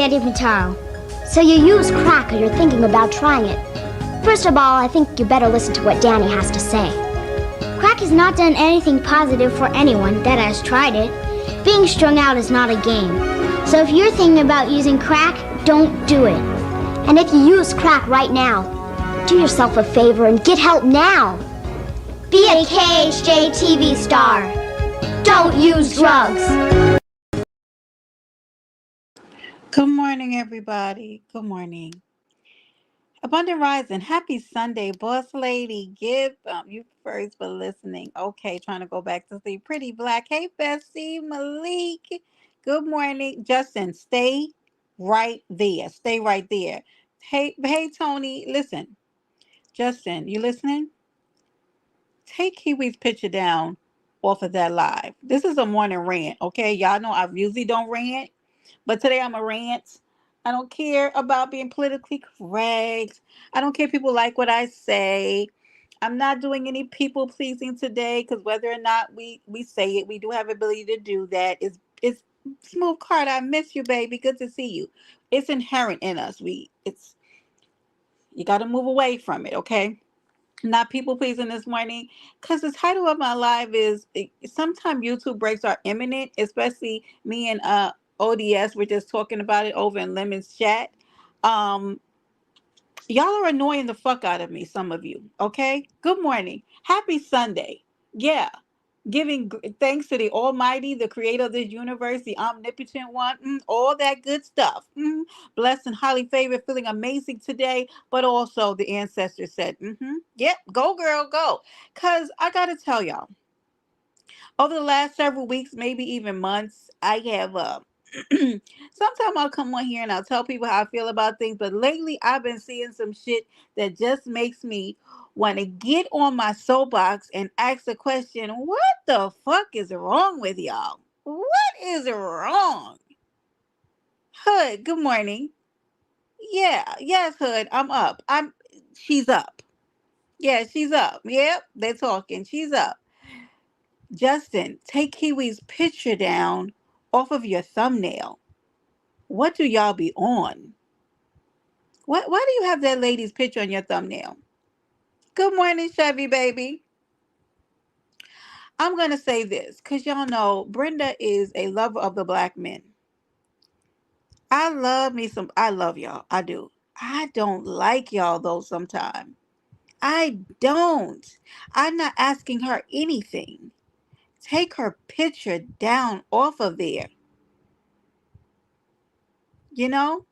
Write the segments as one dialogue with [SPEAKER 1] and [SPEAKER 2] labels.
[SPEAKER 1] Dandy Mataro. So you use crack or you're thinking about trying it. First of all, I think you better listen to what Danny has to say. Crack has not done anything positive for anyone that has tried it. Being strung out is not a game. So if you're thinking about using crack, don't do it. And if you use crack right now, do yourself a favor and get help now. Be a KHJ TV star. Don't use drugs.
[SPEAKER 2] Good morning, everybody. Good morning. Abundant Rising. Happy Sunday, Boss Lady. Give you first for listening. Okay, trying to go back to sleep. Pretty Black. Hey, Bessie. Malik. Good morning. Justin, stay right there. Stay right there. Hey, Tony. Listen. Justin, you listening? Take Kiwi's picture down off of that live. This is a morning rant, okay? Y'all know I usually don't rant. But today I'm a rant. I don't care about being politically correct. I don't care if people like what I say. I'm not doing any people pleasing today because whether or not we say it, we do have ability to do that. It's Smooth Card. I miss you, baby. Good to see you. It's inherent in us. You got to move away from it, okay? Not people pleasing this morning because the title of my live is sometimes YouTube breaks are imminent, especially me and ODS. We're just talking about it over in Lemon's chat. Y'all are annoying the fuck out of me, some of you. Okay, good morning, happy Sunday. Yeah, giving thanks to the Almighty, the creator of this universe, the omnipotent one, all that good stuff. Blessed and highly favored, feeling amazing today, but also the ancestors said, yep, go girl, go. Because I got to tell y'all, over the last several weeks, maybe even months, I have, sometimes I'll come on here and I'll tell people how I feel about things, but lately I've been seeing some shit that just makes me want to get on my soapbox and ask the question, what the fuck is wrong with y'all? What is wrong? Hood, good morning. Yeah, yes, Hood, I'm up. She's up. Yeah, she's up. Yep, they're talking. She's up. Justin, take Kiwi's picture down off of your thumbnail. What do y'all be on? Why do you have that lady's picture on your thumbnail? Good morning, Chevy baby. I'm going to say this because y'all know Brenda is a lover of the black men. I love y'all. I do. I don't like y'all though sometimes. I don't. I'm not asking her anything. Take her picture down off of there. You know?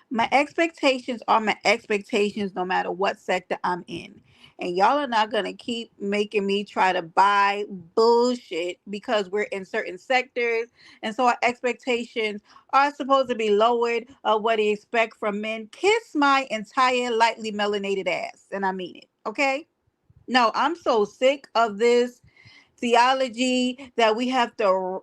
[SPEAKER 2] My expectations are my expectations no matter what sector I'm in. And y'all are not going to keep making me try to buy bullshit because we're in certain sectors. And so our expectations are supposed to be lowered of what you expect from men. Kiss my entire lightly melanated ass. And I mean it. Okay? No, I'm so sick of this theology that we have to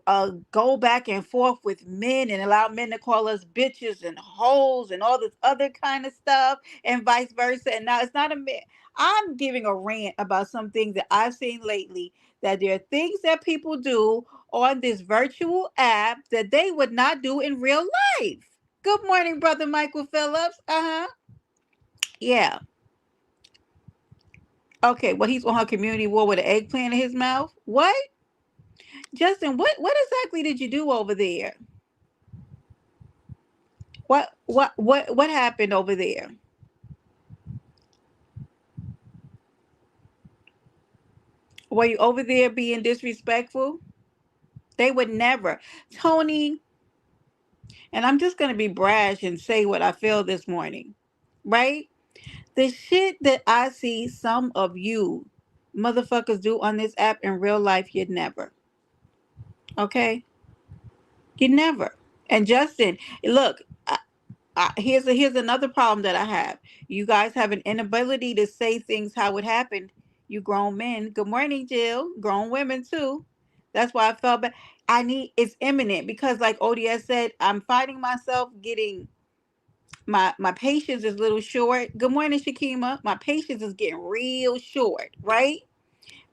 [SPEAKER 2] go back and forth with men and allow men to call us bitches and hoes and all this other kind of stuff and vice versa. And now it's not a man. I'm giving a rant about some things that I've seen lately, that there are things that people do on this virtual app that they would not do in real life. Good morning, brother Michael Phillips. Yeah. Okay, well, he's on her community wall with an eggplant in his mouth. What? Justin, what exactly did you do over there? What happened over there? Were you over there being disrespectful? They would never. Tony, and I'm just going to be brash and say what I feel this morning, right? The shit that I see some of you motherfuckers do on this app in real life, you'd never. Okay? You never. And Justin, look, here's another problem that I have. You guys have an inability to say things how it happened. You grown men. Good morning, Jill. Grown women too. That's why I felt bad. It's imminent because, like ODS said, I'm finding myself getting my patience is a little short. Good morning, Shakima. My patience is getting real short, right?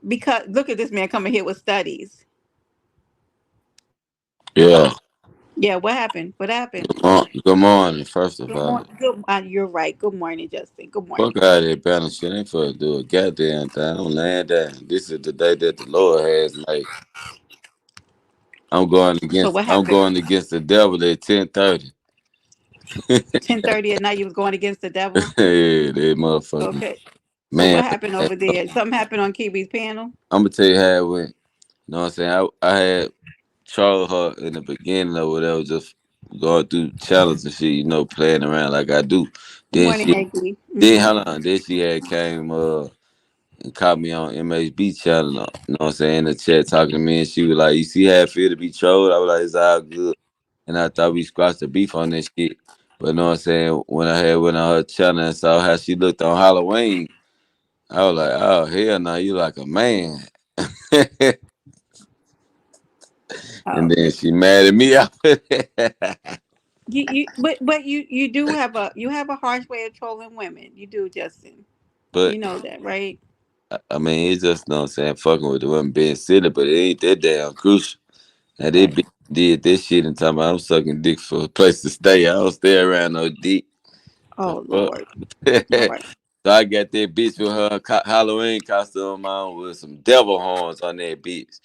[SPEAKER 2] Because look at this man coming here with studies.
[SPEAKER 3] Yeah.
[SPEAKER 2] Yeah, what happened? What happened?
[SPEAKER 3] Good morning, first of
[SPEAKER 2] Good
[SPEAKER 3] all.
[SPEAKER 2] morning. Good. You're right. Good morning, Justin. Good
[SPEAKER 3] Fuck
[SPEAKER 2] morning.
[SPEAKER 3] out of that balance shit. Ain't for to do a goddamn thing. I'm laying down. This is the day that the Lord has made.
[SPEAKER 2] So what
[SPEAKER 3] I'm
[SPEAKER 2] happened?
[SPEAKER 3] going against the devil at 10:30.
[SPEAKER 2] 10:30 at night. You was going against the devil.
[SPEAKER 3] Yeah, that motherfucking
[SPEAKER 2] Okay. So
[SPEAKER 3] man.
[SPEAKER 2] what happened over there? Something happened on Kiwi's panel.
[SPEAKER 3] I'm gonna tell you how it went. You know what I'm saying? I had trolled her in the beginning or whatever, just going through challenges and shit, playing around like I do.
[SPEAKER 2] Good
[SPEAKER 3] Then
[SPEAKER 2] morning,
[SPEAKER 3] she
[SPEAKER 2] Hanky.
[SPEAKER 3] then
[SPEAKER 2] Mm-hmm.
[SPEAKER 3] hold on, then she had came and caught me on MHB channel, you know what I'm saying, in the chat talking to me, and she was like, "You see how it feel to be trolled?" I was like, "It's all good." And I thought we squashed the beef on this shit. But you know what I'm saying, when I had went on her channel and saw how she looked on Halloween, I was like, "Oh hell no, you like a man." And
[SPEAKER 2] Oh,
[SPEAKER 3] then she mad at me after that.
[SPEAKER 2] but you do have a harsh way of trolling women. You do, Justin.
[SPEAKER 3] But
[SPEAKER 2] You know that, right?
[SPEAKER 3] I mean, it's just, you know what I'm saying, fucking with the women being silly, but it ain't that damn crucial. Now they
[SPEAKER 2] Right.
[SPEAKER 3] bitch did this shit and talking about I'm sucking dick for a place to stay. I don't stay around no dick. The
[SPEAKER 2] Oh
[SPEAKER 3] fuck?
[SPEAKER 2] Lord. All right.
[SPEAKER 3] So I got that bitch with her Halloween costume on with some devil horns on that bitch.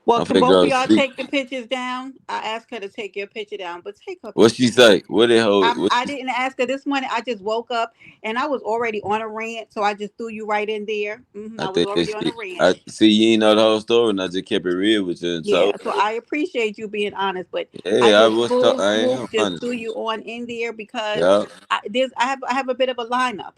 [SPEAKER 2] Well,
[SPEAKER 3] I'm
[SPEAKER 2] can
[SPEAKER 3] finna
[SPEAKER 2] both
[SPEAKER 3] go
[SPEAKER 2] of
[SPEAKER 3] to
[SPEAKER 2] y'all
[SPEAKER 3] sleep.
[SPEAKER 2] take the pictures down? I asked her to take your picture down, but take her
[SPEAKER 3] What she
[SPEAKER 2] picture
[SPEAKER 3] say?
[SPEAKER 2] down.
[SPEAKER 3] What that hoe? What
[SPEAKER 2] I
[SPEAKER 3] she,
[SPEAKER 2] didn't ask her this morning. I just woke up and I was already on a rant, so I just threw you right in there.
[SPEAKER 3] I
[SPEAKER 2] I was
[SPEAKER 3] think that
[SPEAKER 2] already on a
[SPEAKER 3] shit.
[SPEAKER 2] rant.
[SPEAKER 3] I see you ain't know the whole story, and I just kept it real with you and
[SPEAKER 2] Yeah,
[SPEAKER 3] told.
[SPEAKER 2] so I appreciate you being honest, but I
[SPEAKER 3] Yeah, I
[SPEAKER 2] just
[SPEAKER 3] was.
[SPEAKER 2] full
[SPEAKER 3] I
[SPEAKER 2] swoop
[SPEAKER 3] am
[SPEAKER 2] just threw
[SPEAKER 3] honest.
[SPEAKER 2] you on in there because
[SPEAKER 3] Yeah.
[SPEAKER 2] I have a bit of a lineup.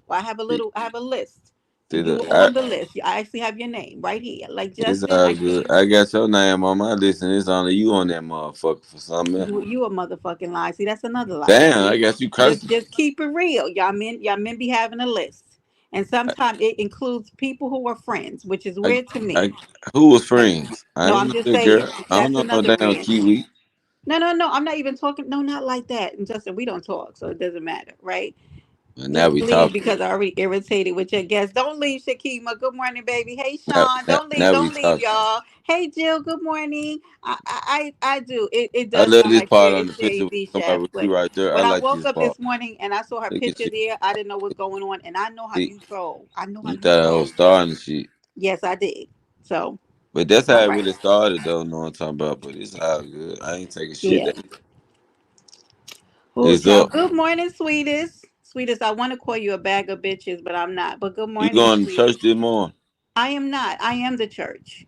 [SPEAKER 3] See,
[SPEAKER 2] I have a list.
[SPEAKER 3] see
[SPEAKER 2] You
[SPEAKER 3] the.
[SPEAKER 2] were on the list. I actually have your name right here. Like
[SPEAKER 3] It's
[SPEAKER 2] Justin,
[SPEAKER 3] all
[SPEAKER 2] I
[SPEAKER 3] good.
[SPEAKER 2] came.
[SPEAKER 3] I got your name on my list, and it's only you on that motherfucker for something else.
[SPEAKER 2] You a motherfucking lie. See, that's another lie.
[SPEAKER 3] Damn,
[SPEAKER 2] See,
[SPEAKER 3] I got you cursing.
[SPEAKER 2] just keep it real. Y'all men be having a list, and
[SPEAKER 3] I,
[SPEAKER 2] sometimes it includes people who are friends, which is
[SPEAKER 3] I,
[SPEAKER 2] weird to me.
[SPEAKER 3] I, who was
[SPEAKER 2] Right?
[SPEAKER 3] friends? I
[SPEAKER 2] No,
[SPEAKER 3] ain't
[SPEAKER 2] I'm
[SPEAKER 3] know
[SPEAKER 2] just
[SPEAKER 3] that
[SPEAKER 2] saying
[SPEAKER 3] girl. I don't
[SPEAKER 2] that's
[SPEAKER 3] know no
[SPEAKER 2] another
[SPEAKER 3] damn
[SPEAKER 2] rant.
[SPEAKER 3] Kiwi.
[SPEAKER 2] No. I'm not even talking. No, not like that. And Justin, we don't talk, so it doesn't matter, right?
[SPEAKER 3] And now
[SPEAKER 2] Let's
[SPEAKER 3] we
[SPEAKER 2] leave
[SPEAKER 3] talking.
[SPEAKER 2] because I already irritated with your guests. Don't leave, Shakima. Good morning, baby. Hey,
[SPEAKER 3] Now,
[SPEAKER 2] Sean.
[SPEAKER 3] now,
[SPEAKER 2] Don't leave.
[SPEAKER 3] now we
[SPEAKER 2] Don't leave,
[SPEAKER 3] talking.
[SPEAKER 2] y'all. Hey, Jill. Good morning. I do. It
[SPEAKER 3] I
[SPEAKER 2] does
[SPEAKER 3] love
[SPEAKER 2] sound
[SPEAKER 3] this
[SPEAKER 2] like
[SPEAKER 3] part on the
[SPEAKER 2] it's
[SPEAKER 3] picture
[SPEAKER 2] Jay
[SPEAKER 3] when
[SPEAKER 2] Z
[SPEAKER 3] you come out
[SPEAKER 2] Chef,
[SPEAKER 3] with
[SPEAKER 2] but
[SPEAKER 3] you right there. I
[SPEAKER 2] when I
[SPEAKER 3] like
[SPEAKER 2] woke
[SPEAKER 3] this
[SPEAKER 2] up
[SPEAKER 3] part.
[SPEAKER 2] this morning and I saw her
[SPEAKER 3] Look at
[SPEAKER 2] picture
[SPEAKER 3] you.
[SPEAKER 2] there, I didn't know what's going on, and I know how
[SPEAKER 3] See,
[SPEAKER 2] you troll. I know how
[SPEAKER 3] you
[SPEAKER 2] you
[SPEAKER 3] thought I was
[SPEAKER 2] troll.
[SPEAKER 3] starting the shit.
[SPEAKER 2] Yes, I did. So,
[SPEAKER 3] But that's how
[SPEAKER 2] all
[SPEAKER 3] it
[SPEAKER 2] right.
[SPEAKER 3] really started, though. Know what I'm talking about? But it's all good. I ain't taking shit.
[SPEAKER 2] Yeah.
[SPEAKER 3] That
[SPEAKER 2] Oh,
[SPEAKER 3] it's
[SPEAKER 2] child.
[SPEAKER 3] up.
[SPEAKER 2] Good morning, sweetest. Sweetest, I want to call you a bag of bitches, but I'm not. But good
[SPEAKER 3] You
[SPEAKER 2] morning,
[SPEAKER 3] going to church
[SPEAKER 2] sweetest.
[SPEAKER 3] this morning?
[SPEAKER 2] I am not. I am the church.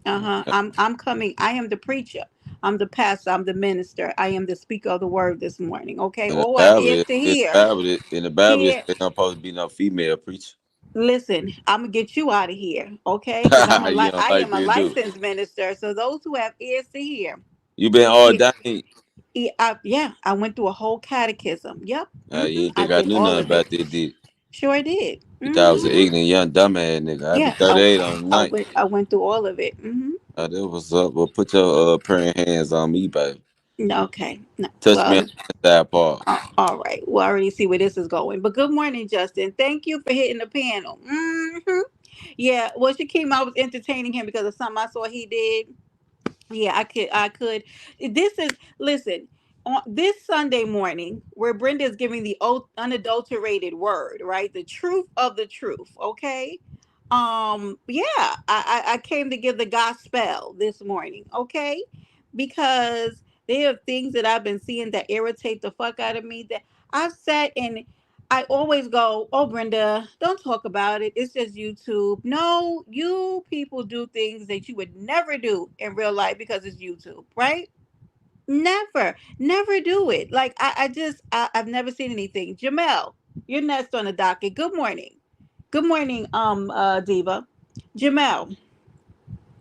[SPEAKER 2] Uh-huh.
[SPEAKER 3] Okay.
[SPEAKER 2] I'm coming. I am the preacher. I'm the pastor. I'm the minister. I am the speaker of the word this morning. Okay.
[SPEAKER 3] In the
[SPEAKER 2] All I
[SPEAKER 3] Bible,
[SPEAKER 2] is to
[SPEAKER 3] in the
[SPEAKER 2] hear.
[SPEAKER 3] Bible, in the Bible, it
[SPEAKER 2] Hear.
[SPEAKER 3] say not supposed to be no female preacher.
[SPEAKER 2] Listen, I'm gonna get you out of here, okay? Because
[SPEAKER 3] You don't
[SPEAKER 2] I
[SPEAKER 3] like
[SPEAKER 2] am a
[SPEAKER 3] that, dude.
[SPEAKER 2] licensed minister. So those who have ears to hear,
[SPEAKER 3] You been
[SPEAKER 2] hear.
[SPEAKER 3] ordained.
[SPEAKER 2] Yeah, I went through a whole catechism. Yep.
[SPEAKER 3] You ain't
[SPEAKER 2] I
[SPEAKER 3] think I
[SPEAKER 2] did
[SPEAKER 3] knew
[SPEAKER 2] all
[SPEAKER 3] nothing
[SPEAKER 2] of it.
[SPEAKER 3] about that, did?
[SPEAKER 2] Sure did.
[SPEAKER 3] You thought I was an ignorant young dumbass nigga. I be
[SPEAKER 2] Yeah,
[SPEAKER 3] 38 on the night.
[SPEAKER 2] I went through all of it.
[SPEAKER 3] That was up. Well, put your praying hands on me, baby.
[SPEAKER 2] No, okay. No.
[SPEAKER 3] Touch me on
[SPEAKER 2] Well,
[SPEAKER 3] the inside part.
[SPEAKER 2] all right. Well, I already see where this is going. But good morning, Justin. Thank you for hitting the panel. Yeah. Well, Shakim, I was entertaining him because of something I saw he did. Yeah, I could. This is listen on this Sunday morning where Brenda's giving the unadulterated word, right? The truth of the truth. Okay. Yeah, I came to give the gospel this morning. Okay, because there are things that I've been seeing that irritate the fuck out of me. That I've sat and I always go, "Oh, Brenda, don't talk about it. It's just YouTube." No, you people do things that you would never do in real life because it's YouTube, right? Never do it. Like I've never seen anything. Jamel, you're next on the docket. Good morning. Good morning, Diva. Jamel,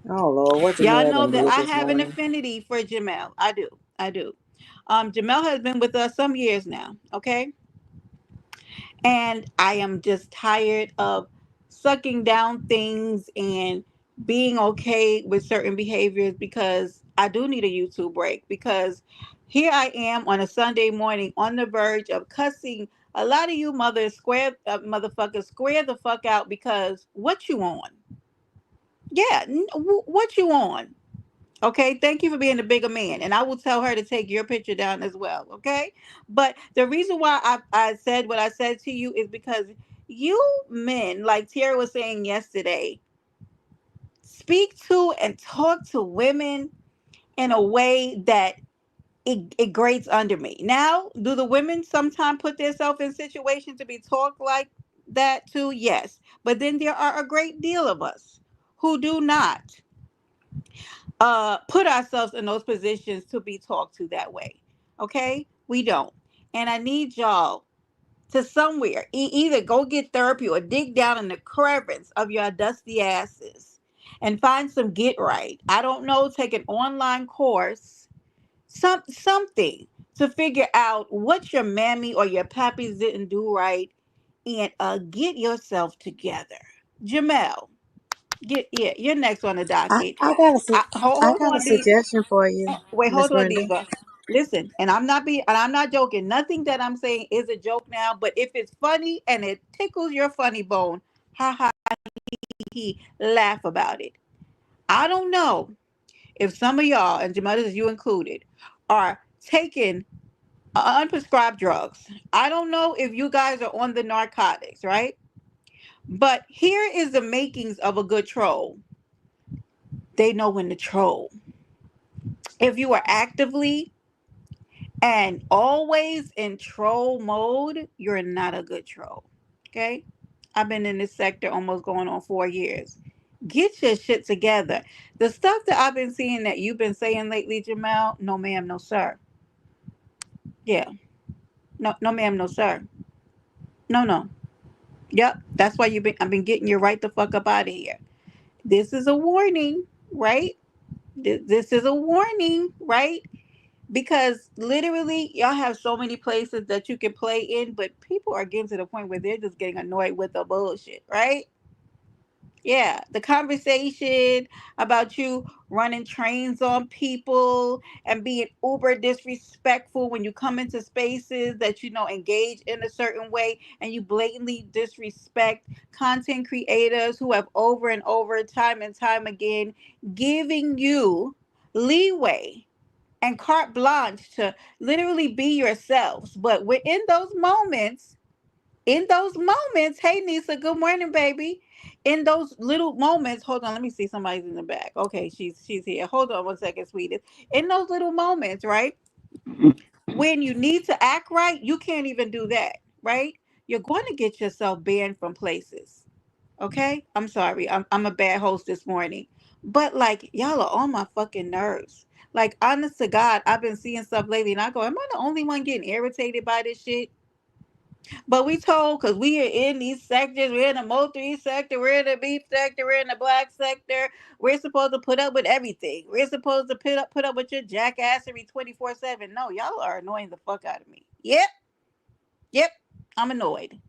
[SPEAKER 4] Oh Lord, what
[SPEAKER 2] y'all
[SPEAKER 4] Jamel
[SPEAKER 2] know
[SPEAKER 4] done
[SPEAKER 2] that
[SPEAKER 4] did
[SPEAKER 2] I
[SPEAKER 4] this
[SPEAKER 2] have an
[SPEAKER 4] morning?
[SPEAKER 2] affinity for Jamel. I do. I do. Jamel has been with us some years now. Okay, and I am just tired of sucking down things and being okay with certain behaviors because I do need a YouTube break because here I am on a Sunday morning on the verge of cussing a lot of you mothers motherfuckers square the fuck out because what you on? Yeah, what you on? Okay, thank you for being the bigger man, and I will tell her to take your picture down as well. Okay, but the reason why I said what I said to you is because you men, like Tierra was saying yesterday, speak to and talk to women in a way that it grates under me. Now, do the women sometimes put themselves in situations to be talked like that too? Yes, but then there are a great deal of us who do not put ourselves in those positions to be talked to that way. Okay, we don't. And I need y'all to somewhere either go get therapy or dig down in the crevice of your dusty asses and find some get right. I don't know, take an online course, something to figure out what your mammy or your pappies didn't do right, and get yourself together. Jamel, you're next on the
[SPEAKER 4] I,
[SPEAKER 2] docket.
[SPEAKER 4] I got a I
[SPEAKER 2] Hold
[SPEAKER 4] got a
[SPEAKER 2] on, D.
[SPEAKER 4] suggestion for you,
[SPEAKER 2] Wait,
[SPEAKER 4] Miss
[SPEAKER 2] hold on,
[SPEAKER 4] Brenda.
[SPEAKER 2] Diva. Listen, and I'm not joking. Nothing that I'm saying is a joke now, but if it's funny and it tickles your funny bone, ha ha he, laugh about it. I don't know if some of y'all, and Jamelis, you included, are taking unprescribed drugs. I don't know if you guys are on the narcotics, right? But here is the makings of a good troll. They know when to troll. If you are actively and always in troll mode, you're not a good troll. Okay? I've been in this sector almost going on 4 years. Get your shit together. The stuff that I've been seeing that you've been saying lately, Jamal, no ma'am, no sir. Yeah. No, no ma'am, no sir. No, no. Yep. That's why I've been getting you right the fuck up out of here. This is a warning, right? This is a warning, right? Because literally y'all have so many places that you can play in, but people are getting to the point where they're just getting annoyed with the bullshit, right? Yeah, the conversation about you running trains on people and being uber disrespectful when you come into spaces that engage in a certain way, and you blatantly disrespect content creators who have over and over, time and time again, giving you leeway and carte blanche to literally be yourselves. But within those moments, hey Nisa, good morning, baby. In those little moments, hold on, let me see, somebody's in the back. Okay, she's here. Hold on one second, sweetest. In those little moments, right? When you need to act right, you can't even do that, right? You're going to get yourself banned from places. Okay? I'm sorry. I'm a bad host this morning. But like y'all are on my fucking nerves. Like honest to God, I've been seeing stuff lately and I go, am I the only one getting irritated by this shit? But we told, because we are in these sectors, we're in the multi sector, we're in the beef sector, we're in the black sector. We're supposed to put up with everything. We're supposed to put up with your jackassery 24/7. No, y'all are annoying the fuck out of me. Yep, I'm annoyed.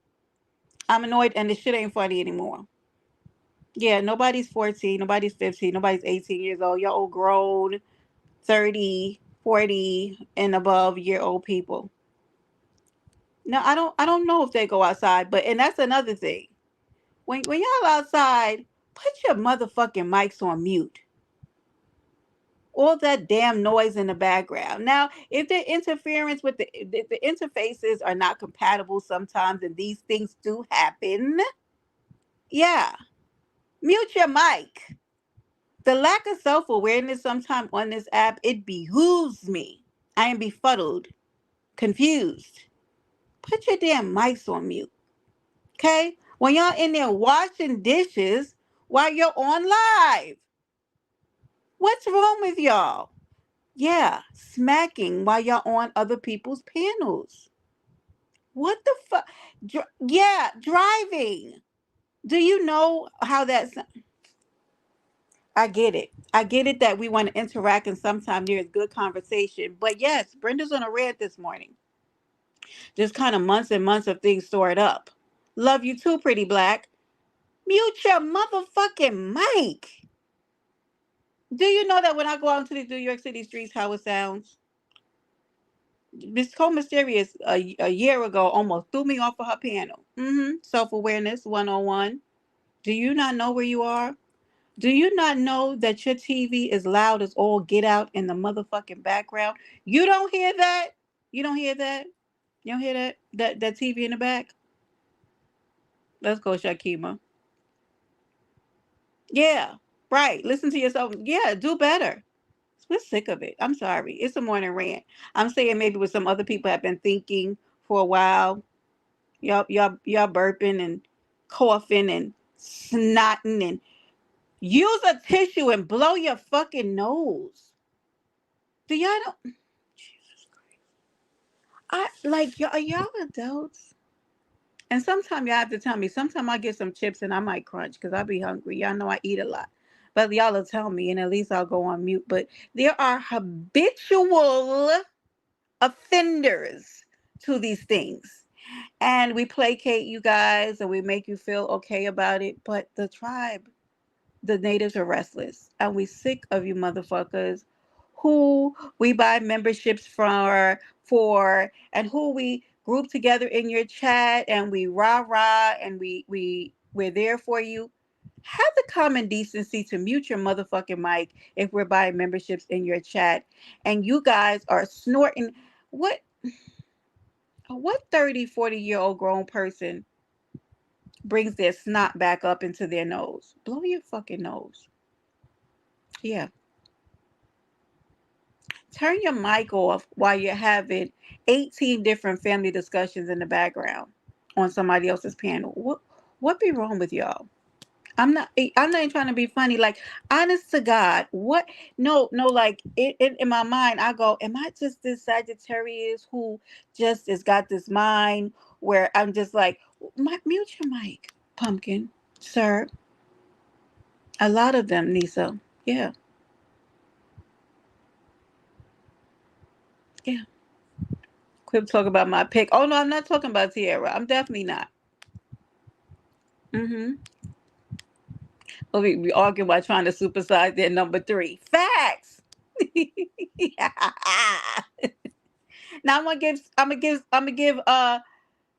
[SPEAKER 2] I'm annoyed, and this shit ain't funny anymore. Yeah, nobody's 14, nobody's 15, nobody's 18 years old. Y'all all grown, 30, 40, and above year old people. No, I don't know if they go outside, and that's another thing. When y'all outside, put your motherfucking mics on mute. All that damn noise in the background. Now, if the interference with the interfaces are not compatible sometimes, and these things do happen, yeah, mute your mic. The lack of self-awareness sometimes on this app, it behooves me. I am befuddled, confused. Put your damn mics on mute, okay? When y'all in there washing dishes while you're on live. What's wrong with y'all? Yeah, smacking while y'all on other people's panels. What the fuck? Yeah, driving. Do you know how that's? I get it. I get it that we want to interact and sometimes there is good conversation. But yes, Brenda's on a rant this morning. Just kind of months and months of things stored up. Love you too, pretty black. Mute your motherfucking mic. Do you know that when I go out into these New York City streets, how it sounds? Miss Cole Mysterious a year ago almost threw me off of her panel. Self-awareness 101. Do you not know where you are? Do you not know that your TV is loud as all get out in the motherfucking background? You don't hear that? You don't hear that? You don't hear that? That TV in the back? Let's go, Shakima. Yeah, right. Listen to yourself. Yeah, do better. We're sick of it. I'm sorry. It's a morning rant. I'm saying maybe what some other people have been thinking for a while. Y'all burping and coughing and snotting and use a tissue and blow your fucking nose. Do y'all don't? Jesus Christ. I like y'all. Are y'all adults? And sometimes y'all have to tell me. Sometimes I get some chips and I might crunch because I be hungry. Y'all know I eat a lot. But y'all will tell me, and at least I'll go on mute. But there are habitual offenders to these things. And we placate you guys and we make you feel okay about it. But the tribe, the natives are restless. And we sick of you motherfuckers who we buy memberships for and who we group together in your chat and we rah and we're there for you. Have the common decency to mute your motherfucking mic if we're buying memberships in your chat and you guys are snorting. What 30, 40-year-old grown person brings their snot back up into their nose? Blow your fucking nose. Yeah. Turn your mic off while you're having 18 different family discussions in the background on somebody else's panel. What be wrong with y'all? I'm not even trying to be funny. Like, honest to God, what? No, like in my mind, I go, am I just this Sagittarius who just has got this mind where I'm just like, mute your mic, pumpkin, sir. A lot of them, Nisa. Yeah, yeah. Quit talking about my pick. Oh no, I'm not talking about Tierra. I'm definitely not. Mm-hmm. Well, we argue about trying to supersize their number three. Facts. Now I'm gonna give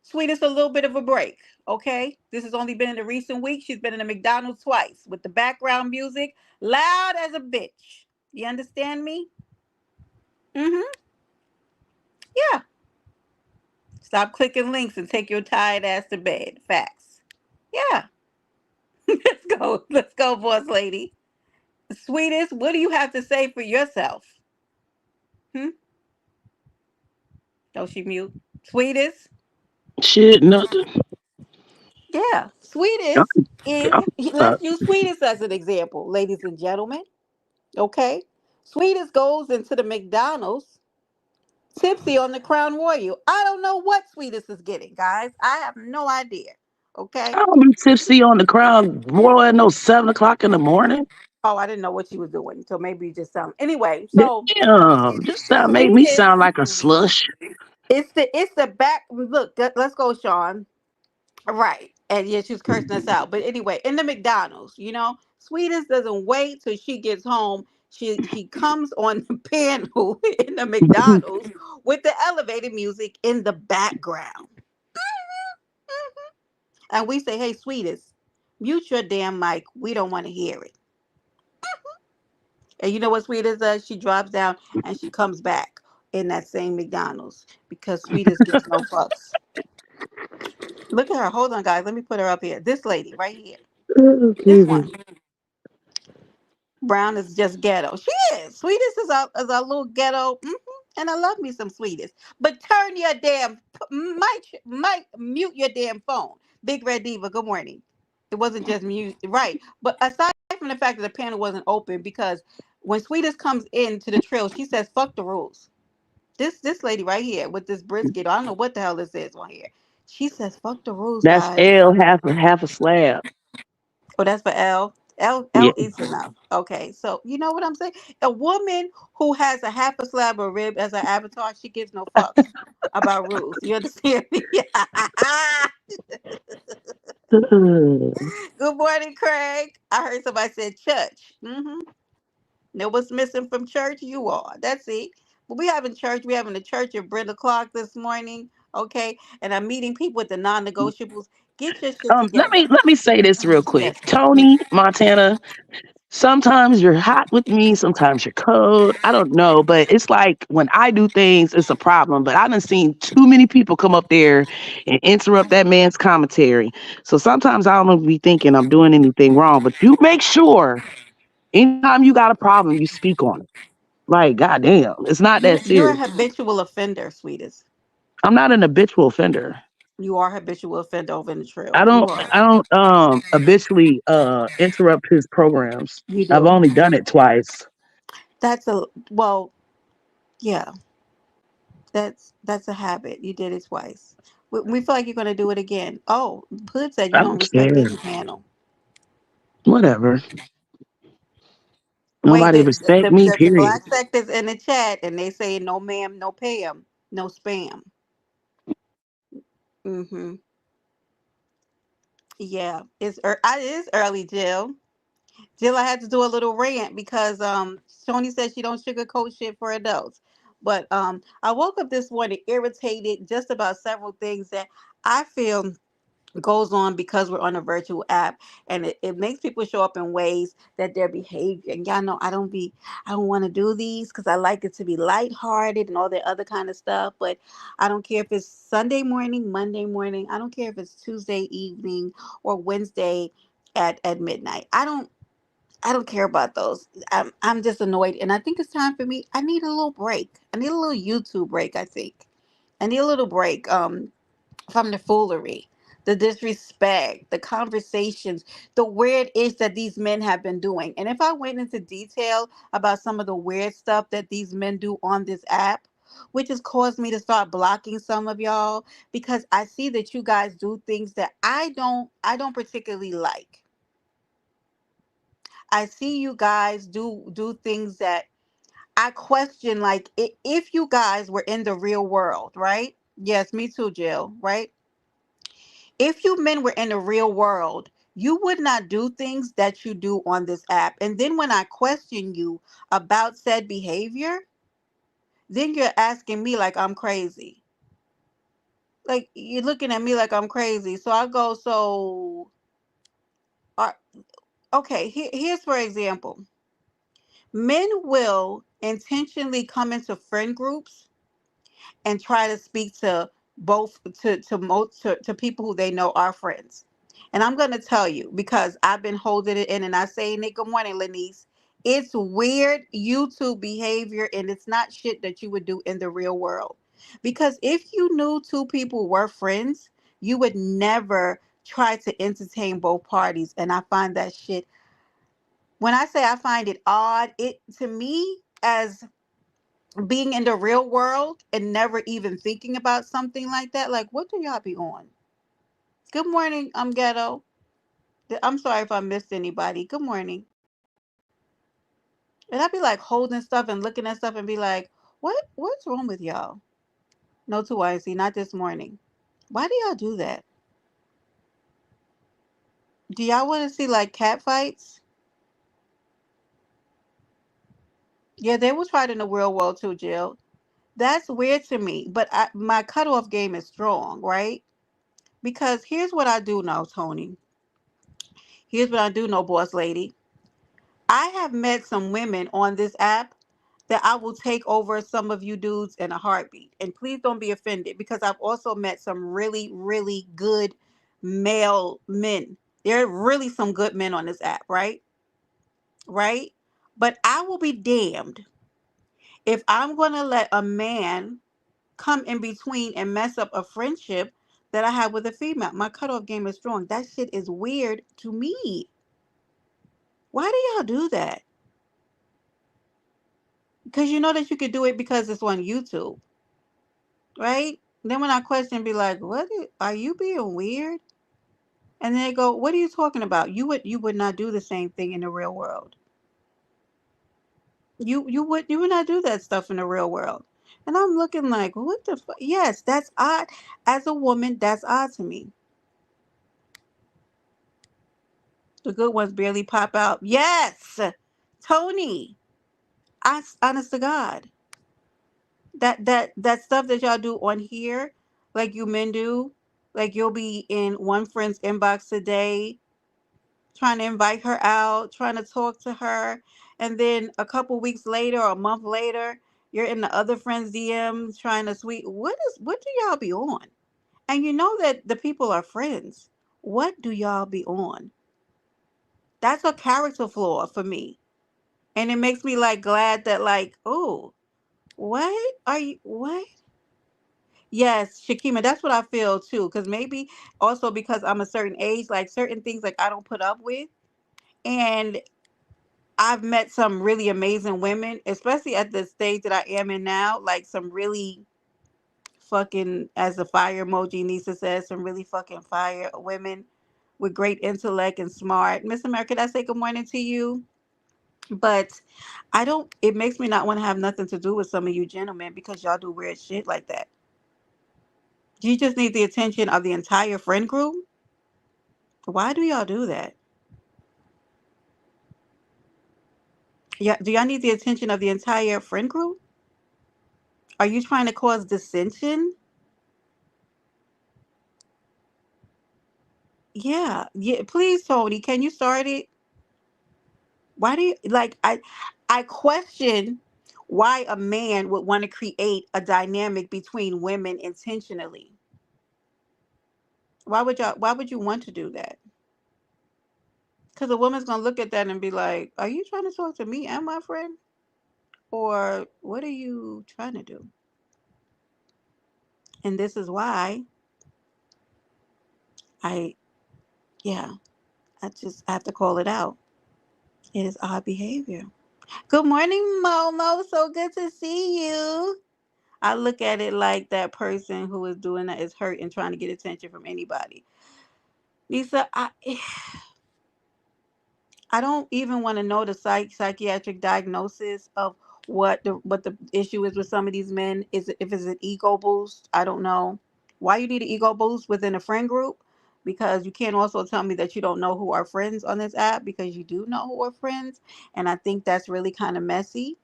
[SPEAKER 2] Sweetest a little bit of a break. Okay? This has only been in the recent week. She's been in the McDonald's twice with the background music loud as a bitch. You understand me? Mm-hmm. Yeah. Stop clicking links and take your tired ass to bed. Facts. Yeah. Let's go. Let's go, boss lady. Sweetest, what do you have to say for yourself? Hmm? Don't she mute? Sweetest?
[SPEAKER 5] Shit, nothing.
[SPEAKER 2] Yeah.
[SPEAKER 5] I'm,
[SPEAKER 2] Sweetest is,
[SPEAKER 5] I'm
[SPEAKER 2] let's use Sweetest as an example, ladies and gentlemen. Okay? Sweetest goes into the McDonald's tipsy on the Crown Royal. I don't know what Sweetest is getting, guys. I have no idea. Okay?
[SPEAKER 5] I don't be tipsy on the crowd more at no 7 o'clock in the morning.
[SPEAKER 2] Oh, I didn't know what she was doing. So maybe you just sound. Anyway, so
[SPEAKER 5] Damn, this sound made me
[SPEAKER 2] Sweetest,
[SPEAKER 5] sound like a slush.
[SPEAKER 2] it's the back. Look, let's go, Sean. Right. And yeah, she was cursing us out. But anyway, in the McDonald's, Sweetest doesn't wait till she gets home. She comes on the panel in the McDonald's with the elevated music in the background. And we say, hey, Sweetest, mute your damn mic. We don't want to hear it. And you know what Sweetest does? She drops down and she comes back in that same McDonald's because Sweetest gives no fucks. Look at her. Hold on, guys. Let me put her up here. This lady right here. This one. Brown is just ghetto. She is. Sweetest is a little ghetto. And I love me some Sweetest. But turn your damn mic, mute your damn phone. Big Red Diva, good morning. It wasn't just mute, right? But aside from the fact that the panel wasn't open, because when Sweetest comes into the trail, she says, "Fuck the rules." This lady right here with this brisket, I don't know what the hell this is on here. She says, "Fuck the rules,
[SPEAKER 5] That's
[SPEAKER 2] guys."
[SPEAKER 5] L half a slab.
[SPEAKER 2] Oh, that's for L. L
[SPEAKER 5] Yeah.
[SPEAKER 2] eats enough. Okay, so you know what I'm saying? A woman who has a half a slab of rib as her avatar, she gives no fucks about rules. You understand me? Good morning, Craig. I heard somebody said church. Know what's missing from church? You are. That's it. But we having church. We having a church at Brent o'clock this morning. Okay, and I'm meeting people with the non-negotiables. Get your shit
[SPEAKER 5] Let
[SPEAKER 2] together.
[SPEAKER 5] me say this real quick.
[SPEAKER 2] Yes.
[SPEAKER 5] Tony Montana, sometimes you're hot with me, sometimes you're cold. I don't know, but it's like when I do things, it's a problem. But I done seen too many people come up there and interrupt that man's commentary. So sometimes I don't be thinking I'm doing anything wrong. But you make sure anytime you got a problem, you speak on it. Like, goddamn, it's not that
[SPEAKER 2] You're a
[SPEAKER 5] serious.
[SPEAKER 2] habitual offender, sweetest.
[SPEAKER 5] I'm not an habitual offender.
[SPEAKER 2] You are a habitual offender over in the trail.
[SPEAKER 5] I
[SPEAKER 2] You
[SPEAKER 5] don't
[SPEAKER 2] are.
[SPEAKER 5] I don't habitually interrupt his programs.
[SPEAKER 2] You
[SPEAKER 5] I've
[SPEAKER 2] do.
[SPEAKER 5] only done it twice.
[SPEAKER 2] That's a well, yeah. That's a habit. You did it twice. We feel like you're gonna do it again. Oh, Hood said you
[SPEAKER 5] I
[SPEAKER 2] don't
[SPEAKER 5] don't
[SPEAKER 2] respect
[SPEAKER 5] care.
[SPEAKER 2] any panel.
[SPEAKER 5] Whatever.
[SPEAKER 2] Wait,
[SPEAKER 5] Nobody respect me,
[SPEAKER 2] the
[SPEAKER 5] period.
[SPEAKER 2] black sectors in the chat, and they say no ma'am, no Pam, no spam. Mm-hmm. Yeah, it is early, Jill. Jill, I had to do a little rant because Shoni said she don't sugarcoat shit for adults. But I woke up this morning irritated just about several things that I feel goes on because we're on a virtual app, and it makes people show up in ways that their behavior, and y'all know I don't want to do these because I like it to be lighthearted and all that other kind of stuff. But I don't care if it's Sunday morning, Monday morning, I don't care if it's Tuesday evening or Wednesday at midnight. I don't care about those. I'm just annoyed, and I think it's time for me. I need a little break. I need a little YouTube break. I think I need a little break from the foolery, the disrespect, the conversations, the weird ish that these men have been doing. And if I went into detail about some of the weird stuff that these men do on this app, which has caused me to start blocking some of y'all because I see that you guys do things that I don't particularly like. I see you guys do things that I question, like if you guys were in the real world, right? Yes, me too, Jill, right? If you men were in the real world, you would not do things that you do on this app. And then when I question you about said behavior, then you're asking me like I'm crazy. Like you're looking at me like I'm crazy. So I go, so are, okay, here's for example. Men will intentionally come into friend groups and try to speak to both to people who they know are friends. And I'm gonna tell you because I've been holding it in, and I say, "Nick, good morning, Lenice." It's weird YouTube behavior, and it's not shit that you would do in the real world. Because if you knew two people were friends, you would never try to entertain both parties. And I find that shit. When I say I find it odd, it to me as being in the real world and never even thinking about something like that, like what do y'all be on? Good morning, I'm ghetto. I'm sorry if I missed anybody. Good morning. And I'd be like holding stuff and looking at stuff and be like, what's wrong with y'all? No, too icy, not this morning. Why do y'all do that? Do y'all want to see like cat fights? Yeah, they was fight in the real world too, Jill. That's weird to me, but my cutoff game is strong, right? Because here's what I do know, Tony. Here's what I do know, boss lady. I have met some women on this app that I will take over some of you dudes in a heartbeat. And please don't be offended because I've also met some really, really good male men. There are really some good men on this app, right? Right? But I will be damned if I'm going to let a man come in between and mess up a friendship that I have with a female. My cutoff game is strong. That shit is weird to me. Why do y'all do that? Because you know that you could do it because it's on YouTube, right? Then when I question, be like, are you being weird?" And then they go, "What are you talking about? You would not do the same thing in the real world. You would not do that stuff in the real world." And I'm looking like, what the fuck? Yes, that's odd. As a woman, that's odd to me. The good ones barely pop out. Yes, Tony. Honest to God, that stuff that y'all do on here, like you men do. Like you'll be in one friend's inbox today, trying to invite her out, trying to talk to her, and then a couple weeks later or a month later, you're in the other friend's DM trying to sweet. What do y'all be on? And you know that the people are friends. What do y'all be on? That's a character flaw for me. And it makes me like glad that like, oh, what are you what? Yes, Shakima, that's what I feel too. Cause maybe also because I'm a certain age, like certain things like I don't put up with. And I've met some really amazing women, especially at the stage that I am in now, like some really fucking, as the fire emoji Nisa says, some really fucking fire women with great intellect and smart. Miss America, did I say good morning to you? But I don't, it makes me not want to have nothing to do with some of you gentlemen because y'all do weird shit like that. You just need the attention of the entire friend group. Why do y'all do that? Yeah, do y'all need the attention of the entire friend group? Are you trying to cause dissension? Yeah, yeah. Please, Tony, can you start it? Why do you like? I question why a man would want to create a dynamic between women intentionally. Why would y'all? Why would you want to do that? Because a woman's gonna look at that and be like, "Are you trying to talk to me and my friend, or what are you trying to do?" And this is why I, yeah, I have to call it out. It is odd behavior. Good morning, Momo. So good to see you. I look at it like that person who is doing that is hurt and trying to get attention from anybody. Lisa, I don't even want to know the psychiatric diagnosis of what the issue is with some of these men. Is it, if it's an ego boost? I don't know why you need an ego boost within a friend group, because you can't also tell me that you don't know who are friends on this app, because you do know who are friends, and I think that's really kind of messy.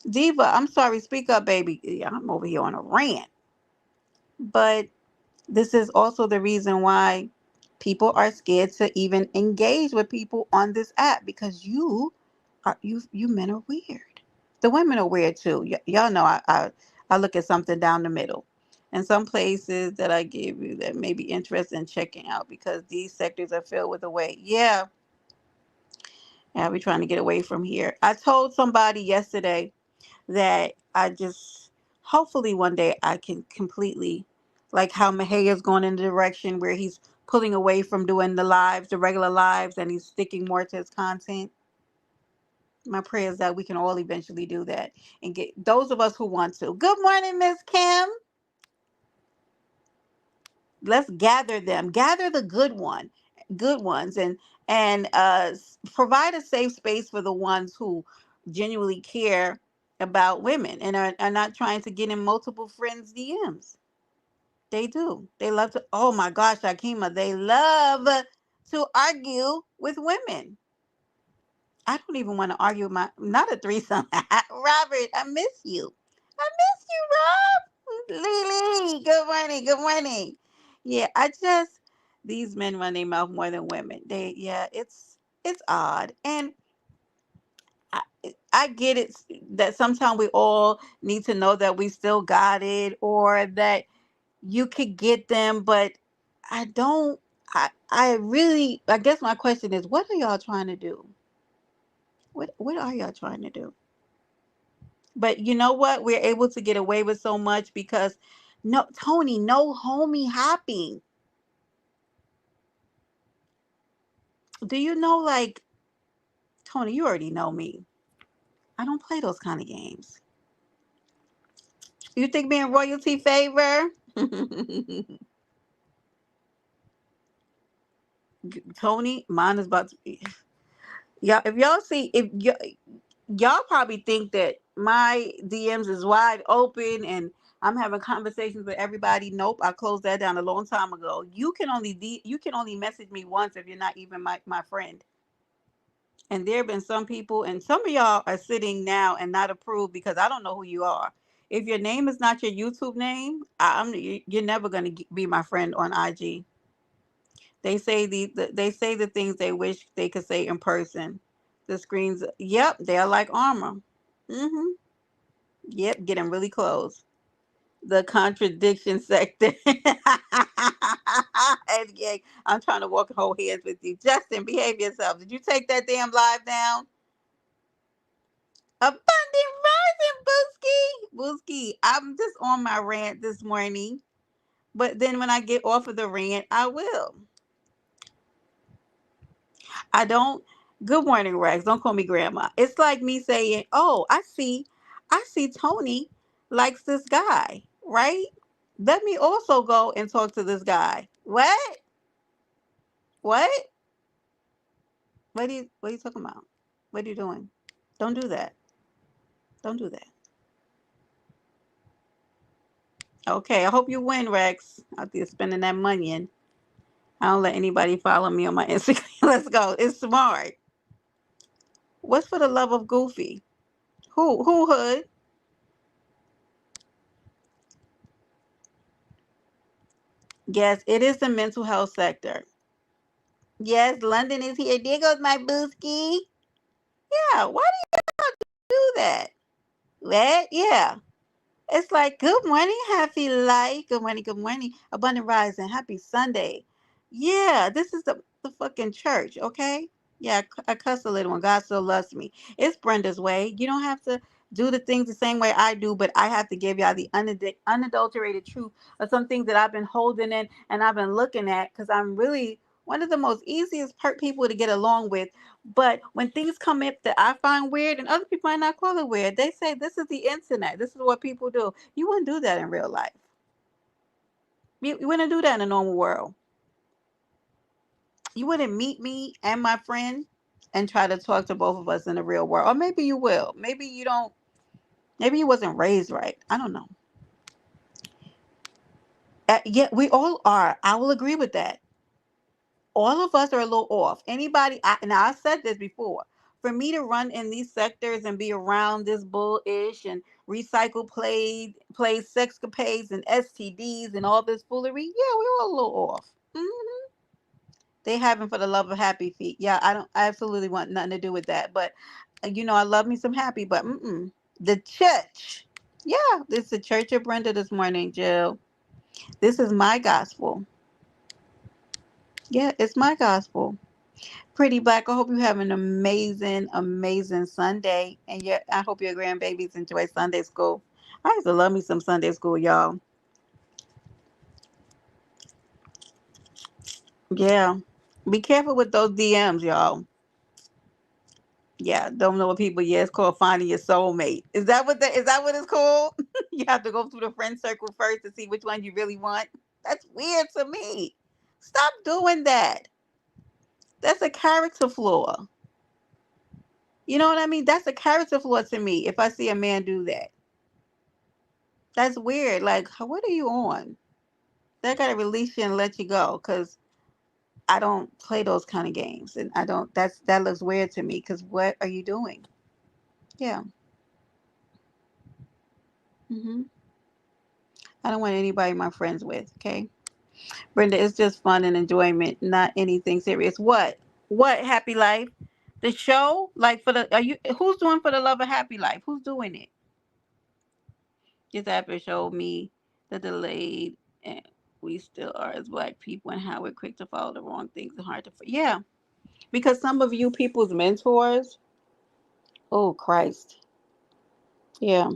[SPEAKER 2] Diva, I'm sorry, speak up, baby. Yeah, I'm over here on a rant, but this is also the reason why people are scared to even engage with people on this app, because you men are weird. The women are weird too. Y'all know I look at something down the middle. And some places that I gave you that may be interested in checking out, because these sectors are filled with away. Yeah, we're trying to get away from here. I told somebody yesterday that I just, hopefully one day I can completely, like how Maheya's going in the direction where he's pulling away from doing the lives, the regular lives, and he's sticking more to his content. My prayer is that we can all eventually do that and get those of us who want to. Good morning, Miss Kim. Let's gather them, gather the good ones, and provide a safe space for the ones who genuinely care about women and are not trying to get in multiple friends DMs. They do, they love to, oh my gosh, Akima, they love to argue with women. I don't even want to argue with my, not a threesome. Robert, I miss you. I miss you, Rob. Lily, good morning. Good morning. Yeah, I just, these men run their mouth more than women. They, yeah, it's odd, and I, I get it that sometimes we all need to know that we still got it, or that you could get them, but I don't. I really, I guess my question is, what are y'all trying to do? What are y'all trying to do? But you know what? We're able to get away with so much because, no, Tony, no homie hopping. Do you know, like, Tony, you already know me. I don't play those kind of games. You think me and royalty favor? Tony, mine is about to be. Y'all, if y'all see, if y'all probably think that my DMs is wide open and I'm having conversations with everybody. Nope, I closed that down a long time ago. You can only message me once if you're not even my friend. And there have been some people, and some of y'all are sitting now and not approved because I don't know who you are. If your name is not your YouTube name, you're never gonna be my friend on IG. They say they say the things they wish they could say in person. The screens, yep, they're like armor. Mm-hmm. Yep, getting really close. The contradiction sector. And yeah, I'm trying to walk whole hands with you. Justin, behave yourself. Did you take that damn live down? Abundant rising, Booski. Booski, I'm just on my rant this morning. But then when I get off of the rant, I will. I don't. Good morning, Rex. Don't call me grandma. It's like me saying, "Oh, I see Tony likes this guy, right? Let me also go and talk to this guy." What? What? What are you talking about? What are you doing? Don't do that. Don't do that. Okay, I hope you win, Rex. Out there spending that money, and I don't let anybody follow me on my Instagram. Let's go. It's smart. What's for the love of Goofy? Who hood? Yes, it is the mental health sector. Yes, London is here. There goes my booski. Yeah, why do you do that? What? Yeah. It's like, good morning, happy life. Good morning, good morning. Abundant rising. Happy Sunday. Yeah, this is the fucking church, okay? Yeah, I cuss a little when God still loves me. It's Brenda's way. You don't have to do the things the same way I do, but I have to give y'all the unadulterated truth of some things that I've been holding in and I've been looking at because I'm really one of the most easiest people to get along with. But when things come up that I find weird and other people might not call it weird, they say this is the internet. This is what people do. You wouldn't do that in real life. You wouldn't do that in a normal world. You wouldn't meet me and my friend and try to talk to both of us in the real world. Or maybe you will. Maybe you don't. Maybe you wasn't raised right. I don't know. Yeah, we all are. I will agree with that. All of us are a little off. Now I said this before. For me to run in these sectors and be around this bullish and recycle play sexcapades and STDs and all this foolery, yeah, we're all a little off. They having for the love of happy feet. Yeah, I absolutely want nothing to do with that. But I love me some happy, but the church. Yeah, this is the Church of Brenda this morning, Jill. This is my gospel. Yeah, it's my gospel. Pretty Black, I hope you have an amazing, amazing Sunday. And I hope your grandbabies enjoy Sunday school. I used to love me some Sunday school, y'all. Yeah. Be careful with those DMs, y'all. Yeah, don't know what people. Yeah, it's called finding your soulmate. Is that what it's called? You have to go through the friend circle first to see which one you really want. That's weird to me. Stop doing that. That's a character flaw. You know what I mean? That's a character flaw to me if I see a man do that. That's weird. Like, what are you on? They gotta release you and let you go because I don't play those kind of games, and I don't. That looks weird to me. Because what are you doing? Yeah. hmm I don't want anybody my friends with. Okay, Brenda, it's just fun and enjoyment, not anything serious. What? What? Happy life? The show? Like for the? Are you? Who's doing for the love of happy life? Who's doing it? This episode showed me the delayed and we still are as black people and how we're quick to follow the wrong things and hard to yeah, because some of you people's mentors, oh Christ, yeah,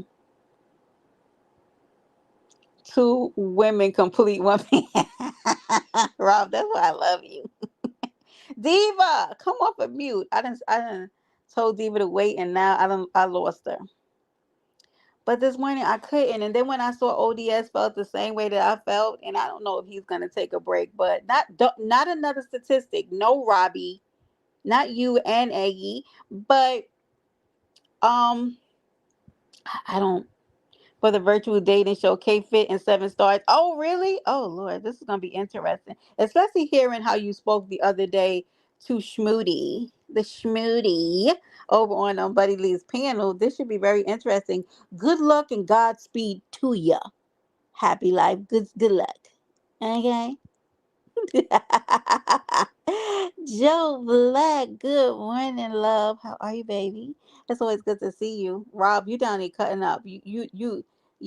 [SPEAKER 2] two women complete one man. Rob, that's why I love you. Diva, come off of mute. I didn't told Diva to wait and now I lost her. But this morning I couldn't. And then when I saw ODS felt the same way that I felt, and I don't know if he's gonna take a break, but not another statistic. No, Robbie, not you and Aggie, but um, I don't for the virtual dating show K Fit and 7 stars. Oh, really? Oh Lord, this is gonna be interesting. Especially hearing how you spoke the other day to Schmoody. The Schmoody. over on Buddy Lee's panel. This should be very interesting. Good luck and Godspeed to ya. Happy life. Good luck. Okay. Joe Black, good morning, love. How are you, baby? It's always good to see you. Rob, you down here cutting up. You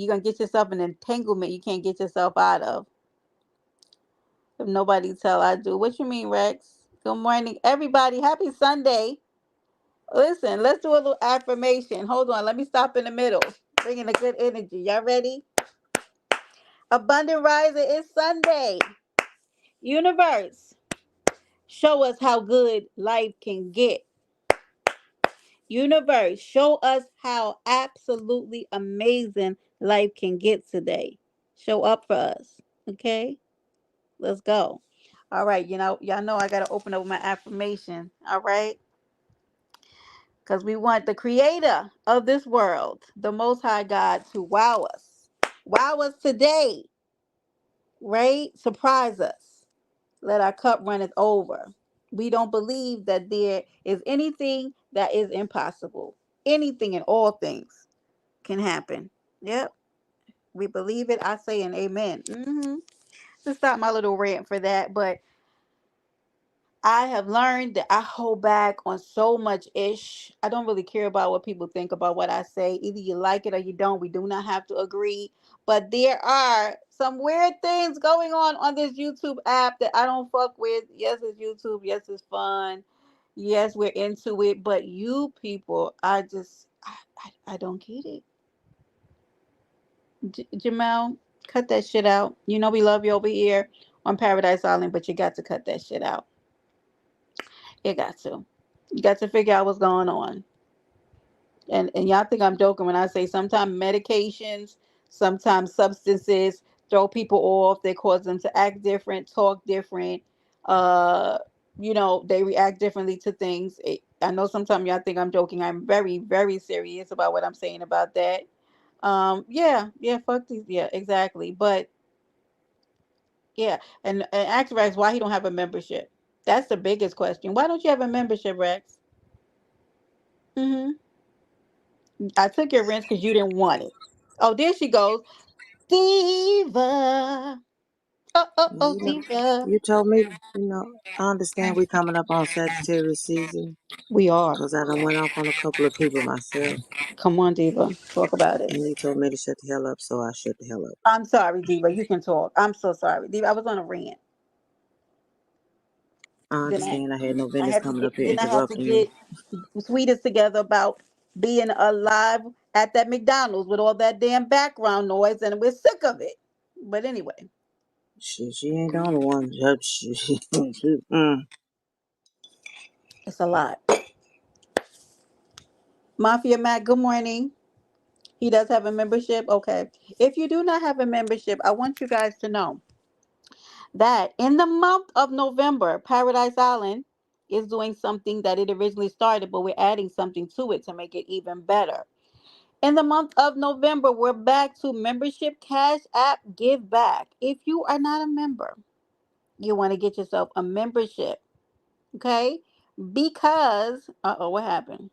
[SPEAKER 2] gonna get yourself an entanglement you can't get yourself out of. If nobody tell, I do. What you mean, Rex? Good morning, everybody. Happy Sunday. Listen, let's do a little affirmation. Hold on, let me stop in the middle. Bringing a good energy. Y'all ready? Abundant Rising is Sunday. Universe, show us how good life can get. Universe, show us how absolutely amazing life can get today. Show up for us. Okay? Let's go. All right, y'all know I gotta open up with my affirmation. All right? Because we want the creator of this world, the most high God, to wow us. Wow us today. Right? Surprise us. Let our cup runneth over. We don't believe that there is anything that is impossible. Anything and all things can happen. Yep. We believe it. I say an amen. To stop my little rant for that. But I have learned that I hold back on so much ish. I don't really care about what people think about what I say. Either you like it or you don't. We do not have to agree. But there are some weird things going on this YouTube app that I don't fuck with. Yes, it's YouTube. Yes, it's fun. Yes, we're into it. But you people, I don't get it. Jamel, cut that shit out. You know we love you over here on Paradise Island, but you got to cut that shit out. You got to. You got to figure out what's going on. And y'all think I'm joking when I say sometimes medications, sometimes substances throw people off. They cause them to act different, talk different. Uh, they react differently to things. I know sometimes y'all think I'm joking. I'm very, very serious about what I'm saying about that. Yeah, fuck these. Yeah, exactly. But yeah, and ask Rex why he don't have a membership. That's the biggest question. Why don't you have a membership, Rex? Mm-hmm. I took your wrench because you didn't want it. Oh, there she goes. Diva. Oh,
[SPEAKER 4] You know,
[SPEAKER 2] Diva.
[SPEAKER 4] you told me, I understand we coming up on Sagittarius season
[SPEAKER 2] We are.
[SPEAKER 4] because I done went off on a couple of people myself,
[SPEAKER 2] Come on, Diva. Talk about it.
[SPEAKER 4] and they told me to shut the hell up, so I shut the hell up.
[SPEAKER 2] I'm sorry, Diva. You can talk. I'm so sorry. Diva, I was on a rant.
[SPEAKER 4] I
[SPEAKER 2] Then
[SPEAKER 4] understand I had no
[SPEAKER 2] I
[SPEAKER 4] business
[SPEAKER 2] had to
[SPEAKER 4] coming up
[SPEAKER 2] get
[SPEAKER 4] here
[SPEAKER 2] then I had to
[SPEAKER 4] interrupting you.
[SPEAKER 2] get sweetest together about being alive at that McDonald's with all that damn background noise, and we're sick of it. But anyway,
[SPEAKER 4] She ain't the only one.
[SPEAKER 2] it's a lot. Mafia Mac, good morning. He does have a membership. Okay. If you do not have a membership, I want you guys to know that in the month of November, Paradise Island is doing something that it originally started, but we're adding something to it to make it even better. In the month of November, we're back to membership cash app give back. If you are not a member, you want to get yourself a membership, okay? Because, what happened?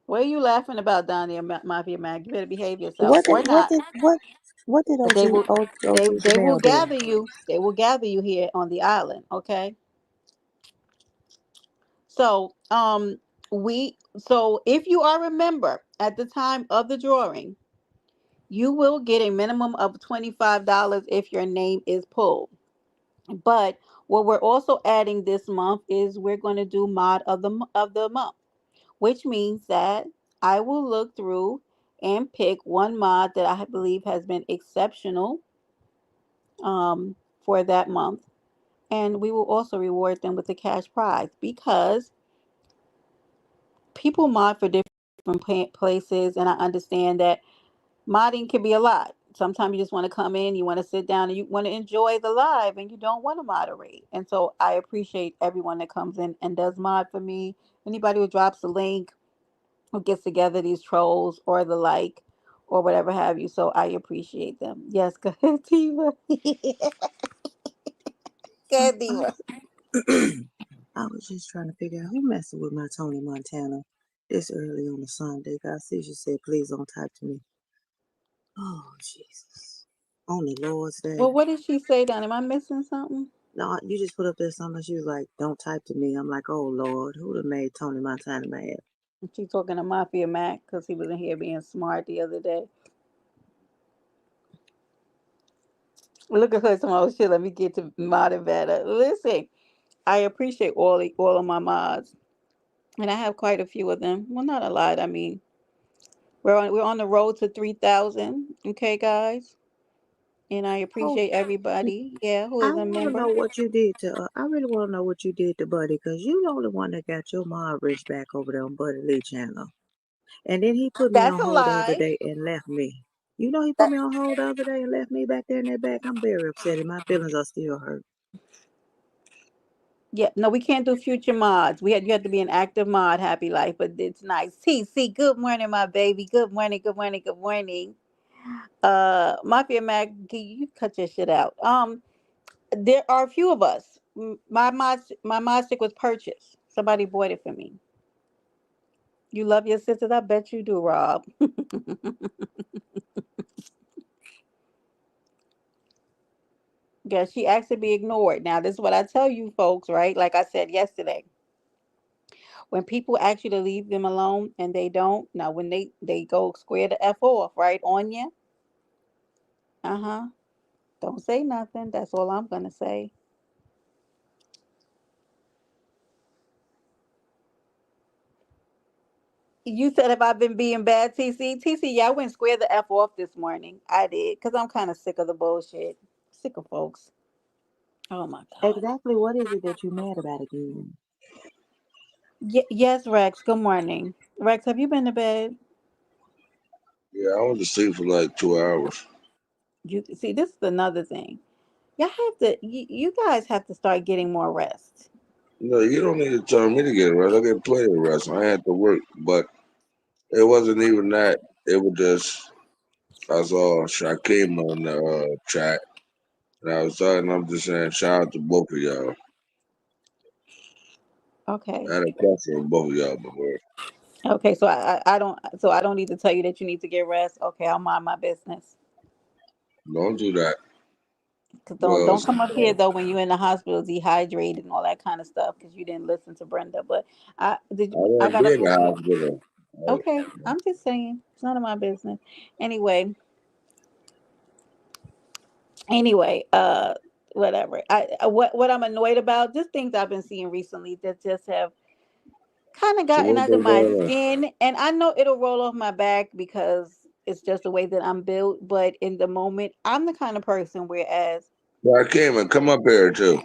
[SPEAKER 2] What are you laughing about down there, Mafia Mag? You better behave yourself
[SPEAKER 4] What did
[SPEAKER 2] or
[SPEAKER 4] what
[SPEAKER 2] not.
[SPEAKER 4] did what did
[SPEAKER 2] But they will,
[SPEAKER 4] OG
[SPEAKER 2] they will
[SPEAKER 4] Jamel do?
[SPEAKER 2] gather you. They will gather you here on the island, okay? So, so if you are a member at the time of the drawing, you will get a minimum of $25 if your name is pulled. But what we're also adding this month is we're going to do mod of the month, which means that I will look through and pick one mod that I believe has been exceptional for that month, and we will also reward them with a cash prize because people mod for different places, and I understand that modding can be a lot. Sometimes you just want to come in, you want to sit down, and you want to enjoy the live, and you don't want to moderate. And so I appreciate everyone that comes in and does mod for me. Anybody who drops a link, who gets together, these trolls or the like, or whatever have you. So I appreciate them. Yes, go ahead, Diva. Go ahead, Diva.
[SPEAKER 4] I was just trying to figure out who messing with my Tony Montana this early on a Sunday. God says you said, please don't type to me. Oh, Jesus. On the Lord's Day.
[SPEAKER 2] Well, what did she say, Don? Am I missing something?
[SPEAKER 4] No, you just put up there something. She was like, don't type to me. I'm like, oh, Lord, who done made Tony Montana mad?
[SPEAKER 2] She talking to Mafia Mac because he was in here being smart the other day. Look at her tomorrow. Shit, let me get to modern better. Listen, I appreciate all of my mods, and I have quite a few of them. Well, not a lot. I mean, we're on the road to 3,000. Okay, guys, and I
[SPEAKER 4] Oh,
[SPEAKER 2] appreciate everybody. Yeah, who
[SPEAKER 4] I
[SPEAKER 2] is a
[SPEAKER 4] want to
[SPEAKER 2] member?
[SPEAKER 4] know what you did to, I really want to know what you did to Buddy because you the only one that got your mom rich back over there on Buddy Lee channel. And then he put me
[SPEAKER 2] That's
[SPEAKER 4] on
[SPEAKER 2] a
[SPEAKER 4] hold the other
[SPEAKER 2] lie.
[SPEAKER 4] day and left me. You know he put
[SPEAKER 2] That-
[SPEAKER 4] me on hold the other day and left me back there in that back. I'm very upset and my feelings are still hurt.
[SPEAKER 2] yeah, no, we can't do future mods. You have to be an active mod. Happy life, but it's nice. TC, good morning, my baby. Good morning. Good morning. Good morning. Mafia Mac, you cut your shit out. There are a few of us. My mod stick was purchased. Somebody bought it for me. You love your sisters? I bet you do, Rob. Yeah, she asked to be ignored. Now, this is what I tell you folks, right? Like I said yesterday, when people ask you to leave them alone and they don't, now when they go square the f off, right on you, uh-huh. Don't say nothing. That's all I'm gonna say. You said if I've been being bad, TC? TC, yeah, I went square the F off this morning. I did, because I'm kind of sick of the bullshit. Sick of folks. Oh my God.
[SPEAKER 4] Exactly what is it that you mad about again?
[SPEAKER 2] Yes, Rex, good morning. Rex, have you been to bed?
[SPEAKER 6] Yeah, I went to sleep for like 2 hours.
[SPEAKER 2] You see, this is another thing. You guys have to start getting more rest.
[SPEAKER 6] No, you don't need to tell me to get rest. I get plenty of rest. I had to work, but it wasn't even that. It was just I saw Shaquem on the chat, and I was talking. I'm just saying, shout out to both of y'all.
[SPEAKER 2] Okay.
[SPEAKER 6] I had a question for both of y'all before.
[SPEAKER 2] Okay, I don't need to tell you that you need to get rest. Okay, I'll mind my business.
[SPEAKER 6] Don't do that.
[SPEAKER 2] 'Cause
[SPEAKER 6] Well,
[SPEAKER 2] don't come up here though when you're in the hospital dehydrated and all that kind of stuff because you didn't listen to Brenda. But
[SPEAKER 6] I
[SPEAKER 2] I
[SPEAKER 6] won't
[SPEAKER 2] got
[SPEAKER 6] be
[SPEAKER 2] a
[SPEAKER 6] in the
[SPEAKER 2] few.
[SPEAKER 6] hospital.
[SPEAKER 2] Okay, I'm just saying it's none of my business. Anyway, whatever. What I'm annoyed about, just things I've been seeing recently that just have kind of
[SPEAKER 6] So
[SPEAKER 2] gotten
[SPEAKER 6] what's
[SPEAKER 2] under
[SPEAKER 6] been
[SPEAKER 2] my
[SPEAKER 6] going on?
[SPEAKER 2] skin, and I know it'll roll off my back because it's just the way that I'm built. But in the moment, I'm the kind of person whereas
[SPEAKER 6] Shaquem, and come up here too.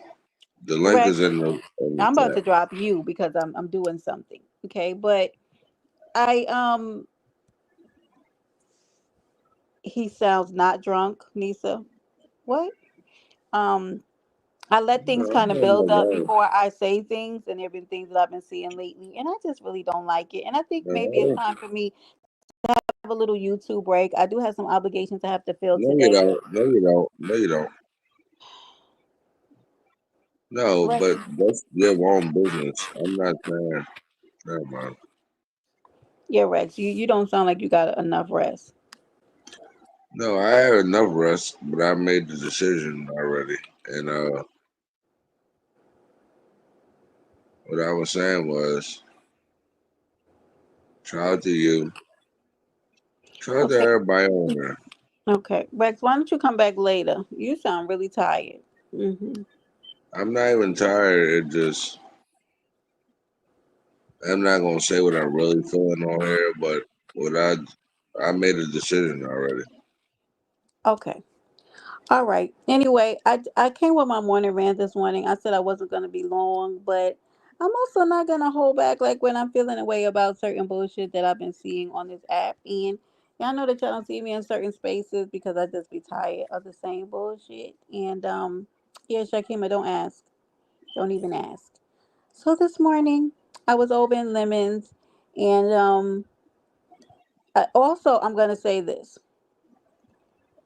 [SPEAKER 6] The link is
[SPEAKER 2] Rex,
[SPEAKER 6] in the
[SPEAKER 2] I'm about
[SPEAKER 6] chat.
[SPEAKER 2] to drop you because I'm doing something. Okay, but I he sounds not drunk, Nisa. What? Um, I let
[SPEAKER 6] No,
[SPEAKER 2] things
[SPEAKER 6] I'm
[SPEAKER 2] kind of
[SPEAKER 6] not in the
[SPEAKER 2] build up
[SPEAKER 6] water.
[SPEAKER 2] before I say things, and there have been things that I've been seeing lately, and I just really don't like it. And I think
[SPEAKER 6] No,
[SPEAKER 2] maybe it's time for me to have a little YouTube break. I do have some obligations I have to fill
[SPEAKER 6] no, you
[SPEAKER 2] today.
[SPEAKER 6] don't. No, you don't. No, you don't. No,
[SPEAKER 2] Rex,
[SPEAKER 6] but that's your own business. I'm not saying. Never mind.
[SPEAKER 2] yeah, Rex, you don't sound like you got enough rest.
[SPEAKER 6] No, I had enough rest, but I made the decision already. And what I was saying was, shout out to you. Shout out to
[SPEAKER 2] Okay,
[SPEAKER 6] everybody on there.
[SPEAKER 2] okay, Rex, why don't you come back later? You sound really tired.
[SPEAKER 6] I'm not even tired. It just, I'm not gonna say what I'm really feeling on here, but what I made a decision already.
[SPEAKER 2] Okay. All right. Anyway, I came with my morning rant this morning. I said I wasn't going to be long, but I'm also not going to hold back like when I'm feeling a way about certain bullshit that I've been seeing on this app. And y'all know that y'all don't see me in certain spaces because I just be tired of the same bullshit. And yeah, Shakima, don't ask. Don't even ask. So this morning I was over in Lemons, and I'm going to say this.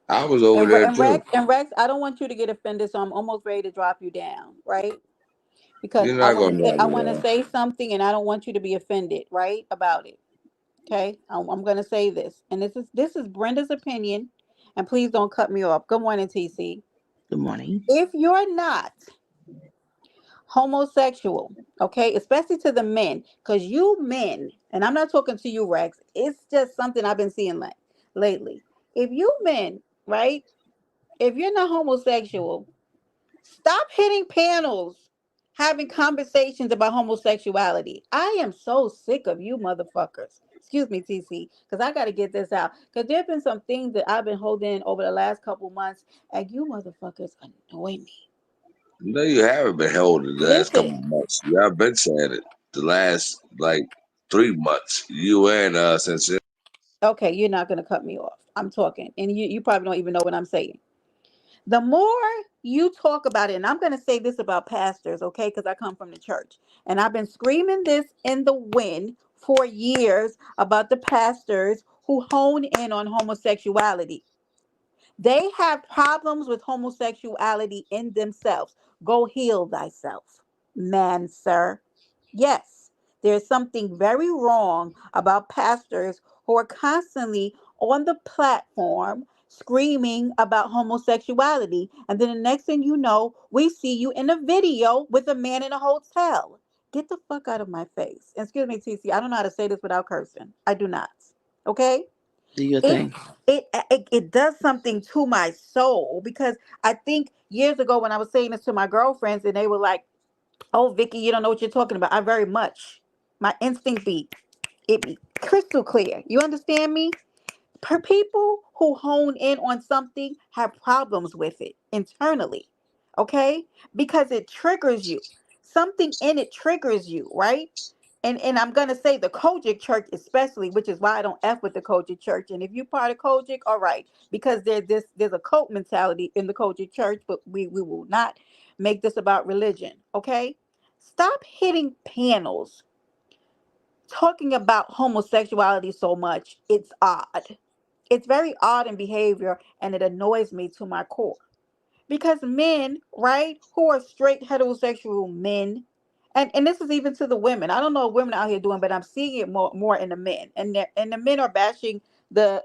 [SPEAKER 6] I was over
[SPEAKER 2] And,
[SPEAKER 6] there
[SPEAKER 2] and
[SPEAKER 6] too.
[SPEAKER 2] Rex, and Rex, I don't want you to get offended, so I'm almost ready to drop you down, right? because
[SPEAKER 6] You're not gonna knock
[SPEAKER 2] I
[SPEAKER 6] it
[SPEAKER 2] want to
[SPEAKER 6] off.
[SPEAKER 2] say something, and I don't want you to be offended, right, about it. Okay, I'm going to say this, and this is Brenda's opinion, and please don't cut me off. Good morning, TC.
[SPEAKER 5] Good morning.
[SPEAKER 2] If you're not homosexual, okay, especially to the men, because you men, and I'm not talking to you, Rex, it's just something I've been seeing lately. If you men, right, if you're not homosexual, stop hitting panels, having conversations about homosexuality. I am so sick of you motherfuckers. Excuse me, TC, because I got to get this out. Because there have been some things that I've been holding over the last couple months, and you motherfuckers annoy me.
[SPEAKER 6] No, you haven't been held the last couple
[SPEAKER 2] Listen,
[SPEAKER 6] of months. Yeah, I've been saying it the last like 3 months. You and since
[SPEAKER 2] okay, you're not going to cut me off. I'm talking, and you probably don't even know what I'm saying. The more you talk about it, and I'm going to say this about pastors, okay, because I come from the church, and I've been screaming this in the wind for years about the pastors who hone in on homosexuality. They have problems with homosexuality in themselves. Go heal thyself, man, sir. Yes, there's something very wrong about pastors who are constantly on the platform screaming about homosexuality. And then the next thing you know, we see you in a video with a man in a hotel. Get the fuck out of my face. Excuse me, TC. I don't know how to say this without cursing. I do not. Okay?
[SPEAKER 5] Do your
[SPEAKER 2] it
[SPEAKER 5] thing.
[SPEAKER 2] it does something to my soul, because I think years ago when I was saying this to my girlfriends and they were like, "Oh, Vicky, you don't know what you're talking about." I very much, my instinct be crystal clear. You understand me? Per people who hone in on something have problems with it internally, okay? Because it triggers you. Something in it triggers you, right? And I'm gonna say the Kojic church especially, which is why I don't f with the Kojic church. And if you're part of Kojic, all right, because there's a cult mentality in the Kojic church, but we will not make this about religion, okay? Stop hitting panels talking about homosexuality so much. It's odd. It's very odd in behavior, and it annoys me to my core. Because men, right, who are straight heterosexual men, and this is even to the women. I don't know what women out here doing, but I'm seeing it more in the men. And the men are bashing the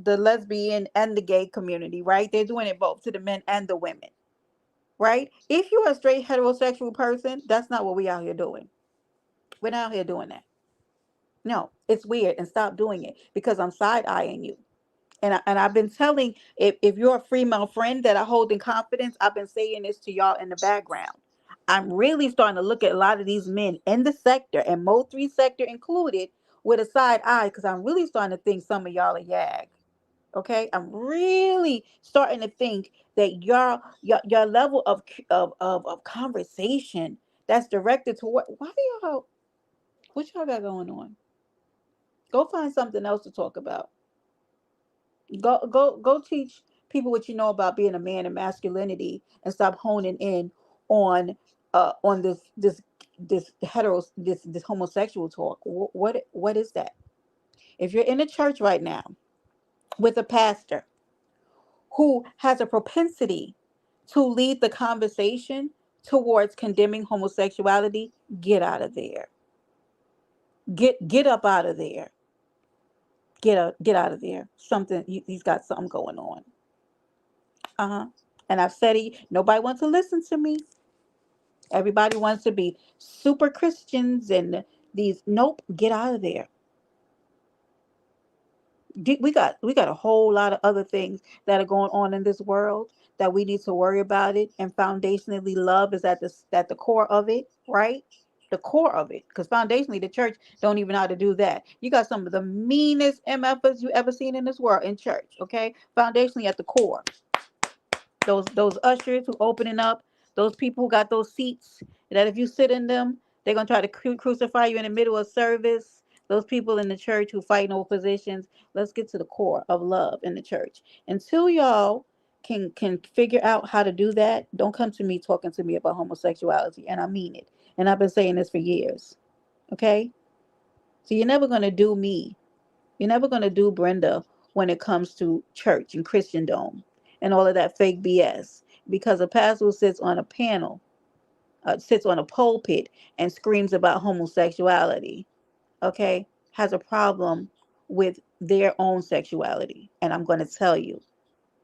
[SPEAKER 2] lesbian and the gay community, right? They're doing it both to the men and the women, right? If you're a straight heterosexual person, that's not what we out here doing. We're not out here doing that. No, it's weird, and stop doing it, because I'm side eyeing you. And I've been telling, if you're a female friend that I hold in confidence, I've been saying this to y'all in the background. I'm really starting to look at a lot of these men in the sector, and Mo3 sector included, with a side eye, because I'm really starting to think some of y'all are yag. Okay, I'm really starting to think that your level of conversation that's directed to why do y'all, what y'all got going on? Go find something else to talk about. Go teach people what you know about being a man and masculinity, and stop honing in on this homosexual talk. What is that? If you're in a church right now with a pastor who has a propensity to lead the conversation towards condemning homosexuality, get out of there. Get up out of there. Get out of there. He's got something going on. Uh-huh. And I've said it, nobody wants to listen to me. Everybody wants to be super Christians and these, nope, get out of there. We got a whole lot of other things that are going on in this world that we need to worry about it. And foundationally, love is at the core of it, right? The core of it. Because foundationally, the church don't even know how to do that. You got some of the meanest MFers you ever seen in this world in church, okay? Foundationally at the core. Those ushers who opening up, those people who got those seats that if you sit in them, they're gonna try to crucify you in the middle of service. Those people in the church who fighting over positions. Let's get to the core of love in the church. Until y'all can figure out how to do that, don't come to me talking to me about homosexuality, and I mean it. And I've been saying this for years. Okay, so you're never gonna do me. You're never going to do Brenda when it comes to church and Christendom and all of that fake BS. Because a pastor who sits on a panel, sits on a pulpit and screams about homosexuality, okay, has a problem with their own sexuality. And I'm going to tell you,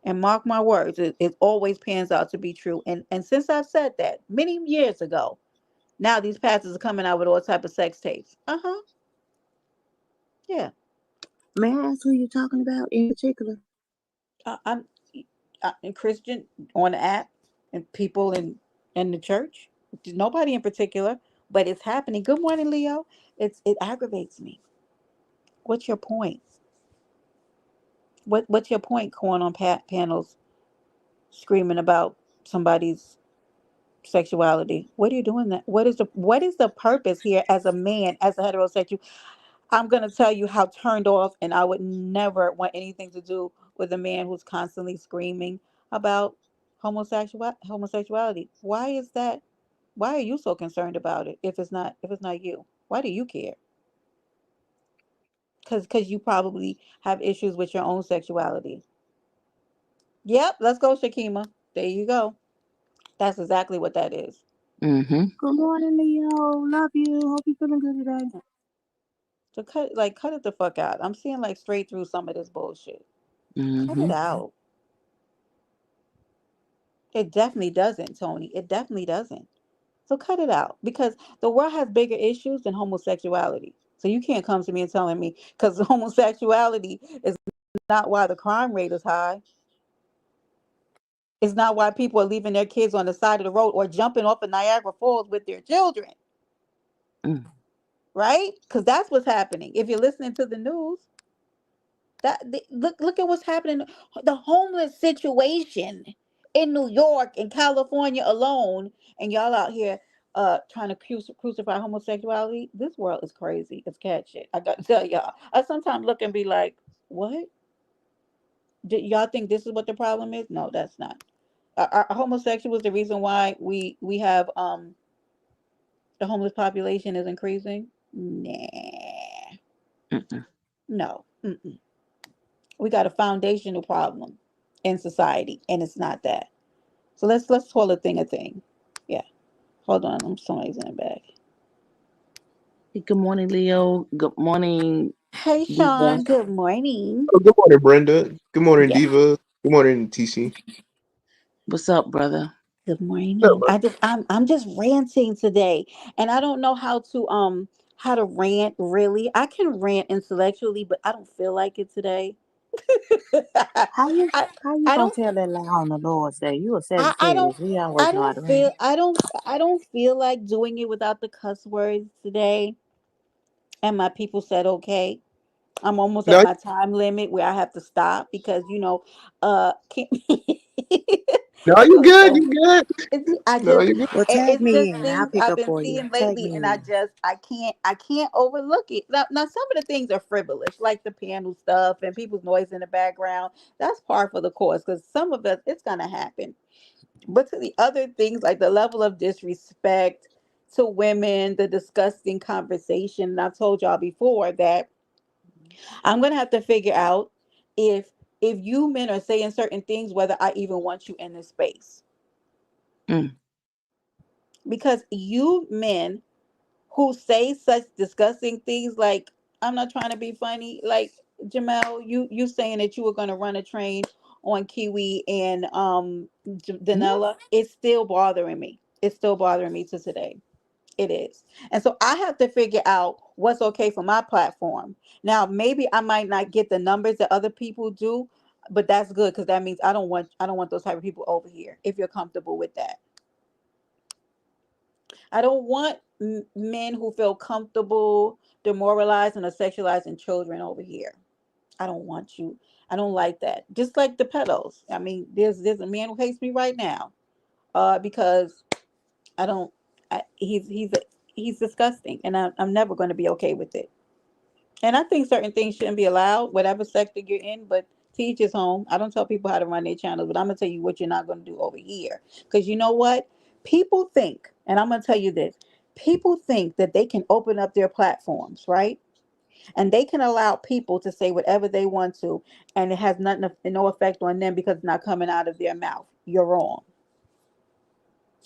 [SPEAKER 2] and mark my words, it always pans out to be true. And since I've said that many years ago, now these pastors are coming out with all type of sex tapes. Uh-huh. Yeah.
[SPEAKER 4] May I ask who you're talking about in particular?
[SPEAKER 2] I'm a Christian on the app and people in the church. Nobody in particular, but it's happening. Good morning, Leo. It aggravates me. What's your point? What's your point going on panels screaming about somebody's sexuality? What are you doing that? What is the purpose here as a man, as a heterosexual? I'm gonna tell you how turned off, and I would never want anything to do with a man who's constantly screaming about homosexuality. Why is that? Why are you so concerned about it if it's not you? Why do you care? Because you probably have issues with your own sexuality. Yep, let's go, Shakima. There you go. That's exactly what that is.
[SPEAKER 5] Mm-hmm.
[SPEAKER 4] Good morning, Leo. Love you. Hope you're feeling good today.
[SPEAKER 2] So cut it the fuck out. I'm seeing like straight through some of this bullshit. Cut
[SPEAKER 5] Mm-hmm.
[SPEAKER 2] it out. It definitely doesn't, Tony. It definitely doesn't. So cut it out because the world has bigger issues than homosexuality. So you can't come to me and telling me because homosexuality is not why the crime rate is high. It's not why people are leaving their kids on the side of the road or jumping off of Niagara Falls with their children,
[SPEAKER 5] Mm.
[SPEAKER 2] right? Because that's what's happening. If you're listening to the news, look at what's happening. The homeless situation in New York and California alone, and y'all out here trying to crucify homosexuality. This world is crazy. It's cat shit. I got to tell y'all. I sometimes look and be like, what? Did y'all think this is what the problem is? No, that's not. Are homosexuals the reason why we have the homeless population is increasing? Nah,
[SPEAKER 5] Mm-mm.
[SPEAKER 2] no. Mm-mm. We got a foundational problem in society, and it's not that. So let's call a thing a thing. Yeah. Hold on, somebody's in the back.
[SPEAKER 5] Hey, good morning, Leo. Good morning,
[SPEAKER 2] Hey,
[SPEAKER 5] Diva.
[SPEAKER 2] Sean. Good morning.
[SPEAKER 7] Oh, good morning, Brenda. Good morning,
[SPEAKER 2] Yes.
[SPEAKER 7] Diva. Good morning, TC.
[SPEAKER 5] What's up, brother?
[SPEAKER 2] Good
[SPEAKER 7] Not
[SPEAKER 2] morning.
[SPEAKER 7] much.
[SPEAKER 2] I'm just ranting today, and I don't know how to rant really. I can rant intellectually, but I don't feel like it today.
[SPEAKER 4] How you
[SPEAKER 2] I
[SPEAKER 4] how you
[SPEAKER 2] I
[SPEAKER 4] gonna
[SPEAKER 2] don't
[SPEAKER 4] tell that lie on the Lord's Day? You a
[SPEAKER 2] I don't
[SPEAKER 4] Sagittarius. We always
[SPEAKER 2] I
[SPEAKER 4] know how
[SPEAKER 2] don't
[SPEAKER 4] to
[SPEAKER 2] feel
[SPEAKER 4] rant.
[SPEAKER 2] I don't feel like doing it without the cuss words today. And my people said okay. I'm almost at
[SPEAKER 7] No,
[SPEAKER 2] my time limit where I have to stop because can't
[SPEAKER 7] no,
[SPEAKER 2] it's
[SPEAKER 7] you
[SPEAKER 2] gonna
[SPEAKER 7] good.
[SPEAKER 2] go.
[SPEAKER 7] You good.
[SPEAKER 2] I
[SPEAKER 7] No,
[SPEAKER 2] just
[SPEAKER 7] you good.
[SPEAKER 4] Well, tag
[SPEAKER 2] it's
[SPEAKER 4] me
[SPEAKER 2] just
[SPEAKER 4] in. I'll
[SPEAKER 2] things
[SPEAKER 4] pick
[SPEAKER 2] I've
[SPEAKER 4] up
[SPEAKER 2] been
[SPEAKER 4] for you.
[SPEAKER 2] seeing
[SPEAKER 4] Tag
[SPEAKER 2] lately,
[SPEAKER 4] me
[SPEAKER 2] and
[SPEAKER 4] in.
[SPEAKER 2] I can't overlook it. Now some of the things are frivolous, like the panel stuff and people's noise in the background. That's par for the course because some of us it's gonna happen. But to the other things like the level of disrespect to women, the disgusting conversation, and I've told y'all before that I'm gonna have to figure out if you men are saying certain things, whether I even want you in this space.
[SPEAKER 5] Mm.
[SPEAKER 2] Because you men who say such disgusting things like I'm not trying to be funny, like Jamel, you saying that you were gonna run a train on Kiwi and Danella, it's still bothering me. It's still bothering me to today. It is. And so I have to figure out what's okay for my platform. Now, maybe I might not get the numbers that other people do, but that's good because that means I don't want those type of people over here if you're comfortable with that. I don't want men who feel comfortable demoralizing or sexualizing children over here. I don't want you. I don't like that. Just like the pedos. I mean, there's a man who hates me right now because I don't. He's disgusting, and I'm never going to be okay with it. And I think certain things shouldn't be allowed, whatever sector you're in. But teach his home. I don't tell people how to run their channels, but I'm gonna tell you what you're not going to do over here. Because you know what? People think, and I'm gonna tell you this: people think that they can open up their platforms, right? And they can allow people to say whatever they want to, and it has nothing, no effect on them because it's not coming out of their mouth. You're wrong.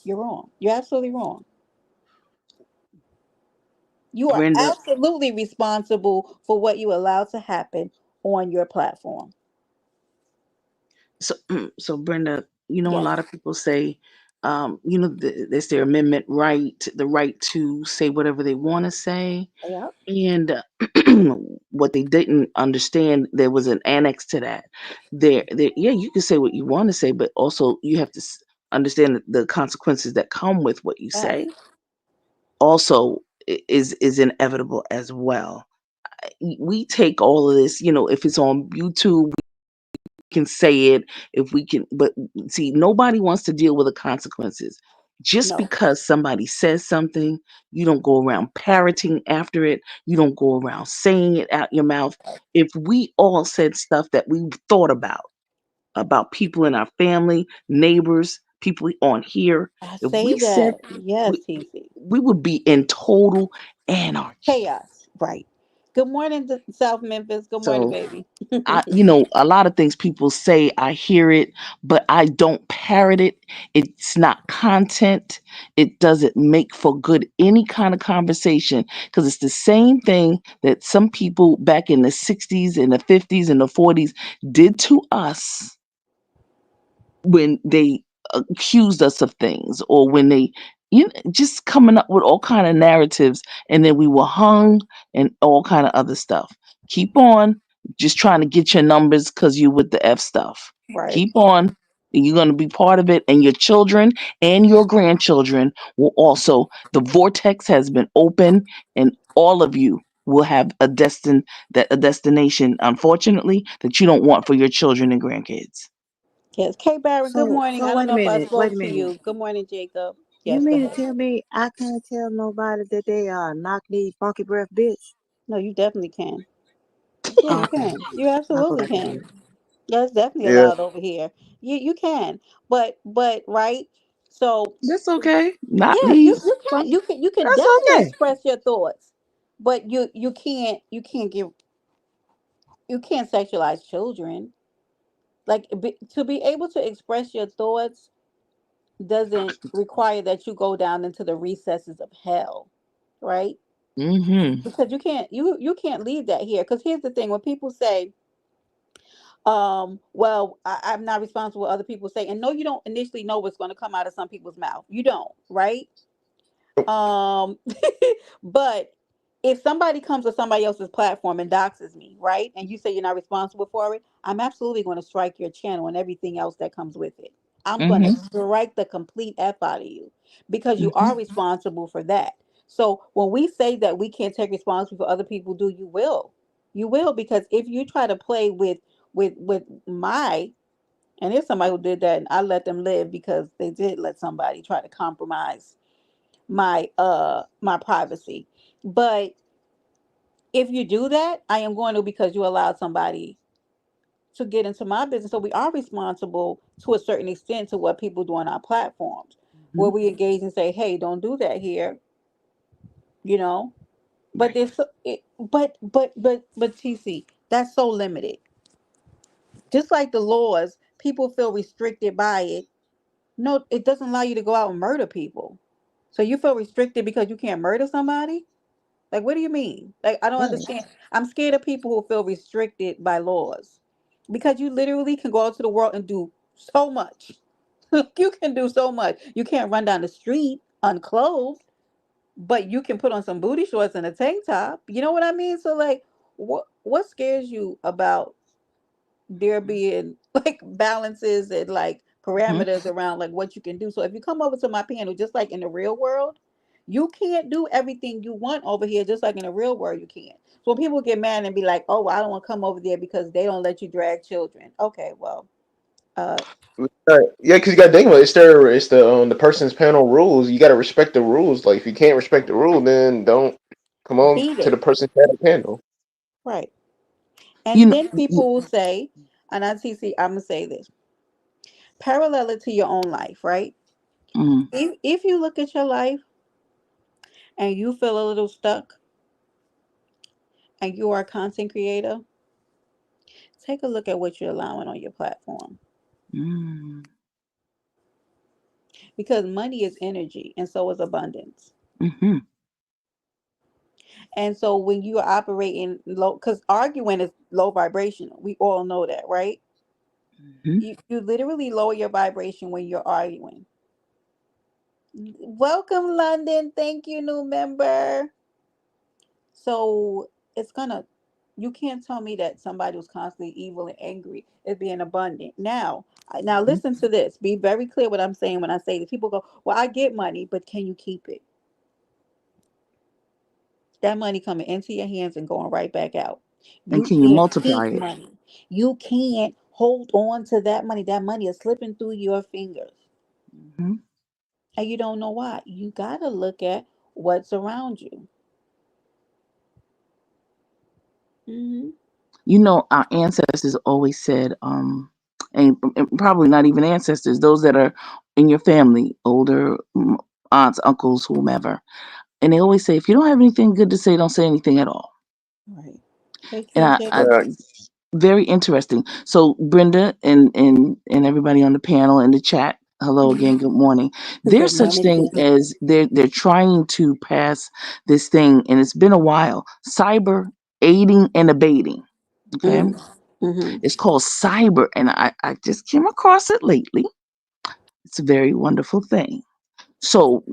[SPEAKER 2] You're wrong. You're absolutely wrong. You are
[SPEAKER 5] Brenda.
[SPEAKER 2] absolutely responsible for what you allow to happen on your platform.
[SPEAKER 5] So, so Brenda, you know, a
[SPEAKER 2] Yes.
[SPEAKER 5] lot of people say, you know, there's their amendment right, the right to say whatever they want to say.
[SPEAKER 2] Yep.
[SPEAKER 5] And what they didn't understand, there was an annex to that. There, yeah, you can say what you want to say, but also you have to understand the consequences that come with what you
[SPEAKER 2] Yes.
[SPEAKER 5] say. Also, is inevitable as well. We take all of this, you know, if it's on YouTube, can say it, if we can, but see, nobody wants to deal with the consequences. Just
[SPEAKER 2] No.
[SPEAKER 5] because somebody says something, you don't go around parroting after it, you don't go around saying it out your mouth. If we all said stuff that we thought about people in our family, neighbors, people on here,
[SPEAKER 2] I
[SPEAKER 5] if
[SPEAKER 2] say
[SPEAKER 5] we said,
[SPEAKER 2] that. Yes,
[SPEAKER 5] we,
[SPEAKER 2] TC.
[SPEAKER 5] we would be in total anarchy.
[SPEAKER 2] Chaos. Right. Good morning, South Memphis. Good morning,
[SPEAKER 5] So
[SPEAKER 2] baby.
[SPEAKER 5] you know, a lot of things people say, I hear it, but I don't parrot it. It's not content. It doesn't make for good any kind of conversation because it's the same thing that some people back in the 60s and the 50s and the 40s did to us when they accused us of things, or when they, you know, just coming up with all kind of narratives, and then we were hung and all kind of other stuff. Keep on just trying to get your numbers because you with the F stuff.
[SPEAKER 2] Right.
[SPEAKER 5] Keep on. You're going to be part of it, and your children and your grandchildren will also. The vortex has been open, and all of you will have a destination, unfortunately, that you don't want for your children and grandkids.
[SPEAKER 2] Yes. K Barry, good morning.
[SPEAKER 4] So
[SPEAKER 2] I don't
[SPEAKER 4] wait a
[SPEAKER 2] know if I
[SPEAKER 4] minute, wait
[SPEAKER 2] spoke
[SPEAKER 4] a
[SPEAKER 2] to
[SPEAKER 4] minute.
[SPEAKER 2] you. Good morning, Jacob.
[SPEAKER 4] You
[SPEAKER 2] Yes, go
[SPEAKER 4] mean to
[SPEAKER 2] ahead.
[SPEAKER 4] tell me I can't tell nobody that they are knock knee funky breath bitch?
[SPEAKER 2] No, you definitely can. Yeah, you
[SPEAKER 4] Okay,
[SPEAKER 2] can. You
[SPEAKER 4] I'll go
[SPEAKER 2] absolutely
[SPEAKER 4] back on
[SPEAKER 2] can.
[SPEAKER 4] mute.
[SPEAKER 2] Yeah, it's definitely
[SPEAKER 7] Yeah.
[SPEAKER 2] allowed over here. You can. But right. So
[SPEAKER 5] That's okay. Not
[SPEAKER 2] yeah,
[SPEAKER 5] me.
[SPEAKER 2] you can
[SPEAKER 5] That's
[SPEAKER 2] definitely
[SPEAKER 5] okay.
[SPEAKER 2] express your thoughts, but you can't sexualize children. Like to be able to express your thoughts doesn't require that you go down into the recesses of hell, right?
[SPEAKER 5] Mm-hmm.
[SPEAKER 2] Because you can't leave that here. Because here's the thing: when people say, well, I'm not responsible for what other people say, and no, you don't initially know what's going to come out of some people's mouth. You don't, right? Um, but if somebody comes to somebody else's platform and doxes me, right, and you say you're not responsible for it, I'm absolutely going to strike your channel and everything else that comes with it. I'm going to
[SPEAKER 5] Mm-hmm.
[SPEAKER 2] strike the complete F out of you because you
[SPEAKER 5] Mm-hmm.
[SPEAKER 2] are responsible for that. So when we say that we can't take responsibility for other people do, you will, because if you try to play with my, and there's somebody who did that and I let them live because they did let somebody try to compromise my privacy. But if you do that, I am going to, because you allowed somebody to get into my business. So we are responsible to a certain extent to what people do on our platforms, where we engage and say, hey, don't do that here, you know. But
[SPEAKER 5] Right.
[SPEAKER 2] there's but TC, that's so limited. Just like the laws, people feel restricted by it. No, it doesn't allow you to go out and murder people. So you feel restricted because you can't murder somebody? Like, what do you mean? Like, I don't
[SPEAKER 4] Right.
[SPEAKER 2] understand. I'm scared of people who feel restricted by laws because you literally can go out to the world and do so much. You can do so much. You can't run down the street unclothed, but you can put on some booty shorts and a tank top. You know what I mean? So, like, what scares you about there being like balances and like
[SPEAKER 5] Mm-hmm.
[SPEAKER 2] parameters around like what you can do? So if you come over to my panel, just like in the real world, you can't do everything you want over here, just like in the real world you can. So when people get mad and be like, oh, I don't want to come over there because they don't let you drag children. Okay, well, uh
[SPEAKER 7] Yeah, because you got to think about it. It's the person's panel rules. You got to respect the rules. Like if you can't respect the rule, then don't come on
[SPEAKER 2] beat
[SPEAKER 7] to the
[SPEAKER 2] it.
[SPEAKER 7] person's panel.
[SPEAKER 2] Right.
[SPEAKER 5] You
[SPEAKER 2] And
[SPEAKER 5] know.
[SPEAKER 2] then people will say, and I'm gonna say this, parallel it to your own life, right?
[SPEAKER 5] Mm,
[SPEAKER 2] If you look at your life and you feel a little stuck and you are a content creator, take a look at what you're allowing on your platform.
[SPEAKER 5] mm,
[SPEAKER 2] because money is energy and so is abundance.
[SPEAKER 5] Hmm.
[SPEAKER 2] And so when you are operating low, because arguing is low vibrational, we all know that, right?
[SPEAKER 5] Hmm.
[SPEAKER 2] You literally lower your vibration when you're arguing. Welcome, London. Thank you, new member. So it's gonna, you can't tell me that somebody who's constantly evil and angry is being abundant. Now listen to this. Be very clear what I'm saying when I say this. People go, "Well, I get money, but can you keep it?" That money coming into your hands and going right back out.
[SPEAKER 5] And
[SPEAKER 2] You
[SPEAKER 5] can you
[SPEAKER 2] can't
[SPEAKER 5] multiply
[SPEAKER 2] keep
[SPEAKER 5] it?
[SPEAKER 2] money. You can't hold on to that money. That money is slipping through your fingers,
[SPEAKER 5] Hmm.
[SPEAKER 2] and you don't know why. You gotta look at what's around you. Hmm.
[SPEAKER 5] You know, our ancestors always said, and probably not even ancestors, those that are in your family, older aunts, uncles, whomever, and they always say, if you don't have anything good to say, don't say anything at all.
[SPEAKER 2] Right. Hey,
[SPEAKER 5] And
[SPEAKER 2] KJ.
[SPEAKER 5] very interesting. So Brenda and everybody on the panel and the chat, hello again, good morning.
[SPEAKER 2] Good
[SPEAKER 5] There's such
[SPEAKER 2] morning to
[SPEAKER 5] thing
[SPEAKER 2] you.
[SPEAKER 5] as they're trying to pass this thing, and it's been a while. Cyber aiding and abating. Okay,
[SPEAKER 2] Mm-hmm.
[SPEAKER 5] it's called cyber, and I just came across it lately. It's a very wonderful thing. So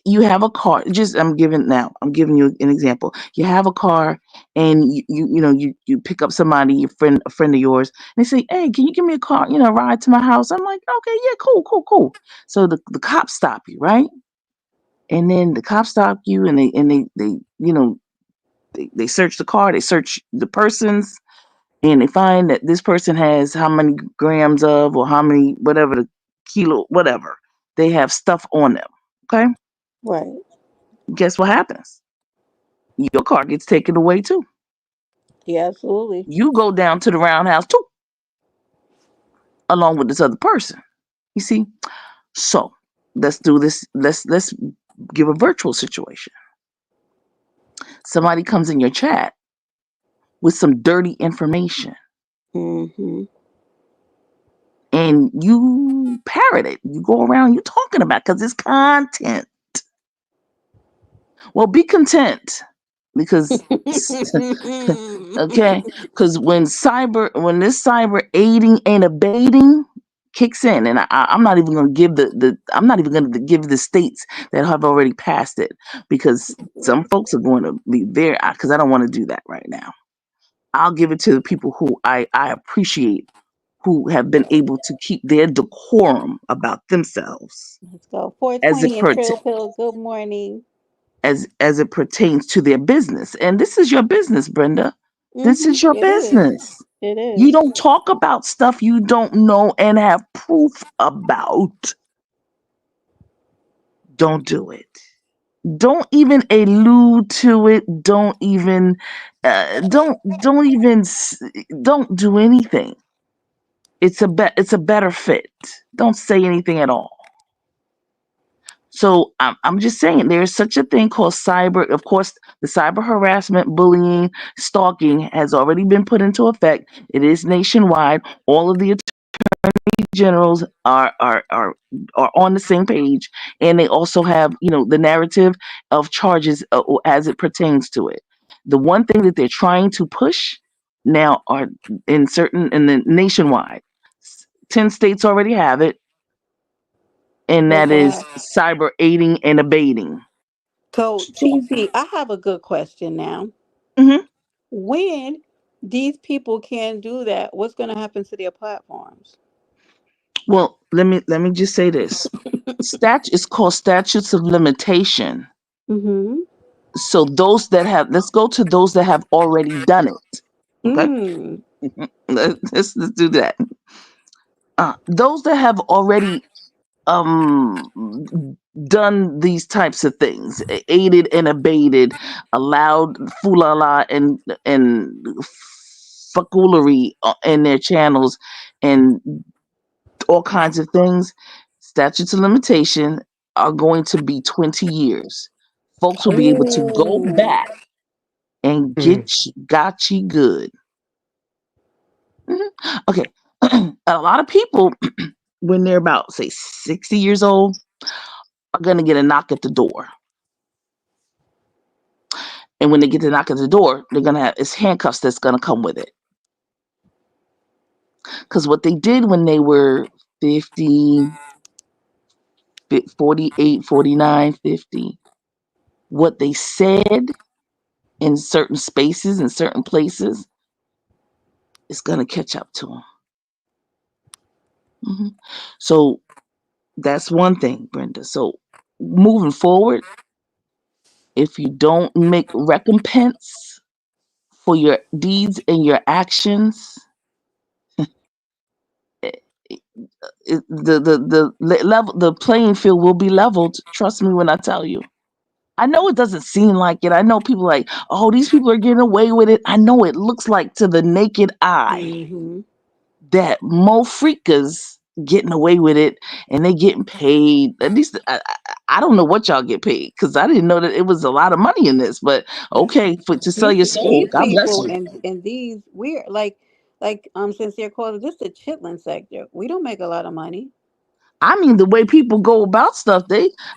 [SPEAKER 5] you have a car. Just I'm giving you an example. You have a car, and you pick up somebody, a friend of yours, and they say, "Hey, can you give me a car? Ride to my house." I'm like, "Okay, yeah, cool, cool, cool." So the cops stop you, right? And then the cops stop you, and they search the car, they search the persons, and they find that this person has how many grams of, or how many, whatever, the kilo, whatever. They have stuff on them. Okay,
[SPEAKER 2] Right.
[SPEAKER 5] guess what happens? Your car gets taken away too.
[SPEAKER 2] Yeah, absolutely.
[SPEAKER 5] You go down to the roundhouse too, along with this other person. You see? So let's do this. Let's give a virtual situation. Somebody comes in your chat with some dirty information,
[SPEAKER 2] Mm-hmm.
[SPEAKER 5] and you parrot it. You go around, you talking about, because it's content. Well, be content, because okay, because when this cyber aiding and abating kicks in, and I'm not even going to give I'm not even going to give the states that have already passed it, because some folks are going to be very, because I don't want to do that right now. I'll give it to the people who I appreciate, who have been able to keep their decorum about themselves
[SPEAKER 2] Let's go.
[SPEAKER 5] as it
[SPEAKER 2] 420 and Trill Pill. Good morning.
[SPEAKER 5] as it pertains to their business. And this is your business, Brenda. This
[SPEAKER 2] Mm-hmm.
[SPEAKER 5] is your
[SPEAKER 2] It is.
[SPEAKER 5] business.
[SPEAKER 2] It
[SPEAKER 5] You
[SPEAKER 2] is.
[SPEAKER 5] don't talk about stuff you don't know and have proof about. Don't do it. Don't even allude to it. Don't even don't even don't do anything. It's a better fit. Don't say anything at all. So I'm just saying, there is such a thing called cyber. Of course, the cyber harassment, bullying, stalking has already been put into effect. It is nationwide. All of the attorney generals are on the same page, and they also have the narrative of charges as it pertains to it. The one thing that they're trying to push now are in the nationwide. 10 states already have it, and
[SPEAKER 2] What's
[SPEAKER 5] that is
[SPEAKER 2] that?
[SPEAKER 5] cyber aiding and abating.
[SPEAKER 2] So,
[SPEAKER 5] So,
[SPEAKER 2] TT, I have a good question now.
[SPEAKER 5] mhm.
[SPEAKER 2] When these people can do that, what's going to happen to their platforms?
[SPEAKER 5] Well, let me just say this. It's called statutes of limitation.
[SPEAKER 2] Mm-hmm.
[SPEAKER 5] So let's go to those that have already done it. Okay,
[SPEAKER 2] Mm.
[SPEAKER 5] let's do that. Those that have already um done these types of things, aided and abated, allowed fulala and fuckery in their channels, and all kinds of things. Statutes of limitation are going to be 20 years. Folks will be able to go
[SPEAKER 2] Oh.
[SPEAKER 5] back and
[SPEAKER 7] Mm.
[SPEAKER 5] got you good. Mhm. Okay. A lot of people when they're about, say, 60 years old, are going to get a knock at the door. And when they get the knock at the door, they're going to have, it's handcuffs that's going to come with it. Because what they did when they were 50, 48, 49, 50, what they said in certain spaces, in certain places, is going to catch up to them. So that's one thing, Brenda. So moving forward, if you don't make recompense for your deeds and your actions, the playing field will be leveled. Trust me when I tell you. I know it doesn't seem like it. I know people like, oh, these people are getting away with it. I know it looks like to the naked eye
[SPEAKER 2] Mm-hmm.
[SPEAKER 5] that Mo Freakers getting away with it and they getting paid. At least I don't know what y'all get paid because I didn't know that it was a lot of money in this. But okay, for to sell your soul,
[SPEAKER 2] These
[SPEAKER 5] God bless
[SPEAKER 2] people
[SPEAKER 5] you.
[SPEAKER 2] and these we're like sincere callers. This the chitlin sector. We don't make a lot of money.
[SPEAKER 5] I mean, the way people go about stuff,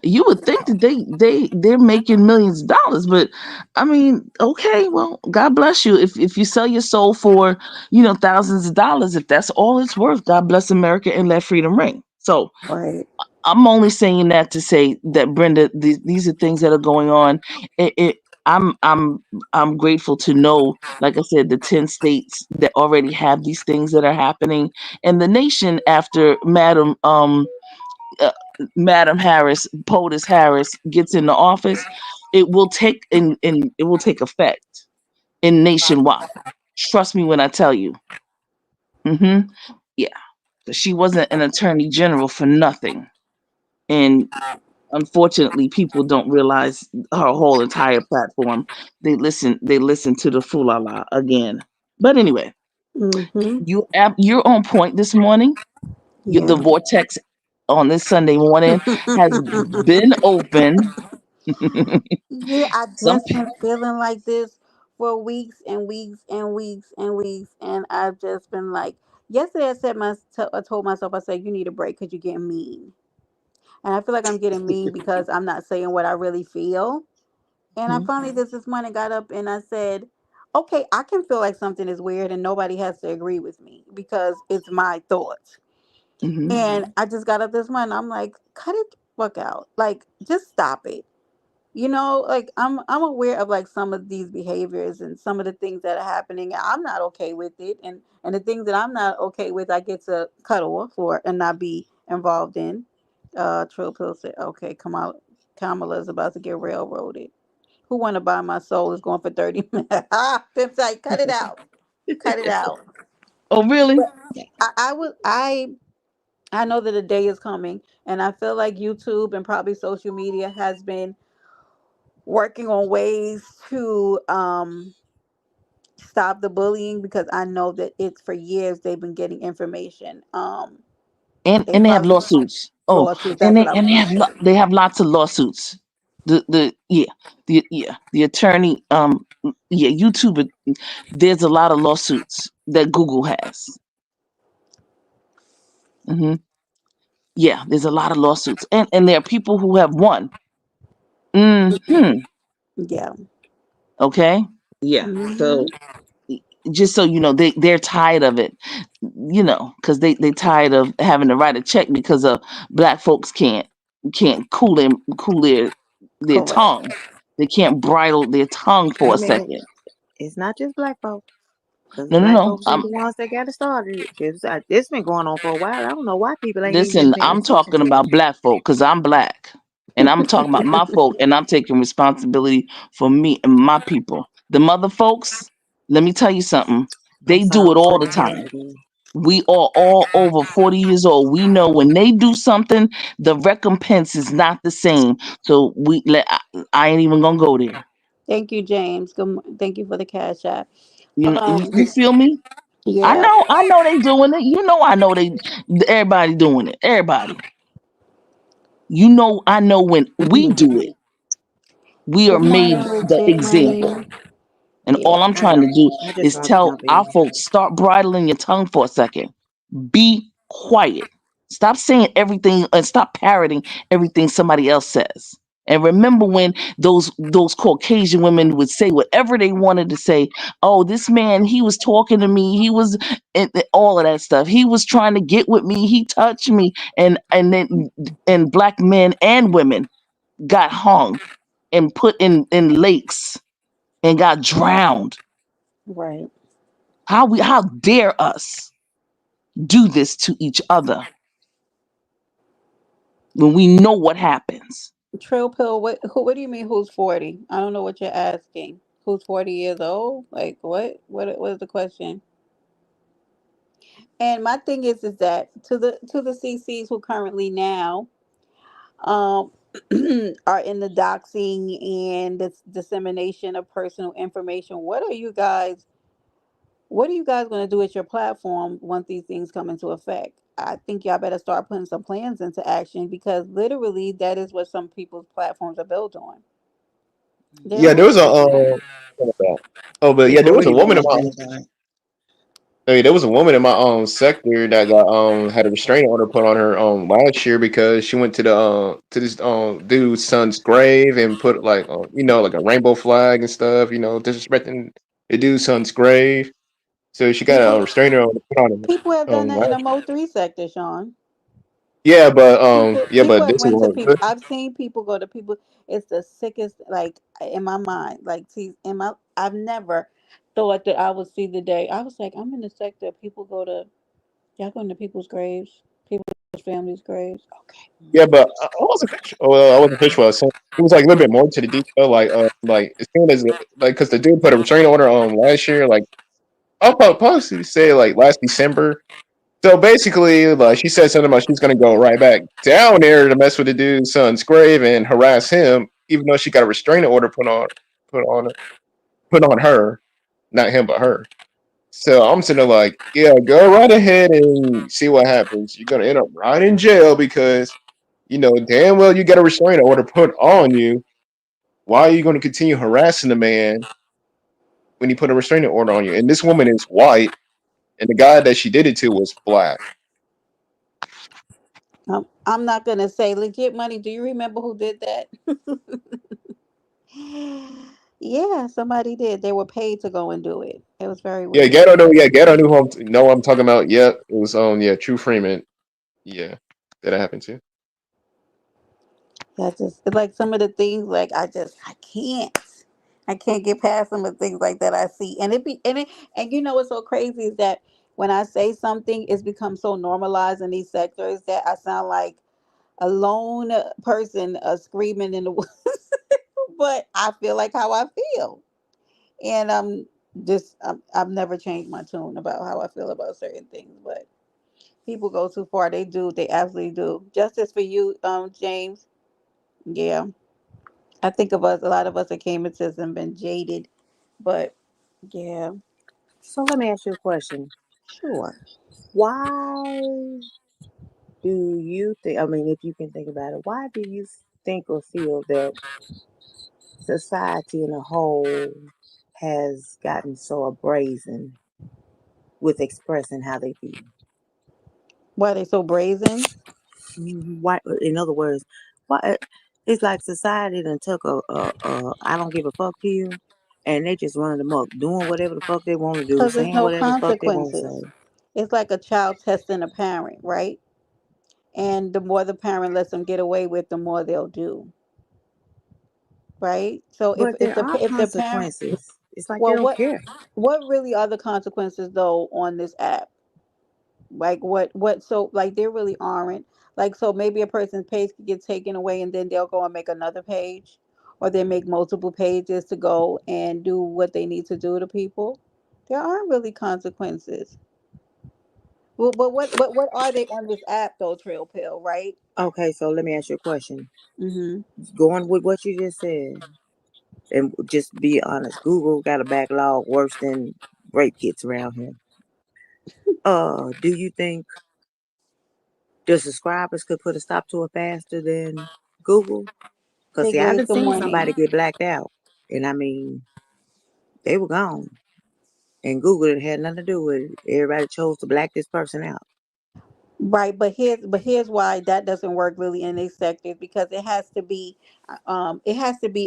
[SPEAKER 5] you would think that they're making millions of dollars, but I mean, okay, well, God bless you. If you sell your soul for, thousands of dollars, if that's all it's worth, God bless America and let freedom ring. So
[SPEAKER 2] Right.
[SPEAKER 5] I'm only saying that to say that, Brenda, these are things that are going on. It I'm grateful to know, like I said, the 10 states that already have these things that are happening, and the nation after uh, Madam Harris, POTUS Harris, gets in the office, it will take and it will take effect in nationwide. Trust me when I tell you. hmm Yeah, 'cause she wasn't an attorney general for nothing, and unfortunately, people don't realize her whole entire platform. They listen to the foolala again. But anyway,
[SPEAKER 2] Mm-hmm.
[SPEAKER 5] you're on point this morning. The
[SPEAKER 2] Yeah.
[SPEAKER 5] vortex on this Sunday morning has been open.
[SPEAKER 2] Yeah, I
[SPEAKER 5] Some
[SPEAKER 2] just been feeling like this for weeks and weeks and weeks and weeks, and I've just been like, yesterday I told myself, I said, you need a break because you're getting mean, and I feel like I'm getting mean because I'm not saying what I really feel, and I
[SPEAKER 5] Mhm,
[SPEAKER 2] finally this morning got up and I said, okay, I can feel like something is weird, and nobody has to agree with me because it's my thoughts,
[SPEAKER 5] mhm.
[SPEAKER 2] and I just got up this morning, I'm like, cut it the fuck out, like just stop it. Like I'm aware of like some of these behaviors and some of the things that are happening. And I'm not okay with it, and the things that I'm not okay with, I get to cut off or and not be involved in. Trill Pill said, "Okay, Kamala's about to get railroaded. Who want to buy my soul is going for 30 minutes. Pimp like, cut it out, cut it out."
[SPEAKER 5] Oh, really?
[SPEAKER 2] But I know that a day is coming, and I feel like YouTube and probably social media has been working on ways to stop the bullying because I know that it's for years they've been getting information. They
[SPEAKER 5] And they have
[SPEAKER 2] probably
[SPEAKER 5] lawsuits. Oh,
[SPEAKER 2] lawsuits. That's what I was
[SPEAKER 5] they
[SPEAKER 2] gonna
[SPEAKER 5] have
[SPEAKER 2] say.
[SPEAKER 5] they have lots of lawsuits. The attorney YouTube. There's a lot of lawsuits that Google has. hmm Yeah, there's a lot of lawsuits, and there are people who have won. Hmm.
[SPEAKER 2] Yeah.
[SPEAKER 5] Okay. Yeah.
[SPEAKER 2] Hmm.
[SPEAKER 5] So just so you know, they're tired of it. Because they tired of having to write a check because of black folks can't cool their
[SPEAKER 2] Correct.
[SPEAKER 5] tongue. They can't bridle their tongue for
[SPEAKER 4] I
[SPEAKER 5] a
[SPEAKER 4] mean,
[SPEAKER 5] second.
[SPEAKER 4] it's not just black folks, because
[SPEAKER 5] No, no,
[SPEAKER 4] black
[SPEAKER 5] no.
[SPEAKER 4] folks is the ones that got it started. It's been going on for a while. I don't know why people ain't even been
[SPEAKER 5] Listen,
[SPEAKER 4] paying
[SPEAKER 5] I'm
[SPEAKER 4] attention
[SPEAKER 5] talking
[SPEAKER 4] to it.
[SPEAKER 5] about black folk because I'm black. And I'm talking about my folk, and I'm taking responsibility for me and my people. The mother folks, let me tell you something.
[SPEAKER 4] I'm
[SPEAKER 5] They do it
[SPEAKER 4] sorry
[SPEAKER 5] all
[SPEAKER 4] for
[SPEAKER 5] the
[SPEAKER 4] the
[SPEAKER 5] time.
[SPEAKER 4] happening.
[SPEAKER 5] We are all over 40 years old. We know when they do something, the recompense is not the same. So I ain't even gonna go there.
[SPEAKER 2] Thank you, James. Thank you for the cash app.
[SPEAKER 5] You,
[SPEAKER 2] Um,
[SPEAKER 5] you feel me?
[SPEAKER 2] yeah.
[SPEAKER 5] I know they doing it. I know everybody doing it. Everybody. I know when we do it, we are
[SPEAKER 2] Good
[SPEAKER 5] made
[SPEAKER 2] morning,
[SPEAKER 5] the
[SPEAKER 2] legit
[SPEAKER 5] example.
[SPEAKER 2] money.
[SPEAKER 5] And
[SPEAKER 2] Yeah.
[SPEAKER 5] all I'm
[SPEAKER 4] I,
[SPEAKER 5] trying to do
[SPEAKER 4] I just
[SPEAKER 5] is
[SPEAKER 4] had to
[SPEAKER 5] tell
[SPEAKER 4] jump
[SPEAKER 5] our
[SPEAKER 4] in.
[SPEAKER 5] folks, start bridling your tongue for a second. Be quiet. Stop saying everything and stop parroting everything somebody else says. And remember when those Caucasian women would say whatever they wanted to say. Oh, this man, he was talking to me. He was and all of that stuff. He was trying to get with me. He touched me. And black men and women got hung and put in lakes and got drowned.
[SPEAKER 2] Right.
[SPEAKER 5] How dare us do this to each other when we know what happens?
[SPEAKER 2] Trill pill. What do you mean? Who's 40? I don't know what you're asking. Who's 40 years old? Like what? What is the question? And my thing is that to the CCs who currently now um are in the doxing and the dissemination of personal information. What are you guys going to do with your platform once these things come into effect? I think y'all better start putting some plans into action because literally that is what some people's platforms are built on. They're
[SPEAKER 7] Yeah, there was a
[SPEAKER 2] literally
[SPEAKER 7] oh, but yeah, there
[SPEAKER 4] What were
[SPEAKER 7] was a
[SPEAKER 4] you
[SPEAKER 7] woman in
[SPEAKER 4] gonna
[SPEAKER 7] my
[SPEAKER 4] say about it?
[SPEAKER 7] hey, there was a woman in my sector that got had a restraining order put on her last year because she went to this dude's son's grave and put like like a rainbow flag and stuff, disrespecting the dude's son's grave. So she got a
[SPEAKER 2] people
[SPEAKER 7] restraining order put on
[SPEAKER 2] people have
[SPEAKER 7] her
[SPEAKER 2] done that in
[SPEAKER 7] last.
[SPEAKER 2] the Mo 3 sector, Sean.
[SPEAKER 7] Yeah, but
[SPEAKER 2] People have
[SPEAKER 7] this is
[SPEAKER 2] went to
[SPEAKER 7] what
[SPEAKER 2] people. I've seen people go to people. It's the sickest. Like in my mind, like see, I've never thought that I would see the day. I was like, I'm in the sector. People go to y'all going to people's graves, people's families' graves. Okay.
[SPEAKER 7] yeah, but I wasn't finished. Well, I wasn't finished. Well, so it was like a little bit more to the detail, like as soon as like because the dude put a restraining order on last year, like I'll probably say like last December. So basically, like she said something about she's gonna go right back down there to mess with the dude's son's grave and harass him, even though she got a restraining order put on put on her, not him but her. So I'm sitting there like, yeah, go right ahead and see what happens. You're gonna end up right in jail because damn well you got a restraining order put on you. Why are you going to continue harassing the man when he put a restraining order on you? And this woman is white, and the guy that she did it to was black.
[SPEAKER 2] I'm not gonna say legit money. Do you remember who did that? Yeah, somebody did. They were paid to go and do it. It was very
[SPEAKER 7] Yeah,
[SPEAKER 2] weird.
[SPEAKER 7] Gato know. Yeah, Gato knew who know what I'm talking about. Yep, it was yeah, True Freeman. Yeah, that happened too.
[SPEAKER 2] That's just it's like some of the things like I can't get past some of the things like that I see. And you know what's so crazy is that when I say something, it's become so normalized in these sectors that I sound like a lone person screaming in the woods. But I feel like how I feel. And I've never changed my tune about how I feel about certain things, but people go too far. They do. They absolutely do. Justice for you, James. Yeah. I think of us, a lot of us that came into this and been jaded, but yeah,
[SPEAKER 4] So let me ask you a question.
[SPEAKER 2] sure.
[SPEAKER 4] Why do you think, I mean, if you can think about it, why do you think or feel that society in a whole has gotten so brazen with expressing how they feel?
[SPEAKER 2] Why are they so brazen?
[SPEAKER 4] Why, in other words, why it's like society done took a I don't give a fuck pill, and they just running amok, doing whatever the fuck they want to do,
[SPEAKER 2] Because there's
[SPEAKER 4] saying
[SPEAKER 2] no
[SPEAKER 4] whatever the fuck they want to
[SPEAKER 2] consequences.
[SPEAKER 4] say.
[SPEAKER 2] It's like a child testing a parent, right? And the more the parent lets them get away with, the more they'll do, right? So if
[SPEAKER 4] But
[SPEAKER 2] if
[SPEAKER 4] there
[SPEAKER 2] the
[SPEAKER 4] are
[SPEAKER 2] if the parent,
[SPEAKER 4] consequences. It's like they
[SPEAKER 2] well,
[SPEAKER 4] don't
[SPEAKER 2] what
[SPEAKER 4] care.
[SPEAKER 2] what really are the consequences though on this app? Like what so like there really aren't. Like so maybe a person's page could get taken away and then they'll go and make another page or they make multiple pages to go and do what they need to do to people. There aren't really consequences. Well, but what are they on this app though, Trail Pill, right?
[SPEAKER 4] Okay, so let me ask you a question.
[SPEAKER 2] Mm-hmm.
[SPEAKER 4] Going with what you just said, and just be honest, Google got a backlog worse than rape kits around here. Do you think the subscribers could put a stop to it faster than Google? Cause
[SPEAKER 2] Hey
[SPEAKER 4] see, I
[SPEAKER 2] Grace,
[SPEAKER 4] done
[SPEAKER 2] good
[SPEAKER 4] seen somebody
[SPEAKER 2] morning.
[SPEAKER 4] get blacked out, and I mean, they were gone, and Google didn't had nothing to do with it. Everybody chose to black this person out.
[SPEAKER 2] Right, but here's why that doesn't work really in these sectors, because it has to be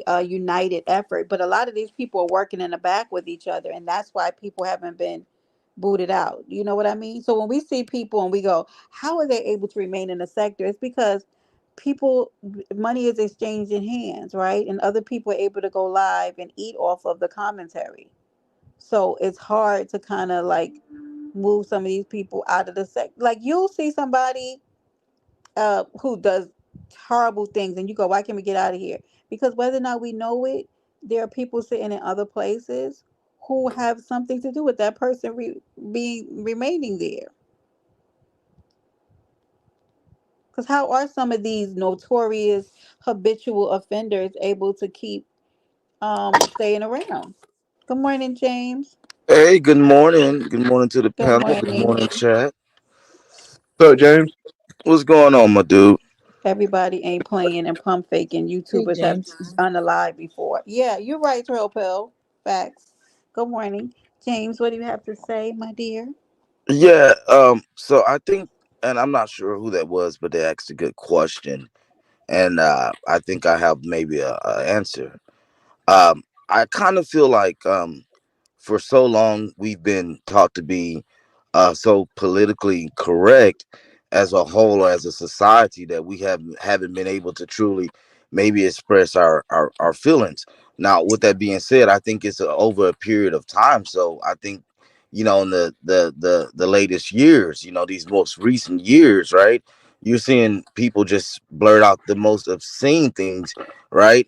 [SPEAKER 2] a united effort. But a lot of these people are working in the back with each other, and that's why people haven't been booted out. You know what I mean? So when we see people and we go, how are they able to remain in the sector? It's because people money is exchanged in hands, right? And other people are able to go live and eat off of the commentary. So it's hard to kind of like move some of these people out of the sect. Like you'll see somebody who does horrible things, and you go, "Why can't we get out of here?" Because whether or not we know it, there are people sitting in other places who have something to do with that person being remaining there. Because how are some of these notorious habitual offenders able to keep staying around? Good morning, James.
[SPEAKER 8] Hey, good morning. Good morning to the
[SPEAKER 2] Good
[SPEAKER 8] panel. Good
[SPEAKER 2] morning.
[SPEAKER 8] morning, chat.
[SPEAKER 7] So James,
[SPEAKER 8] What's going on, my dude?
[SPEAKER 2] Everybody ain't playing and pump faking.
[SPEAKER 4] Hey,
[SPEAKER 2] YouTubers have
[SPEAKER 4] James.
[SPEAKER 2] unalive before. Yeah, you're right, Trail Pill. Facts. Good morning. James, what do you have to say, my dear?
[SPEAKER 8] Yeah, so I think, and I'm not sure who that was, but they asked a good question. And I think I have maybe a answer. I kind of feel like for so long we've been taught to be so politically correct as a whole or as a society that we haven't been able to truly maybe express our feelings. Now, with that being said, I think it's over a period of time. So I think, in the latest years, these most recent years, right? You're seeing people just blurt out the most obscene things, right?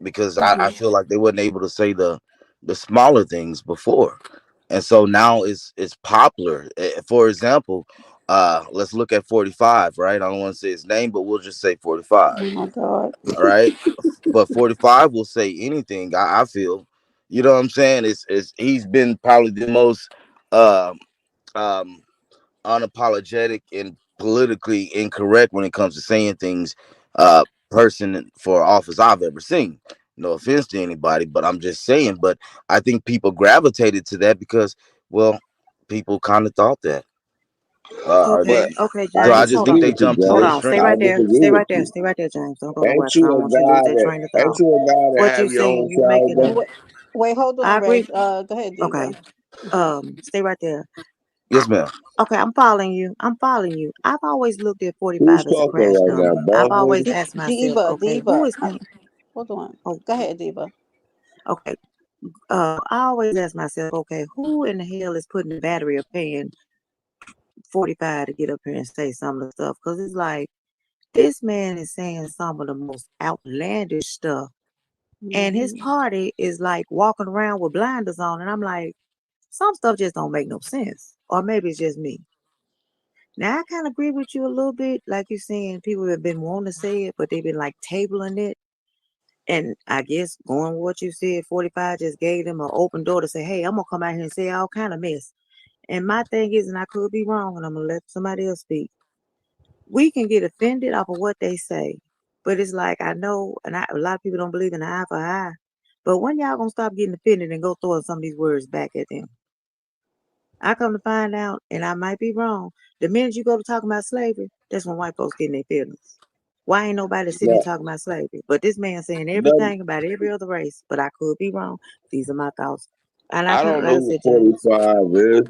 [SPEAKER 8] Because I
[SPEAKER 2] Hmm.
[SPEAKER 8] feel like they wasn't able to say the smaller things before, and so now it's popular. For example, let's look at 45, right? I don't want to say his name, but we'll just say 45.
[SPEAKER 2] Oh my God.
[SPEAKER 8] All right, but 45 will say anything. I feel, what I'm saying. It's he's been probably the most um um unapologetic and politically incorrect when it comes to saying things, person for office I've ever seen. No offense to anybody, but I'm just saying. But I think people gravitated to that because, well, people kind of thought that.
[SPEAKER 4] Okay,
[SPEAKER 6] But
[SPEAKER 4] okay,
[SPEAKER 6] I
[SPEAKER 8] So I
[SPEAKER 4] James.
[SPEAKER 8] just
[SPEAKER 4] Hold
[SPEAKER 8] think
[SPEAKER 4] on.
[SPEAKER 8] they
[SPEAKER 6] disagree with you,
[SPEAKER 8] jumped to
[SPEAKER 4] Hold
[SPEAKER 8] the
[SPEAKER 6] James.
[SPEAKER 4] on. Stay
[SPEAKER 8] extreme.
[SPEAKER 6] I
[SPEAKER 4] right there.
[SPEAKER 6] disagree
[SPEAKER 4] Stay
[SPEAKER 6] with
[SPEAKER 4] right there.
[SPEAKER 6] you.
[SPEAKER 4] Stay right there, James. Don't go nowhere
[SPEAKER 6] Ain't
[SPEAKER 4] because
[SPEAKER 6] you
[SPEAKER 4] I don't
[SPEAKER 6] a
[SPEAKER 4] want you to lose
[SPEAKER 6] guy
[SPEAKER 4] that
[SPEAKER 6] that
[SPEAKER 4] train of
[SPEAKER 6] ain't
[SPEAKER 4] thought.
[SPEAKER 6] you a guy that
[SPEAKER 4] What you
[SPEAKER 6] have your own
[SPEAKER 4] saying, you
[SPEAKER 6] child,
[SPEAKER 4] making a
[SPEAKER 6] though?
[SPEAKER 2] Wait, wait, hold
[SPEAKER 4] I
[SPEAKER 2] on,
[SPEAKER 4] agree.
[SPEAKER 2] Rex. Go ahead,
[SPEAKER 4] Okay.
[SPEAKER 2] Diva.
[SPEAKER 4] Stay right there. I
[SPEAKER 8] Yes, ma'am.
[SPEAKER 4] okay, I'm following you. I'm following you. I've always looked at
[SPEAKER 6] Who's
[SPEAKER 4] 45 as a
[SPEAKER 6] talking
[SPEAKER 4] crash
[SPEAKER 6] right now,
[SPEAKER 4] number. I've
[SPEAKER 6] boss
[SPEAKER 4] always
[SPEAKER 6] lady?
[SPEAKER 4] asked myself,
[SPEAKER 2] Diva,
[SPEAKER 4] okay, who
[SPEAKER 2] Diva.
[SPEAKER 4] is paying?
[SPEAKER 2] Hold on.
[SPEAKER 4] Oh,
[SPEAKER 2] Go ahead, Diva.
[SPEAKER 4] okay. I always ask myself, okay, who in the hell is putting the battery of paying 45 to get up here and say some of the stuff? Because it's like this man is saying some of the most outlandish stuff, and his
[SPEAKER 2] Hmm.
[SPEAKER 4] party is like walking around with blinders on, and I'm like, some stuff just don't make no sense, or maybe it's just me. Now I kind of agree with you a little bit, like you're saying, people have been wanting to say it, but they've been like tabling it. And I guess going with what you said, 45 just gave them an open door to say, hey, I'm gonna come out here and say all kind of mess. And my thing is, and I could be wrong, and I'm gonna let somebody else speak. We can get offended off of what they say, but it's like I know, and a lot of people don't believe in eye for eye. But when y'all gonna stop getting offended and go throwing some of these words back at them? I come to find out, and I might be wrong. The minute you go to talking about slavery, that's when white folks getting their feelings. Why ain't nobody sitting here
[SPEAKER 6] No,
[SPEAKER 4] talking about slavery? But this man saying
[SPEAKER 6] no,
[SPEAKER 4] everything about every other race. But I could be wrong. These are my thoughts. And I
[SPEAKER 6] I
[SPEAKER 4] can,
[SPEAKER 6] don't
[SPEAKER 4] like
[SPEAKER 6] know
[SPEAKER 4] I
[SPEAKER 6] what
[SPEAKER 4] said, James.
[SPEAKER 6] 45 is,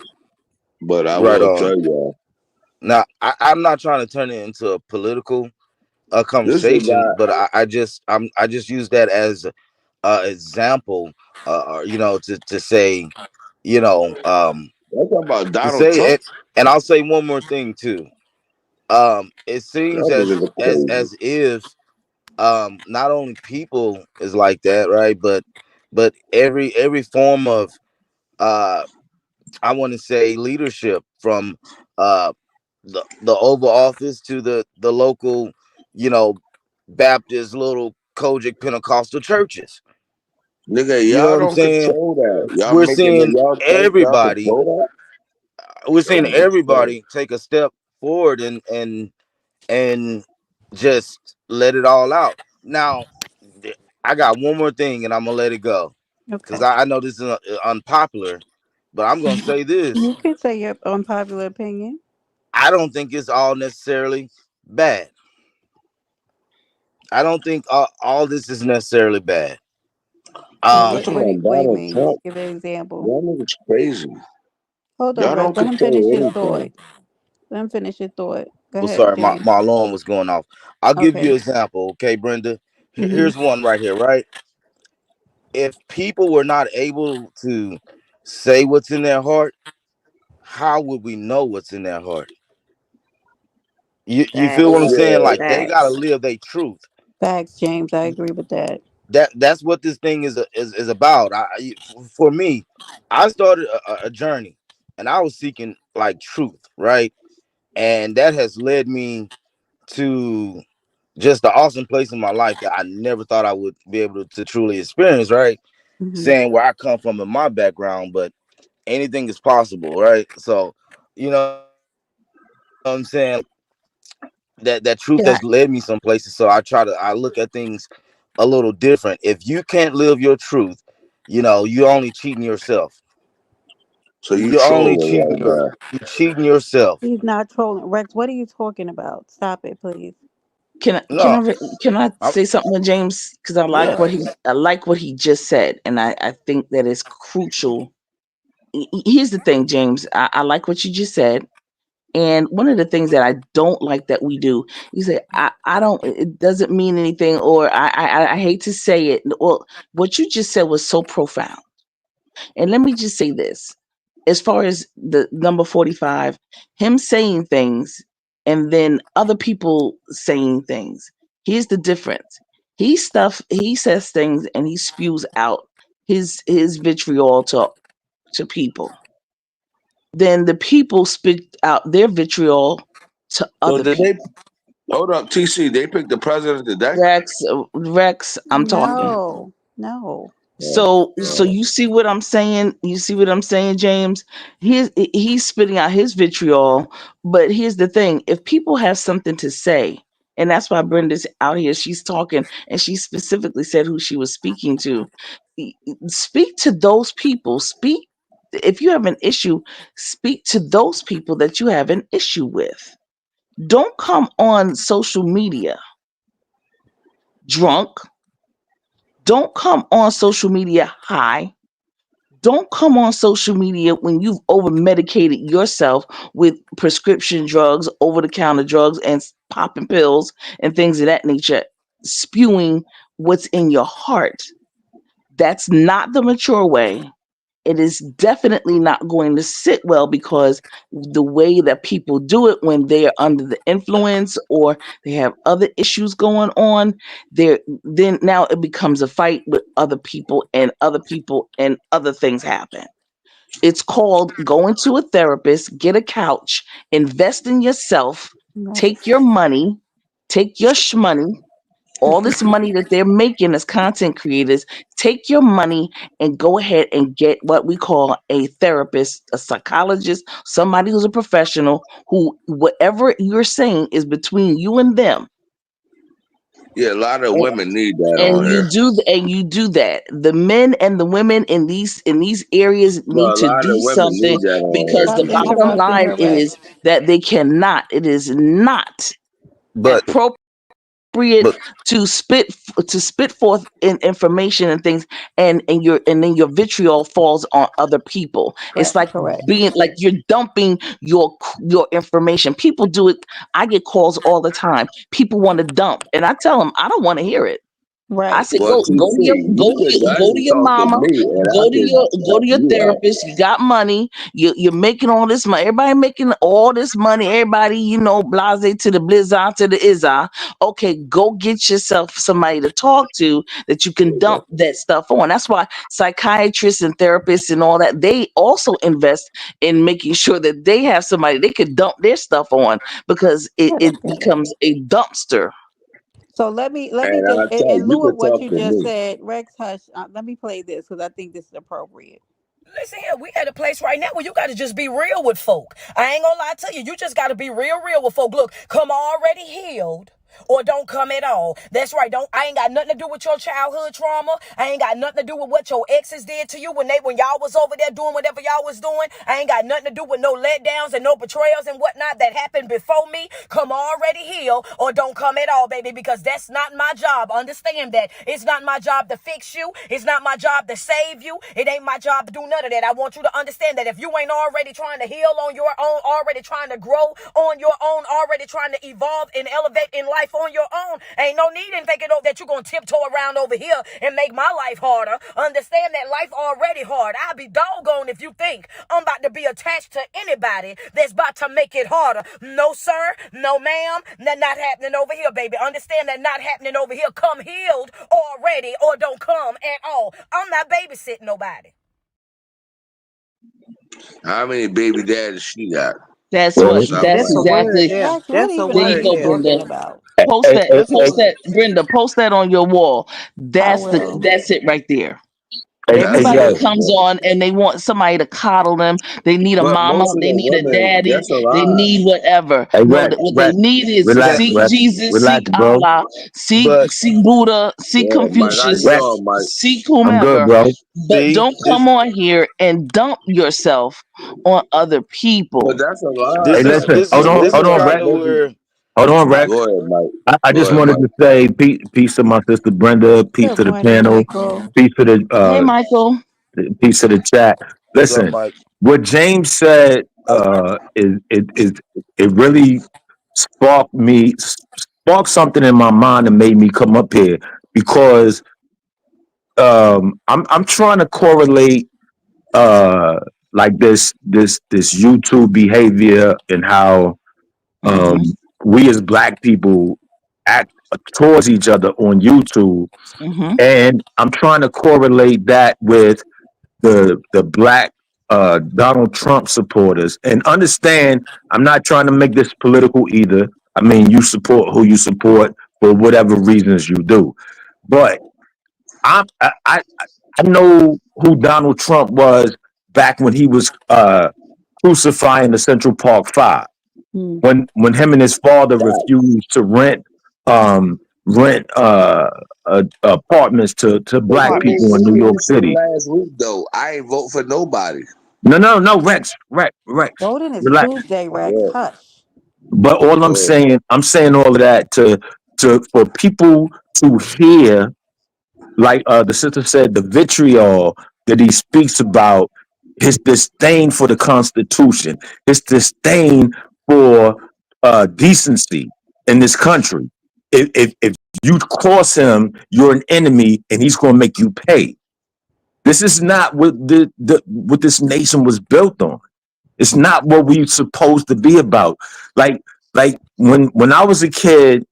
[SPEAKER 6] but I
[SPEAKER 8] Right
[SPEAKER 6] will
[SPEAKER 8] on.
[SPEAKER 6] tell y'all.
[SPEAKER 8] Now, I'm not trying to turn it into a political
[SPEAKER 6] This is a
[SPEAKER 8] conversation,
[SPEAKER 6] guy,
[SPEAKER 8] but I just use that as a example, to say, you know, um,
[SPEAKER 6] I'm talking about
[SPEAKER 8] to
[SPEAKER 6] Donald
[SPEAKER 8] say
[SPEAKER 6] Trump.
[SPEAKER 8] it. And I'll say one more thing too. It seems
[SPEAKER 6] Y'all niggas are crazy.
[SPEAKER 8] as if not only people is like that, right? But every form of uh I want to say leadership, from uh the Oval Office to the local, you know, Baptist little Kojic Pentecostal churches.
[SPEAKER 6] Nigga,
[SPEAKER 8] You know
[SPEAKER 6] y'all
[SPEAKER 8] what I'm
[SPEAKER 6] don't
[SPEAKER 8] saying?
[SPEAKER 6] control that. Y'all
[SPEAKER 8] We're
[SPEAKER 6] making it,
[SPEAKER 8] seeing
[SPEAKER 6] y'all think y'all
[SPEAKER 8] everybody.
[SPEAKER 6] control
[SPEAKER 8] We're
[SPEAKER 6] that?
[SPEAKER 8] seeing
[SPEAKER 6] Y'all niggas crazy.
[SPEAKER 8] everybody take a step forward and just let it all out. Now, I got one more thing, and I'm gonna let it go because
[SPEAKER 2] Okay.
[SPEAKER 8] I know this is unpopular, but I'm gonna say this.
[SPEAKER 2] You can say your unpopular opinion.
[SPEAKER 8] I don't think it's all necessarily bad. I don't think all this is necessarily bad.
[SPEAKER 2] So
[SPEAKER 6] You're
[SPEAKER 8] Um,
[SPEAKER 6] talking about
[SPEAKER 2] what do you
[SPEAKER 6] Donald
[SPEAKER 2] mean?
[SPEAKER 6] Trump.
[SPEAKER 2] Give an example.
[SPEAKER 6] Y'all niggas crazy.
[SPEAKER 2] Hold on,
[SPEAKER 6] Y'all
[SPEAKER 2] Rex.
[SPEAKER 6] don't
[SPEAKER 2] Let him finish
[SPEAKER 6] control
[SPEAKER 2] his
[SPEAKER 6] anything.
[SPEAKER 2] thought. Let him finish his thought. Go
[SPEAKER 8] well,
[SPEAKER 2] ahead,
[SPEAKER 8] sorry, my,
[SPEAKER 2] James.
[SPEAKER 8] my alarm was going off. I'll give you
[SPEAKER 2] Okay.
[SPEAKER 8] an example, okay, Brenda?
[SPEAKER 2] Mm-hmm.
[SPEAKER 8] Here's one right here, right? If people were not able to say what's in their heart, how would we know what's in their heart? You feel what I'm
[SPEAKER 4] Facts.
[SPEAKER 8] saying?
[SPEAKER 6] Yeah.
[SPEAKER 8] Like they gotta
[SPEAKER 4] Facts.
[SPEAKER 8] live their truth.
[SPEAKER 2] Facts, James. I agree with that.
[SPEAKER 8] That's what this thing is about. For me, I started a journey, and I was seeking like truth, right? And that has led me to just the awesome place in my life that I never thought I would be able to truly experience, right?
[SPEAKER 2] Mm-hmm.
[SPEAKER 8] Saying where I come from in my background, but anything is possible, right? So, you know what I'm saying? Like that truth has
[SPEAKER 5] Can I
[SPEAKER 8] led me some places. So I look at things a little different. If you can't live your truth, you're only cheating yourself.
[SPEAKER 6] So you
[SPEAKER 8] You're only
[SPEAKER 6] trolling
[SPEAKER 8] cheating
[SPEAKER 6] right now.
[SPEAKER 8] you're cheating yourself.
[SPEAKER 2] He's not trolling. Rex, what are you talking about? Stop it, please.
[SPEAKER 5] can
[SPEAKER 8] No,
[SPEAKER 5] I can I
[SPEAKER 8] I'm,
[SPEAKER 5] say something to James? Because
[SPEAKER 2] Yeah.
[SPEAKER 5] I like what he just said, and I think that is crucial. Here's the thing, James. I like what you just said. And one of the things that I don't like that we do, you say, I don't, it doesn't mean anything, or I hate to say it. Well, what you just said was so profound. And let me just say this, as far as the number 45, him saying things and then other people saying things. Here's the difference. He says things and he spews out his vitriol to people. Then the people spit out their vitriol to
[SPEAKER 6] So
[SPEAKER 5] other
[SPEAKER 6] did they
[SPEAKER 5] people.
[SPEAKER 6] hold up, TC? They picked the president today?
[SPEAKER 5] Rex, I'm talking.
[SPEAKER 2] No. No.
[SPEAKER 6] Oh,
[SPEAKER 5] So
[SPEAKER 6] oh.
[SPEAKER 5] you see what I'm saying? You see what I'm saying, James? He's spitting out his vitriol, but here's the thing: if people have something to say, and that's why Brenda's out here, she's talking, and she specifically said who she was speaking to. Speak to those people. Speak if you have an issue. Speak to those people that you have an issue with. Don't come on social media drunk. Don't come on social media high. Don't come on social media when you've over medicated yourself with prescription drugs, over the counter drugs, and popping pills and things of that nature, spewing what's in your heart. That's not the mature way. It is definitely not going to sit well because the way that people do it when they are under the influence or they have other issues going on, there then now it becomes a fight with other people and other things happen. It's called going to a therapist, get a couch, invest in yourself,
[SPEAKER 2] Right.
[SPEAKER 5] take your money, take your shmoney, all this money that they're making as content creators, take your money and go ahead and get what we call a therapist, a psychologist, somebody who's a professional who whatever you're saying is between you and them.
[SPEAKER 6] Yeah, a lot of
[SPEAKER 5] And,
[SPEAKER 6] women need that on here.
[SPEAKER 5] and you do that. The men and the women in these areas
[SPEAKER 6] No,
[SPEAKER 5] need
[SPEAKER 6] a
[SPEAKER 5] to
[SPEAKER 6] lot
[SPEAKER 5] do
[SPEAKER 6] of women
[SPEAKER 5] something
[SPEAKER 6] need that on here,
[SPEAKER 5] because
[SPEAKER 2] Stop
[SPEAKER 5] the
[SPEAKER 6] TC.
[SPEAKER 5] bottom
[SPEAKER 2] interrupting
[SPEAKER 5] line
[SPEAKER 2] her,
[SPEAKER 5] is
[SPEAKER 2] Rex.
[SPEAKER 5] that they cannot, it is not
[SPEAKER 8] but
[SPEAKER 5] appropriate
[SPEAKER 8] but
[SPEAKER 5] to spit forth information and things and then your vitriol falls on other people. It's
[SPEAKER 2] Correct.
[SPEAKER 5] like
[SPEAKER 2] Correct.
[SPEAKER 5] being like you're dumping your information. People do it. I get calls all the time. People want to dump and I tell them I don't want to hear it. I
[SPEAKER 2] Right.
[SPEAKER 5] said,
[SPEAKER 6] Well, TC, you could
[SPEAKER 5] go to
[SPEAKER 6] actually
[SPEAKER 5] your
[SPEAKER 6] talk to
[SPEAKER 5] mama,
[SPEAKER 6] me and I could
[SPEAKER 5] go
[SPEAKER 6] help
[SPEAKER 5] to your
[SPEAKER 6] you out.
[SPEAKER 5] therapist. You got money. You're making all this money. Everybody making all this money. Everybody, blase to the blizzard to the izar. Okay, go get yourself somebody to talk to that you can dump that stuff on. That's why psychiatrists and therapists and all that they also invest in making sure that they have somebody they can dump their stuff on because
[SPEAKER 2] Shut
[SPEAKER 5] it
[SPEAKER 2] up, Kevin.
[SPEAKER 5] becomes a dumpster.
[SPEAKER 2] So let me
[SPEAKER 6] And
[SPEAKER 2] just
[SPEAKER 6] I tell
[SPEAKER 2] in
[SPEAKER 6] you, you
[SPEAKER 2] lieu of
[SPEAKER 6] could
[SPEAKER 2] what
[SPEAKER 6] talk
[SPEAKER 2] you
[SPEAKER 6] to
[SPEAKER 2] just
[SPEAKER 6] me.
[SPEAKER 2] said, Rex Hush. Let me play this because I think this is appropriate.
[SPEAKER 9] Listen here, we at a place right now where you got to just be real with folk. I ain't gonna lie to you. You just got to be real with folk. Look, come already healed. or don't come at all. That's right. Don't I ain't got nothing to do with your childhood trauma. I ain't got nothing to do with what your exes did to you when y'all was over there doing whatever y'all was doing. I ain't got nothing to do with no letdowns and no betrayals and whatnot that happened before me. Come already healed or don't come at all, baby, because that's not my job. Understand that. It's not my job to fix you. It's not my job to save you. It ain't my job to do none of that. I want you to understand that if you ain't already trying to heal on your own, already trying to grow on your own, already trying to evolve and elevate in life on your own, ain't no need in thinking that you're going to tiptoe around over here and make my life harder. Understand that life already hard. I'll be doggone if you think I'm about to be attached to anybody that's about to make it harder. No, sir. No, ma'am. That not happening over here, baby. Understand that not happening over here. Come healed already or don't come at all. I'm not babysitting nobody.
[SPEAKER 6] How many baby daddies she got?
[SPEAKER 5] That's
[SPEAKER 7] Well,
[SPEAKER 5] what.
[SPEAKER 6] Sound
[SPEAKER 5] That's
[SPEAKER 4] That's a
[SPEAKER 6] like
[SPEAKER 4] word
[SPEAKER 5] exactly.
[SPEAKER 4] there.
[SPEAKER 2] That's what
[SPEAKER 4] That's a
[SPEAKER 2] even
[SPEAKER 5] There
[SPEAKER 2] are
[SPEAKER 5] you
[SPEAKER 4] word
[SPEAKER 2] you
[SPEAKER 5] go,
[SPEAKER 4] there.
[SPEAKER 5] Brenda.
[SPEAKER 2] talking about?
[SPEAKER 5] Post that.
[SPEAKER 4] That's a
[SPEAKER 5] Post
[SPEAKER 4] word.
[SPEAKER 5] that, Brenda. Post that on your wall.
[SPEAKER 2] I
[SPEAKER 5] That's the.
[SPEAKER 2] will.
[SPEAKER 5] That's it right there.
[SPEAKER 6] that's
[SPEAKER 5] Everybody
[SPEAKER 7] yo,
[SPEAKER 6] it.
[SPEAKER 5] comes on and they want somebody to coddle them. They need a
[SPEAKER 6] But
[SPEAKER 5] mama.
[SPEAKER 6] most of
[SPEAKER 5] They
[SPEAKER 6] the
[SPEAKER 5] need a
[SPEAKER 6] women,
[SPEAKER 5] daddy.
[SPEAKER 6] that's a
[SPEAKER 5] They
[SPEAKER 6] lie.
[SPEAKER 5] need whatever.
[SPEAKER 7] hey,
[SPEAKER 5] No,
[SPEAKER 7] Rex,
[SPEAKER 5] what they
[SPEAKER 7] Rex,
[SPEAKER 5] need is
[SPEAKER 8] Yeah,
[SPEAKER 7] relax,
[SPEAKER 5] seek
[SPEAKER 7] Rex,
[SPEAKER 5] Jesus,
[SPEAKER 7] relax,
[SPEAKER 5] seek
[SPEAKER 7] bro.
[SPEAKER 5] Allah,
[SPEAKER 8] but
[SPEAKER 5] seek Buddha, seek
[SPEAKER 6] Yeah, Mike, how you
[SPEAKER 5] Confucius,
[SPEAKER 7] Rex,
[SPEAKER 6] doing, Mike?
[SPEAKER 5] seek
[SPEAKER 7] I'm good,
[SPEAKER 5] whomever.
[SPEAKER 7] bro.
[SPEAKER 5] But
[SPEAKER 8] see
[SPEAKER 5] don't
[SPEAKER 8] this
[SPEAKER 5] come on here and dump yourself on other
[SPEAKER 6] But
[SPEAKER 5] people.
[SPEAKER 6] that's a lie,
[SPEAKER 7] Hey,
[SPEAKER 8] this is
[SPEAKER 6] though.
[SPEAKER 7] listen,
[SPEAKER 8] this is
[SPEAKER 6] Most
[SPEAKER 8] this
[SPEAKER 7] hold
[SPEAKER 8] is
[SPEAKER 6] of
[SPEAKER 7] on,
[SPEAKER 6] the
[SPEAKER 8] kind
[SPEAKER 7] Rex.
[SPEAKER 8] of
[SPEAKER 6] women.
[SPEAKER 8] where
[SPEAKER 7] Hold on, Rex.
[SPEAKER 6] Go ahead, Mike.
[SPEAKER 7] I
[SPEAKER 6] Go
[SPEAKER 7] just
[SPEAKER 6] ahead,
[SPEAKER 7] wanted
[SPEAKER 6] Mike.
[SPEAKER 7] to say peace to my sister Brenda, peace
[SPEAKER 2] Good
[SPEAKER 7] to the
[SPEAKER 2] morning,
[SPEAKER 7] panel,
[SPEAKER 2] Michael.
[SPEAKER 7] peace to
[SPEAKER 5] Hey, Michael.
[SPEAKER 7] piece of the chat.
[SPEAKER 8] what's up,
[SPEAKER 7] Listen,
[SPEAKER 8] Mike?
[SPEAKER 7] what James said is it really sparked something in my mind and made me come up here because I'm trying to correlate uh like this YouTube behavior and how
[SPEAKER 5] Mm-hmm.
[SPEAKER 7] we as black people act towards each other on YouTube,
[SPEAKER 5] Mm-hmm.
[SPEAKER 7] and I'm trying to correlate that with the black Donald Trump supporters and understand I'm not trying to make this political either. I mean, you support who you support for whatever reasons you do, but I I I I know who Donald Trump was back when he was crucifying the Central Park Five
[SPEAKER 2] Hmm.
[SPEAKER 7] when him and his father
[SPEAKER 6] Facts.
[SPEAKER 7] refused to rent apartments to
[SPEAKER 6] But
[SPEAKER 7] black
[SPEAKER 6] them ain't
[SPEAKER 7] people
[SPEAKER 5] Apartments.
[SPEAKER 7] in New York
[SPEAKER 6] voting shit
[SPEAKER 7] City.
[SPEAKER 6] last week, though. I ain't vote for nobody.
[SPEAKER 7] No, Rex,
[SPEAKER 2] Voting is
[SPEAKER 7] relax.
[SPEAKER 2] Tuesday, Rex.
[SPEAKER 6] Go
[SPEAKER 2] Hush.
[SPEAKER 7] But all
[SPEAKER 6] ahead.
[SPEAKER 7] I'm saying all of that to for people to hear, like the sister said, the vitriol that he speaks about, his disdain for the Constitution, his disdain for decency in this country. If you cross him, you're an enemy, and he's going to make you pay. This is not what what this nation was built on. It's not what we supposed to be about. Like when I was a kid,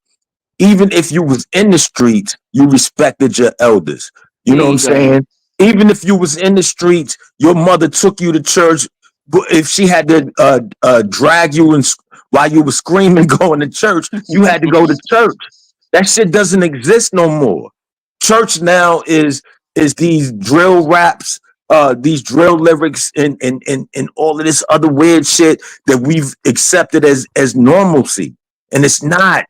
[SPEAKER 7] even if you was in the streets, you respected your elders. You
[SPEAKER 5] There
[SPEAKER 7] know what I'm
[SPEAKER 5] you go.
[SPEAKER 7] saying? Even if you was in the streets, your mother took you to church. But if she had to drag you and while you were screaming going to church, you had to go to church. That shit doesn't exist no more. Church now is these drill raps, these drill lyrics, and all of this other weird shit that we've accepted as normalcy, and it's not,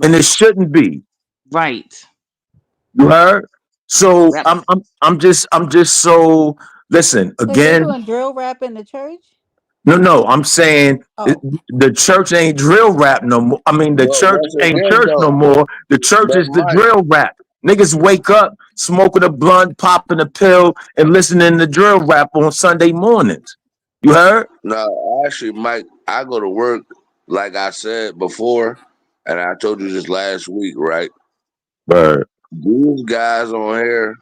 [SPEAKER 7] and it
[SPEAKER 5] Right.
[SPEAKER 7] shouldn't be.
[SPEAKER 5] Right.
[SPEAKER 7] You heard? So
[SPEAKER 5] Yep.
[SPEAKER 7] I'm just so listen
[SPEAKER 2] Wait, they
[SPEAKER 7] again.
[SPEAKER 2] doing drill rap in the church?
[SPEAKER 7] No, I'm saying
[SPEAKER 2] Oh,
[SPEAKER 7] the church ain't drill rap no more. I mean, the
[SPEAKER 6] But
[SPEAKER 7] church
[SPEAKER 6] once
[SPEAKER 7] ain't
[SPEAKER 6] again,
[SPEAKER 7] church no
[SPEAKER 6] though,
[SPEAKER 7] more. The church
[SPEAKER 6] but
[SPEAKER 7] is the
[SPEAKER 6] Mike,
[SPEAKER 7] drill rap. Niggas wake up smoking a blunt, popping a pill, and listening to drill rap on Sunday mornings. You heard?
[SPEAKER 6] no, actually, Mike, I go to work, like I said before, and I told you this last week, right?
[SPEAKER 7] Word.
[SPEAKER 6] These guys on here,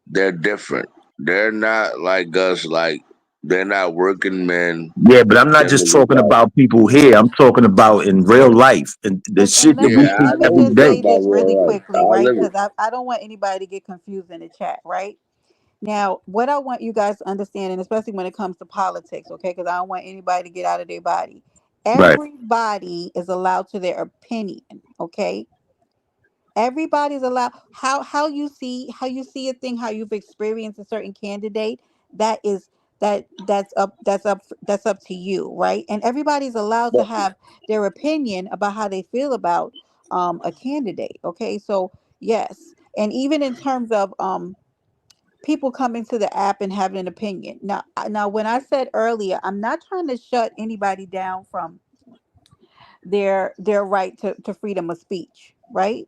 [SPEAKER 6] they're different. They're not like us, like, they're not working men.
[SPEAKER 7] Yeah, but I'm not
[SPEAKER 6] Them
[SPEAKER 7] just
[SPEAKER 6] niggas
[SPEAKER 7] talking
[SPEAKER 6] like,
[SPEAKER 7] about people here. I'm talking about in real life and the
[SPEAKER 2] and
[SPEAKER 7] shit that
[SPEAKER 2] let
[SPEAKER 7] we
[SPEAKER 2] me
[SPEAKER 6] yeah,
[SPEAKER 7] see
[SPEAKER 6] I
[SPEAKER 2] let me
[SPEAKER 6] know
[SPEAKER 7] every
[SPEAKER 6] you
[SPEAKER 2] just
[SPEAKER 6] talk
[SPEAKER 7] day.
[SPEAKER 2] say
[SPEAKER 6] about
[SPEAKER 2] this really
[SPEAKER 6] real life.
[SPEAKER 2] quickly,
[SPEAKER 6] I
[SPEAKER 2] right?
[SPEAKER 6] live it.
[SPEAKER 2] Because I don't want anybody to get confused in the chat, right? Now, what I want you guys to understand, and especially when it comes to politics, okay? Because I don't want anybody to get out of their body.
[SPEAKER 7] Right.
[SPEAKER 2] Everybody is allowed to their opinion, okay? Everybody's allowed how you see a thing, how you've experienced a certain candidate. That is that's up to you, right? And everybody's allowed to
[SPEAKER 6] But
[SPEAKER 2] have their opinion about how they feel about a candidate. Okay, so yes, and even in terms of people coming to the app and having an opinion. Now, when I said earlier, I'm not trying to shut anybody down from their right to freedom of speech, right?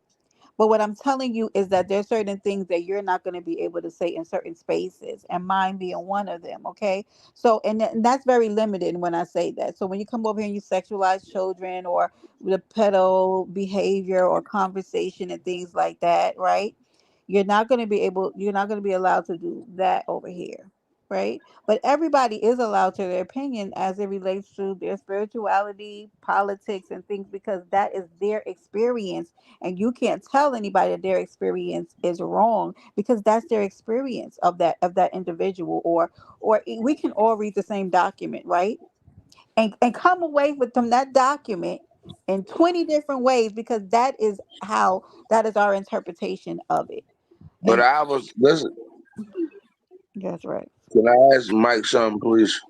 [SPEAKER 2] But what I'm telling you is that there's certain things that you're not going to be able to say in certain spaces, and mine being one of them. Okay, so and that's very limited when I say that. So when you come over here and you sexualize children or the pedo behavior or conversation and things like that, right? You're not going to be allowed to do that over here, right? But everybody is allowed to their opinion as it relates to their spirituality, politics, and things because that is their experience, and you can't tell anybody that their experience is wrong because that's their experience of that individual. Or we can all read the same document, right? And come away with from that document in 20 different ways because that is our interpretation of it.
[SPEAKER 6] but
[SPEAKER 2] And
[SPEAKER 6] I was listen.
[SPEAKER 2] that's right.
[SPEAKER 6] Can I ask Mike something, please?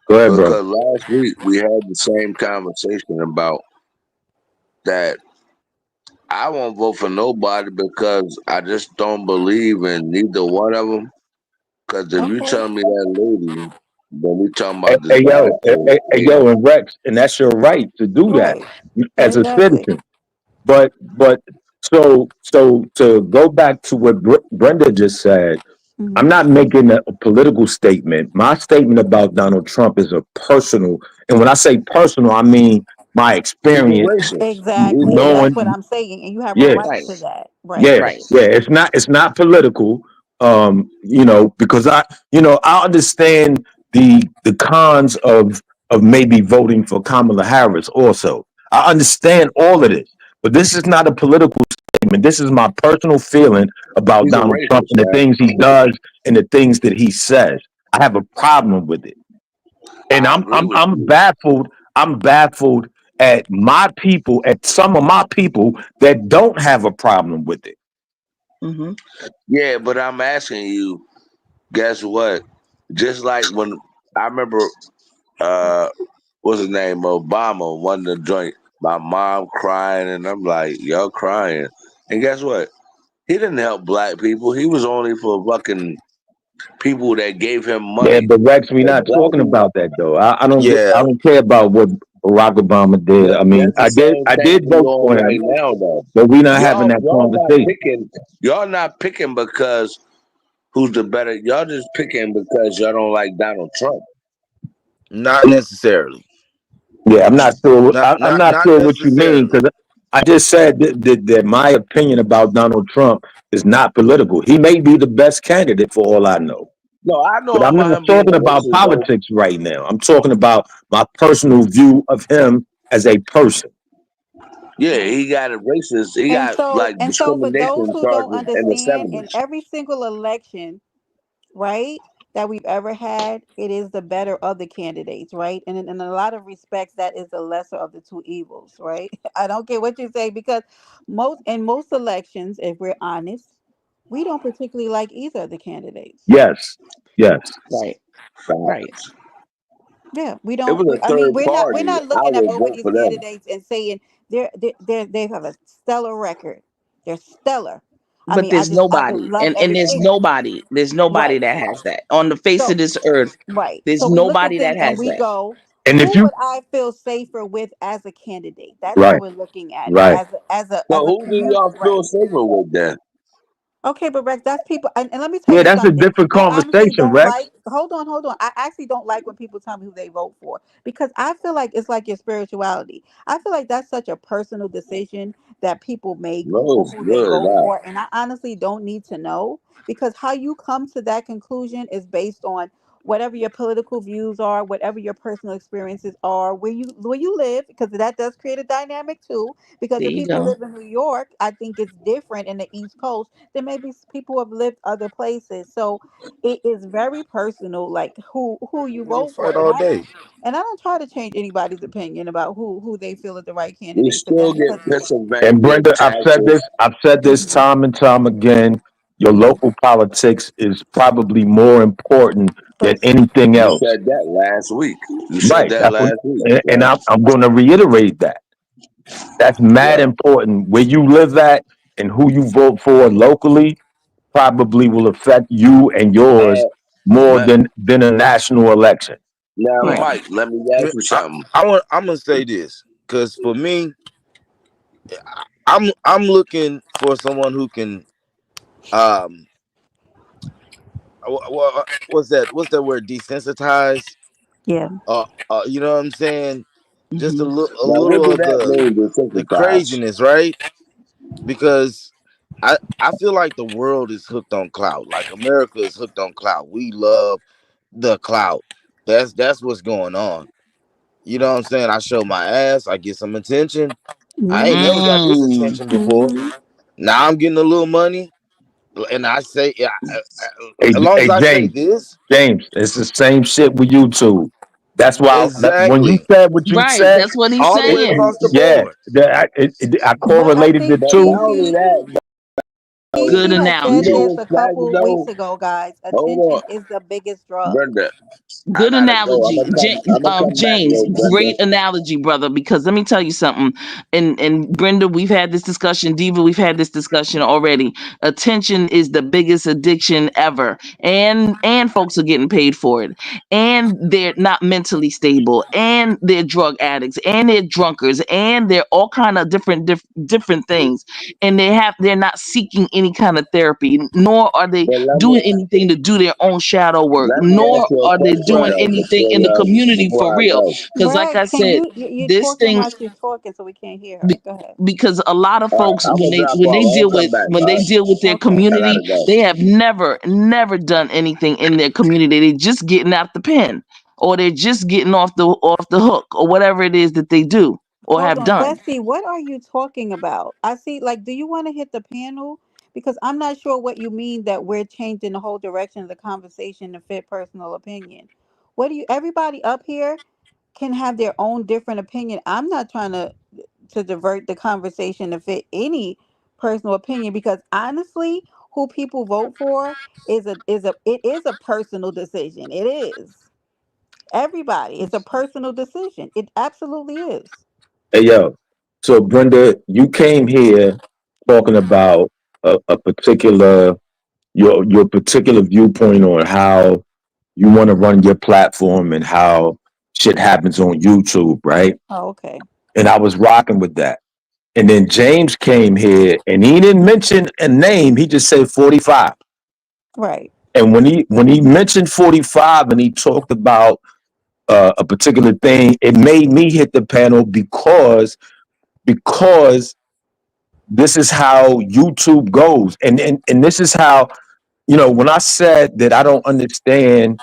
[SPEAKER 10] Go ahead, bro.
[SPEAKER 6] Because last week we had the same conversation about that. I won't vote for nobody because I just don't believe in neither one of them. Because if you
[SPEAKER 2] Okay.
[SPEAKER 6] tell me that lady, then we talking
[SPEAKER 10] Hey,
[SPEAKER 6] about this
[SPEAKER 10] hey,
[SPEAKER 6] black
[SPEAKER 10] yo, hey,
[SPEAKER 6] folk
[SPEAKER 10] hey, hey,
[SPEAKER 6] hate.
[SPEAKER 10] yo, and Rex, and that's your right to do that
[SPEAKER 2] Right.
[SPEAKER 10] as a
[SPEAKER 2] Exactly.
[SPEAKER 10] citizen. But so to go back to what Brenda just said, I'm
[SPEAKER 2] Hmm.
[SPEAKER 10] not making a political statement. My statement about Donald Trump is a personal, and when I say personal, I mean my
[SPEAKER 6] He's a
[SPEAKER 10] experience
[SPEAKER 6] racist. He's
[SPEAKER 2] Exactly.
[SPEAKER 6] a
[SPEAKER 2] And that's
[SPEAKER 10] knowing,
[SPEAKER 2] what
[SPEAKER 6] racist.
[SPEAKER 2] I'm saying. And you have a
[SPEAKER 10] yeah,
[SPEAKER 2] right
[SPEAKER 11] Right,
[SPEAKER 2] to that. Right.
[SPEAKER 10] yeah,
[SPEAKER 11] right.
[SPEAKER 10] yeah. It's not political. Because I understand the cons of maybe voting for Kamala Harris also. I understand all of this. But this is not a political statement. This is my personal feeling about
[SPEAKER 6] He's a
[SPEAKER 10] Donald Trump
[SPEAKER 6] racist,
[SPEAKER 10] and the
[SPEAKER 6] man.
[SPEAKER 10] things he does and the things that he says. I have a problem with it. And
[SPEAKER 6] I
[SPEAKER 10] I'm
[SPEAKER 6] agree
[SPEAKER 10] I'm
[SPEAKER 6] with
[SPEAKER 10] I'm
[SPEAKER 6] you.
[SPEAKER 10] baffled. I'm baffled at my people, at some of my people that don't have a problem with it.
[SPEAKER 11] Hmm.
[SPEAKER 6] Yeah, but I'm asking you, guess what? Just like when I remember uh what's his name, Obama won the joint, my mom crying and I'm like, y'all crying. And guess what? He didn't help black people. He was only for fucking people that gave him
[SPEAKER 10] Yeah,
[SPEAKER 6] money.
[SPEAKER 10] but Rex, we're
[SPEAKER 6] The
[SPEAKER 10] not
[SPEAKER 6] black
[SPEAKER 10] talking
[SPEAKER 6] people,
[SPEAKER 10] about that though. I
[SPEAKER 8] Yeah.
[SPEAKER 10] don't care about what Barack Obama did. I mean,
[SPEAKER 6] that's the same
[SPEAKER 10] I
[SPEAKER 6] thing
[SPEAKER 10] did
[SPEAKER 6] we
[SPEAKER 10] vote for
[SPEAKER 6] on right
[SPEAKER 10] him,
[SPEAKER 6] now though.
[SPEAKER 10] but we're not having
[SPEAKER 6] Y'all
[SPEAKER 10] that
[SPEAKER 6] y'all not
[SPEAKER 10] conversation.
[SPEAKER 6] picking y'all not picking because who's the better, y'all just picking because y'all don't like Donald Trump.
[SPEAKER 8] Not necessarily.
[SPEAKER 10] Yeah, I'm not sure.
[SPEAKER 8] Not
[SPEAKER 10] I'm
[SPEAKER 8] not
[SPEAKER 10] not
[SPEAKER 8] not
[SPEAKER 10] sure what you mean
[SPEAKER 8] necessarily.
[SPEAKER 10] because I just said that my opinion about Donald Trump is not political. He may be the best candidate for all I know,
[SPEAKER 6] No, I
[SPEAKER 10] but
[SPEAKER 6] know
[SPEAKER 10] I'm
[SPEAKER 6] about
[SPEAKER 10] not
[SPEAKER 6] him being
[SPEAKER 10] talking about
[SPEAKER 6] racist though.
[SPEAKER 10] politics right now. I'm talking about my personal view of him as a person.
[SPEAKER 6] Yeah,
[SPEAKER 2] Right.
[SPEAKER 6] he got a racist. He got like
[SPEAKER 2] And so for those
[SPEAKER 6] discrimination
[SPEAKER 2] who don't
[SPEAKER 6] charges in the
[SPEAKER 2] understand, in
[SPEAKER 6] 70s.
[SPEAKER 2] every single election, right, that we've ever had, it is the better of the candidates, right? And in a lot of respects, that is the lesser of the two evils, right? I don't care what you say because most elections, if we're honest, we don't particularly like either of the candidates.
[SPEAKER 10] Yes, yes.
[SPEAKER 11] Right, right.
[SPEAKER 6] Facts.
[SPEAKER 2] Yeah, we
[SPEAKER 6] It
[SPEAKER 2] don't.
[SPEAKER 6] was a
[SPEAKER 2] I mean,
[SPEAKER 6] third
[SPEAKER 2] we're
[SPEAKER 6] party.
[SPEAKER 2] not
[SPEAKER 6] I
[SPEAKER 2] looking at
[SPEAKER 6] would
[SPEAKER 2] both of
[SPEAKER 6] vote
[SPEAKER 2] these
[SPEAKER 6] for them.
[SPEAKER 2] candidates and saying they have a stellar record. They're stellar. I
[SPEAKER 11] But
[SPEAKER 2] mean, I just love
[SPEAKER 11] and
[SPEAKER 2] everything.
[SPEAKER 11] there's nobody
[SPEAKER 2] Right.
[SPEAKER 11] that has that on the face of
[SPEAKER 2] So
[SPEAKER 11] this earth.
[SPEAKER 2] right.
[SPEAKER 11] There's
[SPEAKER 2] So we look at
[SPEAKER 11] nobody
[SPEAKER 2] things
[SPEAKER 11] that
[SPEAKER 2] and
[SPEAKER 11] has
[SPEAKER 2] we
[SPEAKER 11] that.
[SPEAKER 2] go,
[SPEAKER 10] And if
[SPEAKER 2] who
[SPEAKER 10] you
[SPEAKER 2] would I feel safer with as a candidate? That's how
[SPEAKER 10] right,
[SPEAKER 2] we're looking at it
[SPEAKER 10] right.
[SPEAKER 6] So
[SPEAKER 2] as a
[SPEAKER 6] who do
[SPEAKER 2] community.
[SPEAKER 6] y'all feel
[SPEAKER 2] Right.
[SPEAKER 6] safer with then?
[SPEAKER 2] Okay, but Rex, that's people, and let me tell
[SPEAKER 10] Yeah,
[SPEAKER 2] you
[SPEAKER 10] that's a
[SPEAKER 2] something.
[SPEAKER 10] different
[SPEAKER 2] I honestly
[SPEAKER 10] conversation,
[SPEAKER 2] don't
[SPEAKER 10] Rex.
[SPEAKER 2] like. Hold on. I actually don't like when people tell me who they vote for because I feel like it's like your spirituality. I feel like that's such a personal decision that people make
[SPEAKER 6] No,
[SPEAKER 2] for
[SPEAKER 6] it's
[SPEAKER 2] who they
[SPEAKER 6] good.
[SPEAKER 2] vote for, and I honestly don't need to know because how you come to that conclusion is based on whatever your political views are, whatever your personal experiences are, where you live, because that does create a dynamic too. Because
[SPEAKER 11] There
[SPEAKER 2] if
[SPEAKER 11] you
[SPEAKER 2] people
[SPEAKER 11] go.
[SPEAKER 2] live in New York, I think it's different in the East Coast. There may be people who have lived other places, so it is very personal, like who you
[SPEAKER 8] We can
[SPEAKER 2] vote for,
[SPEAKER 8] fight all day.
[SPEAKER 2] and I don't try to change anybody's opinion about who they feel is the right
[SPEAKER 6] We
[SPEAKER 2] candidate for them
[SPEAKER 6] still get
[SPEAKER 2] because
[SPEAKER 10] And
[SPEAKER 6] Pennsylvania
[SPEAKER 10] Brenda,
[SPEAKER 6] taxes.
[SPEAKER 10] I've said this time and time again. Your local politics is probably more important than
[SPEAKER 2] Because
[SPEAKER 10] anything
[SPEAKER 6] You
[SPEAKER 10] else.
[SPEAKER 6] said that last week. You said
[SPEAKER 10] Right.
[SPEAKER 6] that
[SPEAKER 10] That's what,
[SPEAKER 6] last week,
[SPEAKER 10] and
[SPEAKER 6] right?
[SPEAKER 10] I'm going to reiterate that. That's mad
[SPEAKER 6] Right.
[SPEAKER 10] important. Where you live at and who you vote for locally probably will affect you and yours
[SPEAKER 6] And
[SPEAKER 10] more
[SPEAKER 8] Man,
[SPEAKER 10] than a national election.
[SPEAKER 6] now,
[SPEAKER 2] yeah,
[SPEAKER 6] Mike, let me ask you
[SPEAKER 8] I,
[SPEAKER 6] something.
[SPEAKER 8] I'm gonna say this because for me, I'm looking for someone who can um what's that word, desensitize,
[SPEAKER 2] yeah.
[SPEAKER 8] you know what I'm saying, just
[SPEAKER 11] Hmm.
[SPEAKER 8] a
[SPEAKER 6] Now, what
[SPEAKER 8] little
[SPEAKER 6] do
[SPEAKER 8] of
[SPEAKER 6] that mean to
[SPEAKER 8] the
[SPEAKER 6] synthesize?
[SPEAKER 8] craziness, right? Because I feel like the world is hooked on clout. Like America is hooked on clout. We love the clout. That's what's going on. You know what I'm saying? I show my ass, I get some attention. I ain't
[SPEAKER 2] Mm-hmm.
[SPEAKER 8] never got this
[SPEAKER 11] Mm.
[SPEAKER 8] attention before.
[SPEAKER 2] Mm-hmm.
[SPEAKER 8] Now I'm getting a little money, and I say, yeah,
[SPEAKER 10] Hey,
[SPEAKER 8] as long as
[SPEAKER 10] hey
[SPEAKER 8] I say
[SPEAKER 10] James,
[SPEAKER 8] this,
[SPEAKER 10] James, it's the same shit with YouTube. That's why when you
[SPEAKER 8] exactly,
[SPEAKER 10] said what you
[SPEAKER 11] Right.
[SPEAKER 10] said,
[SPEAKER 11] That's what he's
[SPEAKER 8] all the way
[SPEAKER 11] saying.
[SPEAKER 8] across the
[SPEAKER 10] yeah,
[SPEAKER 8] board.
[SPEAKER 10] I
[SPEAKER 2] But I
[SPEAKER 10] correlated the
[SPEAKER 2] think
[SPEAKER 6] But
[SPEAKER 10] two.
[SPEAKER 6] not only that,
[SPEAKER 11] Good
[SPEAKER 2] TC had
[SPEAKER 6] you
[SPEAKER 2] said
[SPEAKER 6] know
[SPEAKER 11] analogy.
[SPEAKER 2] this
[SPEAKER 6] what's
[SPEAKER 2] a
[SPEAKER 6] crazy
[SPEAKER 2] couple weeks
[SPEAKER 6] though?
[SPEAKER 2] ago, guys.
[SPEAKER 6] Hold
[SPEAKER 2] Attention
[SPEAKER 6] on,
[SPEAKER 2] is the biggest drug.
[SPEAKER 6] Brenda. I
[SPEAKER 11] Good
[SPEAKER 6] gotta go.
[SPEAKER 11] analogy,
[SPEAKER 6] I'm gonna come back,
[SPEAKER 11] James.
[SPEAKER 6] yo, Brenda.
[SPEAKER 11] Great analogy, brother. Because let me tell you something. And Brenda, we've had this discussion. Diva, we've had this discussion already. Attention is the biggest addiction ever, and folks are getting paid for it, and they're not mentally stable, and they're drug addicts, and they're drunkards, and they're all kind of different things, and they're not seeking any kind of therapy, nor are they
[SPEAKER 6] But
[SPEAKER 11] doing anything to do their own shadow work,
[SPEAKER 6] let me ask
[SPEAKER 11] nor
[SPEAKER 6] you a
[SPEAKER 11] are they
[SPEAKER 6] question
[SPEAKER 11] doing
[SPEAKER 2] Right.
[SPEAKER 6] though
[SPEAKER 11] anything in the community
[SPEAKER 6] before
[SPEAKER 11] for
[SPEAKER 6] I
[SPEAKER 11] real.
[SPEAKER 6] go.
[SPEAKER 11] Because, like I
[SPEAKER 2] Rex, can
[SPEAKER 11] said,
[SPEAKER 2] you're
[SPEAKER 11] this
[SPEAKER 2] talking
[SPEAKER 11] thing,
[SPEAKER 2] while she's talking, so we can't hear her.
[SPEAKER 11] be-
[SPEAKER 2] Go ahead.
[SPEAKER 11] because a lot of
[SPEAKER 6] All right,
[SPEAKER 11] folks,
[SPEAKER 6] I'm gonna drop
[SPEAKER 11] when they
[SPEAKER 6] off. I'm
[SPEAKER 11] deal
[SPEAKER 6] gonna
[SPEAKER 11] with
[SPEAKER 6] come back.
[SPEAKER 11] when
[SPEAKER 6] All
[SPEAKER 11] they
[SPEAKER 6] right,
[SPEAKER 11] deal with their
[SPEAKER 2] Okay.
[SPEAKER 6] I gotta
[SPEAKER 11] community,
[SPEAKER 6] go.
[SPEAKER 11] they have never done anything in their community. They just getting out the pen, or they're just getting off the hook, or whatever it is that they do or
[SPEAKER 2] Hold
[SPEAKER 11] have
[SPEAKER 2] on,
[SPEAKER 11] done.
[SPEAKER 2] Bessie, what are you talking about? I see, like, do you want to hit the panel? Because I'm not sure what you mean that we're changing the whole direction of the conversation to fit personal opinion. What do you, everybody up here can have their own different opinion. I'm not trying to divert the conversation to fit any personal opinion because honestly, who people vote for is a personal decision. It is. Everybody, it's a personal decision. It absolutely is.
[SPEAKER 10] Hey yo, so Brenda, you came here talking about a particular your particular viewpoint on how you want to run your platform and how shit happens on YouTube, right?
[SPEAKER 2] Oh, okay.
[SPEAKER 10] And I was rocking with that. And then James came here and he didn't mention a name. He just said 45.
[SPEAKER 2] Right.
[SPEAKER 10] And when he mentioned 45 and he talked about a particular thing, it made me hit the panel because this is how YouTube goes. And this is how, when I said that I don't understand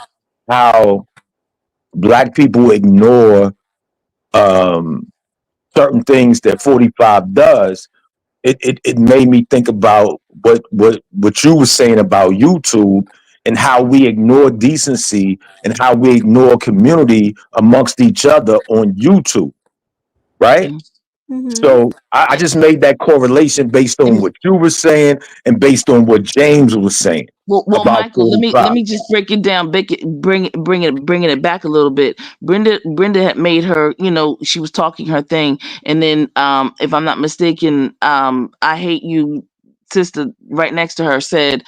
[SPEAKER 10] how black people ignore um, certain things that 45 does, it made me think about what you were saying about YouTube and how we ignore decency and how we ignore community amongst each other on YouTube, right?
[SPEAKER 2] Mm-hmm.
[SPEAKER 10] So I just made that correlation based on what you were saying and based on what James was saying
[SPEAKER 11] Well,
[SPEAKER 10] about
[SPEAKER 11] Michael, let
[SPEAKER 10] 45.
[SPEAKER 11] me just break it down, bringing it back a little bit. Brenda had made her, she was talking her thing, and then, if I'm not mistaken, I hate you, sister, right next to her said,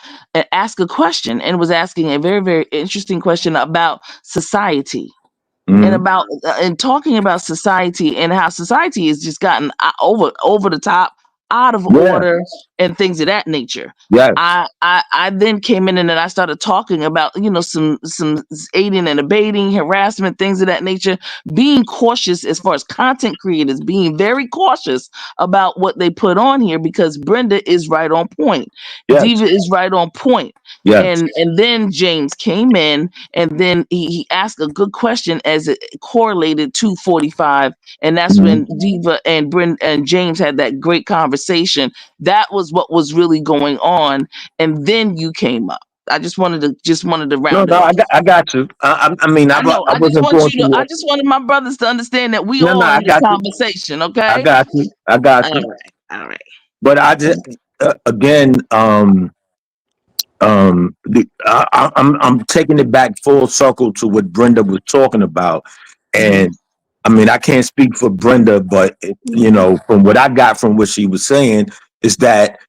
[SPEAKER 11] ask a question, and was asking a very very interesting question about society and
[SPEAKER 10] Mhm.
[SPEAKER 11] about and talking about society and how society has just gotten over the top, out of
[SPEAKER 10] Yeah,
[SPEAKER 11] order, and things of that nature.
[SPEAKER 10] yes,
[SPEAKER 11] I then came in and then I started talking about some aiding and abetting, harassment, things of that nature, being cautious as far as content creators, being very cautious about what they put on here, because Brenda is right on point,
[SPEAKER 10] yes,
[SPEAKER 11] Diva is right on point.
[SPEAKER 10] yes.
[SPEAKER 11] And then James came in, and then he asked a good question as it correlated to 45, and that's
[SPEAKER 10] Mhm.
[SPEAKER 11] when Diva and Brent and James had that great conversation. That was what was really going on, and then you came up. I just wanted to
[SPEAKER 10] No,
[SPEAKER 11] round it
[SPEAKER 10] no, I
[SPEAKER 11] off.
[SPEAKER 10] got, I got you. I mean,
[SPEAKER 11] I know.
[SPEAKER 10] I wasn't going
[SPEAKER 11] I
[SPEAKER 10] to.
[SPEAKER 11] just wanted my brothers to understand that we
[SPEAKER 10] No, no,
[SPEAKER 11] all
[SPEAKER 10] I
[SPEAKER 11] in this
[SPEAKER 10] got you.
[SPEAKER 11] conversation.
[SPEAKER 10] I
[SPEAKER 11] Okay.
[SPEAKER 10] got you. I got
[SPEAKER 11] All
[SPEAKER 10] you.
[SPEAKER 11] right. All right.
[SPEAKER 10] But I just again, I'm taking it back full circle to what Brenda was talking about,
[SPEAKER 11] Hmm.
[SPEAKER 10] and I mean I can't speak for Brenda, but you
[SPEAKER 2] Mm-hmm.
[SPEAKER 10] know from what I got from what she was saying is that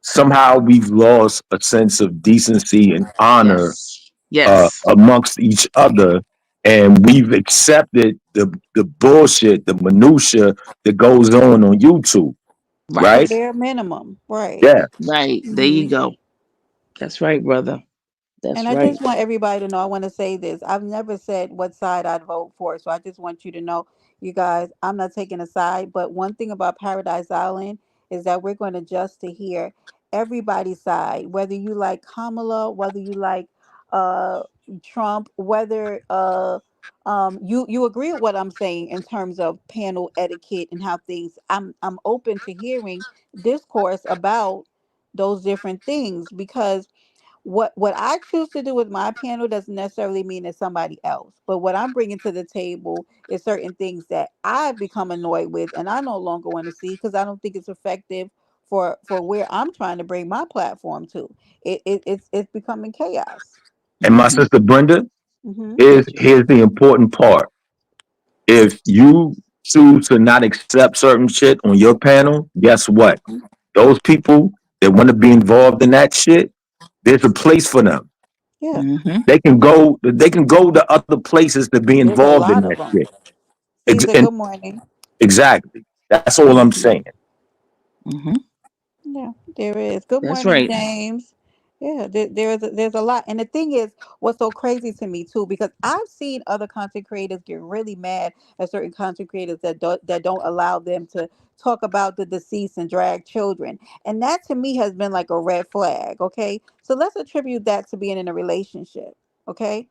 [SPEAKER 10] somehow we've lost a sense of decency and honor
[SPEAKER 11] Yes. Yes.
[SPEAKER 10] amongst each other, and we've accepted the bullshit, the minutia that goes on YouTube,
[SPEAKER 2] The
[SPEAKER 10] right?
[SPEAKER 11] Right.
[SPEAKER 2] bare minimum, right?
[SPEAKER 10] Yeah,
[SPEAKER 11] Right. There you
[SPEAKER 2] Mm-hmm.
[SPEAKER 11] go. That's right, brother.
[SPEAKER 2] And
[SPEAKER 11] That's
[SPEAKER 2] I
[SPEAKER 11] right.
[SPEAKER 2] just want everybody to know, I want to say this. I've never said what side I'd vote for. So I just want you to know, you guys, I'm not taking a side. But one thing about Paradise Island is that we're going to just to hear everybody's side, whether you like Kamala, whether you like uh, Trump, whether you agree with what I'm saying in terms of panel etiquette and how things. I'm open to hearing discourse about those different things because what I choose to do with my panel doesn't necessarily mean it's somebody else. But what I'm bringing to the table is certain things that I've become annoyed with, and I no longer want to see because I don't think it's effective for where I'm trying to bring my platform to. It's becoming chaos.
[SPEAKER 10] and my
[SPEAKER 11] Hmm.
[SPEAKER 10] sister Brenda
[SPEAKER 2] Hmm.
[SPEAKER 10] is here's the important part. If you choose to not accept certain shit on your panel, guess what?
[SPEAKER 2] Hmm.
[SPEAKER 10] Those people that want to be involved in that shit, there's a place for them.
[SPEAKER 2] Yeah,
[SPEAKER 11] Hmm.
[SPEAKER 10] They can go to other places to be
[SPEAKER 2] there's a
[SPEAKER 10] involved in
[SPEAKER 2] lot
[SPEAKER 10] that
[SPEAKER 2] of them.
[SPEAKER 10] shit.
[SPEAKER 2] Caesar,
[SPEAKER 10] And
[SPEAKER 2] good morning.
[SPEAKER 10] exactly. That's all I'm
[SPEAKER 2] Hmm.
[SPEAKER 10] saying.
[SPEAKER 11] Hmm.
[SPEAKER 2] Yeah, there is. Good
[SPEAKER 11] That's
[SPEAKER 2] morning,
[SPEAKER 11] right.
[SPEAKER 2] James. Yeah, there's a lot, and the thing is, what's so crazy to me too, because I've seen other content creators get really mad at certain content creators that don't allow them to talk about the deceased and drag children, and that to me has been like a red flag. Okay, so let's attribute that to being in a relationship. Okay,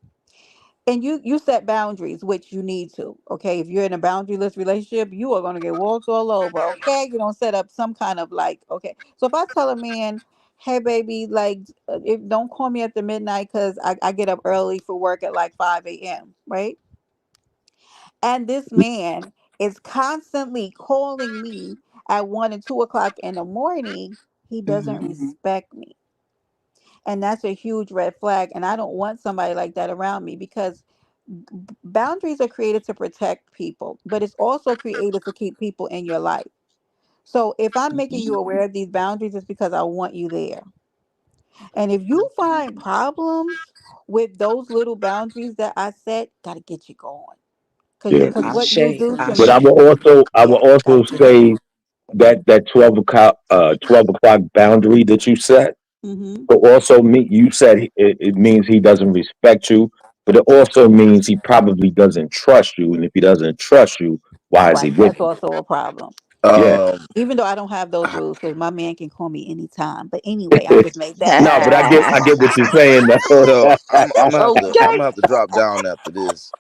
[SPEAKER 2] and you set boundaries, which you need to. Okay, if you're in a boundaryless relationship, you are going to get walked all over. Okay, you don't set up some kind of like, okay, so if I tell a man, hey baby, like don't call me after midnight because I get up early for work at like 5 a.m., right? And this man is constantly calling me at 1 and 2 o'clock in the morning, he doesn't
[SPEAKER 11] Hmm.
[SPEAKER 2] respect me. And that's a huge red flag, and I don't want somebody like that around me because boundaries are created to protect people, but it's also created to keep people in your life. So if I'm making you aware of these boundaries, it's because I want you there. And if you find problems with those little boundaries that I set, gotta get you going. Cause
[SPEAKER 10] Yeah.
[SPEAKER 2] cause what you'll
[SPEAKER 11] Ashe.
[SPEAKER 2] do to
[SPEAKER 10] But I
[SPEAKER 11] Ashe.
[SPEAKER 2] me,
[SPEAKER 10] will also I will
[SPEAKER 2] yeah,
[SPEAKER 10] also
[SPEAKER 2] gotta get you
[SPEAKER 10] say
[SPEAKER 2] going.
[SPEAKER 10] that 12 o'clock boundary that you set
[SPEAKER 2] Mm-hmm.
[SPEAKER 10] but also you said it means he doesn't respect you, but it also means he probably doesn't trust you. And if he doesn't trust you, why is he
[SPEAKER 2] Right.
[SPEAKER 10] with
[SPEAKER 2] That's
[SPEAKER 10] you?
[SPEAKER 2] also a problem.
[SPEAKER 10] Yeah.
[SPEAKER 8] Um,
[SPEAKER 2] Even though I don't have those
[SPEAKER 8] I-
[SPEAKER 2] rules, because my man can call me anytime. But anyway, I just made that
[SPEAKER 10] No, but I get what you're saying though.
[SPEAKER 8] so I'm
[SPEAKER 11] Okay.
[SPEAKER 8] gonna have to drop down after this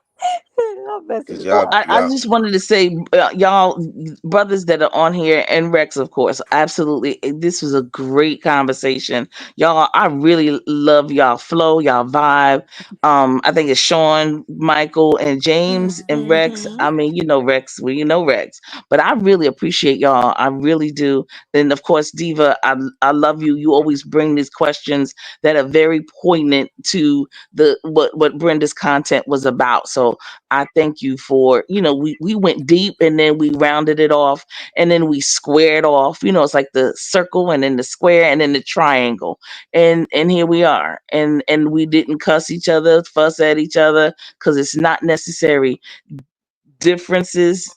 [SPEAKER 2] I'm messing
[SPEAKER 8] because
[SPEAKER 2] with you.
[SPEAKER 11] I just wanted to say, y'all, brothers that are on here, and Rex, of course, absolutely. This was a great conversation. Y'all, I really love y'all flow, y'all vibe. I think it's Sean, Michael, and James and Rex.
[SPEAKER 2] Mm-hmm.
[SPEAKER 11] I mean, you know Rex, well, you know Rex. But I really appreciate y'all. I really do. And of course, Diva, I love you. You always bring these questions that are very poignant to the what Brenda's content was about. So I thank you for, we went deep and then we rounded it off and then we squared off. It's like the circle and then the square and then the triangle. And here we are. And we didn't cuss each other, fuss at each other, because it's not necessary. Differences,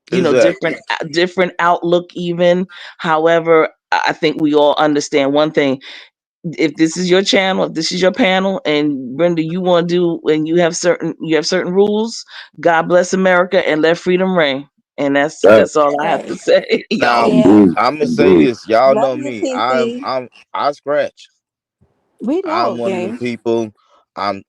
[SPEAKER 11] different
[SPEAKER 8] exactly.
[SPEAKER 11] different outlook even. However, I think we all understand one thing. If this is your channel, if this is your panel, and Brenda, you want to do, and you have certain rules. God bless America and let freedom reign. And that's
[SPEAKER 10] Uh,
[SPEAKER 11] that's all I have to
[SPEAKER 2] Hey,
[SPEAKER 11] say, y'all.
[SPEAKER 8] Now
[SPEAKER 2] yeah.
[SPEAKER 10] Agreed.
[SPEAKER 8] I'm gonna say
[SPEAKER 10] Agreed.
[SPEAKER 8] this. Y'all
[SPEAKER 2] Love
[SPEAKER 8] know
[SPEAKER 2] you,
[SPEAKER 8] me.
[SPEAKER 2] TC.
[SPEAKER 8] I scratch.
[SPEAKER 2] We
[SPEAKER 8] I'm
[SPEAKER 2] know,
[SPEAKER 8] one of them
[SPEAKER 2] James.
[SPEAKER 8] people.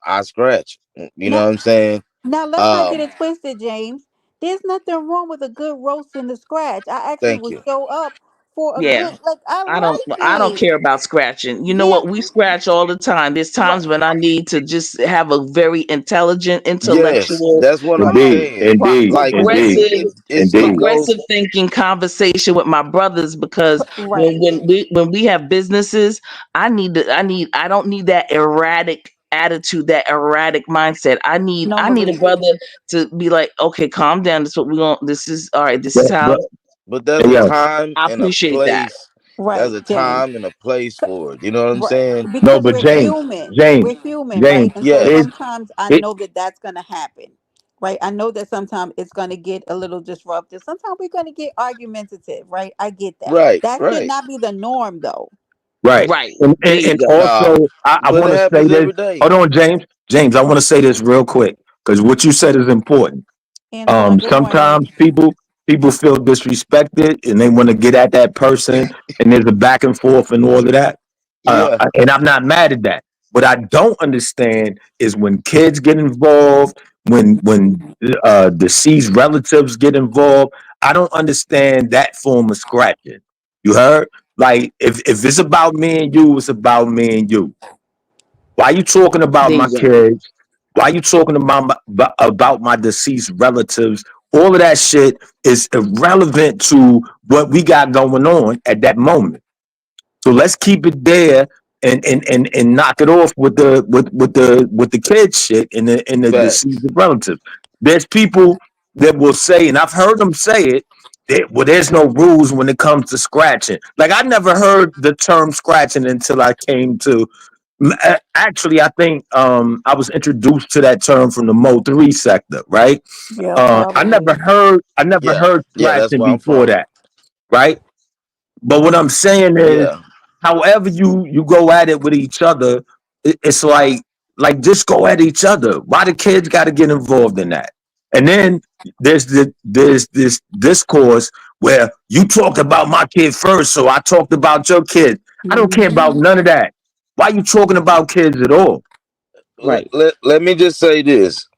[SPEAKER 8] I scratch. You know
[SPEAKER 2] Now,
[SPEAKER 8] what I'm saying?
[SPEAKER 2] now let's not get
[SPEAKER 8] Um,
[SPEAKER 2] it twisted, James. There's nothing wrong with a good roast in the scratch. I actually
[SPEAKER 8] thank
[SPEAKER 2] will
[SPEAKER 8] you.
[SPEAKER 2] show up for a
[SPEAKER 11] Yeah.
[SPEAKER 2] good, like, I like
[SPEAKER 11] I don't
[SPEAKER 2] it.
[SPEAKER 11] care about scratching. You know
[SPEAKER 2] Yeah,
[SPEAKER 11] what? We scratch all the time. There's
[SPEAKER 2] right,
[SPEAKER 11] times when I need to just have a very intelligent,
[SPEAKER 8] Yes,
[SPEAKER 11] intellectual,
[SPEAKER 8] that's what I'm
[SPEAKER 10] Indeed,
[SPEAKER 8] saying.
[SPEAKER 10] indeed,
[SPEAKER 8] Like to me,
[SPEAKER 10] indeed,
[SPEAKER 11] progressive,
[SPEAKER 8] it
[SPEAKER 10] indeed.
[SPEAKER 8] goes
[SPEAKER 11] progressive thinking conversation with my brothers, because
[SPEAKER 2] right.
[SPEAKER 11] when we have businesses, I don't need that erratic attitude, that erratic mindset.
[SPEAKER 2] No,
[SPEAKER 11] I need a
[SPEAKER 2] Marie.
[SPEAKER 11] brother to be like, okay, calm down. This is what we going this is all right, this is
[SPEAKER 10] But
[SPEAKER 11] how
[SPEAKER 8] but there's
[SPEAKER 10] hey,
[SPEAKER 8] a
[SPEAKER 10] yo,
[SPEAKER 8] time
[SPEAKER 11] I
[SPEAKER 8] and a
[SPEAKER 11] appreciate that.
[SPEAKER 8] place. There's
[SPEAKER 2] Right,
[SPEAKER 8] a
[SPEAKER 2] James.
[SPEAKER 8] time and a place for it. You know what I'm
[SPEAKER 2] Right.
[SPEAKER 8] saying?
[SPEAKER 10] no,
[SPEAKER 2] Because
[SPEAKER 10] but
[SPEAKER 2] we're
[SPEAKER 10] James,
[SPEAKER 2] human.
[SPEAKER 10] James,
[SPEAKER 2] We're human, right?
[SPEAKER 10] James,
[SPEAKER 2] And so
[SPEAKER 8] Yes,
[SPEAKER 10] it,
[SPEAKER 2] sometimes I
[SPEAKER 10] it,
[SPEAKER 2] know that that's going to happen. Right. I know that sometimes it's going to get a little disruptive. Sometimes we're going to get argumentative, right? I get that.
[SPEAKER 8] right,
[SPEAKER 2] That should
[SPEAKER 8] right.
[SPEAKER 2] not be the norm, though.
[SPEAKER 10] right.
[SPEAKER 11] Right. There
[SPEAKER 10] And
[SPEAKER 11] you go.
[SPEAKER 8] No,
[SPEAKER 10] also, I
[SPEAKER 8] but it
[SPEAKER 10] want to say
[SPEAKER 8] happens
[SPEAKER 10] this.
[SPEAKER 8] every day.
[SPEAKER 10] Hold on, James. James, I want to say this real quick because what you said is important.
[SPEAKER 2] Angela, good morning.
[SPEAKER 10] Sometimes people feel disrespected and they want to get at that person, and there's a back and forth and all of that.
[SPEAKER 8] Yeah,
[SPEAKER 10] And I'm not mad at that. What I don't understand is when kids get involved, when deceased relatives get involved. I don't understand that form of scratching. You heard? Like if it's about me and you, it's about me and you. Why you talking about
[SPEAKER 11] There
[SPEAKER 10] my
[SPEAKER 11] you go.
[SPEAKER 10] kids? Why you talking about my deceased relatives? All of that shit is irrelevant to what we got going on at that moment. So let's keep it there and knock it off with the kids shit and the deceased
[SPEAKER 8] facts.
[SPEAKER 10] relatives. There's people that will say, and I've heard them say it, that, well, there's no rules when it comes to scratching. Like I never heard the term scratching until I came to actually, I think I was introduced to that term from the Mo3 sector, right?
[SPEAKER 2] Yeah, probably.
[SPEAKER 10] I never
[SPEAKER 8] Yeah,
[SPEAKER 10] heard
[SPEAKER 8] yeah. That's
[SPEAKER 10] scratching
[SPEAKER 8] where I'm
[SPEAKER 10] before
[SPEAKER 8] from.
[SPEAKER 10] that, right? But what I'm saying is,
[SPEAKER 8] Yeah.
[SPEAKER 10] however you go at it with each other, it's like just go at each other. Why the kids got to get involved in that? And then there's this discourse where you talked about my kid first, so I talked about your kid. I don't care about
[SPEAKER 2] Hmm.
[SPEAKER 10] none of that. Why you talking about kids at all?
[SPEAKER 11] Right.
[SPEAKER 8] Let me just say this,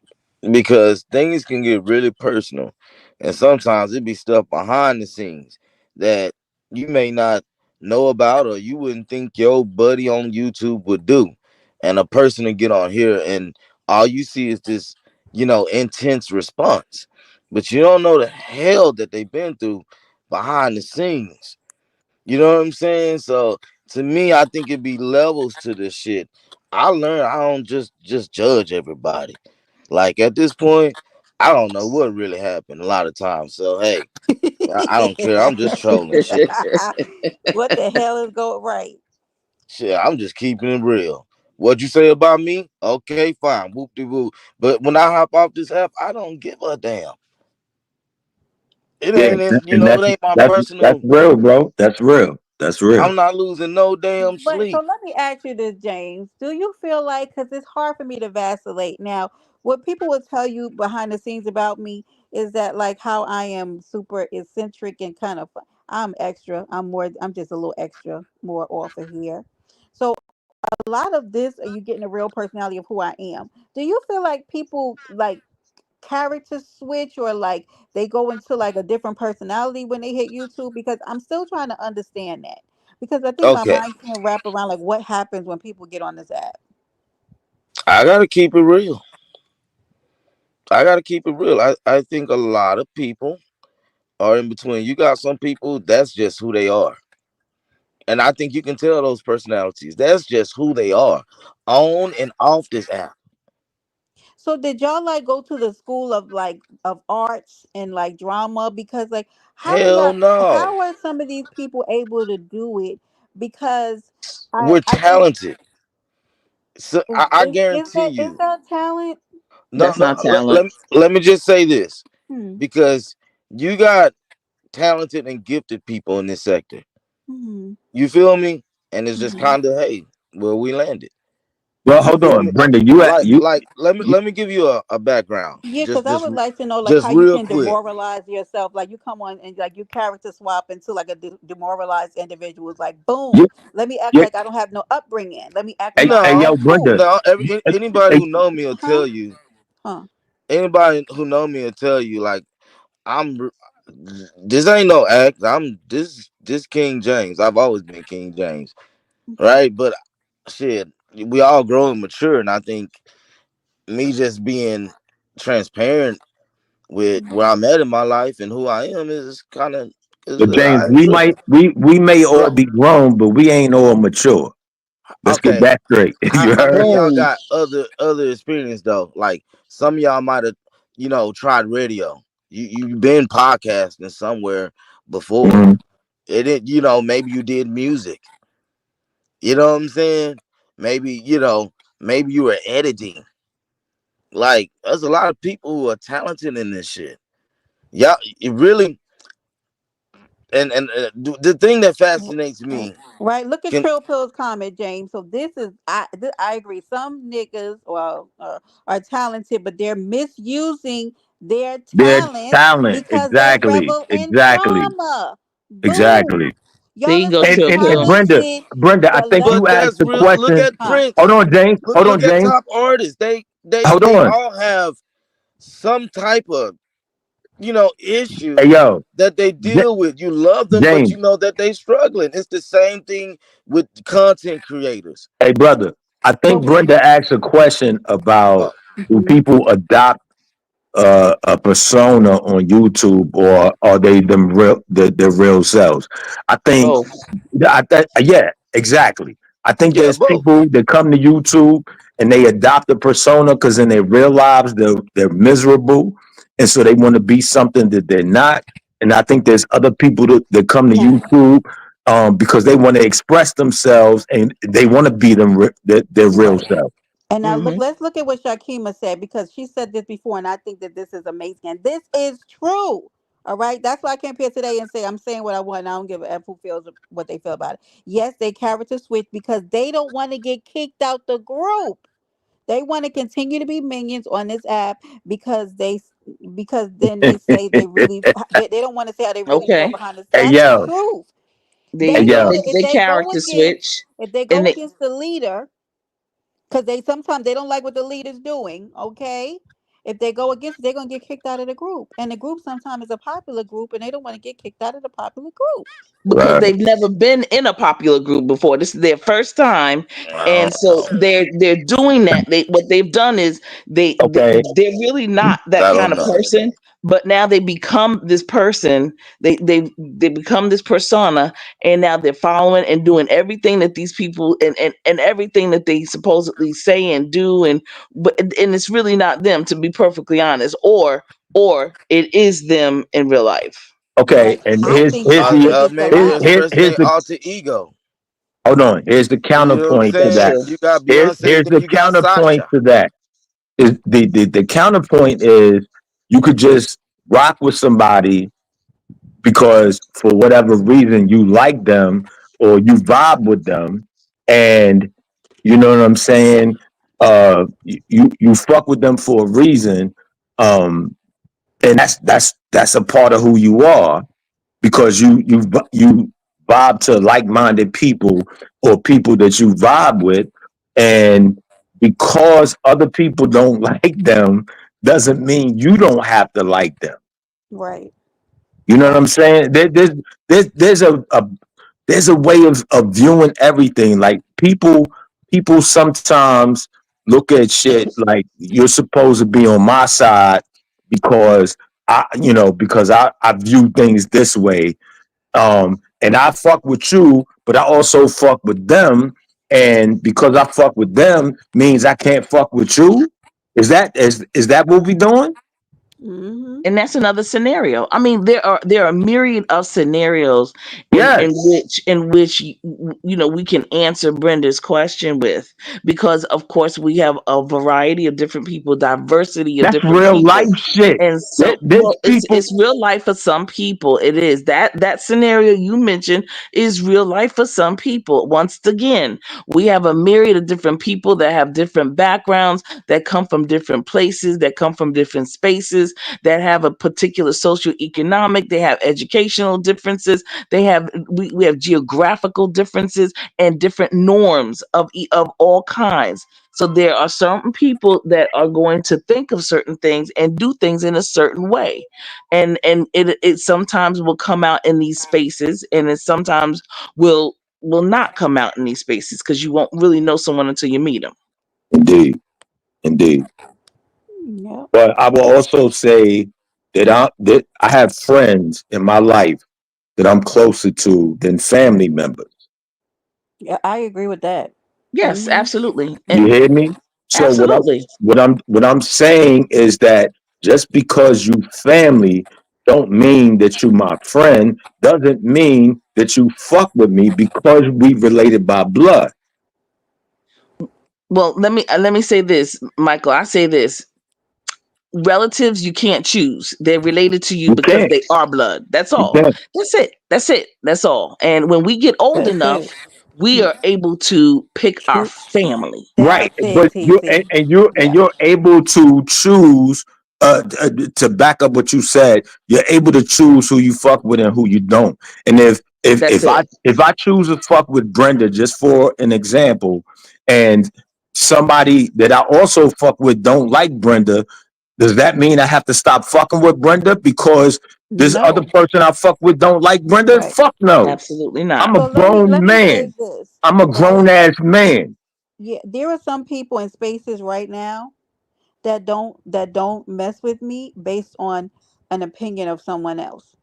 [SPEAKER 8] because things can get really personal, and sometimes it be stuff behind the scenes that you may not know about, or you wouldn't think your buddy on YouTube would do, and a person to get on here and all you see is this, intense response, but you don't know the hell that they've been through behind the scenes. You know what I'm saying? So to me, I think it'd be levels to this shit. I learned I don't just judge everybody. Like at this point, I don't know what really happened a lot of times. So hey, I don't care. I'm just trolling shit.
[SPEAKER 2] What the hell is going right?
[SPEAKER 8] Shit, I'm just keeping it real. What you say about me? Okay, fine. Whoop de whoop. But when I hop off this app, I don't give a damn. It
[SPEAKER 10] Yeah,
[SPEAKER 8] ain't
[SPEAKER 10] and
[SPEAKER 8] it ain't my
[SPEAKER 10] that's
[SPEAKER 8] personal.
[SPEAKER 10] real, bro. That's real. That's real.
[SPEAKER 8] I'm not losing no damn
[SPEAKER 2] But so
[SPEAKER 8] sleep.
[SPEAKER 2] let me ask you this, James. Do you feel like, because it's hard for me to vacillate now, what people will tell you behind the scenes about me is that, like, how I am super eccentric and kind of, I'm extra. I'm just a little extra more off of here. So a lot of this, are you getting a real personality of who I am? Do you feel like people like character switch, or like they go into like a different personality when they hit YouTube? Because I'm still trying to understand that, because I think my
[SPEAKER 8] Okay.
[SPEAKER 2] mind can't wrap around like what happens when people get on this app.
[SPEAKER 8] I gotta keep it real. I gotta keep it real. I think a lot of people are in between. You got some people that's just who they are. And I think you can tell those personalities. That's just who they are. On and off this app.
[SPEAKER 2] So did y'all like go to the school of like of arts and like drama? Because like how do
[SPEAKER 8] Hell
[SPEAKER 2] y'all,
[SPEAKER 8] no.
[SPEAKER 2] how are some of these people able to do it? Because
[SPEAKER 8] We're
[SPEAKER 2] I just,
[SPEAKER 8] talented. So I guarantee
[SPEAKER 2] is
[SPEAKER 8] you.
[SPEAKER 2] that talent?
[SPEAKER 8] No,
[SPEAKER 11] That's
[SPEAKER 8] no,
[SPEAKER 11] not talent.
[SPEAKER 8] let me just say this.
[SPEAKER 2] Hmm.
[SPEAKER 8] Because you got talented and gifted people in this sector.
[SPEAKER 2] Hmm.
[SPEAKER 8] You feel me? And it's just
[SPEAKER 2] Hmm.
[SPEAKER 8] kind of, hey, where we landed.
[SPEAKER 10] Well,
[SPEAKER 8] You
[SPEAKER 10] hold
[SPEAKER 8] feel
[SPEAKER 10] on,
[SPEAKER 8] me?
[SPEAKER 10] Brenda. You at
[SPEAKER 8] Like
[SPEAKER 10] you
[SPEAKER 8] let me give you a background.
[SPEAKER 2] Yeah, because I would like to know like
[SPEAKER 8] Just
[SPEAKER 2] how you
[SPEAKER 8] real
[SPEAKER 2] can
[SPEAKER 8] quick.
[SPEAKER 2] demoralize yourself. Like you come on and like you character swap into like a demoralized individual. It's like boom,
[SPEAKER 10] you
[SPEAKER 2] let me act
[SPEAKER 10] you
[SPEAKER 2] like I don't have no upbringing. Let me act
[SPEAKER 10] hey,
[SPEAKER 2] like I'm
[SPEAKER 10] hey
[SPEAKER 2] not
[SPEAKER 8] No,
[SPEAKER 10] yo,
[SPEAKER 2] that
[SPEAKER 10] Brenda.
[SPEAKER 2] cool.
[SPEAKER 8] no.
[SPEAKER 10] Hey,
[SPEAKER 8] Anybody
[SPEAKER 10] hey,
[SPEAKER 8] who know me will
[SPEAKER 2] Huh?
[SPEAKER 8] tell you.
[SPEAKER 2] Huh?
[SPEAKER 8] Anybody who know me will tell you. Like I'm. This ain't no act. Just King James. I've always been King James, right? But shit, we all grow and mature, and I think me just being transparent with where I'm at in my life and who I am is kind of is
[SPEAKER 10] But James,
[SPEAKER 8] I listen.
[SPEAKER 10] we may all
[SPEAKER 8] Right.
[SPEAKER 10] be grown, but we ain't all mature. Let's get
[SPEAKER 8] Okay.
[SPEAKER 10] that straight. You
[SPEAKER 8] How
[SPEAKER 10] heard?
[SPEAKER 8] many of y'all
[SPEAKER 11] Boom.
[SPEAKER 8] got other experience though? Like some of y'all might have, tried radio. You've been podcasting somewhere before.
[SPEAKER 10] Hmm.
[SPEAKER 8] It didn't, maybe you did music. You know what I'm saying? Maybe, maybe you were editing. Like, there's a lot of people who are talented in this shit. Yeah, it really, the thing that fascinates me
[SPEAKER 2] Right. Look at
[SPEAKER 8] can,
[SPEAKER 2] Trill Pill's comment, James. So I agree. Some niggas, well, are talented, but they're misusing their
[SPEAKER 10] Their
[SPEAKER 2] talents
[SPEAKER 10] talent,
[SPEAKER 2] because they
[SPEAKER 10] exactly,
[SPEAKER 2] revel in
[SPEAKER 10] exactly,
[SPEAKER 2] drama. Boom.
[SPEAKER 10] exactly.
[SPEAKER 11] There
[SPEAKER 2] Y'all
[SPEAKER 11] you
[SPEAKER 2] are
[SPEAKER 11] go,
[SPEAKER 2] some
[SPEAKER 11] Trill
[SPEAKER 10] And
[SPEAKER 11] Pill.
[SPEAKER 2] talented
[SPEAKER 10] Brenda, I think you
[SPEAKER 8] but
[SPEAKER 10] asked
[SPEAKER 8] that's
[SPEAKER 10] the
[SPEAKER 2] celebrities.
[SPEAKER 8] real. Look
[SPEAKER 10] question.
[SPEAKER 8] at
[SPEAKER 2] Huh?
[SPEAKER 10] Hold
[SPEAKER 8] Prince.
[SPEAKER 10] on, James.
[SPEAKER 8] Look,
[SPEAKER 10] Hold on,
[SPEAKER 8] look at
[SPEAKER 10] James.
[SPEAKER 8] top artists.
[SPEAKER 10] Hold
[SPEAKER 8] They
[SPEAKER 10] on.
[SPEAKER 8] all have some type of, issue
[SPEAKER 10] Hey, yo,
[SPEAKER 8] that they deal with. You love them, but
[SPEAKER 10] James.
[SPEAKER 8] you know that they struggling. It's the same thing with content creators.
[SPEAKER 10] Hey, brother. I think
[SPEAKER 2] But
[SPEAKER 10] Brenda asked a question about
[SPEAKER 8] Uh,
[SPEAKER 10] do
[SPEAKER 2] mhm.
[SPEAKER 10] people adopt a persona on YouTube, or are they them real their real selves? I think
[SPEAKER 11] Both.
[SPEAKER 10] yeah, exactly. I think
[SPEAKER 8] yeah,
[SPEAKER 10] there's
[SPEAKER 8] both.
[SPEAKER 10] people that come to YouTube and they adopt a persona because in their real lives they're miserable, and so they want to be something that they're not. And I think there's other people that come to YouTube because they want to express themselves and they want to be their real
[SPEAKER 2] Right.
[SPEAKER 10] self.
[SPEAKER 2] And now
[SPEAKER 11] Hmm.
[SPEAKER 2] let's look at what Shakima said because she said this before, and I think that this is amazing. And this is true. All right. That's why I came here today and say I'm saying what I want. And I don't give a F who feels what they feel about it. Yes, they character switch because they don't want to get kicked out the group. They want to continue to be minions on this app because then they say they don't want to say how they really feel
[SPEAKER 11] Okay.
[SPEAKER 2] behind this.
[SPEAKER 10] Hey
[SPEAKER 2] That's the
[SPEAKER 10] yo,
[SPEAKER 2] truth.
[SPEAKER 10] hey
[SPEAKER 2] They
[SPEAKER 11] They
[SPEAKER 2] know
[SPEAKER 10] yo,
[SPEAKER 2] that
[SPEAKER 11] they, they character switch,
[SPEAKER 2] if they
[SPEAKER 11] and
[SPEAKER 2] go
[SPEAKER 11] they
[SPEAKER 2] against the leader, because they sometimes they don't like what the leader's doing, okay? If they go against, they're gonna get kicked out of the group. And the group sometimes is a popular group and they don't want to get kicked out of the popular group.
[SPEAKER 11] because
[SPEAKER 10] right,
[SPEAKER 11] they've never been in a popular group before. This is their first time,
[SPEAKER 8] I
[SPEAKER 11] and
[SPEAKER 8] don't
[SPEAKER 11] so
[SPEAKER 8] know.
[SPEAKER 11] they're doing that. What they've done is
[SPEAKER 10] okay,
[SPEAKER 11] they're really not that
[SPEAKER 8] I
[SPEAKER 11] kind
[SPEAKER 8] don't
[SPEAKER 11] of
[SPEAKER 8] know.
[SPEAKER 11] person, but now they become this person. They become this persona, and now they're following and doing everything that these people and everything that they supposedly say and do, and it's really not them, to be perfectly honest, or it is them in real life.
[SPEAKER 10] okay.
[SPEAKER 2] Right.
[SPEAKER 10] And
[SPEAKER 2] I think
[SPEAKER 10] here's
[SPEAKER 2] I think it's the
[SPEAKER 8] Maybe they're
[SPEAKER 2] latter.
[SPEAKER 8] expressing
[SPEAKER 10] here's
[SPEAKER 8] their
[SPEAKER 10] the
[SPEAKER 8] alter ego.
[SPEAKER 10] hold on. Here's the
[SPEAKER 8] You know what I'm
[SPEAKER 10] counterpoint to
[SPEAKER 11] That's
[SPEAKER 8] saying?
[SPEAKER 10] that.
[SPEAKER 11] true.
[SPEAKER 8] You got Beyonce,
[SPEAKER 10] Here's
[SPEAKER 8] then
[SPEAKER 10] the
[SPEAKER 8] you got
[SPEAKER 10] counterpoint
[SPEAKER 8] Sasha.
[SPEAKER 10] to that. Is the counterpoint is you could just rock with somebody because for whatever reason you like them or you vibe with them, and you know what I'm saying. You fuck with them for a reason, and that's a part of who you are because you vibe to like-minded people or people that you vibe with, and because other people don't like them doesn't mean you don't have to like them.
[SPEAKER 2] Right.
[SPEAKER 10] You know what
[SPEAKER 2] Right.
[SPEAKER 10] I'm saying? There's a way of viewing everything. Like people sometimes look at shit like you're supposed to be on my side because I view things this way, and I fuck with you, but I also fuck with them. And because I fuck with them means I can't fuck with you. Is that what we doing?
[SPEAKER 2] Mm-hmm.
[SPEAKER 11] And that's another scenario. I mean, there are a myriad of scenarios in
[SPEAKER 10] Yes,
[SPEAKER 11] which we can answer Brenda's question with, because of course we have a variety of different people, diversity of
[SPEAKER 10] that's
[SPEAKER 11] different
[SPEAKER 10] real
[SPEAKER 11] people,
[SPEAKER 10] life shit.
[SPEAKER 11] and so,
[SPEAKER 10] There's
[SPEAKER 11] well,
[SPEAKER 10] people.
[SPEAKER 11] it's real life for some people. It is that scenario you mentioned is real life for some people. Once again, we have a myriad of different people that have different backgrounds, that come from different places, that come from different spaces, differences, that have a particular socioeconomic, they have educational differences, we have geographical differences and different norms of all kinds. So there are certain people that are going to think of certain things and do things in a certain way, and it sometimes will come out in these spaces, and it sometimes will not come out in these spaces because you won't really know someone until you meet them.
[SPEAKER 10] Indeed, indeed.
[SPEAKER 2] Yep.
[SPEAKER 10] But I will also say that I have friends in my life that I'm closer to than family members.
[SPEAKER 2] Yeah, I agree with that.
[SPEAKER 11] Yes,
[SPEAKER 2] Mm-hmm.
[SPEAKER 11] absolutely,
[SPEAKER 10] You
[SPEAKER 11] and
[SPEAKER 10] hear me? So
[SPEAKER 11] absolutely.
[SPEAKER 10] what I'm saying is that just because you family don't mean that you my friend, doesn't mean that you fuck with me because we related by blood.
[SPEAKER 11] Well, let me say this, Michael. I say this: relatives you can't choose. They're related to you
[SPEAKER 10] You
[SPEAKER 11] because
[SPEAKER 10] can't.
[SPEAKER 11] they are blood. That's
[SPEAKER 10] You
[SPEAKER 11] all.
[SPEAKER 10] can't.
[SPEAKER 11] That's it. That's it. That's all. And when we get old
[SPEAKER 2] That's it.
[SPEAKER 11] enough, we are able to pick our
[SPEAKER 2] True.
[SPEAKER 11] family.
[SPEAKER 10] Right,
[SPEAKER 2] That's it,
[SPEAKER 10] but you
[SPEAKER 2] TC.
[SPEAKER 10] and
[SPEAKER 2] Yeah.
[SPEAKER 10] you're able to choose to back up what you said. You're able to choose who you fuck with and who you don't. And
[SPEAKER 11] That's it.
[SPEAKER 10] if I choose to fuck with Brenda, just for an example, and somebody that I also fuck with don't like Brenda, does that mean I have to stop fucking with Brenda because this other
[SPEAKER 2] No.
[SPEAKER 10] person I fuck with don't like Brenda?
[SPEAKER 2] Right.
[SPEAKER 10] Fuck no.
[SPEAKER 11] Absolutely
[SPEAKER 10] I'm
[SPEAKER 11] not.
[SPEAKER 10] a
[SPEAKER 2] So let me
[SPEAKER 10] grown
[SPEAKER 2] say
[SPEAKER 10] man.
[SPEAKER 2] this,
[SPEAKER 10] I'm a
[SPEAKER 2] right?
[SPEAKER 10] grown ass man.
[SPEAKER 2] Yeah, there are some people in spaces right now that don't mess with me based on an opinion of someone else.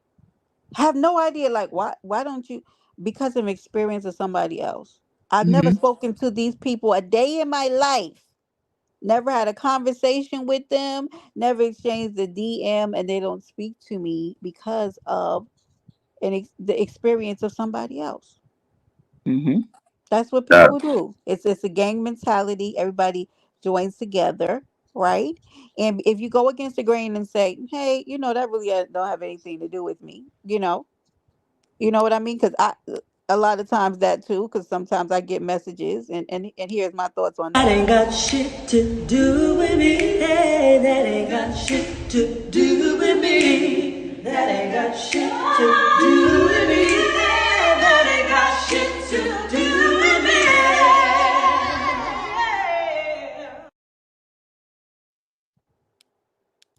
[SPEAKER 2] Have no idea, like, why don't you, because of experience of somebody else. I've never
[SPEAKER 11] Hmm.
[SPEAKER 2] spoken to these people a day in my life. Never had a conversation with them, never exchanged the DM, and they don't speak to me because of the experience of somebody else.
[SPEAKER 11] Hmm.
[SPEAKER 2] That's what
[SPEAKER 10] Uh,
[SPEAKER 2] people do. It's a gang mentality. Everybody joins together, right? And if you go against the grain and say, "Hey, that really don't have anything to do with me," you know what I mean? Because a lot of times that too. Because sometimes I get messages, and here's my thoughts on
[SPEAKER 9] That
[SPEAKER 2] that.
[SPEAKER 9] ain't got shit to do with me. Hey, that ain't got shit to do with me. That ain't got shit to do with me. Hey, that ain't got shit to do with me.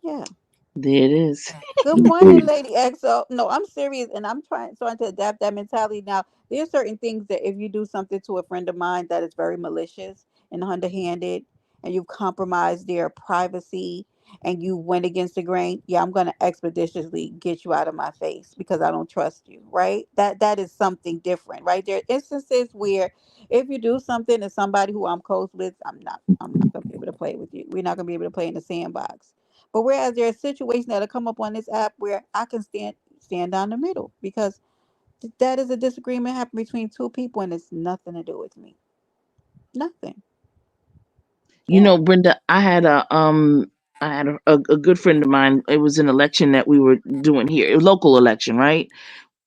[SPEAKER 2] Yeah.
[SPEAKER 11] There it is.
[SPEAKER 2] Good morning, Lady XO. No, I'm serious, and I'm trying to adapt that mentality. Now, there's certain things that if you do something to a friend of mine that is very malicious and underhanded, and you've compromised their privacy, and you went against the grain, yeah, I'm gonna expeditiously get you out of my face because I don't trust you, right? That is something different, right? There are instances where if you do something to somebody who I'm close with, I'm not gonna be able to play with you. We're not gonna be able to play in the sandbox. But whereas there are situations that'll come up on this app where I can stand down the middle because that is a disagreement happening between two people and it's nothing to do with me. Nothing.
[SPEAKER 11] You
[SPEAKER 2] Yeah.
[SPEAKER 11] know, Brenda, I had a good friend of mine. It was an election that we were doing here, a local election, right?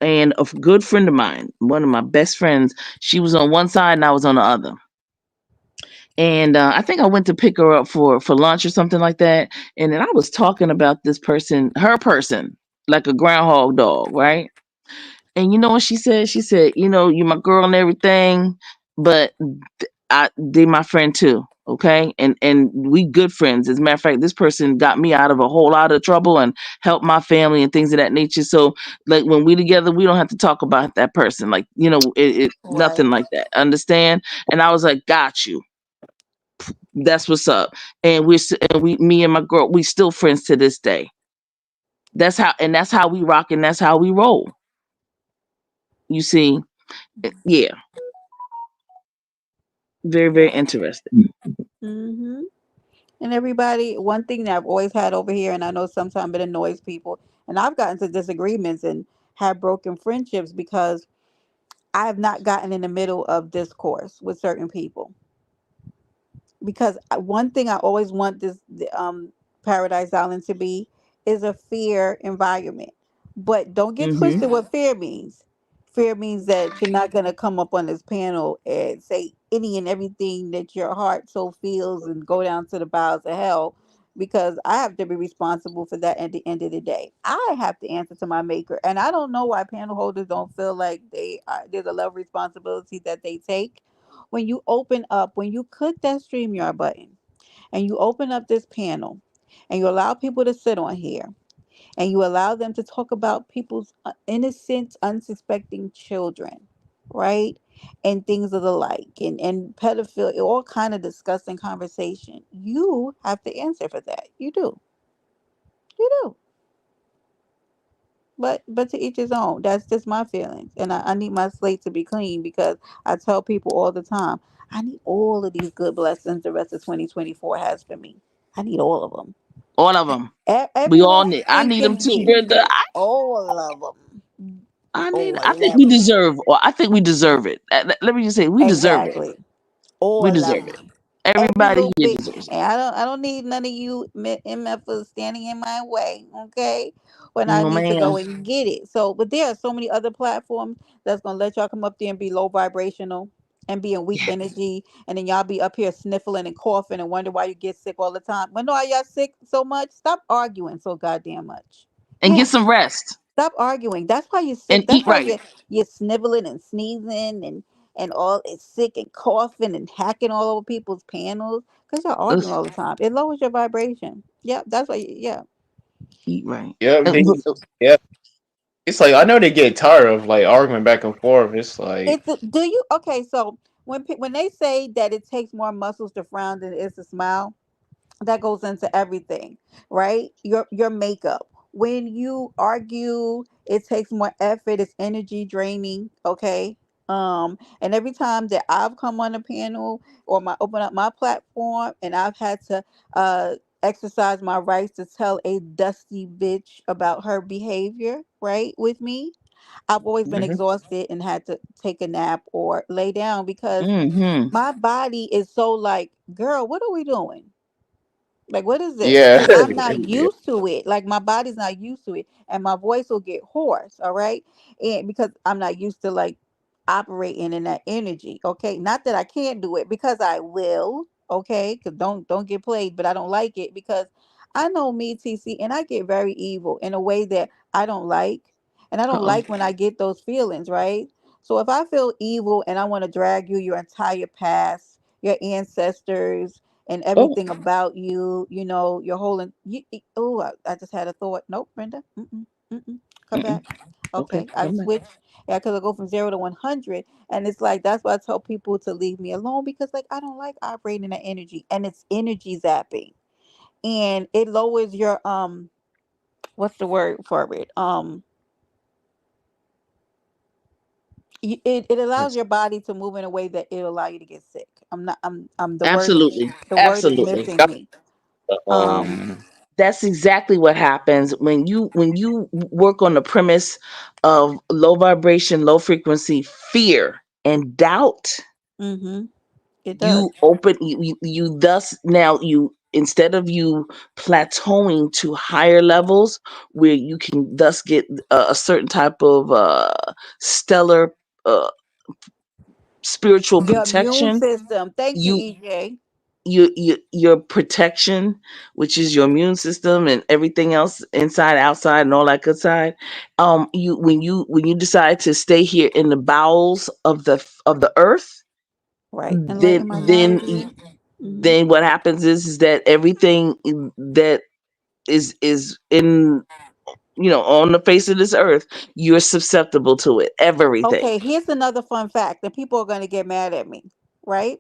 [SPEAKER 11] And good friend of mine, one of my best friends, she was on one side and I was on the other. And I think I went to pick her up for lunch or something like that. And then I was talking about this person, her person, like a groundhog dog, right? And you know what she said? She said, "You my girl and everything, but they my friend too, okay? And we good friends. As a matter of fact, this person got me out of a whole lot of trouble and helped my family and things of that nature. So like when we together, we don't have to talk about that person. Like it
[SPEAKER 2] Right.
[SPEAKER 11] nothing like that. Understand?" And I was like, "Got you. That's what's up." And me and my girl, we still friends to this day. That's how we rock and that's how we roll. You see, yeah, very very
[SPEAKER 2] Yeah.
[SPEAKER 11] interesting.
[SPEAKER 2] Mm-hmm. And everybody, one thing that I've always had over here, and I know sometimes it annoys people, and I've gotten to disagreements and had broken friendships because I have not gotten in the middle of discourse with certain people. Because one thing I always want Paradise Island to be is a fair environment. But don't get
[SPEAKER 11] Hmm.
[SPEAKER 2] twisted what fear means. Fear means that you're not going to come up on this panel and say any and everything that your heart so feels and go down to the bowels of hell because I have to be responsible for that at the end of the day. I have to answer to my maker. And I don't know why panel holders don't feel like there's a level of responsibility that they take. When you open up, when you click that StreamYard button and you open up this panel and you allow people to sit on here and you allow them to talk about people's innocent, unsuspecting children, right? And things of the like, and pedophilia, all kind of disgusting conversation. You have to answer for that. You do. But to each his own. That's just my feelings, and I need my slate to be clean because I tell people all the time, I need all of these good blessings the rest of 2024 has for me. I need all of them.
[SPEAKER 11] All of them. We
[SPEAKER 2] Every
[SPEAKER 11] all need. I need them
[SPEAKER 2] stinking
[SPEAKER 11] too,
[SPEAKER 2] bit.
[SPEAKER 11] Brenda.
[SPEAKER 2] All of them.
[SPEAKER 11] I need. I
[SPEAKER 2] All
[SPEAKER 11] think
[SPEAKER 2] of
[SPEAKER 11] we
[SPEAKER 2] them.
[SPEAKER 11] deserve. Or I think we deserve it. Let me just say, we deserve it.
[SPEAKER 2] Exactly.
[SPEAKER 11] We
[SPEAKER 2] All of
[SPEAKER 11] deserve it.
[SPEAKER 2] them. Every
[SPEAKER 11] Everybody
[SPEAKER 2] little
[SPEAKER 11] here
[SPEAKER 2] bit.
[SPEAKER 11] deserves it.
[SPEAKER 2] And I don't need none of you MFers standing in my way, okay? When I
[SPEAKER 11] No,
[SPEAKER 2] need to go
[SPEAKER 11] ma'am.
[SPEAKER 2] and get it. So, but there are so many other platforms that's gonna let y'all come up there and be low vibrational and be in weak
[SPEAKER 11] Yes.
[SPEAKER 2] energy, and then y'all be up here sniffling and coughing and wonder why you get sick all the time. When why y'all sick so much? Stop arguing so goddamn much.
[SPEAKER 11] And get
[SPEAKER 2] Yeah.
[SPEAKER 11] some rest
[SPEAKER 2] Stop arguing. That's why you're
[SPEAKER 11] and
[SPEAKER 2] sick. That's
[SPEAKER 11] eat
[SPEAKER 2] why
[SPEAKER 11] right.
[SPEAKER 2] you're sniveling and sneezing and all it's sick and coughing and hacking all over people's panels because you're
[SPEAKER 11] Ugh,
[SPEAKER 2] arguing all the time. It lowers your vibration. Yep, that's why. Yeah,
[SPEAKER 11] eat right.
[SPEAKER 7] Yeah,
[SPEAKER 11] But
[SPEAKER 7] yeah. It's like I know they get tired of like arguing back and forth. It's like,
[SPEAKER 2] do you okay? So when they say that it takes more muscles to frown than it is to smile, that goes into everything, right? Your makeup. When you argue, it takes more effort, it's energy draining, okay? And every time that I've come on a panel or my open up my platform and I've had to exercise my rights to tell a dusty bitch about her behavior, right, with me, I've always been
[SPEAKER 7] mhm.
[SPEAKER 2] exhausted and had to take a nap or lay down because
[SPEAKER 11] mm-hmm.
[SPEAKER 2] my body is so like, girl, what are we doing? Like, what is this?
[SPEAKER 7] Yeah,
[SPEAKER 2] Because I'm not
[SPEAKER 7] yeah,
[SPEAKER 2] used to it. Like, my body's not used to it. And my voice will get hoarse. All right. And because I'm not used to like operating in that energy. Okay. Not that I can't do it because I will. Okay. Because don't get played, but I don't like it because I know me, TC, and I get very evil in a way that I don't like. And I don't
[SPEAKER 11] Uh-oh.
[SPEAKER 2] like when I get those feelings, right? So if I feel evil and I want to drag you, your entire past, your ancestors, and
[SPEAKER 11] Oh,
[SPEAKER 2] everything about you, your whole. Oh, I just had a thought. Nope, Brenda. Come
[SPEAKER 11] mm-mm.
[SPEAKER 2] back.
[SPEAKER 11] Okay.
[SPEAKER 2] Okay, I
[SPEAKER 11] Come back.
[SPEAKER 2] switched. Yeah, because I go from 0 to 100, and it's like that's why I tell people to leave me alone because like I don't like operating that energy, and it's energy zapping, and it lowers your what's the word for it? It allows your body to move in a way that it'll allow you to get sick. I'm not. I'm.
[SPEAKER 11] Absolutely.
[SPEAKER 2] The word is
[SPEAKER 11] Absolutely.
[SPEAKER 2] missing me. Um.
[SPEAKER 7] um,
[SPEAKER 11] That's exactly what happens when you work on the premise of low vibration, low frequency, fear and doubt.
[SPEAKER 2] Mm-hmm. It does.
[SPEAKER 11] You open you thus now you instead of you plateauing to higher levels where you can thus get a certain type of stellar uh, spiritual
[SPEAKER 2] Your immune
[SPEAKER 11] protection.
[SPEAKER 2] system. Thank you,
[SPEAKER 11] you
[SPEAKER 2] EJ.
[SPEAKER 11] your protection, which is your immune system and everything else inside, outside, and all that good side. You when you decide to stay here in the bowels of the earth,
[SPEAKER 2] Right.
[SPEAKER 11] then
[SPEAKER 2] Enlighten my
[SPEAKER 11] then
[SPEAKER 2] knowledge.
[SPEAKER 11] y-
[SPEAKER 2] Mm-hmm.
[SPEAKER 11] then what happens is that everything that is in on the face of this earth, you're susceptible to it. Everything.
[SPEAKER 2] Okay, here's another fun fact, and people are going to get mad at me. Right?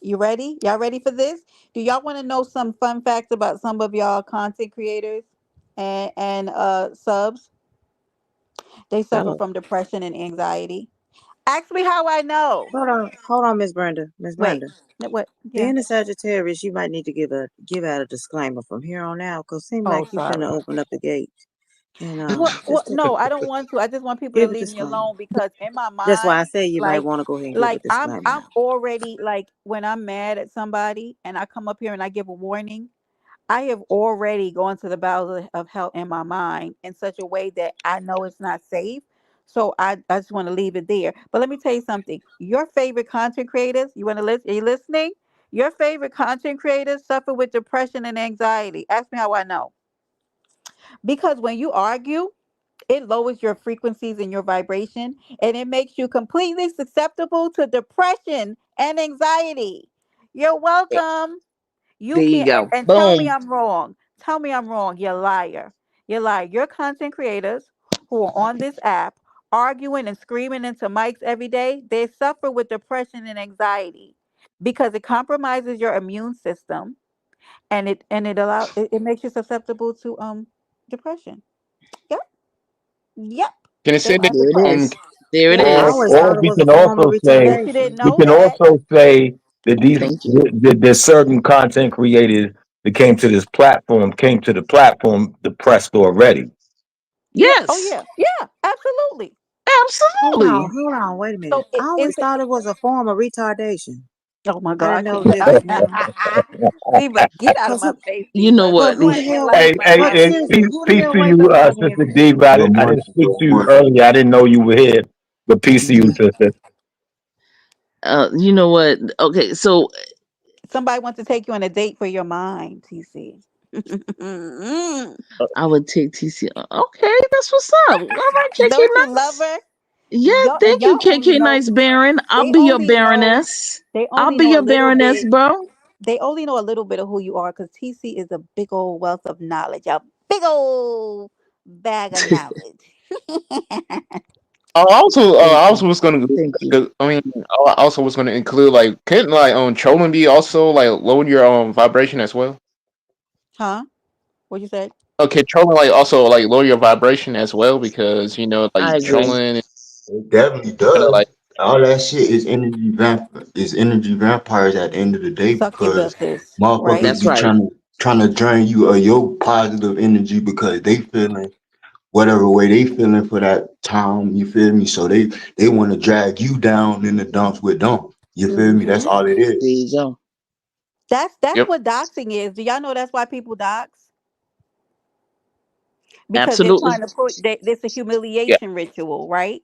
[SPEAKER 2] You ready? Y'all ready for this? Do y'all want to know some fun facts about some of y'all content creators and subs? They suffer
[SPEAKER 11] So
[SPEAKER 2] from depression and anxiety. Ask me how I know.
[SPEAKER 4] Hold on, Miss Brenda. Miss
[SPEAKER 2] Wait.
[SPEAKER 4] Brenda.
[SPEAKER 2] What? Yeah.
[SPEAKER 4] Being a Sagittarius, you might need to give out a disclaimer from here on out, cause seem
[SPEAKER 2] Oh,
[SPEAKER 4] like you finna
[SPEAKER 2] sorry.
[SPEAKER 4] open up the gate. And
[SPEAKER 2] What? No, I don't want to. I just want people to
[SPEAKER 4] give a
[SPEAKER 2] leave me
[SPEAKER 4] disclaimer.
[SPEAKER 2] alone because in my
[SPEAKER 4] That's why I
[SPEAKER 2] mind,
[SPEAKER 4] say you might
[SPEAKER 2] like,
[SPEAKER 4] want to go ahead and give a
[SPEAKER 2] like I'm
[SPEAKER 4] disclaimer.
[SPEAKER 2] I'm already like when I'm mad at somebody and I come up here and I give a warning, I have already gone to the bowels of hell in my mind in such a way that I know it's not safe. So I just want to leave it there. But let me tell you something. Your favorite content creators, you want to listen? Are you listening? Your favorite content creators suffer with depression and anxiety. Ask me how I know. Because when you argue, it lowers your frequencies and your vibration, and it makes you completely susceptible to depression and anxiety. You're welcome. You
[SPEAKER 11] There you
[SPEAKER 2] can't,
[SPEAKER 11] go.
[SPEAKER 2] and tell me
[SPEAKER 11] Boom.
[SPEAKER 2] I'm wrong. Tell me I'm wrong. You liar. You lie. You're content creators who are on this app arguing and screaming into mics every day. They suffer with depression and anxiety because it compromises your immune system, and it makes you susceptible to depression. Yep. Yep.
[SPEAKER 7] Can it
[SPEAKER 2] They
[SPEAKER 7] say
[SPEAKER 2] are
[SPEAKER 11] There it
[SPEAKER 7] that?
[SPEAKER 2] depressed.
[SPEAKER 11] is. There it
[SPEAKER 4] I
[SPEAKER 2] Yes.
[SPEAKER 4] always
[SPEAKER 11] is.
[SPEAKER 10] or
[SPEAKER 4] thought it
[SPEAKER 10] we
[SPEAKER 4] was a
[SPEAKER 10] can
[SPEAKER 4] form of
[SPEAKER 10] also say
[SPEAKER 2] Bet you didn't
[SPEAKER 4] retardation.
[SPEAKER 10] we
[SPEAKER 2] know
[SPEAKER 10] can
[SPEAKER 2] that.
[SPEAKER 10] also say that
[SPEAKER 11] Thank you.
[SPEAKER 10] there's certain content creators that came to the platform depressed already.
[SPEAKER 2] Yeah. Oh
[SPEAKER 11] Yes,
[SPEAKER 2] yeah. Yeah. Absolutely.
[SPEAKER 11] absolutely.
[SPEAKER 4] Hold on, wait a minute.
[SPEAKER 2] So
[SPEAKER 4] I always
[SPEAKER 2] it's
[SPEAKER 4] thought it was a form of retardation.
[SPEAKER 2] oh my
[SPEAKER 4] I
[SPEAKER 2] God,
[SPEAKER 4] didn't
[SPEAKER 2] I
[SPEAKER 4] know
[SPEAKER 2] can't.
[SPEAKER 4] the difference between.
[SPEAKER 2] Diva, get out of
[SPEAKER 4] Cause
[SPEAKER 2] my face,
[SPEAKER 11] You know
[SPEAKER 2] Diva.
[SPEAKER 4] but
[SPEAKER 11] what?
[SPEAKER 4] what
[SPEAKER 2] What
[SPEAKER 4] the
[SPEAKER 2] in the
[SPEAKER 4] hell?
[SPEAKER 2] life
[SPEAKER 10] Hey,
[SPEAKER 2] of my
[SPEAKER 10] hey,
[SPEAKER 4] But
[SPEAKER 2] life?
[SPEAKER 10] hey,
[SPEAKER 4] seriously, who the
[SPEAKER 10] peace
[SPEAKER 4] hell
[SPEAKER 10] to
[SPEAKER 4] wake
[SPEAKER 10] you,
[SPEAKER 4] up arguing
[SPEAKER 10] Sister
[SPEAKER 4] every day?
[SPEAKER 10] Diva.
[SPEAKER 12] Good
[SPEAKER 10] I
[SPEAKER 12] morning,
[SPEAKER 10] didn't speak
[SPEAKER 12] good
[SPEAKER 10] to you
[SPEAKER 12] morning.
[SPEAKER 10] earlier. I didn't know you were here, but peace to you,
[SPEAKER 11] Mhm.
[SPEAKER 10] sister.
[SPEAKER 11] You know what? Okay, so
[SPEAKER 2] Somebody wants to take you on a date for your mind, TC. Don't
[SPEAKER 11] I would take TC. Okay, that's what's up. All right, KK
[SPEAKER 2] you love
[SPEAKER 11] Nice.
[SPEAKER 2] her?
[SPEAKER 11] Yeah,
[SPEAKER 2] And
[SPEAKER 11] thank you,
[SPEAKER 2] y'all only
[SPEAKER 11] KK
[SPEAKER 2] know
[SPEAKER 11] Nice Baron. I'll
[SPEAKER 2] they
[SPEAKER 11] be your
[SPEAKER 2] only know
[SPEAKER 11] Baroness.
[SPEAKER 2] they
[SPEAKER 11] I'll
[SPEAKER 2] only
[SPEAKER 11] be
[SPEAKER 2] know a
[SPEAKER 11] your
[SPEAKER 2] little
[SPEAKER 11] Baroness,
[SPEAKER 2] bit.
[SPEAKER 11] bro.
[SPEAKER 2] They only know a little bit of who you are because TC is a big old wealth of knowledge, a big old bag of knowledge.
[SPEAKER 11] Thank
[SPEAKER 7] I
[SPEAKER 11] you.
[SPEAKER 7] also was gonna.
[SPEAKER 11] Thank you.
[SPEAKER 7] I mean, I also was gonna include like, couldn't like trolling be also like lower your vibration as well?
[SPEAKER 2] Huh? What you said?
[SPEAKER 7] Okay, trolling like also like lower your vibration as well because
[SPEAKER 11] I
[SPEAKER 7] like
[SPEAKER 11] agree.
[SPEAKER 7] trolling
[SPEAKER 12] It definitely
[SPEAKER 7] kind of
[SPEAKER 12] does.
[SPEAKER 7] like
[SPEAKER 12] All that shit is energy vampires at the end of the day because
[SPEAKER 2] Succubuses, right?
[SPEAKER 12] motherfuckers
[SPEAKER 11] That's
[SPEAKER 12] be
[SPEAKER 11] right.
[SPEAKER 12] trying to drain you of your positive energy because they feeling whatever way they feeling for that time. You feel me? So they want to drag you down in the dumps with them. You feel me? That's
[SPEAKER 2] Hmm.
[SPEAKER 12] all it
[SPEAKER 11] There
[SPEAKER 12] is.
[SPEAKER 11] you go.
[SPEAKER 2] That's
[SPEAKER 7] yep,
[SPEAKER 2] what doxing is. Do y'all know that's why people dox? Because they're
[SPEAKER 11] Absolutely.
[SPEAKER 2] trying to put this a
[SPEAKER 7] yeah,
[SPEAKER 2] humiliation ritual, right?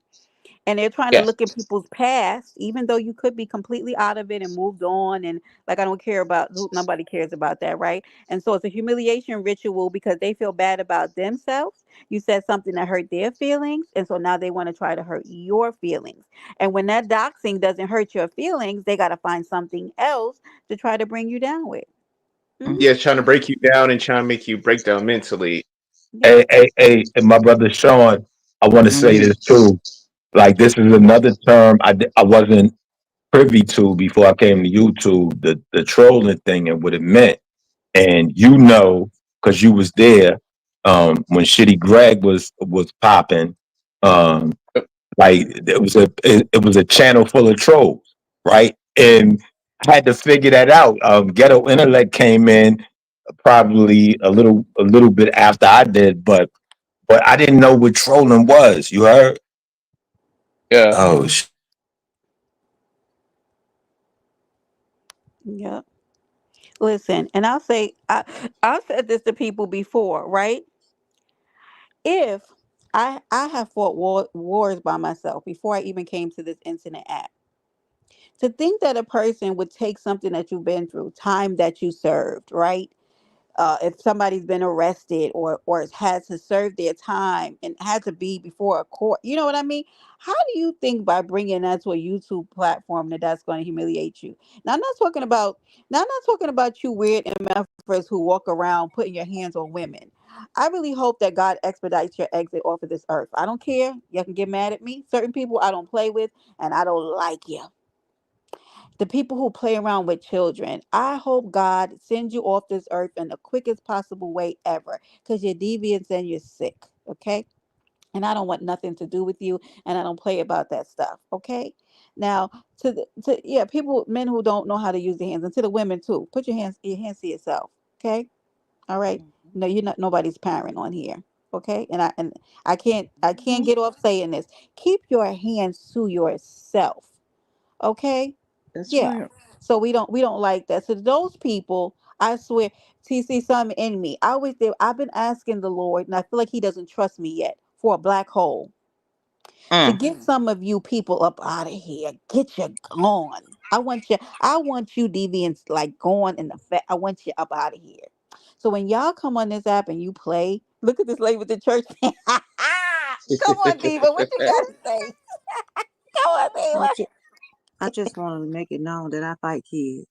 [SPEAKER 2] And they're trying to
[SPEAKER 7] yes,
[SPEAKER 2] look at people's past, even though you could be completely out of it and moved on. And like, I don't care about nobody cares about that, right? And so it's a humiliation ritual because they feel bad about themselves. You said something that hurt their feelings, and so now they want to try to hurt your feelings. And when that doxing doesn't hurt your feelings, they got to find something else to try to bring you down with. Hmm.
[SPEAKER 7] yeah,
[SPEAKER 11] Mhm.
[SPEAKER 7] trying to break you down and trying to make you break down mentally.
[SPEAKER 2] Yep.
[SPEAKER 10] Hey, and my brother Sean, I want to say
[SPEAKER 11] Mhm.
[SPEAKER 10] this too. Like this is another term I wasn't privy to before I came to YouTube, the trolling thing and what it meant. And you know, because you was there, when Shitty Greg was popping, um,
[SPEAKER 7] Yep.
[SPEAKER 10] like it was a channel full of trolls, right? And I had to figure that out. Ghetto Intellect came in probably a little bit after I did, but I didn't know what trolling was. You heard?
[SPEAKER 7] Yeah,
[SPEAKER 12] Oh,
[SPEAKER 2] Yep. Listen, and I've said this to people before, right? If I have fought wars by myself before I even came to this internet app. To think that a person would take something that you've been through, time that you served, right? If somebody's been arrested or has had to serve their time and had to be before a court, you know what I mean? How do you think by bringing that to a YouTube platform that that's going to humiliate you? Now I'm not talking about you weird MFers who walk around putting your hands on women. I really hope that God expedites your exit off of this earth. I don't care. You can get mad at me. Certain people I don't play with, and I don't like you. The people who play around with children, I hope God sends you off this earth in the quickest possible way ever because you're deviant and you're sick, okay? And I don't want nothing to do with you, and I don't play about that stuff, okay? Now, yeah, people, men who don't know how to use their hands, and to the women too, put your hands to yourself, okay? All right? No, you're not nobody's parent on here, okay? And I can't
[SPEAKER 11] Mhm.
[SPEAKER 2] get off saying this. Keep your hands to yourself, okay?
[SPEAKER 11] That's
[SPEAKER 2] Yeah.
[SPEAKER 11] right.
[SPEAKER 2] So we don't like that. So those people, I swear, TC, something in me. I always I've been asking the Lord, and I feel like He doesn't trust me yet for a black hole. To
[SPEAKER 11] Mm.
[SPEAKER 2] get some of you people up out of here, get you gone. I want you deviants like going in the I want you up out of here. So when y'all come on this app and you play, look at this lady with the church. Come on, Diva, what you gotta say? Come on,
[SPEAKER 4] I
[SPEAKER 2] Diva.
[SPEAKER 4] just, I just wanted to make it known that I fight kids.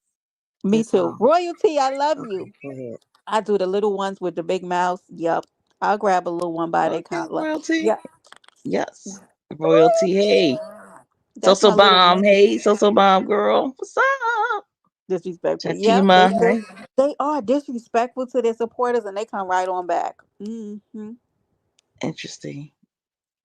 [SPEAKER 2] Me
[SPEAKER 4] That's
[SPEAKER 2] too.
[SPEAKER 4] all.
[SPEAKER 2] Royalty, I love
[SPEAKER 4] Okay,
[SPEAKER 2] you.
[SPEAKER 4] go ahead.
[SPEAKER 2] I do the little ones with the big mouths. Yup. I'll grab a little one by their
[SPEAKER 11] Okay,
[SPEAKER 2] collar.
[SPEAKER 11] royalty.
[SPEAKER 2] Yep.
[SPEAKER 11] Yes. Royalty. Hey. So
[SPEAKER 2] That's
[SPEAKER 11] so
[SPEAKER 2] my little
[SPEAKER 11] bomb.
[SPEAKER 2] mini
[SPEAKER 11] Hey, so so bomb girl. What's up?
[SPEAKER 2] disrespectful. Yep, they
[SPEAKER 11] Chatima.
[SPEAKER 2] do.
[SPEAKER 11] Hey.
[SPEAKER 2] They are disrespectful to their supporters and they come right on back.
[SPEAKER 11] Interesting.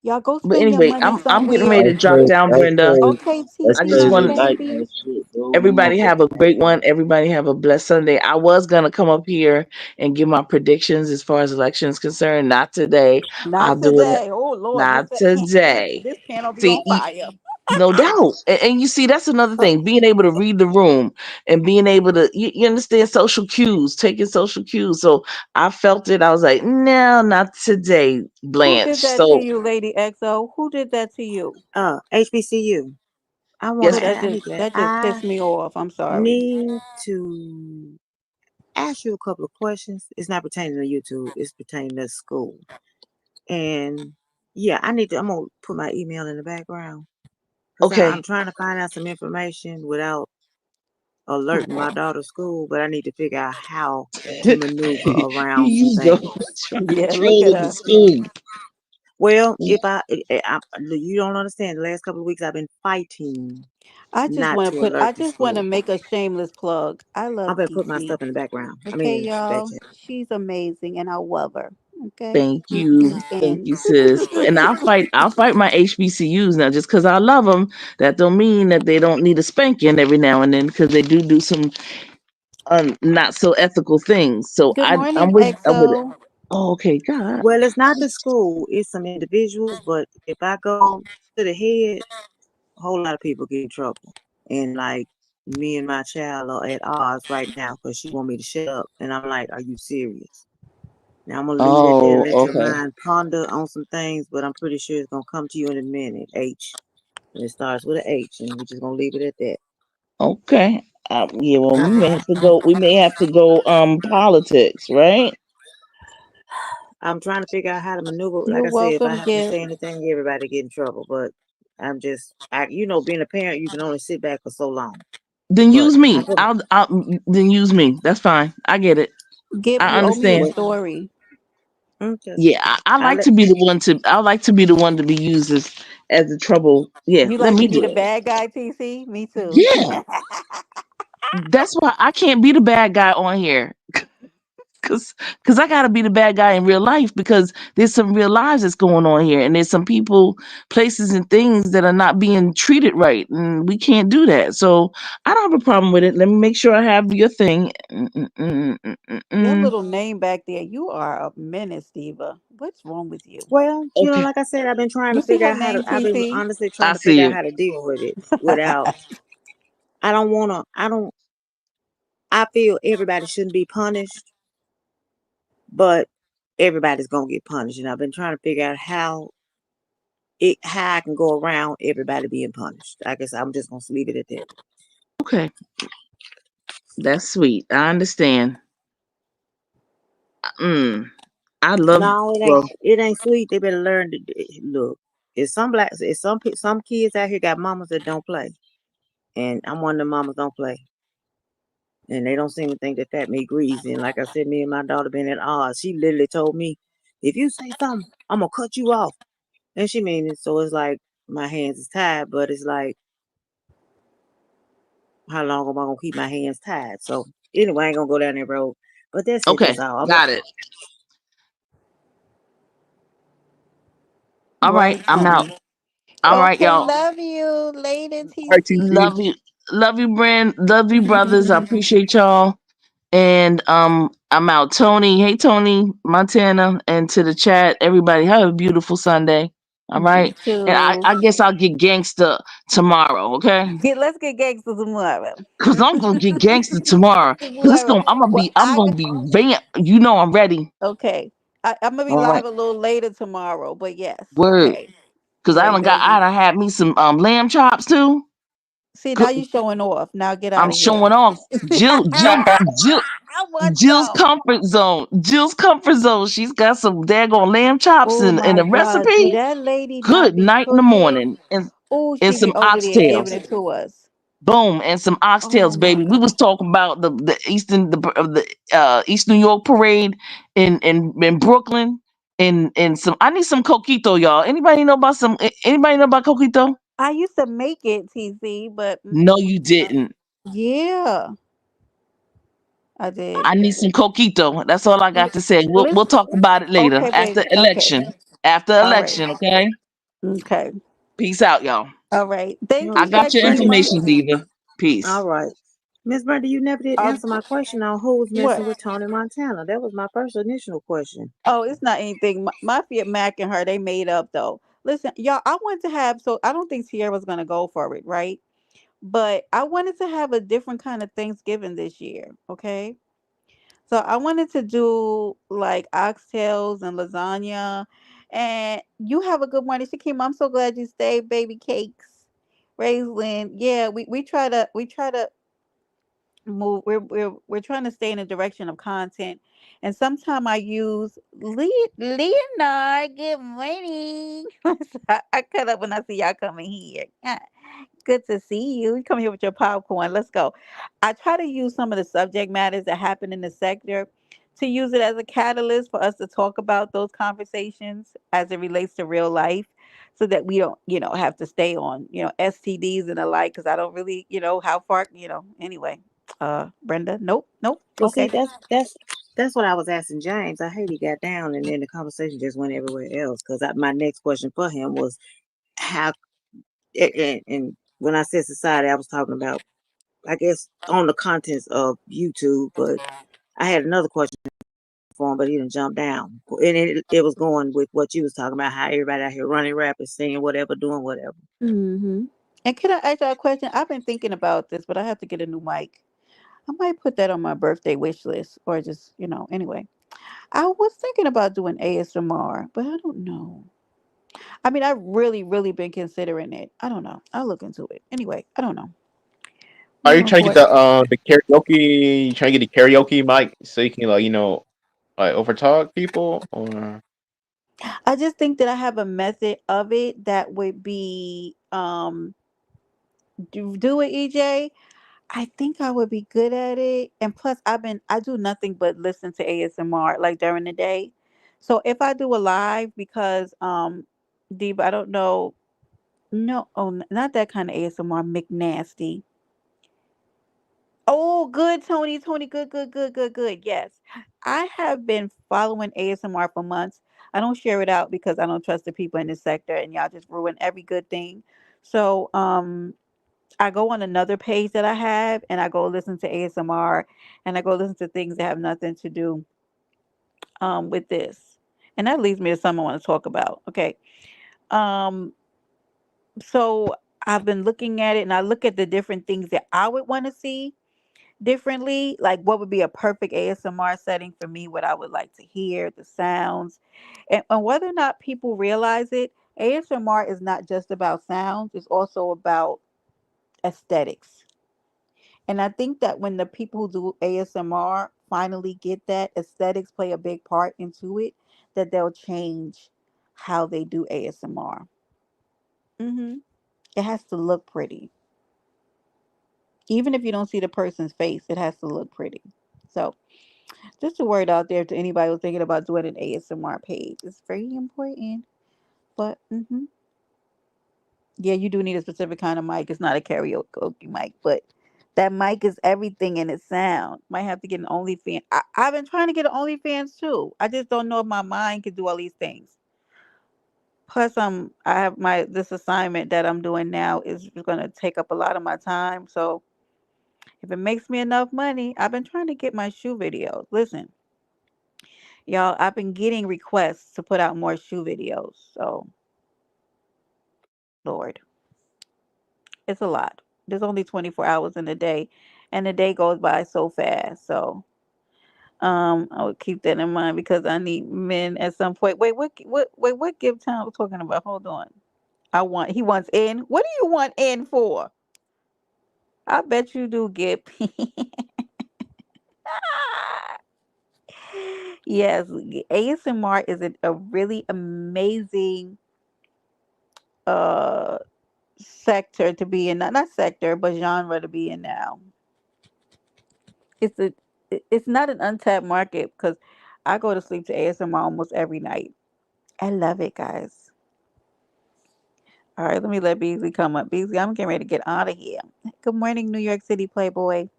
[SPEAKER 2] Y'all go
[SPEAKER 11] But
[SPEAKER 2] spend your
[SPEAKER 11] anyway,
[SPEAKER 2] money
[SPEAKER 11] I'm getting
[SPEAKER 2] somewhere.
[SPEAKER 11] ready to drop down, Brenda.
[SPEAKER 2] Okay,
[SPEAKER 12] That's
[SPEAKER 11] I just
[SPEAKER 2] TT,
[SPEAKER 12] Thursday
[SPEAKER 11] want
[SPEAKER 12] night
[SPEAKER 2] baby.
[SPEAKER 12] type shit, bro. My
[SPEAKER 11] everybody
[SPEAKER 12] motherfucker.
[SPEAKER 11] have a great one. Everybody have a blessed Sunday. I was gonna come up here and give my predictions as far as elections concerned. Not today. I'll
[SPEAKER 2] Not
[SPEAKER 11] do it.
[SPEAKER 2] today. Oh Lord,
[SPEAKER 11] Not today.
[SPEAKER 2] this panel be
[SPEAKER 11] See,
[SPEAKER 2] on fire.
[SPEAKER 11] no doubt. And you see, that's another thing. Being able to read the room and being able to, you understand social cues, taking social cues. So I felt it. I was like, no, not today,
[SPEAKER 2] Who did
[SPEAKER 11] Blanche.
[SPEAKER 2] that to
[SPEAKER 11] So
[SPEAKER 2] you, Lady XO? Who did that to you?
[SPEAKER 4] HBCU. I want
[SPEAKER 11] yes,
[SPEAKER 2] Oh,
[SPEAKER 4] to. I need
[SPEAKER 2] that just
[SPEAKER 4] I
[SPEAKER 2] pissed me off. I'm sorry.
[SPEAKER 4] need to ask you a couple of questions. It's not pertaining to YouTube. It's pertaining to school. And yeah, I need to. I'm gonna put my email in the background because I'm
[SPEAKER 11] okay.
[SPEAKER 4] trying to find out some information without alerting my daughter's school. But I need to figure out how to maneuver
[SPEAKER 11] You
[SPEAKER 4] around some
[SPEAKER 11] use the
[SPEAKER 4] things.
[SPEAKER 2] Yeah, look at
[SPEAKER 11] trolling the
[SPEAKER 2] her.
[SPEAKER 11] school.
[SPEAKER 4] Well, you don't understand. The last couple of weeks I've been fighting not to alert
[SPEAKER 2] I
[SPEAKER 4] the
[SPEAKER 2] just want to
[SPEAKER 4] school.
[SPEAKER 2] make a shameless plug. I
[SPEAKER 4] I'm
[SPEAKER 2] love
[SPEAKER 4] gonna put my
[SPEAKER 2] TT.
[SPEAKER 4] stuff in the background. I
[SPEAKER 2] Okay,
[SPEAKER 4] mean, back
[SPEAKER 2] y'all.
[SPEAKER 4] chat.
[SPEAKER 2] She's amazing and I love her. Okay.
[SPEAKER 11] Thank you. Thank
[SPEAKER 2] And
[SPEAKER 11] you, sis. And I'll fight my HBCUs now. Just because I love them, that don't mean that they don't need a spanking every now and then because they do some not so ethical things. So
[SPEAKER 2] good
[SPEAKER 11] I'm
[SPEAKER 2] morning,
[SPEAKER 11] with it.
[SPEAKER 2] XO.
[SPEAKER 11] Oh, okay, God.
[SPEAKER 4] Well, it's not the school, it's some individuals, but if I go to the head, a whole lot of people get in trouble. And like me and my child are at odds right now because she want me to shut up. And I'm like, are you serious? Now I'm gonna leave it there and
[SPEAKER 11] Oh,
[SPEAKER 4] let your
[SPEAKER 11] okay.
[SPEAKER 4] mind ponder on some things, but I'm pretty sure it's gonna come to you in a minute. H. And it starts with an H, and we're just gonna leave it at that.
[SPEAKER 11] Okay. Yeah, well, we may
[SPEAKER 4] I,
[SPEAKER 11] have to go. We may have to go. Politics, right?
[SPEAKER 4] I'm trying to figure out how to maneuver. Like
[SPEAKER 2] You're
[SPEAKER 4] I said, if I
[SPEAKER 2] welcome,
[SPEAKER 4] have to
[SPEAKER 2] Gift.
[SPEAKER 4] say anything, everybody get in trouble. But being a parent, you can only sit back for so long.
[SPEAKER 11] Then
[SPEAKER 4] But
[SPEAKER 11] use
[SPEAKER 4] I
[SPEAKER 11] me.
[SPEAKER 4] could,
[SPEAKER 11] Then use me. That's fine. I get it.
[SPEAKER 2] Gift,
[SPEAKER 11] I
[SPEAKER 2] you owe me a
[SPEAKER 11] understand.
[SPEAKER 4] well,
[SPEAKER 2] story.
[SPEAKER 4] okay.
[SPEAKER 11] Yeah, I
[SPEAKER 4] I
[SPEAKER 11] like
[SPEAKER 4] let
[SPEAKER 11] to be the one to. I like to be the one to be used as the trouble. Yeah,
[SPEAKER 2] You
[SPEAKER 11] let
[SPEAKER 2] like to
[SPEAKER 11] me
[SPEAKER 2] be
[SPEAKER 11] do
[SPEAKER 2] the
[SPEAKER 11] it.
[SPEAKER 2] bad guy, TC? Me too.
[SPEAKER 11] Yeah, that's why I can't be the bad guy on here. Cause I gotta be the bad guy in real life because there's some real lives that's going on here and there's some people, places and things that are not being treated right and we can't do that. So I don't have a problem with it. Let me make sure I have your thing.
[SPEAKER 2] Your
[SPEAKER 11] Mm.
[SPEAKER 2] little name back there, you are a menace, Diva. What's wrong with you?
[SPEAKER 4] well,
[SPEAKER 11] Okay,
[SPEAKER 4] like I said, I've been trying to
[SPEAKER 2] You see
[SPEAKER 4] figure
[SPEAKER 2] her
[SPEAKER 4] out how to.
[SPEAKER 2] name,
[SPEAKER 4] I've been
[SPEAKER 2] TT?
[SPEAKER 4] honestly
[SPEAKER 11] I
[SPEAKER 4] trying to figure
[SPEAKER 11] see
[SPEAKER 4] out
[SPEAKER 11] it.
[SPEAKER 4] how to deal with it without. I don't want to. I don't. I feel everybody shouldn't be punished, but everybody's gonna get punished, and I've been trying to figure out how I can go around everybody being punished. I guess I'm just gonna leave it at that.
[SPEAKER 11] Okay, that's sweet. I understand. Mm, I love.
[SPEAKER 4] No, it ain't.
[SPEAKER 11] Well,
[SPEAKER 4] It ain't sweet. They better learn to look. Some kids out here got mamas that don't play, and I'm one of the mamas don't play, and they don't seem to think that me greasy. And like I said, me and my daughter been at odds. She literally told me, "If you say something, I'm gonna cut you off," and she mean it. So it's like my hands is tied, but it's like, how long am I gonna keep my hands tied? So anyway, I ain't gonna go down that road. But that's it.
[SPEAKER 11] okay,
[SPEAKER 4] That's all.
[SPEAKER 11] got it. All right,
[SPEAKER 2] Right
[SPEAKER 11] I'm out.
[SPEAKER 2] on.
[SPEAKER 11] All right,
[SPEAKER 2] Okay,
[SPEAKER 11] y'all.
[SPEAKER 2] love you. Later,
[SPEAKER 7] All right, TT.
[SPEAKER 11] Love
[SPEAKER 2] TC.
[SPEAKER 11] you. Love you, Brand. Love you, brothers. I appreciate y'all. And I'm out. Tony, hey Tony, Montana, and to the chat, everybody have a beautiful Sunday. All
[SPEAKER 2] You
[SPEAKER 11] right. And
[SPEAKER 2] too.
[SPEAKER 11] I guess I'll get gangster tomorrow, okay?
[SPEAKER 2] Let's get gangster tomorrow.
[SPEAKER 11] Cause I'm gonna get gangster tomorrow. Cause
[SPEAKER 2] Tomorrow. Well,
[SPEAKER 11] I'm gonna be vamp. You know I'm ready.
[SPEAKER 2] okay. I'm gonna be
[SPEAKER 11] All right.
[SPEAKER 2] live a little later tomorrow, but yes.
[SPEAKER 11] Word.
[SPEAKER 2] Okay.
[SPEAKER 11] Cause
[SPEAKER 2] Yeah, yeah,
[SPEAKER 11] I
[SPEAKER 2] you.
[SPEAKER 11] done had me some lamb chops too.
[SPEAKER 2] See, now
[SPEAKER 11] Cook-
[SPEAKER 2] you showing off. Now get out
[SPEAKER 11] I'm
[SPEAKER 2] of here.
[SPEAKER 11] showing off.
[SPEAKER 2] I want
[SPEAKER 11] Jill's
[SPEAKER 2] some.
[SPEAKER 11] comfort zone. Jill's comfort zone. She's got some daggone lamb chops
[SPEAKER 2] Oh
[SPEAKER 11] in
[SPEAKER 2] my
[SPEAKER 11] a
[SPEAKER 2] God. Do
[SPEAKER 11] recipe.
[SPEAKER 2] that lady not
[SPEAKER 11] Good
[SPEAKER 2] be
[SPEAKER 11] night in the
[SPEAKER 2] cooking?
[SPEAKER 11] morning.
[SPEAKER 2] Oh,
[SPEAKER 11] And
[SPEAKER 2] she
[SPEAKER 11] some
[SPEAKER 2] be over there giving
[SPEAKER 11] oxtails.
[SPEAKER 2] it to us.
[SPEAKER 11] Boom, and some
[SPEAKER 2] Oh
[SPEAKER 11] oxtails,
[SPEAKER 2] my
[SPEAKER 11] baby. We was
[SPEAKER 2] God.
[SPEAKER 11] talking about the East New York parade in Brooklyn, and some. I need some coquito, y'all. Anybody know about coquito?
[SPEAKER 2] I used to make it, TC, but
[SPEAKER 11] No, you didn't.
[SPEAKER 2] yeah, I did.
[SPEAKER 11] I need some coquito. That's all I
[SPEAKER 2] Li-
[SPEAKER 11] got to say. We'll
[SPEAKER 2] Listen,
[SPEAKER 11] talk about it later
[SPEAKER 2] okay,
[SPEAKER 11] after
[SPEAKER 2] baby. Okay.
[SPEAKER 11] election. After
[SPEAKER 2] All right.
[SPEAKER 11] election, okay.
[SPEAKER 2] Okay.
[SPEAKER 11] Peace out, y'all.
[SPEAKER 2] All right. Thank
[SPEAKER 11] I
[SPEAKER 2] you,
[SPEAKER 4] Okay.
[SPEAKER 11] got your
[SPEAKER 4] Thank you,
[SPEAKER 2] Sexy.
[SPEAKER 4] Mom.
[SPEAKER 11] information, Diva.
[SPEAKER 4] All
[SPEAKER 11] Peace.
[SPEAKER 4] right. Miss Brenda, you never did
[SPEAKER 2] Uh,
[SPEAKER 4] answer my question on who was messing
[SPEAKER 2] what?
[SPEAKER 4] with Tony Montana. That was my first initial question.
[SPEAKER 2] Oh, it's not anything. Mafia Mac and her, they made up though. Listen, y'all, I want to have, so I don't think Sierra was gonna go for it, right? But I wanted to have a different kind of Thanksgiving this year. Okay. So I wanted to do like oxtails and lasagna. And you have a good morning, Shakim. I'm so glad you stayed, baby cakes. Raisin. Yeah, we try to move, we're trying to stay in the direction of content. And sometimes I use Leonard, good morning. I cut up when I see y'all coming here. Good to see you. You come here with your popcorn. Let's go. I try to use some of the subject matters that happen in the sector to use it as a catalyst for us to talk about those conversations as it relates to real life, so that we don't, have to stay on, STDs and the like, because I don't really, how far, anyway. Brenda, nope, nope.
[SPEAKER 4] Well, see,
[SPEAKER 2] Okay.
[SPEAKER 4] that's what I was asking James. I hate he got down and then the conversation just went everywhere else. Because my next question for him was how. And when I said society, I was talking about, I guess, on the contents of YouTube. But I had another question for him, but he didn't jump down. And it was going with what you was talking about, how everybody out here running rapping, singing whatever, doing whatever.
[SPEAKER 2] Mm-hmm. And can I ask you a question? I've been thinking about this, but I have to get a new mic. I might put that on my birthday wish list, or just, anyway. I was thinking about doing ASMR, but I don't know. I mean, I've really, really been considering it. I don't know. I'll look into it. Anyway, I don't know.
[SPEAKER 7] Are you
[SPEAKER 2] Oh
[SPEAKER 7] trying to
[SPEAKER 2] boy.
[SPEAKER 7] get the karaoke? You trying to get the karaoke mic so you can like like overtalk people or
[SPEAKER 2] I just think that I have a method of it that would be do it, EJ. I think I would be good at it. And plus I do nothing but listen to ASMR like during the day. So if I do a live, because Deep, I don't know. No, oh, not that kind of ASMR, McNasty. Oh, good, Tony. Tony, good, good, good, good, good. Yes. I have been following ASMR for months. I don't share it out because I don't trust the people in this sector, and y'all just ruin every good thing. So, I go on another page that I have, and I go listen to ASMR, and I go listen to things that have nothing to do with this. And that leads me to something I want to talk about. Okay. Um so I've been looking at it, and I look at the different things that I would want to see differently, like what would be a perfect ASMR setting for me, what I would like to hear, the sounds, and whether or not people realize it. ASMR is not just about sounds, it's also about aesthetics. And I think that when the people who do ASMR finally get that aesthetics play a big part into it, that they'll change how they do ASMR. It has to look pretty. Even if you don't see the person's face, it has to look pretty. So, just a word out there to anybody who's thinking about doing an ASMR page. It's very important. But, yeah, you do need a specific kind of mic. It's not a karaoke mic, but that mic is everything in its sound. Might have to get an OnlyFans. I've been trying to get an OnlyFans too. I just don't know if my mind can do all these things. Plus, I have this assignment that I'm doing now is going to take up a lot of my time. So if it makes me enough money, I've been trying to get my shoe videos. Listen, y'all, I've been getting requests to put out more shoe videos. So, Lord, it's a lot. There's only 24 hours in a day, and the day goes by so fast. So, I would keep that in mind because I need men at some point. Wait, what? Wait, what? Give time we're talking about? Hold on. He wants in. What do you want in for? I bet you do get yes, ASMR is a really amazing uh sector to be in. Not sector, but genre to be in now. It's a it's not an untapped market because I go to sleep to ASMR almost every night. I love it, guys. All right, let me let Beasley come up. Beasley, I'm getting ready to get out of here. Good morning, New York City Playboy.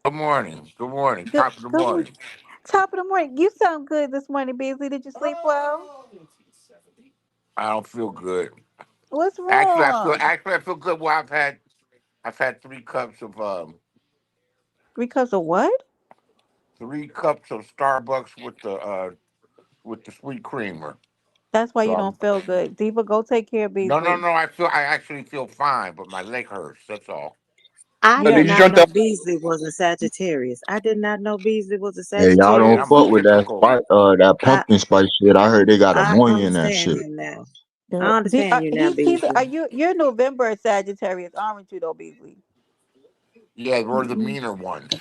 [SPEAKER 13] Good morning. Good morning.
[SPEAKER 2] Good,
[SPEAKER 13] Top of the
[SPEAKER 2] good
[SPEAKER 13] morning.
[SPEAKER 2] top of the morning. You sound good this morning, Beasley. Did you sleep well?
[SPEAKER 13] I don't feel good.
[SPEAKER 2] What's
[SPEAKER 13] Actually,
[SPEAKER 2] wrong?
[SPEAKER 13] I feel good. Well, I've had 3 cups of
[SPEAKER 2] 3 cups of what?
[SPEAKER 13] 3 cups of Starbucks with the sweet creamer.
[SPEAKER 2] That's why
[SPEAKER 13] So
[SPEAKER 2] you
[SPEAKER 13] I'm
[SPEAKER 2] don't feel good. Diva, go take care of
[SPEAKER 13] no, no,
[SPEAKER 2] Beasley.
[SPEAKER 13] no. I actually feel fine, but my leg hurts. That's all.
[SPEAKER 4] I
[SPEAKER 7] So
[SPEAKER 2] Yeah,
[SPEAKER 4] did
[SPEAKER 7] did you
[SPEAKER 4] not
[SPEAKER 7] drink
[SPEAKER 4] know
[SPEAKER 7] that?
[SPEAKER 4] Beasley was a Sagittarius. I did not know Beasley was a
[SPEAKER 12] Hey, y'all
[SPEAKER 13] Man,
[SPEAKER 12] don't
[SPEAKER 13] I'm
[SPEAKER 4] Sagittarius.
[SPEAKER 13] a
[SPEAKER 12] fuck with that
[SPEAKER 13] typical.
[SPEAKER 12] spice, that
[SPEAKER 4] I
[SPEAKER 12] pumpkin spice shit. I heard they got
[SPEAKER 4] I
[SPEAKER 12] ammonia in that
[SPEAKER 4] understand
[SPEAKER 12] shit.
[SPEAKER 4] him now. I understand you now,
[SPEAKER 2] he's
[SPEAKER 4] Beasley.
[SPEAKER 2] are you're November Sagittarius, aren't you though, Beasley?
[SPEAKER 13] Yeah, we're the
[SPEAKER 4] Mm-mm.
[SPEAKER 13] meaner ones.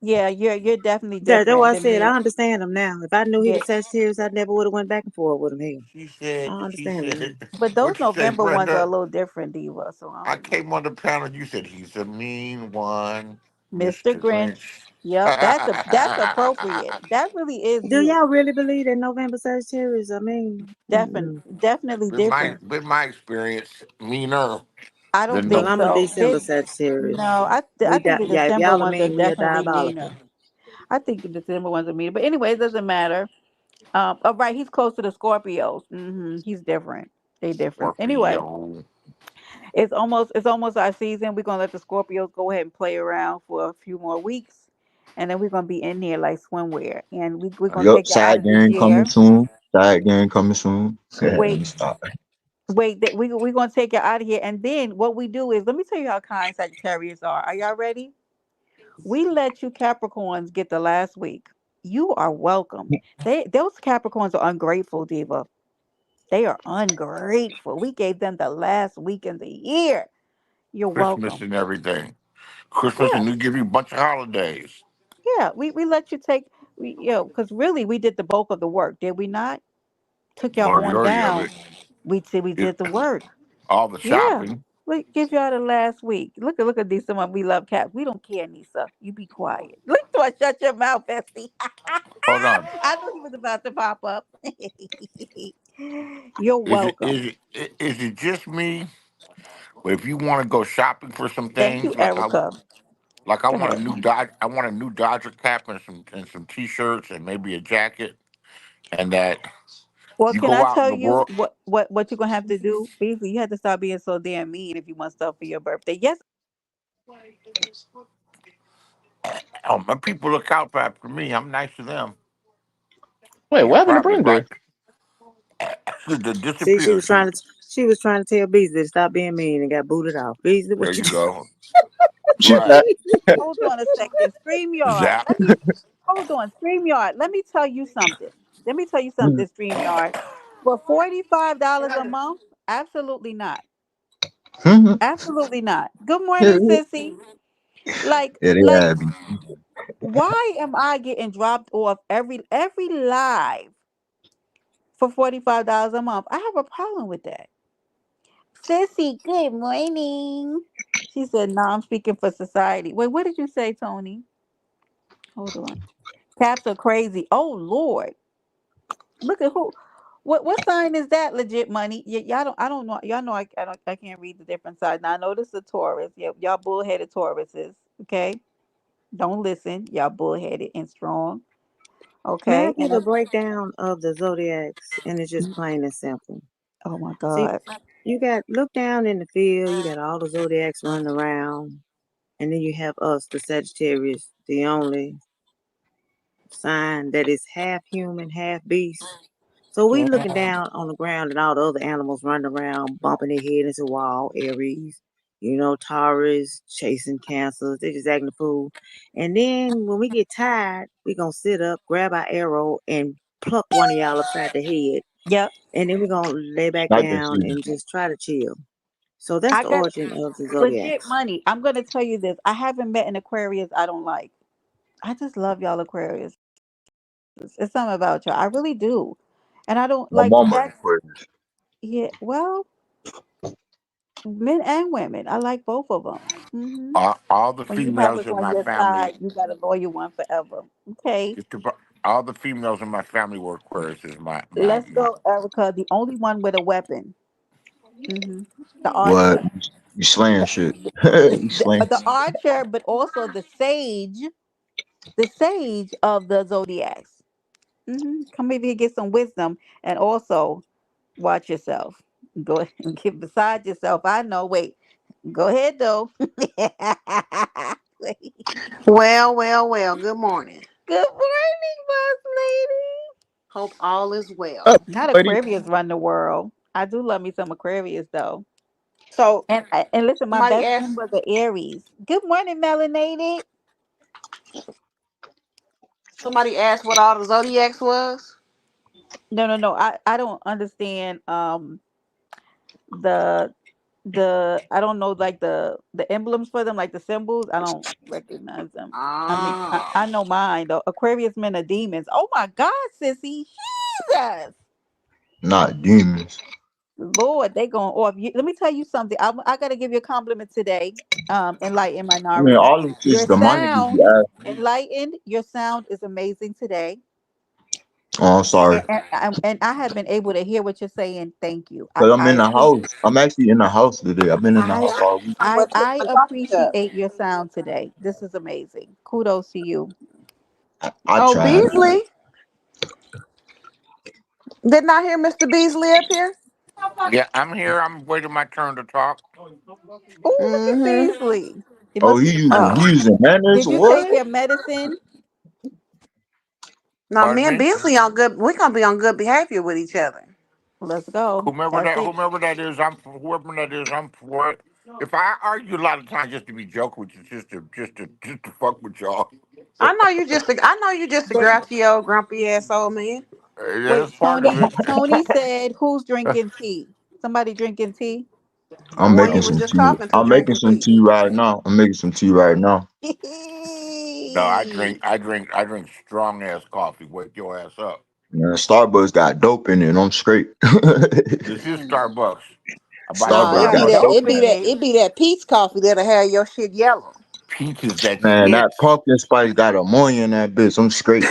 [SPEAKER 2] Yeah, you're definitely
[SPEAKER 4] That's
[SPEAKER 2] different
[SPEAKER 4] why I
[SPEAKER 2] than
[SPEAKER 4] said
[SPEAKER 2] me.
[SPEAKER 4] I understand him now. If I knew he
[SPEAKER 2] Yeah,
[SPEAKER 4] was Sagittarius, I never would have went back and forth with him here.
[SPEAKER 13] She
[SPEAKER 4] I
[SPEAKER 13] said. She
[SPEAKER 4] understand him now.
[SPEAKER 13] said.
[SPEAKER 2] but those
[SPEAKER 13] What you say,
[SPEAKER 2] November ones are a
[SPEAKER 13] Brenda?
[SPEAKER 2] little different, Diva. So I
[SPEAKER 13] I
[SPEAKER 2] don't know.
[SPEAKER 13] came on the panel. You said he's a mean one,
[SPEAKER 2] Mr.
[SPEAKER 13] Mr.
[SPEAKER 2] Grinch.
[SPEAKER 13] Grinch.
[SPEAKER 2] Yep, that's appropriate. That really is
[SPEAKER 4] Do
[SPEAKER 2] you.
[SPEAKER 4] y'all really believe that November Sagittarius? I mean, mm-mm.
[SPEAKER 2] Definitely different.
[SPEAKER 13] With my experience, meaner
[SPEAKER 2] I don't
[SPEAKER 13] than
[SPEAKER 4] Well,
[SPEAKER 2] think
[SPEAKER 13] no.
[SPEAKER 4] I'm a
[SPEAKER 2] so.
[SPEAKER 4] December Sagittarius.
[SPEAKER 2] No, I
[SPEAKER 4] We
[SPEAKER 2] think
[SPEAKER 4] die,
[SPEAKER 2] the
[SPEAKER 4] yeah, if
[SPEAKER 2] December
[SPEAKER 4] y'all are
[SPEAKER 2] ones are
[SPEAKER 4] mean, we are
[SPEAKER 2] definitely meaner.
[SPEAKER 4] diabolical.
[SPEAKER 2] I think the December ones are meaner. But anyway, it doesn't matter. Oh, right, he's close to the Scorpios. He's different. They different. Anyway,
[SPEAKER 13] Scorpio.
[SPEAKER 2] it's almost our season. We're gonna let the Scorpios go ahead and play around for a few more weeks, and then we're gonna be in there like swimwear, and we're gonna
[SPEAKER 12] Yup,
[SPEAKER 2] take you out
[SPEAKER 12] side
[SPEAKER 2] of this
[SPEAKER 12] game coming
[SPEAKER 2] year.
[SPEAKER 12] soon. Side game coming soon. Let
[SPEAKER 2] Wait,
[SPEAKER 12] me stop.
[SPEAKER 2] wait, we're gonna take you out of here, and then what we do is let me tell you how kind Sagittarius are. Are y'all ready? We let you Capricorns get the last week. You are welcome. Those Capricorns are ungrateful, Diva. They are ungrateful. We gave them the last week in the year. You're
[SPEAKER 13] Christmas
[SPEAKER 2] welcome.
[SPEAKER 13] and everything. Christmas
[SPEAKER 2] Yeah,
[SPEAKER 13] and we give you a bunch of holidays.
[SPEAKER 2] yeah. We let you take because really we did the bulk of the work, did we not? Took y'all on
[SPEAKER 13] Majority of
[SPEAKER 2] down.
[SPEAKER 13] it.
[SPEAKER 2] We
[SPEAKER 13] it
[SPEAKER 2] did the work.
[SPEAKER 13] all the
[SPEAKER 2] Yeah.
[SPEAKER 13] shopping.
[SPEAKER 2] We give y'all the last week. Look at these someone we love cats. We don't care, Nisa. You be quiet. Look to I shut your mouth, Bestie.
[SPEAKER 13] Hold on.
[SPEAKER 2] I knew he was about to pop up. You're welcome.
[SPEAKER 13] Is it just me? But if you want to go shopping for some
[SPEAKER 2] Thank you,
[SPEAKER 13] things,
[SPEAKER 2] Erica.
[SPEAKER 13] I
[SPEAKER 2] Go
[SPEAKER 13] want a
[SPEAKER 2] ahead.
[SPEAKER 13] new Dodge, I want a new Dodger cap and some t-shirts and maybe a jacket, and that
[SPEAKER 2] Well,
[SPEAKER 13] you
[SPEAKER 2] can
[SPEAKER 13] go
[SPEAKER 2] I
[SPEAKER 13] out in
[SPEAKER 2] tell
[SPEAKER 13] the
[SPEAKER 2] you
[SPEAKER 13] world.
[SPEAKER 2] what you're gonna have to do? Beasley, you have to stop being so damn mean if you want stuff for your birthday. Yes,
[SPEAKER 13] Oh, my people look out for me. I'm nice to them.
[SPEAKER 7] Wait,
[SPEAKER 13] You're
[SPEAKER 7] what happened to
[SPEAKER 13] probably
[SPEAKER 7] Brenda?
[SPEAKER 13] right. To
[SPEAKER 4] See,
[SPEAKER 13] disappear.
[SPEAKER 4] she was trying to tell Beasley to stop being mean and got booted off. Beasley,
[SPEAKER 13] There
[SPEAKER 4] what you
[SPEAKER 13] you go.
[SPEAKER 7] Shit,
[SPEAKER 13] Right.
[SPEAKER 7] that.
[SPEAKER 4] doing?
[SPEAKER 2] hold on a second. StreamYard.
[SPEAKER 13] Zap.
[SPEAKER 2] Hold on. StreamYard. Let me tell you something. Let me tell you something, StreamYard. For $45 a month? Absolutely not. Absolutely not. Good morning, sissy. Like,
[SPEAKER 12] Yeah, they
[SPEAKER 2] like,
[SPEAKER 12] had me.
[SPEAKER 2] why am I getting dropped off every live for $45 a month? I have a problem with that. Sissy, good morning. She said, "No, I'm speaking for society." Wait, what did you say, Tony? Hold on. Caps are crazy. Oh Lord, look at who. What sign is that? Legit money. Y'all don't. I don't know. Y'all know. I can't read the different sides. Now I know this is a Taurus. Yeah, y'all bullheaded Tauruses. Okay, don't listen. Y'all bullheaded and strong.
[SPEAKER 4] May I
[SPEAKER 2] Okay, and
[SPEAKER 4] give a breakdown of the zodiacs? And it's just plain and simple.
[SPEAKER 2] oh my
[SPEAKER 4] See,
[SPEAKER 2] God.
[SPEAKER 4] you got look down in the field, you got all the zodiacs running around, and then you have us, the Sagittarius, the only sign that is half human, half beast. So we looking
[SPEAKER 2] Yeah.
[SPEAKER 4] down on the ground and all the other animals running around, bumping their head into the wall, Aries, Taurus, chasing cancers, they just acting a fool. And then when we get tired, we gonna sit up, grab our arrow, and pluck one of y'all upside the head.
[SPEAKER 2] Yep.
[SPEAKER 4] and then we're gonna lay back
[SPEAKER 10] I can
[SPEAKER 4] down
[SPEAKER 10] see that.
[SPEAKER 4] and just try to chill. So that's
[SPEAKER 2] I
[SPEAKER 4] the
[SPEAKER 2] got
[SPEAKER 4] origin of the
[SPEAKER 2] legit
[SPEAKER 4] zodiacs.
[SPEAKER 2] money. I'm gonna tell you this. I haven't met an Aquarius I don't like. I just love y'all Aquarius. It's something about y'all. I really do. And I don't
[SPEAKER 10] My
[SPEAKER 2] like
[SPEAKER 10] mama an
[SPEAKER 2] that's
[SPEAKER 10] Aquarius.
[SPEAKER 2] yeah, well, men and women. I like both of them.
[SPEAKER 13] All the
[SPEAKER 2] When you have
[SPEAKER 13] females
[SPEAKER 2] us
[SPEAKER 13] in
[SPEAKER 2] on
[SPEAKER 13] my
[SPEAKER 2] your
[SPEAKER 13] family,
[SPEAKER 2] side, you got a loyal one forever. Okay.
[SPEAKER 13] just about, all the females in my family were Aquarius. Is
[SPEAKER 2] Let's
[SPEAKER 13] my
[SPEAKER 2] go, Erica. The only one with a weapon. hmm The
[SPEAKER 10] What?
[SPEAKER 2] archer.
[SPEAKER 10] You slaying shit.
[SPEAKER 2] The,
[SPEAKER 10] You
[SPEAKER 2] the,
[SPEAKER 10] slaying.
[SPEAKER 2] the archer, but also the sage of the zodiacs. Come over here, get some wisdom, and also watch yourself. Go ahead and get beside yourself. I know. Wait. Go ahead, though. Wait.
[SPEAKER 14] Well, well, well. Good morning.
[SPEAKER 2] Good morning, boss lady.
[SPEAKER 14] Hope all is
[SPEAKER 10] Up,
[SPEAKER 14] well.
[SPEAKER 2] Not
[SPEAKER 10] buddy.
[SPEAKER 2] Aquarius run the world. I do love me some Aquarius though.
[SPEAKER 14] So
[SPEAKER 2] And listen, my
[SPEAKER 14] somebody
[SPEAKER 2] best friend
[SPEAKER 14] asked.
[SPEAKER 2] was an Aries. Good morning, melanated.
[SPEAKER 14] Somebody asked what all the zodiacs was.
[SPEAKER 2] No, no, no. I don't understand the I don't know like the emblems for them, like the symbols. I don't recognize them. I mean,
[SPEAKER 14] Ah,
[SPEAKER 2] I know mine though. Aquarius men are demons. Oh my God, sissy, Jesus,
[SPEAKER 10] Not demons.
[SPEAKER 2] Lord, they going off. Let me tell you something. I got to give you a compliment today. Enlightened
[SPEAKER 10] I mean,
[SPEAKER 2] minority.
[SPEAKER 10] all of this
[SPEAKER 2] Your
[SPEAKER 10] demonic if
[SPEAKER 2] sound,
[SPEAKER 10] you ask me.
[SPEAKER 2] enlightened. Your sound is amazing today,
[SPEAKER 10] Oh, I'm sorry.
[SPEAKER 2] and I have been able to hear what you're saying. Thank you.
[SPEAKER 10] Cause I'm in the house. I'm actually in the house today. I've been in the
[SPEAKER 2] I
[SPEAKER 10] house all week.
[SPEAKER 14] I'm gonna take
[SPEAKER 2] I
[SPEAKER 14] my coffee cup.
[SPEAKER 2] appreciate your sound today. This is amazing. Kudos to you.
[SPEAKER 10] I
[SPEAKER 14] Oh,
[SPEAKER 10] tried.
[SPEAKER 14] Beasley. Didn't I hear Mr. Beasley up here?
[SPEAKER 13] Yeah, I'm here. I'm waiting my turn to talk.
[SPEAKER 2] Oh, look at
[SPEAKER 14] Mm-hmm.
[SPEAKER 2] Beasley. It
[SPEAKER 10] Oh,
[SPEAKER 2] must be
[SPEAKER 14] Oh.
[SPEAKER 10] he using manners.
[SPEAKER 2] Did you
[SPEAKER 10] What?
[SPEAKER 2] take your medicine?
[SPEAKER 14] Now me
[SPEAKER 13] Pardon
[SPEAKER 14] and
[SPEAKER 13] me.
[SPEAKER 14] Beasley on good we're gonna be on good behavior with each other.
[SPEAKER 2] Let's go. That's it.
[SPEAKER 13] Whomever that is, I'm for whoever that is, I'm for it. If I argue a lot of times just to be joking with you, just to fuck with y'all,
[SPEAKER 14] I know you just a
[SPEAKER 2] They,
[SPEAKER 14] grouchy old grumpy ass old man.
[SPEAKER 13] that's
[SPEAKER 2] wait,
[SPEAKER 13] part of
[SPEAKER 2] Tony.
[SPEAKER 13] it.
[SPEAKER 2] Tony said, "Who's drinking tea? Somebody drinking tea."
[SPEAKER 14] The
[SPEAKER 10] I'm
[SPEAKER 14] one
[SPEAKER 10] making
[SPEAKER 14] you was
[SPEAKER 10] some
[SPEAKER 14] just
[SPEAKER 10] tea.
[SPEAKER 14] talking to
[SPEAKER 10] I'm making
[SPEAKER 14] drinking
[SPEAKER 10] some
[SPEAKER 14] tea.
[SPEAKER 10] tea right now. I'm making some tea right now.
[SPEAKER 13] No, I drink strong ass coffee. Wake your ass up.
[SPEAKER 10] Man, Starbucks got dope in it. I'm straight.
[SPEAKER 13] This is Starbucks. I buy
[SPEAKER 14] No,
[SPEAKER 10] Starbucks
[SPEAKER 2] Got
[SPEAKER 10] got dope
[SPEAKER 2] dope in
[SPEAKER 10] in it.
[SPEAKER 2] it.
[SPEAKER 14] it be that peach coffee that'll have your shit yellow.
[SPEAKER 13] peaches that
[SPEAKER 10] Man, that
[SPEAKER 13] shit.
[SPEAKER 10] pumpkin spice got ammonia in that bitch. I'm straight.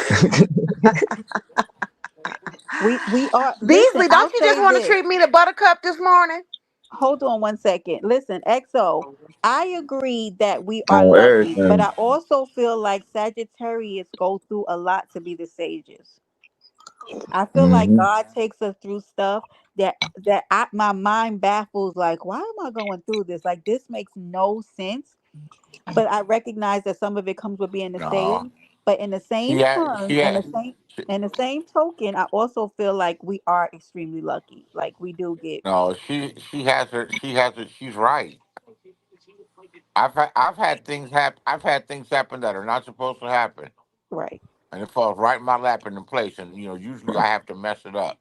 [SPEAKER 2] We are. Listen,
[SPEAKER 14] Beasley,
[SPEAKER 2] I'll
[SPEAKER 14] don't you just
[SPEAKER 2] say
[SPEAKER 14] want to
[SPEAKER 2] this.
[SPEAKER 14] treat me to buttercup this morning?
[SPEAKER 2] Hold on one second. Listen, EXO, I agree that we are
[SPEAKER 10] On
[SPEAKER 2] lucky, but I
[SPEAKER 10] everything.
[SPEAKER 2] also feel like Sagittarius go through a lot to be the sages. I feel like
[SPEAKER 10] Hmm.
[SPEAKER 2] God takes us through stuff my mind baffles. Like, why am I going through this? Like, this makes no sense. But I recognize that some of it comes with being a
[SPEAKER 13] No,
[SPEAKER 2] sage. But in the
[SPEAKER 13] she
[SPEAKER 2] same
[SPEAKER 13] had,
[SPEAKER 2] term,
[SPEAKER 13] she had, she,
[SPEAKER 2] in the same token, I also feel like we are extremely lucky. Like we do get
[SPEAKER 13] no, she has her. She's right. I've had things happen that are not supposed to happen,
[SPEAKER 2] right.
[SPEAKER 13] and it falls right in my lap and in place. And usually I have to mess it up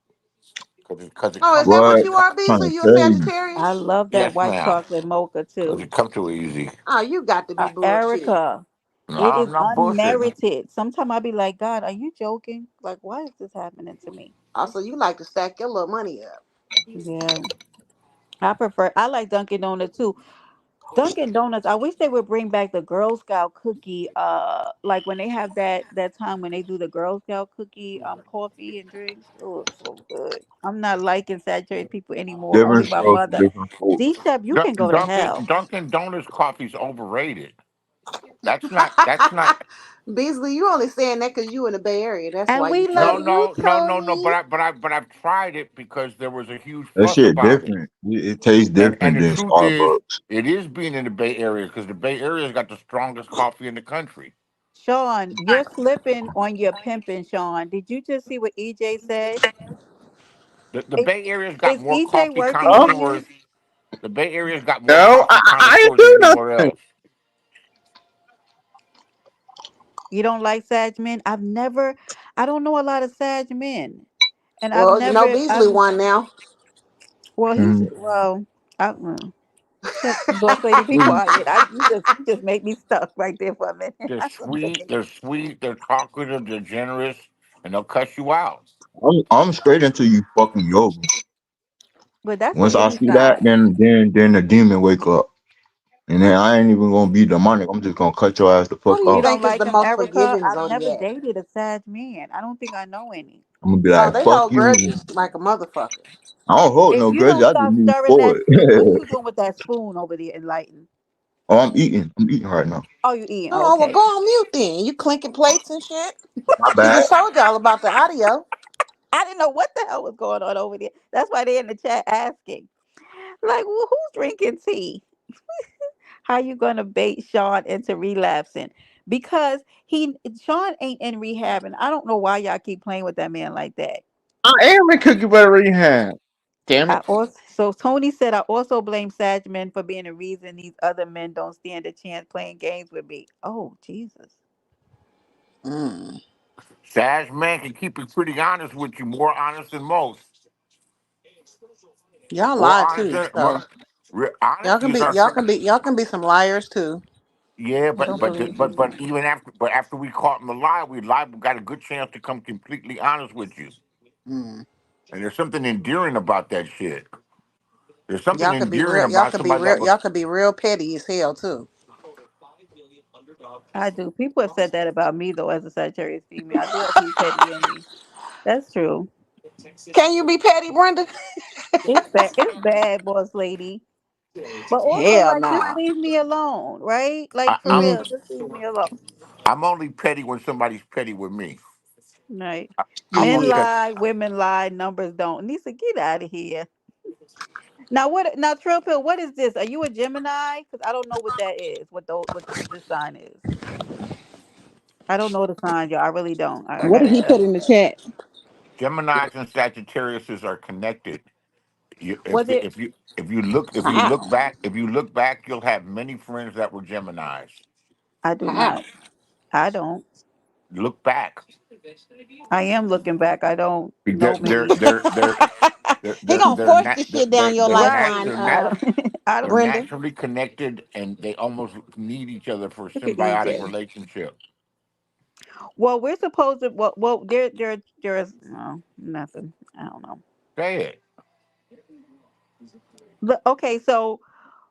[SPEAKER 13] because it
[SPEAKER 14] Oh, is
[SPEAKER 13] comes
[SPEAKER 14] that
[SPEAKER 13] because
[SPEAKER 14] what
[SPEAKER 10] What?
[SPEAKER 13] it
[SPEAKER 14] you
[SPEAKER 13] comes.
[SPEAKER 14] are,
[SPEAKER 10] Trying
[SPEAKER 14] Beasley?
[SPEAKER 10] to
[SPEAKER 14] You a
[SPEAKER 10] tell you.
[SPEAKER 2] I
[SPEAKER 14] Sagittarius?
[SPEAKER 2] love that
[SPEAKER 13] Yes,
[SPEAKER 2] white
[SPEAKER 13] ma'am.
[SPEAKER 2] chocolate mocha
[SPEAKER 13] Because
[SPEAKER 2] too.
[SPEAKER 13] it comes too easy.
[SPEAKER 14] Oh, you got to be bullshit.
[SPEAKER 2] Erica,
[SPEAKER 13] No,
[SPEAKER 2] it
[SPEAKER 13] I'm
[SPEAKER 2] is
[SPEAKER 13] not bullshitting.
[SPEAKER 2] unmerited. Sometimes I be like, God, are you joking? Like, why is this happening to me?
[SPEAKER 14] Also, you like to stack your little money up.
[SPEAKER 2] Yeah. I like Dunkin' Donuts too. Dunkin' Donuts, I wish they would bring back the Girl Scout cookie, like when they have that time when they do the Girl Scout cookie coffee and drinks. Oh, it's so good. I'm not liking saturated people anymore. Only
[SPEAKER 10] Different
[SPEAKER 2] my
[SPEAKER 10] strokes for
[SPEAKER 2] mother.
[SPEAKER 10] different folks.
[SPEAKER 2] D Shep, you can go to hell.
[SPEAKER 13] Dunkin' Donuts coffee's overrated. That's not.
[SPEAKER 14] Beasley, you only saying that because you in the Bay Area. That's
[SPEAKER 2] And
[SPEAKER 14] why you
[SPEAKER 2] we
[SPEAKER 14] say
[SPEAKER 2] love
[SPEAKER 13] No,
[SPEAKER 14] it.
[SPEAKER 2] you,
[SPEAKER 13] no, no, no, no.
[SPEAKER 2] Tony.
[SPEAKER 13] But I've tried it because there was a huge
[SPEAKER 10] That
[SPEAKER 13] fuss
[SPEAKER 10] shit
[SPEAKER 13] about it.
[SPEAKER 10] different. It tastes
[SPEAKER 13] And
[SPEAKER 10] different
[SPEAKER 13] the
[SPEAKER 10] than
[SPEAKER 13] truth is,
[SPEAKER 10] Starbucks.
[SPEAKER 13] it is being in the Bay Area because the Bay Area's got the strongest coffee in the country.
[SPEAKER 2] Sean, you're slipping on your pimping, Sean. Did you just see what EJ said?
[SPEAKER 13] The
[SPEAKER 2] I-
[SPEAKER 13] Bay Area's got
[SPEAKER 2] Is
[SPEAKER 13] more
[SPEAKER 2] EJ
[SPEAKER 13] coffee
[SPEAKER 2] working for
[SPEAKER 10] Huh?
[SPEAKER 13] connoisseurs.
[SPEAKER 2] you?
[SPEAKER 13] The Bay Area's got more
[SPEAKER 10] No,
[SPEAKER 13] coffee
[SPEAKER 10] I ain't
[SPEAKER 13] connoisseurs than
[SPEAKER 10] do
[SPEAKER 13] anywhere
[SPEAKER 10] nothing.
[SPEAKER 13] else.
[SPEAKER 2] You don't like Sag men? I don't know a lot of Sag men. And I've
[SPEAKER 14] Well, you know
[SPEAKER 2] never,
[SPEAKER 14] Beasley won now.
[SPEAKER 2] well,
[SPEAKER 10] Mhm.
[SPEAKER 2] I, shut, boss lady, be quiet. You just make me stuck right there for a minute.
[SPEAKER 13] They're
[SPEAKER 2] I'm so sick
[SPEAKER 13] sweet.
[SPEAKER 2] of you.
[SPEAKER 13] They're sweet. They're talkative. They're generous, and they'll cuss you out.
[SPEAKER 12] I'm straight into you fucking yoga.
[SPEAKER 2] But that's for
[SPEAKER 12] Once I
[SPEAKER 2] any
[SPEAKER 12] see that,
[SPEAKER 2] sign.
[SPEAKER 12] then the demon wake up, and then I ain't even gonna be demonic. I'm just gonna cut your ass the
[SPEAKER 14] Who
[SPEAKER 12] fuck
[SPEAKER 14] do you
[SPEAKER 2] You
[SPEAKER 12] off.
[SPEAKER 2] don't
[SPEAKER 14] think is
[SPEAKER 2] like
[SPEAKER 14] the
[SPEAKER 2] him,
[SPEAKER 14] most
[SPEAKER 2] Erica?
[SPEAKER 14] forgiving
[SPEAKER 2] I've never
[SPEAKER 14] zodiac?
[SPEAKER 2] dated a Sag man. I don't think I know any.
[SPEAKER 12] I'm gonna be
[SPEAKER 14] Oh,
[SPEAKER 12] like,
[SPEAKER 14] they
[SPEAKER 12] fuck
[SPEAKER 14] hold
[SPEAKER 12] you.
[SPEAKER 14] grudges like a motherfucker.
[SPEAKER 12] I don't hold
[SPEAKER 2] If
[SPEAKER 12] no
[SPEAKER 2] you
[SPEAKER 12] grudge.
[SPEAKER 2] don't
[SPEAKER 12] I just
[SPEAKER 2] stop
[SPEAKER 12] move
[SPEAKER 2] stirring that,
[SPEAKER 12] forward.
[SPEAKER 2] what are you doing with that spoon over there, Enlighten?
[SPEAKER 12] Oh, I'm eating. I'm eating right now.
[SPEAKER 2] Oh, you eating? Oh,
[SPEAKER 14] Oh, well,
[SPEAKER 2] okay.
[SPEAKER 14] go on mute then. You clinking plates and shit.
[SPEAKER 12] My
[SPEAKER 14] He
[SPEAKER 12] bad.
[SPEAKER 14] just told y'all about the audio.
[SPEAKER 2] I didn't know what the hell was going on over there. That's why they're in the chat asking, like, well, who's drinking tea? How you gonna bait Sean into relapsing? Because Sean ain't in rehab, and I don't know why y'all keep playing with that man like that.
[SPEAKER 7] I am in cookie butter rehab. Damn
[SPEAKER 2] I
[SPEAKER 7] it.
[SPEAKER 2] also so Tony said I also blame Sag men for being the reason these other men don't stand a chance playing games with me. Oh Jesus.
[SPEAKER 14] Mm.
[SPEAKER 13] Sag man can keep it pretty honest with you, more honest than most.
[SPEAKER 14] Y'all
[SPEAKER 13] More
[SPEAKER 14] lie
[SPEAKER 13] honest
[SPEAKER 14] too,
[SPEAKER 13] than
[SPEAKER 14] so
[SPEAKER 13] honesty is our
[SPEAKER 14] y'all can be some liars too.
[SPEAKER 13] yeah,
[SPEAKER 2] I don't believe you.
[SPEAKER 13] but even after we caught him the lie, we got a good chance to come completely honest with you.
[SPEAKER 14] Mm.
[SPEAKER 13] And there's something endearing about that shit. There's something endearing
[SPEAKER 14] Y'all
[SPEAKER 13] about
[SPEAKER 14] could be
[SPEAKER 13] somebody
[SPEAKER 14] real.
[SPEAKER 13] that was
[SPEAKER 14] Y'all could be real petty as hell too.
[SPEAKER 2] I do. People have said that about me though, as a Sagittarius female. I do have people petty in me. That's true.
[SPEAKER 14] Can you be petty, Brenda?
[SPEAKER 2] It's bad. It's bad, boss lady. But also,
[SPEAKER 14] Hell
[SPEAKER 2] like, just
[SPEAKER 14] nah.
[SPEAKER 2] leave me alone, right?
[SPEAKER 13] I,
[SPEAKER 2] Like, for
[SPEAKER 13] I,
[SPEAKER 14] Mm.
[SPEAKER 2] real, just leave me alone.
[SPEAKER 13] I'm only petty when somebody's petty with me.
[SPEAKER 2] Right?
[SPEAKER 13] I'm
[SPEAKER 2] Men
[SPEAKER 13] a
[SPEAKER 14] Yeah.
[SPEAKER 13] pet.
[SPEAKER 2] lie, women lie, numbers don't. Nisa, get out of here. Now, what? Now, Trill Pill, what is this? Are you a Gemini? Because I don't know what that is. What this sign is? I don't know the sign, y'all. I really don't. I
[SPEAKER 14] What did
[SPEAKER 2] gotta
[SPEAKER 14] he put
[SPEAKER 2] tell.
[SPEAKER 14] in the chat?
[SPEAKER 13] Geminis and Sagittariuses are connected. You,
[SPEAKER 2] Was it?
[SPEAKER 13] if you look
[SPEAKER 14] How?
[SPEAKER 13] back, you'll have many friends that were Geminis.
[SPEAKER 2] I do
[SPEAKER 14] How?
[SPEAKER 2] not. I don't.
[SPEAKER 13] Look back.
[SPEAKER 2] I am looking back. I don't
[SPEAKER 13] They're
[SPEAKER 2] know
[SPEAKER 13] they're
[SPEAKER 2] many.
[SPEAKER 13] they're they're
[SPEAKER 14] He gonna force this shit down your
[SPEAKER 2] Right.
[SPEAKER 14] lifeline,
[SPEAKER 2] I don't. I
[SPEAKER 13] they're
[SPEAKER 2] don't.
[SPEAKER 14] Brenda.
[SPEAKER 13] naturally connected, and they almost need each other for a
[SPEAKER 2] Look at
[SPEAKER 13] symbiotic
[SPEAKER 2] EJ.
[SPEAKER 13] relationship.
[SPEAKER 2] Well, we're supposed to. Well, there's no nothing. I don't know.
[SPEAKER 13] Say it.
[SPEAKER 2] Okay, so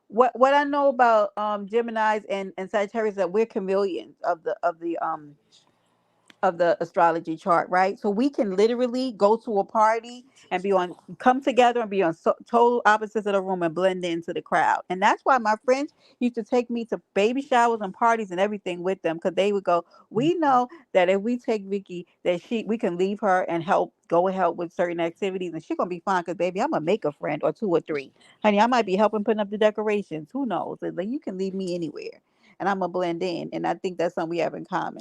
[SPEAKER 2] what I know about Gemini's and Sagittarius is that we're chameleons of the astrology chart, right? So we can literally go to a party and come together and be on total opposites of the room and blend into the crowd. And that's why my friends used to take me to baby showers and parties and everything with them because they would go, we know that if we take Vicky, that we can leave her and go and help with certain activities and she's gonna be fine because baby, I'm gonna make a friend or two or three. Honey, I might be helping putting up the decorations. Who knows? Like, you can leave me anywhere and I'm gonna blend in. And I think that's something we have in common.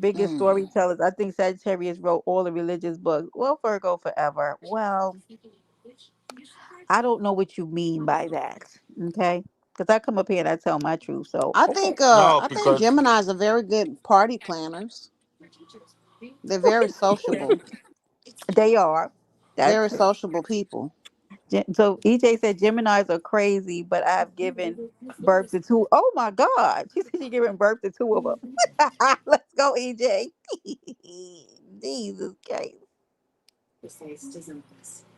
[SPEAKER 2] Biggest
[SPEAKER 14] Mm.
[SPEAKER 2] storytellers. I think Sagittarius wrote all the religious books. Well, Virgo forever. Well, I don't know what you mean by that. Okay. Because I come up here and I tell my truth. So, okay.
[SPEAKER 13] No,
[SPEAKER 14] I think
[SPEAKER 13] because
[SPEAKER 14] Geminis are very good party planners. They're very sociable.
[SPEAKER 2] They are. That's
[SPEAKER 14] Very
[SPEAKER 2] true.
[SPEAKER 14] sociable people.
[SPEAKER 2] So EJ said Geminis are crazy, but I have given birth to two. Oh my God. She said she's giving birth to two of them. Let's go, EJ. Jesus Christ.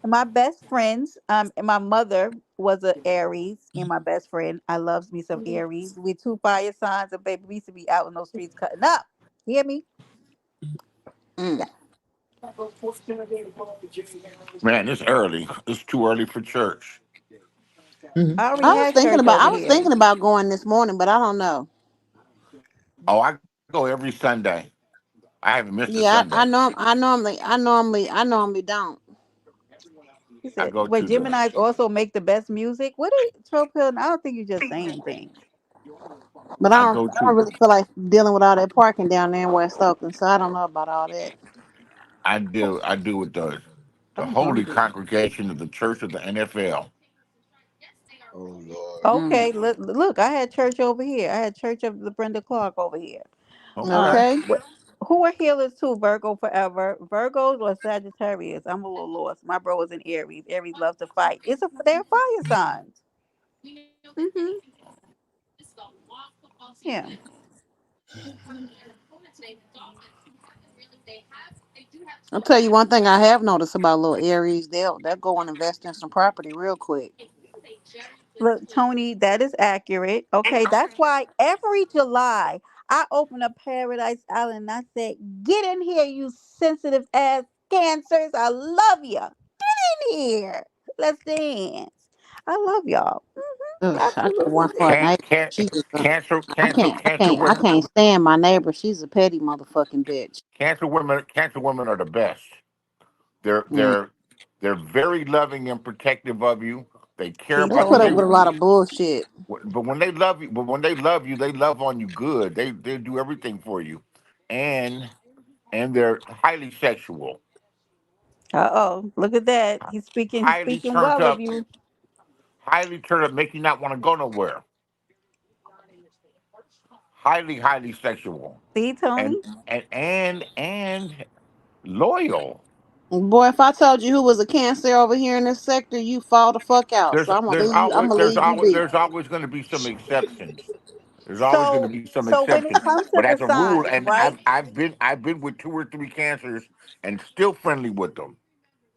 [SPEAKER 2] My best friends, and my mother was a Aries, and my best friend, I loves me some Aries. We two fire signs, and baby, we used to be out in those streets cutting up. Hear me? Yeah.
[SPEAKER 14] Mm.
[SPEAKER 13] man, it's early. It's too early for church.
[SPEAKER 10] Mhm.
[SPEAKER 2] I already had church over
[SPEAKER 14] I was
[SPEAKER 2] here.
[SPEAKER 14] thinking about going this morning, but I don't know.
[SPEAKER 13] Oh, I go every Sunday. I haven't missed a Sunday.
[SPEAKER 14] Yeah, I normally don't.
[SPEAKER 2] He
[SPEAKER 13] I
[SPEAKER 2] said,
[SPEAKER 13] go to
[SPEAKER 2] "But
[SPEAKER 13] the.
[SPEAKER 2] Gemini's also make the best music." What are Trope Hill? I don't think you're just saying things.
[SPEAKER 14] But
[SPEAKER 13] I go
[SPEAKER 14] I don't
[SPEAKER 13] to.
[SPEAKER 14] really feel like dealing with all that parking down there in West Oakland, so I don't know about all that.
[SPEAKER 13] I do with the
[SPEAKER 2] I'm
[SPEAKER 13] holy
[SPEAKER 2] hungry.
[SPEAKER 13] congregation of the Church of the NFL.
[SPEAKER 6] Oh Lord.
[SPEAKER 14] Mm.
[SPEAKER 2] Okay, look, I had church over here. I had church of the Brenda Clark over here.
[SPEAKER 13] Okay.
[SPEAKER 14] Okay.
[SPEAKER 2] What? Who are healers too? Virgo forever. Virgos or Sagittarius? I'm a little lost. My bro is in Aries. Aries love to fight. They're fire signs. Hmm. Yeah.
[SPEAKER 14] I'll tell you one thing I have noticed about little Aries. They'll go and invest in some property real quick.
[SPEAKER 2] Look, Tony, that is accurate. Okay, that's why every July I open up Paradise Island and I said, "Get in here, you sensitive ass cancers! I love you. In here, let's dance. I love y'all.
[SPEAKER 14] Ugh, I got
[SPEAKER 2] Absolutely
[SPEAKER 14] one for a
[SPEAKER 2] do."
[SPEAKER 13] Can,
[SPEAKER 14] neighbor.
[SPEAKER 13] can,
[SPEAKER 14] She's just
[SPEAKER 13] cancer
[SPEAKER 14] I
[SPEAKER 13] women,
[SPEAKER 14] can't stand my neighbor. She's a petty motherfucking bitch.
[SPEAKER 13] cancer women are the best. They're
[SPEAKER 14] Mm.
[SPEAKER 13] they're they're very loving and protective of you. They care
[SPEAKER 2] See,
[SPEAKER 14] They
[SPEAKER 13] about
[SPEAKER 14] put up
[SPEAKER 13] they.
[SPEAKER 14] with a
[SPEAKER 2] Tony.
[SPEAKER 14] lot of bullshit.
[SPEAKER 13] But when they love you, they love on you good. They do everything for you, and they're highly sexual,
[SPEAKER 2] Uh-oh, look at that. He's
[SPEAKER 13] highly
[SPEAKER 2] speaking
[SPEAKER 13] turned
[SPEAKER 2] well of
[SPEAKER 13] up,
[SPEAKER 2] you.
[SPEAKER 13] make you not want to go nowhere. Highly sexual,
[SPEAKER 2] See,
[SPEAKER 13] and
[SPEAKER 2] Tony.
[SPEAKER 13] loyal.
[SPEAKER 14] Boy, if I told you who was a cancer over here in this sector, you fall the fuck out. So I'm gonna leave you be.
[SPEAKER 13] There's always going to be some exceptions. There's always going to
[SPEAKER 2] So
[SPEAKER 13] be some
[SPEAKER 2] so when it
[SPEAKER 13] exceptions.
[SPEAKER 2] comes to
[SPEAKER 13] But
[SPEAKER 2] the
[SPEAKER 13] as a rule,
[SPEAKER 2] signs,
[SPEAKER 13] and
[SPEAKER 2] right?
[SPEAKER 13] I've been with two or three cancers and still friendly with them.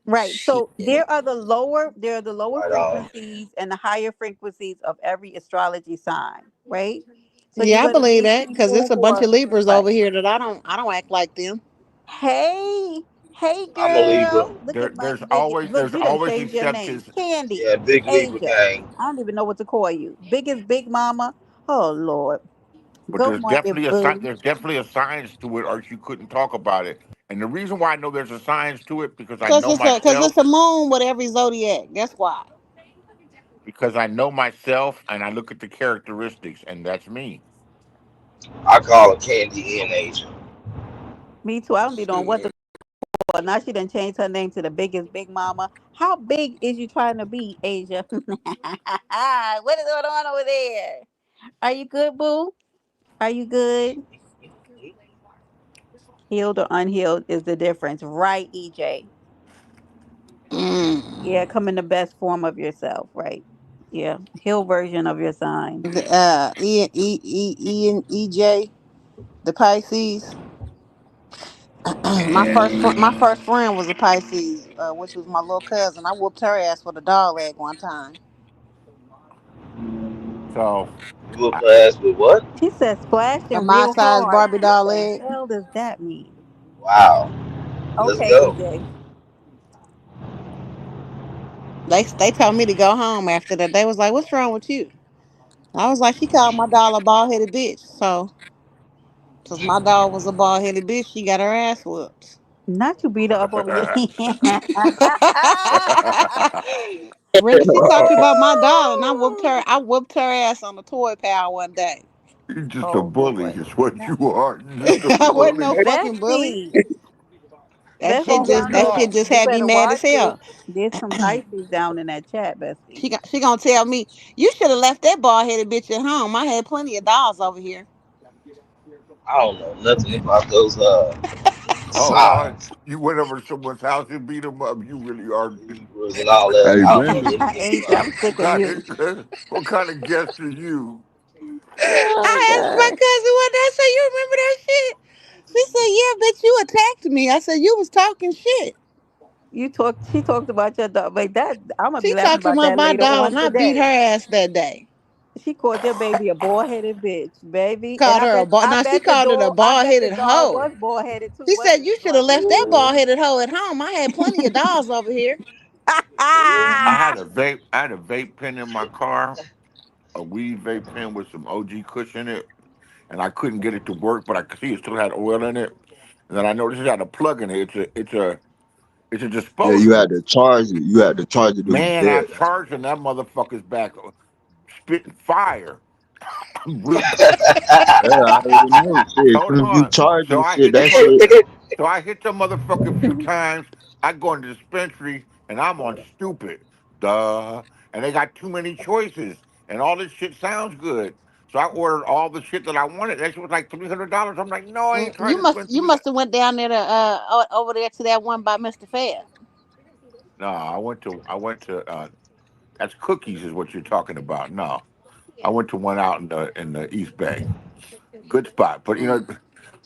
[SPEAKER 2] Right.
[SPEAKER 14] Shit.
[SPEAKER 2] So there are the lower
[SPEAKER 8] Right on.
[SPEAKER 2] frequencies and the higher frequencies of every astrology sign, right? So you're
[SPEAKER 14] Yeah, I
[SPEAKER 2] gonna
[SPEAKER 14] believe
[SPEAKER 2] need
[SPEAKER 14] that
[SPEAKER 2] to
[SPEAKER 14] because it's a bunch
[SPEAKER 2] Google
[SPEAKER 14] of Libras
[SPEAKER 2] right.
[SPEAKER 14] over here that I don't act like them.
[SPEAKER 2] Hey, hey
[SPEAKER 8] I'm a Libra.
[SPEAKER 2] girl. Look at my look,
[SPEAKER 13] There's
[SPEAKER 2] you done
[SPEAKER 13] always
[SPEAKER 2] changed your name.
[SPEAKER 13] exceptions.
[SPEAKER 2] Candy,
[SPEAKER 8] Yeah, big Libra
[SPEAKER 2] Asia.
[SPEAKER 8] gang.
[SPEAKER 2] I don't even know what to call you. Biggest big mama. Oh Lord.
[SPEAKER 13] But
[SPEAKER 2] Good morning, boo.
[SPEAKER 13] there's definitely a science to it, or you couldn't talk about it. And the reason why I know there's a science to it
[SPEAKER 14] Cause it's a moon with every zodiac. That's why.
[SPEAKER 13] because I know myself, and I look at the characteristics, and that's me.
[SPEAKER 8] I call her Candy in Asia.
[SPEAKER 2] Me too. I don't be knowing what to
[SPEAKER 14] Shit.
[SPEAKER 2] call her. Now she done changed her name to the biggest big mama. How big is you trying to be, Asia? What is going on over there? Are you good, boo? Are you good? Healed or unhealed is the difference, right, EJ? Yeah,
[SPEAKER 14] Mm.
[SPEAKER 2] come in the best form of yourself, right? Yeah, healed version of your sign.
[SPEAKER 14] EJ, the Pisces. My
[SPEAKER 13] And
[SPEAKER 14] first friend was a Pisces, which was my little cousin. I whooped her ass with a doll leg one time.
[SPEAKER 13] so,
[SPEAKER 8] You whoop
[SPEAKER 13] I,
[SPEAKER 8] her ass with what?
[SPEAKER 2] She said
[SPEAKER 14] A
[SPEAKER 2] splashing
[SPEAKER 14] my
[SPEAKER 2] real
[SPEAKER 14] size
[SPEAKER 2] hard.
[SPEAKER 14] Barbie
[SPEAKER 2] What
[SPEAKER 14] doll
[SPEAKER 2] the
[SPEAKER 14] leg.
[SPEAKER 2] hell does that mean?
[SPEAKER 8] Wow. Let's
[SPEAKER 2] Okay,
[SPEAKER 8] go.
[SPEAKER 2] EJ.
[SPEAKER 14] They told me to go home after that. They was like, "What's wrong with you?" I was like, "She called my doll a bald headed bitch." So, since my doll was a bald headed bitch, she got her ass whooped.
[SPEAKER 2] Not you beat her up over your hand.
[SPEAKER 14] Really, she talked about my doll, and I whooped her ass on the toy pile one day.
[SPEAKER 13] you're just a
[SPEAKER 2] Oh
[SPEAKER 13] bully,
[SPEAKER 2] Lord.
[SPEAKER 13] is what
[SPEAKER 2] Not
[SPEAKER 13] you are. You're just a
[SPEAKER 14] I wasn't no
[SPEAKER 13] bully.
[SPEAKER 14] fucking bully.
[SPEAKER 2] Bestie. Bestie
[SPEAKER 13] Oh
[SPEAKER 2] down
[SPEAKER 14] That
[SPEAKER 2] there.
[SPEAKER 14] shit
[SPEAKER 13] no.
[SPEAKER 14] just
[SPEAKER 2] You
[SPEAKER 14] had me
[SPEAKER 2] better
[SPEAKER 14] mad
[SPEAKER 2] watch
[SPEAKER 14] as
[SPEAKER 2] it.
[SPEAKER 14] hell.
[SPEAKER 2] There's some Pisces down in that chat, Bestie.
[SPEAKER 14] She gonna tell me you should have left that bald headed bitch at home. I had plenty of dolls over here.
[SPEAKER 8] I don't know nothing about those
[SPEAKER 13] Oh Lord,
[SPEAKER 8] signs,
[SPEAKER 13] you went over to someone's house and beat them up. You really are.
[SPEAKER 8] Libras, and all that.
[SPEAKER 3] Hey,
[SPEAKER 8] I don't know
[SPEAKER 3] Brenda.
[SPEAKER 8] anything
[SPEAKER 2] Asia,
[SPEAKER 8] about
[SPEAKER 2] I'm
[SPEAKER 8] it.
[SPEAKER 2] sick of you.
[SPEAKER 13] What kind of guest are you?
[SPEAKER 2] Oh
[SPEAKER 14] I asked my
[SPEAKER 2] God.
[SPEAKER 14] cousin one day. I said, "You remember that shit?" She said, "Yeah, bitch, you attacked me." I said, "You was talking shit."
[SPEAKER 2] She talked about your dog. Wait, that I'm gonna be
[SPEAKER 14] She
[SPEAKER 2] laughing
[SPEAKER 14] talked
[SPEAKER 2] about
[SPEAKER 14] about
[SPEAKER 2] that
[SPEAKER 14] my
[SPEAKER 2] later
[SPEAKER 14] doll,
[SPEAKER 2] on
[SPEAKER 14] and I beat her
[SPEAKER 2] today.
[SPEAKER 14] ass that day.
[SPEAKER 2] She called your baby a bald headed bitch, baby. And
[SPEAKER 14] Called her a bald. Now she called it a
[SPEAKER 2] I
[SPEAKER 14] bald
[SPEAKER 2] bet the
[SPEAKER 14] headed
[SPEAKER 2] dog
[SPEAKER 14] hoe.
[SPEAKER 2] was bald headed too,
[SPEAKER 14] She said,
[SPEAKER 2] wasn't
[SPEAKER 14] "You
[SPEAKER 2] it,
[SPEAKER 14] should have left that
[SPEAKER 2] Dorothy?
[SPEAKER 14] bald
[SPEAKER 8] Ooh,
[SPEAKER 14] headed hoe at home. I had plenty of dolls over here."
[SPEAKER 8] ooh.
[SPEAKER 13] I had a vape pen in my car, a weed vape pen with some OG Kush in it, and I couldn't get it to work, but I could see it still had oil in it. And then I noticed it had a plug in it. It's a
[SPEAKER 12] Yeah, you had
[SPEAKER 13] disposable.
[SPEAKER 12] to charge it. You had to charge it. It was
[SPEAKER 13] Man, I
[SPEAKER 12] dead.
[SPEAKER 13] charged and that motherfucker's back spitting fire.
[SPEAKER 12] Yeah, I already know. Shit, as
[SPEAKER 13] Hold
[SPEAKER 12] soon as you
[SPEAKER 13] on.
[SPEAKER 12] charge
[SPEAKER 13] So
[SPEAKER 12] this
[SPEAKER 13] I
[SPEAKER 12] shit,
[SPEAKER 13] hit the
[SPEAKER 12] that
[SPEAKER 13] mother.
[SPEAKER 12] shit.
[SPEAKER 13] So I hit the motherfucker a few times. I go in the dispensary and I'm on stupid. Duh. And they got too many choices. And all this shit sounds good. So I ordered all the shit that I wanted. That shit was like $300. I'm like, no, I ain't trying
[SPEAKER 14] You
[SPEAKER 13] to
[SPEAKER 14] must
[SPEAKER 13] spend
[SPEAKER 14] you
[SPEAKER 13] three.
[SPEAKER 14] must have went down there to over there to that one by Mr. Fab.
[SPEAKER 13] No, I went to that's cookies is what you're talking about. No, I went to one out in the East Bay. Good spot, but
[SPEAKER 14] Mm.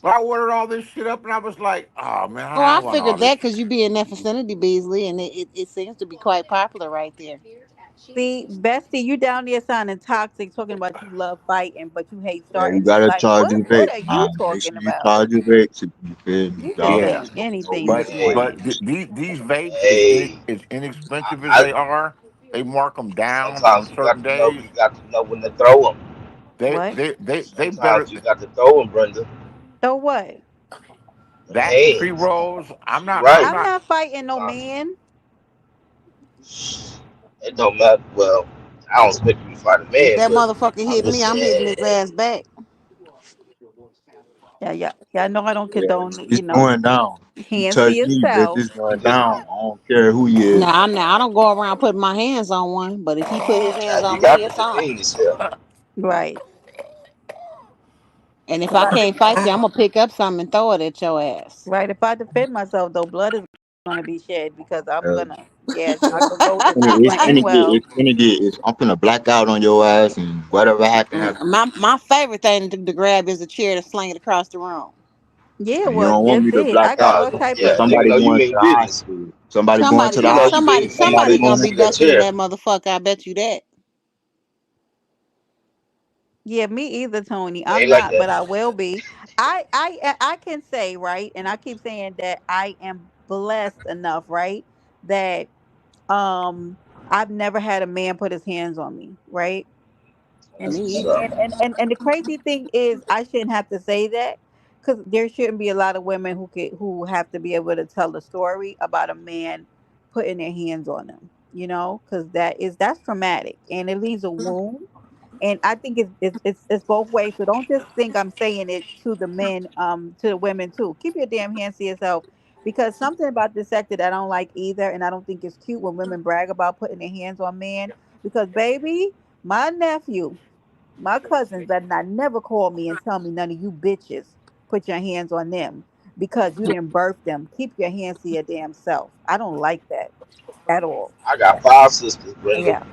[SPEAKER 13] but I ordered all this shit up, and I was like, oh man,
[SPEAKER 14] Oh,
[SPEAKER 13] I
[SPEAKER 14] I
[SPEAKER 13] don't want all
[SPEAKER 14] figured
[SPEAKER 13] this.
[SPEAKER 14] that because you be in that vicinity, Beasley, and it seems to be quite popular right there.
[SPEAKER 2] See, Bestie, you down there sounding toxic, talking about you love fighting, but you hate
[SPEAKER 12] Yeah, you
[SPEAKER 2] starting it.
[SPEAKER 12] gotta
[SPEAKER 2] Like,
[SPEAKER 12] charge
[SPEAKER 2] what?
[SPEAKER 12] your
[SPEAKER 2] What
[SPEAKER 12] vape.
[SPEAKER 2] are you
[SPEAKER 12] Nah, make
[SPEAKER 2] talking
[SPEAKER 12] sure you
[SPEAKER 2] about?
[SPEAKER 12] charge your vape. You feel me?
[SPEAKER 2] You just
[SPEAKER 12] Y'all
[SPEAKER 13] Yeah,
[SPEAKER 2] saying
[SPEAKER 12] ain't smoking no
[SPEAKER 2] anything
[SPEAKER 12] weed
[SPEAKER 2] this
[SPEAKER 13] but
[SPEAKER 12] over
[SPEAKER 2] morning.
[SPEAKER 12] here.
[SPEAKER 13] these vapes,
[SPEAKER 8] Hey,
[SPEAKER 13] as inexpensive as
[SPEAKER 8] I
[SPEAKER 13] they are, they mark them down on
[SPEAKER 8] sometimes
[SPEAKER 13] certain days.
[SPEAKER 8] you got to know when to throw them.
[SPEAKER 2] What?
[SPEAKER 13] They better
[SPEAKER 8] Sometimes you got to throw them, Brenda.
[SPEAKER 2] So what?
[SPEAKER 8] Them
[SPEAKER 13] that and pre
[SPEAKER 8] hands.
[SPEAKER 13] rolls. I'm
[SPEAKER 8] Right.
[SPEAKER 2] I'm
[SPEAKER 13] not.
[SPEAKER 2] not fighting no
[SPEAKER 8] Sometimes
[SPEAKER 2] man.
[SPEAKER 8] it don't matter. Well, I don't expect you to fight a
[SPEAKER 14] If
[SPEAKER 8] man,
[SPEAKER 14] that
[SPEAKER 8] but
[SPEAKER 14] motherfucker
[SPEAKER 8] I'm
[SPEAKER 14] hit
[SPEAKER 8] just
[SPEAKER 14] me, I'm hitting his
[SPEAKER 8] saying.
[SPEAKER 14] ass back.
[SPEAKER 2] Yeah, yeah, yeah. I know I don't
[SPEAKER 12] Yeah,
[SPEAKER 2] condone,
[SPEAKER 12] it's going down. You
[SPEAKER 2] hands to
[SPEAKER 12] touch me, bitch,
[SPEAKER 2] yourself.
[SPEAKER 12] it's going
[SPEAKER 8] Just
[SPEAKER 12] down. I don't care who you is.
[SPEAKER 14] Now I don't go around putting my hands on one, but if he put his hands
[SPEAKER 8] you
[SPEAKER 14] on
[SPEAKER 8] got
[SPEAKER 14] me,
[SPEAKER 8] to
[SPEAKER 14] it's on.
[SPEAKER 8] defend yourself.
[SPEAKER 2] Right.
[SPEAKER 14] And if
[SPEAKER 2] If
[SPEAKER 14] I
[SPEAKER 2] I,
[SPEAKER 14] can't fight you, I'm gonna pick up something and throw it at your ass.
[SPEAKER 2] right. If I defend myself, though, blood is gonna be shed because I'm
[SPEAKER 12] Uh,
[SPEAKER 2] gonna. Yeah, it's not gonna go. It's not gonna
[SPEAKER 12] it's
[SPEAKER 2] end
[SPEAKER 12] finna get,
[SPEAKER 2] well.
[SPEAKER 12] it's finna get, it's, I'm finna black out on your ass and whatever happen, happen.
[SPEAKER 14] My favorite thing to grab is a chair to sling it across the room.
[SPEAKER 2] Yeah,
[SPEAKER 12] You
[SPEAKER 2] well,
[SPEAKER 12] don't want
[SPEAKER 2] that's
[SPEAKER 12] me to
[SPEAKER 2] it.
[SPEAKER 12] black
[SPEAKER 2] I got
[SPEAKER 12] out.
[SPEAKER 2] all type
[SPEAKER 12] Cause
[SPEAKER 2] of.
[SPEAKER 8] Yeah, nigga
[SPEAKER 12] somebody
[SPEAKER 8] know you
[SPEAKER 12] going to
[SPEAKER 8] mean
[SPEAKER 12] the
[SPEAKER 8] business.
[SPEAKER 12] hospital. Somebody going to the hospital. Somebody
[SPEAKER 14] Somebody
[SPEAKER 12] going
[SPEAKER 14] gonna
[SPEAKER 12] to
[SPEAKER 14] be
[SPEAKER 8] Defend that
[SPEAKER 14] busting in
[SPEAKER 8] chair.
[SPEAKER 14] that motherfucker. I bet you that.
[SPEAKER 2] Yeah, me either, Tony.
[SPEAKER 8] It
[SPEAKER 2] I'm
[SPEAKER 8] ain't like
[SPEAKER 2] not,
[SPEAKER 8] that.
[SPEAKER 2] but I will be. I can say, right, and I keep saying that I am blessed enough, right, that um I've never had a man put his hands on me, right?
[SPEAKER 8] That's
[SPEAKER 14] Me
[SPEAKER 8] what's
[SPEAKER 2] And
[SPEAKER 14] either.
[SPEAKER 8] up.
[SPEAKER 2] the crazy thing is I shouldn't have to say that because there shouldn't be a lot of women who have to be able to tell the story about a man putting their hands on them, because that's traumatic and it leaves a wound. And I think it's both ways. So don't just think I'm saying it to the men, to the women too. Keep your damn hands to yourself. Because something about this sector that I don't like either, and I don't think it's cute when women brag about putting their hands on men. Because baby, my nephew, my cousins better not never call me and tell me none of you bitches put your hands on them because you didn't birth them. Keep your hands to your damn self. I don't like that at all.
[SPEAKER 8] I got five sisters, Brenda.
[SPEAKER 2] Yeah.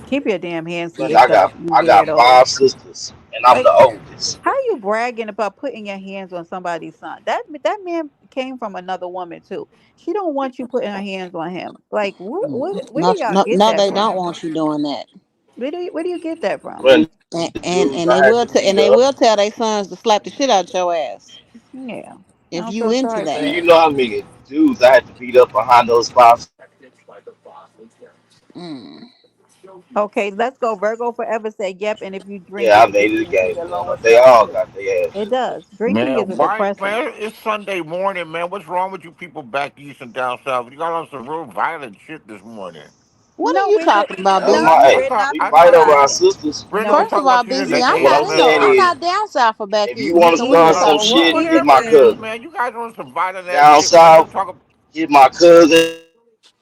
[SPEAKER 2] Keep your damn hands to
[SPEAKER 8] Brenda,
[SPEAKER 2] yourself, you
[SPEAKER 8] I got
[SPEAKER 2] weirdos.
[SPEAKER 8] five sisters, and I'm
[SPEAKER 2] Like,
[SPEAKER 8] the oldest.
[SPEAKER 2] how you bragging about putting your hands on somebody's son? That man came from another woman too. She don't want you putting her hands on him. Like, where
[SPEAKER 14] No,
[SPEAKER 2] do y'all
[SPEAKER 14] no,
[SPEAKER 2] get
[SPEAKER 14] no,
[SPEAKER 2] that
[SPEAKER 14] they don't
[SPEAKER 2] from?
[SPEAKER 14] want you doing that.
[SPEAKER 2] Where do you get that from?
[SPEAKER 8] Brenda, Jews,
[SPEAKER 14] And
[SPEAKER 8] I
[SPEAKER 14] they
[SPEAKER 8] had
[SPEAKER 14] will
[SPEAKER 8] to beat
[SPEAKER 14] they
[SPEAKER 8] up.
[SPEAKER 14] will tell their sons to slap the shit out your ass
[SPEAKER 2] Yeah, I
[SPEAKER 14] if
[SPEAKER 2] don't
[SPEAKER 14] you
[SPEAKER 2] feel
[SPEAKER 14] into
[SPEAKER 2] sorry for
[SPEAKER 8] Do
[SPEAKER 14] that.
[SPEAKER 8] you
[SPEAKER 2] that.
[SPEAKER 8] know how many Jews I had to beat up behind those five?
[SPEAKER 14] Mm.
[SPEAKER 2] Okay, let's go. Virgo forever say yep, and if you drink,
[SPEAKER 8] Yeah, I
[SPEAKER 2] it
[SPEAKER 8] made
[SPEAKER 2] puts
[SPEAKER 8] it
[SPEAKER 2] you into
[SPEAKER 8] again,
[SPEAKER 2] your
[SPEAKER 8] man.
[SPEAKER 2] lower
[SPEAKER 8] They
[SPEAKER 2] self
[SPEAKER 8] all
[SPEAKER 2] too.
[SPEAKER 8] got their ass
[SPEAKER 2] It
[SPEAKER 8] whooped.
[SPEAKER 2] does. Drinking is
[SPEAKER 13] Man,
[SPEAKER 2] a
[SPEAKER 13] why,
[SPEAKER 2] depressant.
[SPEAKER 13] man? It's Sunday morning, man. What's wrong with you people back east and down south? You got on some real violent shit this morning.
[SPEAKER 14] What are
[SPEAKER 2] No,
[SPEAKER 14] you
[SPEAKER 2] we did.
[SPEAKER 14] talking about,
[SPEAKER 8] That's
[SPEAKER 2] No,
[SPEAKER 8] my.
[SPEAKER 14] Beasley?
[SPEAKER 8] Hey,
[SPEAKER 2] we're not
[SPEAKER 8] we
[SPEAKER 13] I
[SPEAKER 8] fight
[SPEAKER 13] thought
[SPEAKER 8] over
[SPEAKER 13] you,
[SPEAKER 8] our
[SPEAKER 2] violent.
[SPEAKER 8] sisters.
[SPEAKER 13] Brenda was
[SPEAKER 2] No.
[SPEAKER 14] First of
[SPEAKER 13] talking
[SPEAKER 14] all,
[SPEAKER 13] about you in
[SPEAKER 14] Beasley,
[SPEAKER 13] the
[SPEAKER 8] But
[SPEAKER 14] I'm
[SPEAKER 8] what
[SPEAKER 14] not
[SPEAKER 8] I'm
[SPEAKER 14] I'm,
[SPEAKER 8] saying
[SPEAKER 13] AM.
[SPEAKER 14] I'm
[SPEAKER 8] is,
[SPEAKER 14] not down south for back
[SPEAKER 8] if you
[SPEAKER 14] east.
[SPEAKER 8] want to
[SPEAKER 14] So what are you
[SPEAKER 8] start
[SPEAKER 13] No,
[SPEAKER 8] some
[SPEAKER 13] well,
[SPEAKER 14] talking
[SPEAKER 13] we
[SPEAKER 14] about?
[SPEAKER 8] shit,
[SPEAKER 13] weren't
[SPEAKER 8] hit
[SPEAKER 2] Here
[SPEAKER 8] my
[SPEAKER 13] listening to you,
[SPEAKER 8] cousin.
[SPEAKER 2] is.
[SPEAKER 13] man. You guys on some violent ass
[SPEAKER 8] Down
[SPEAKER 13] shit, man.
[SPEAKER 8] south,
[SPEAKER 13] Don't talk.
[SPEAKER 8] hit my cousin,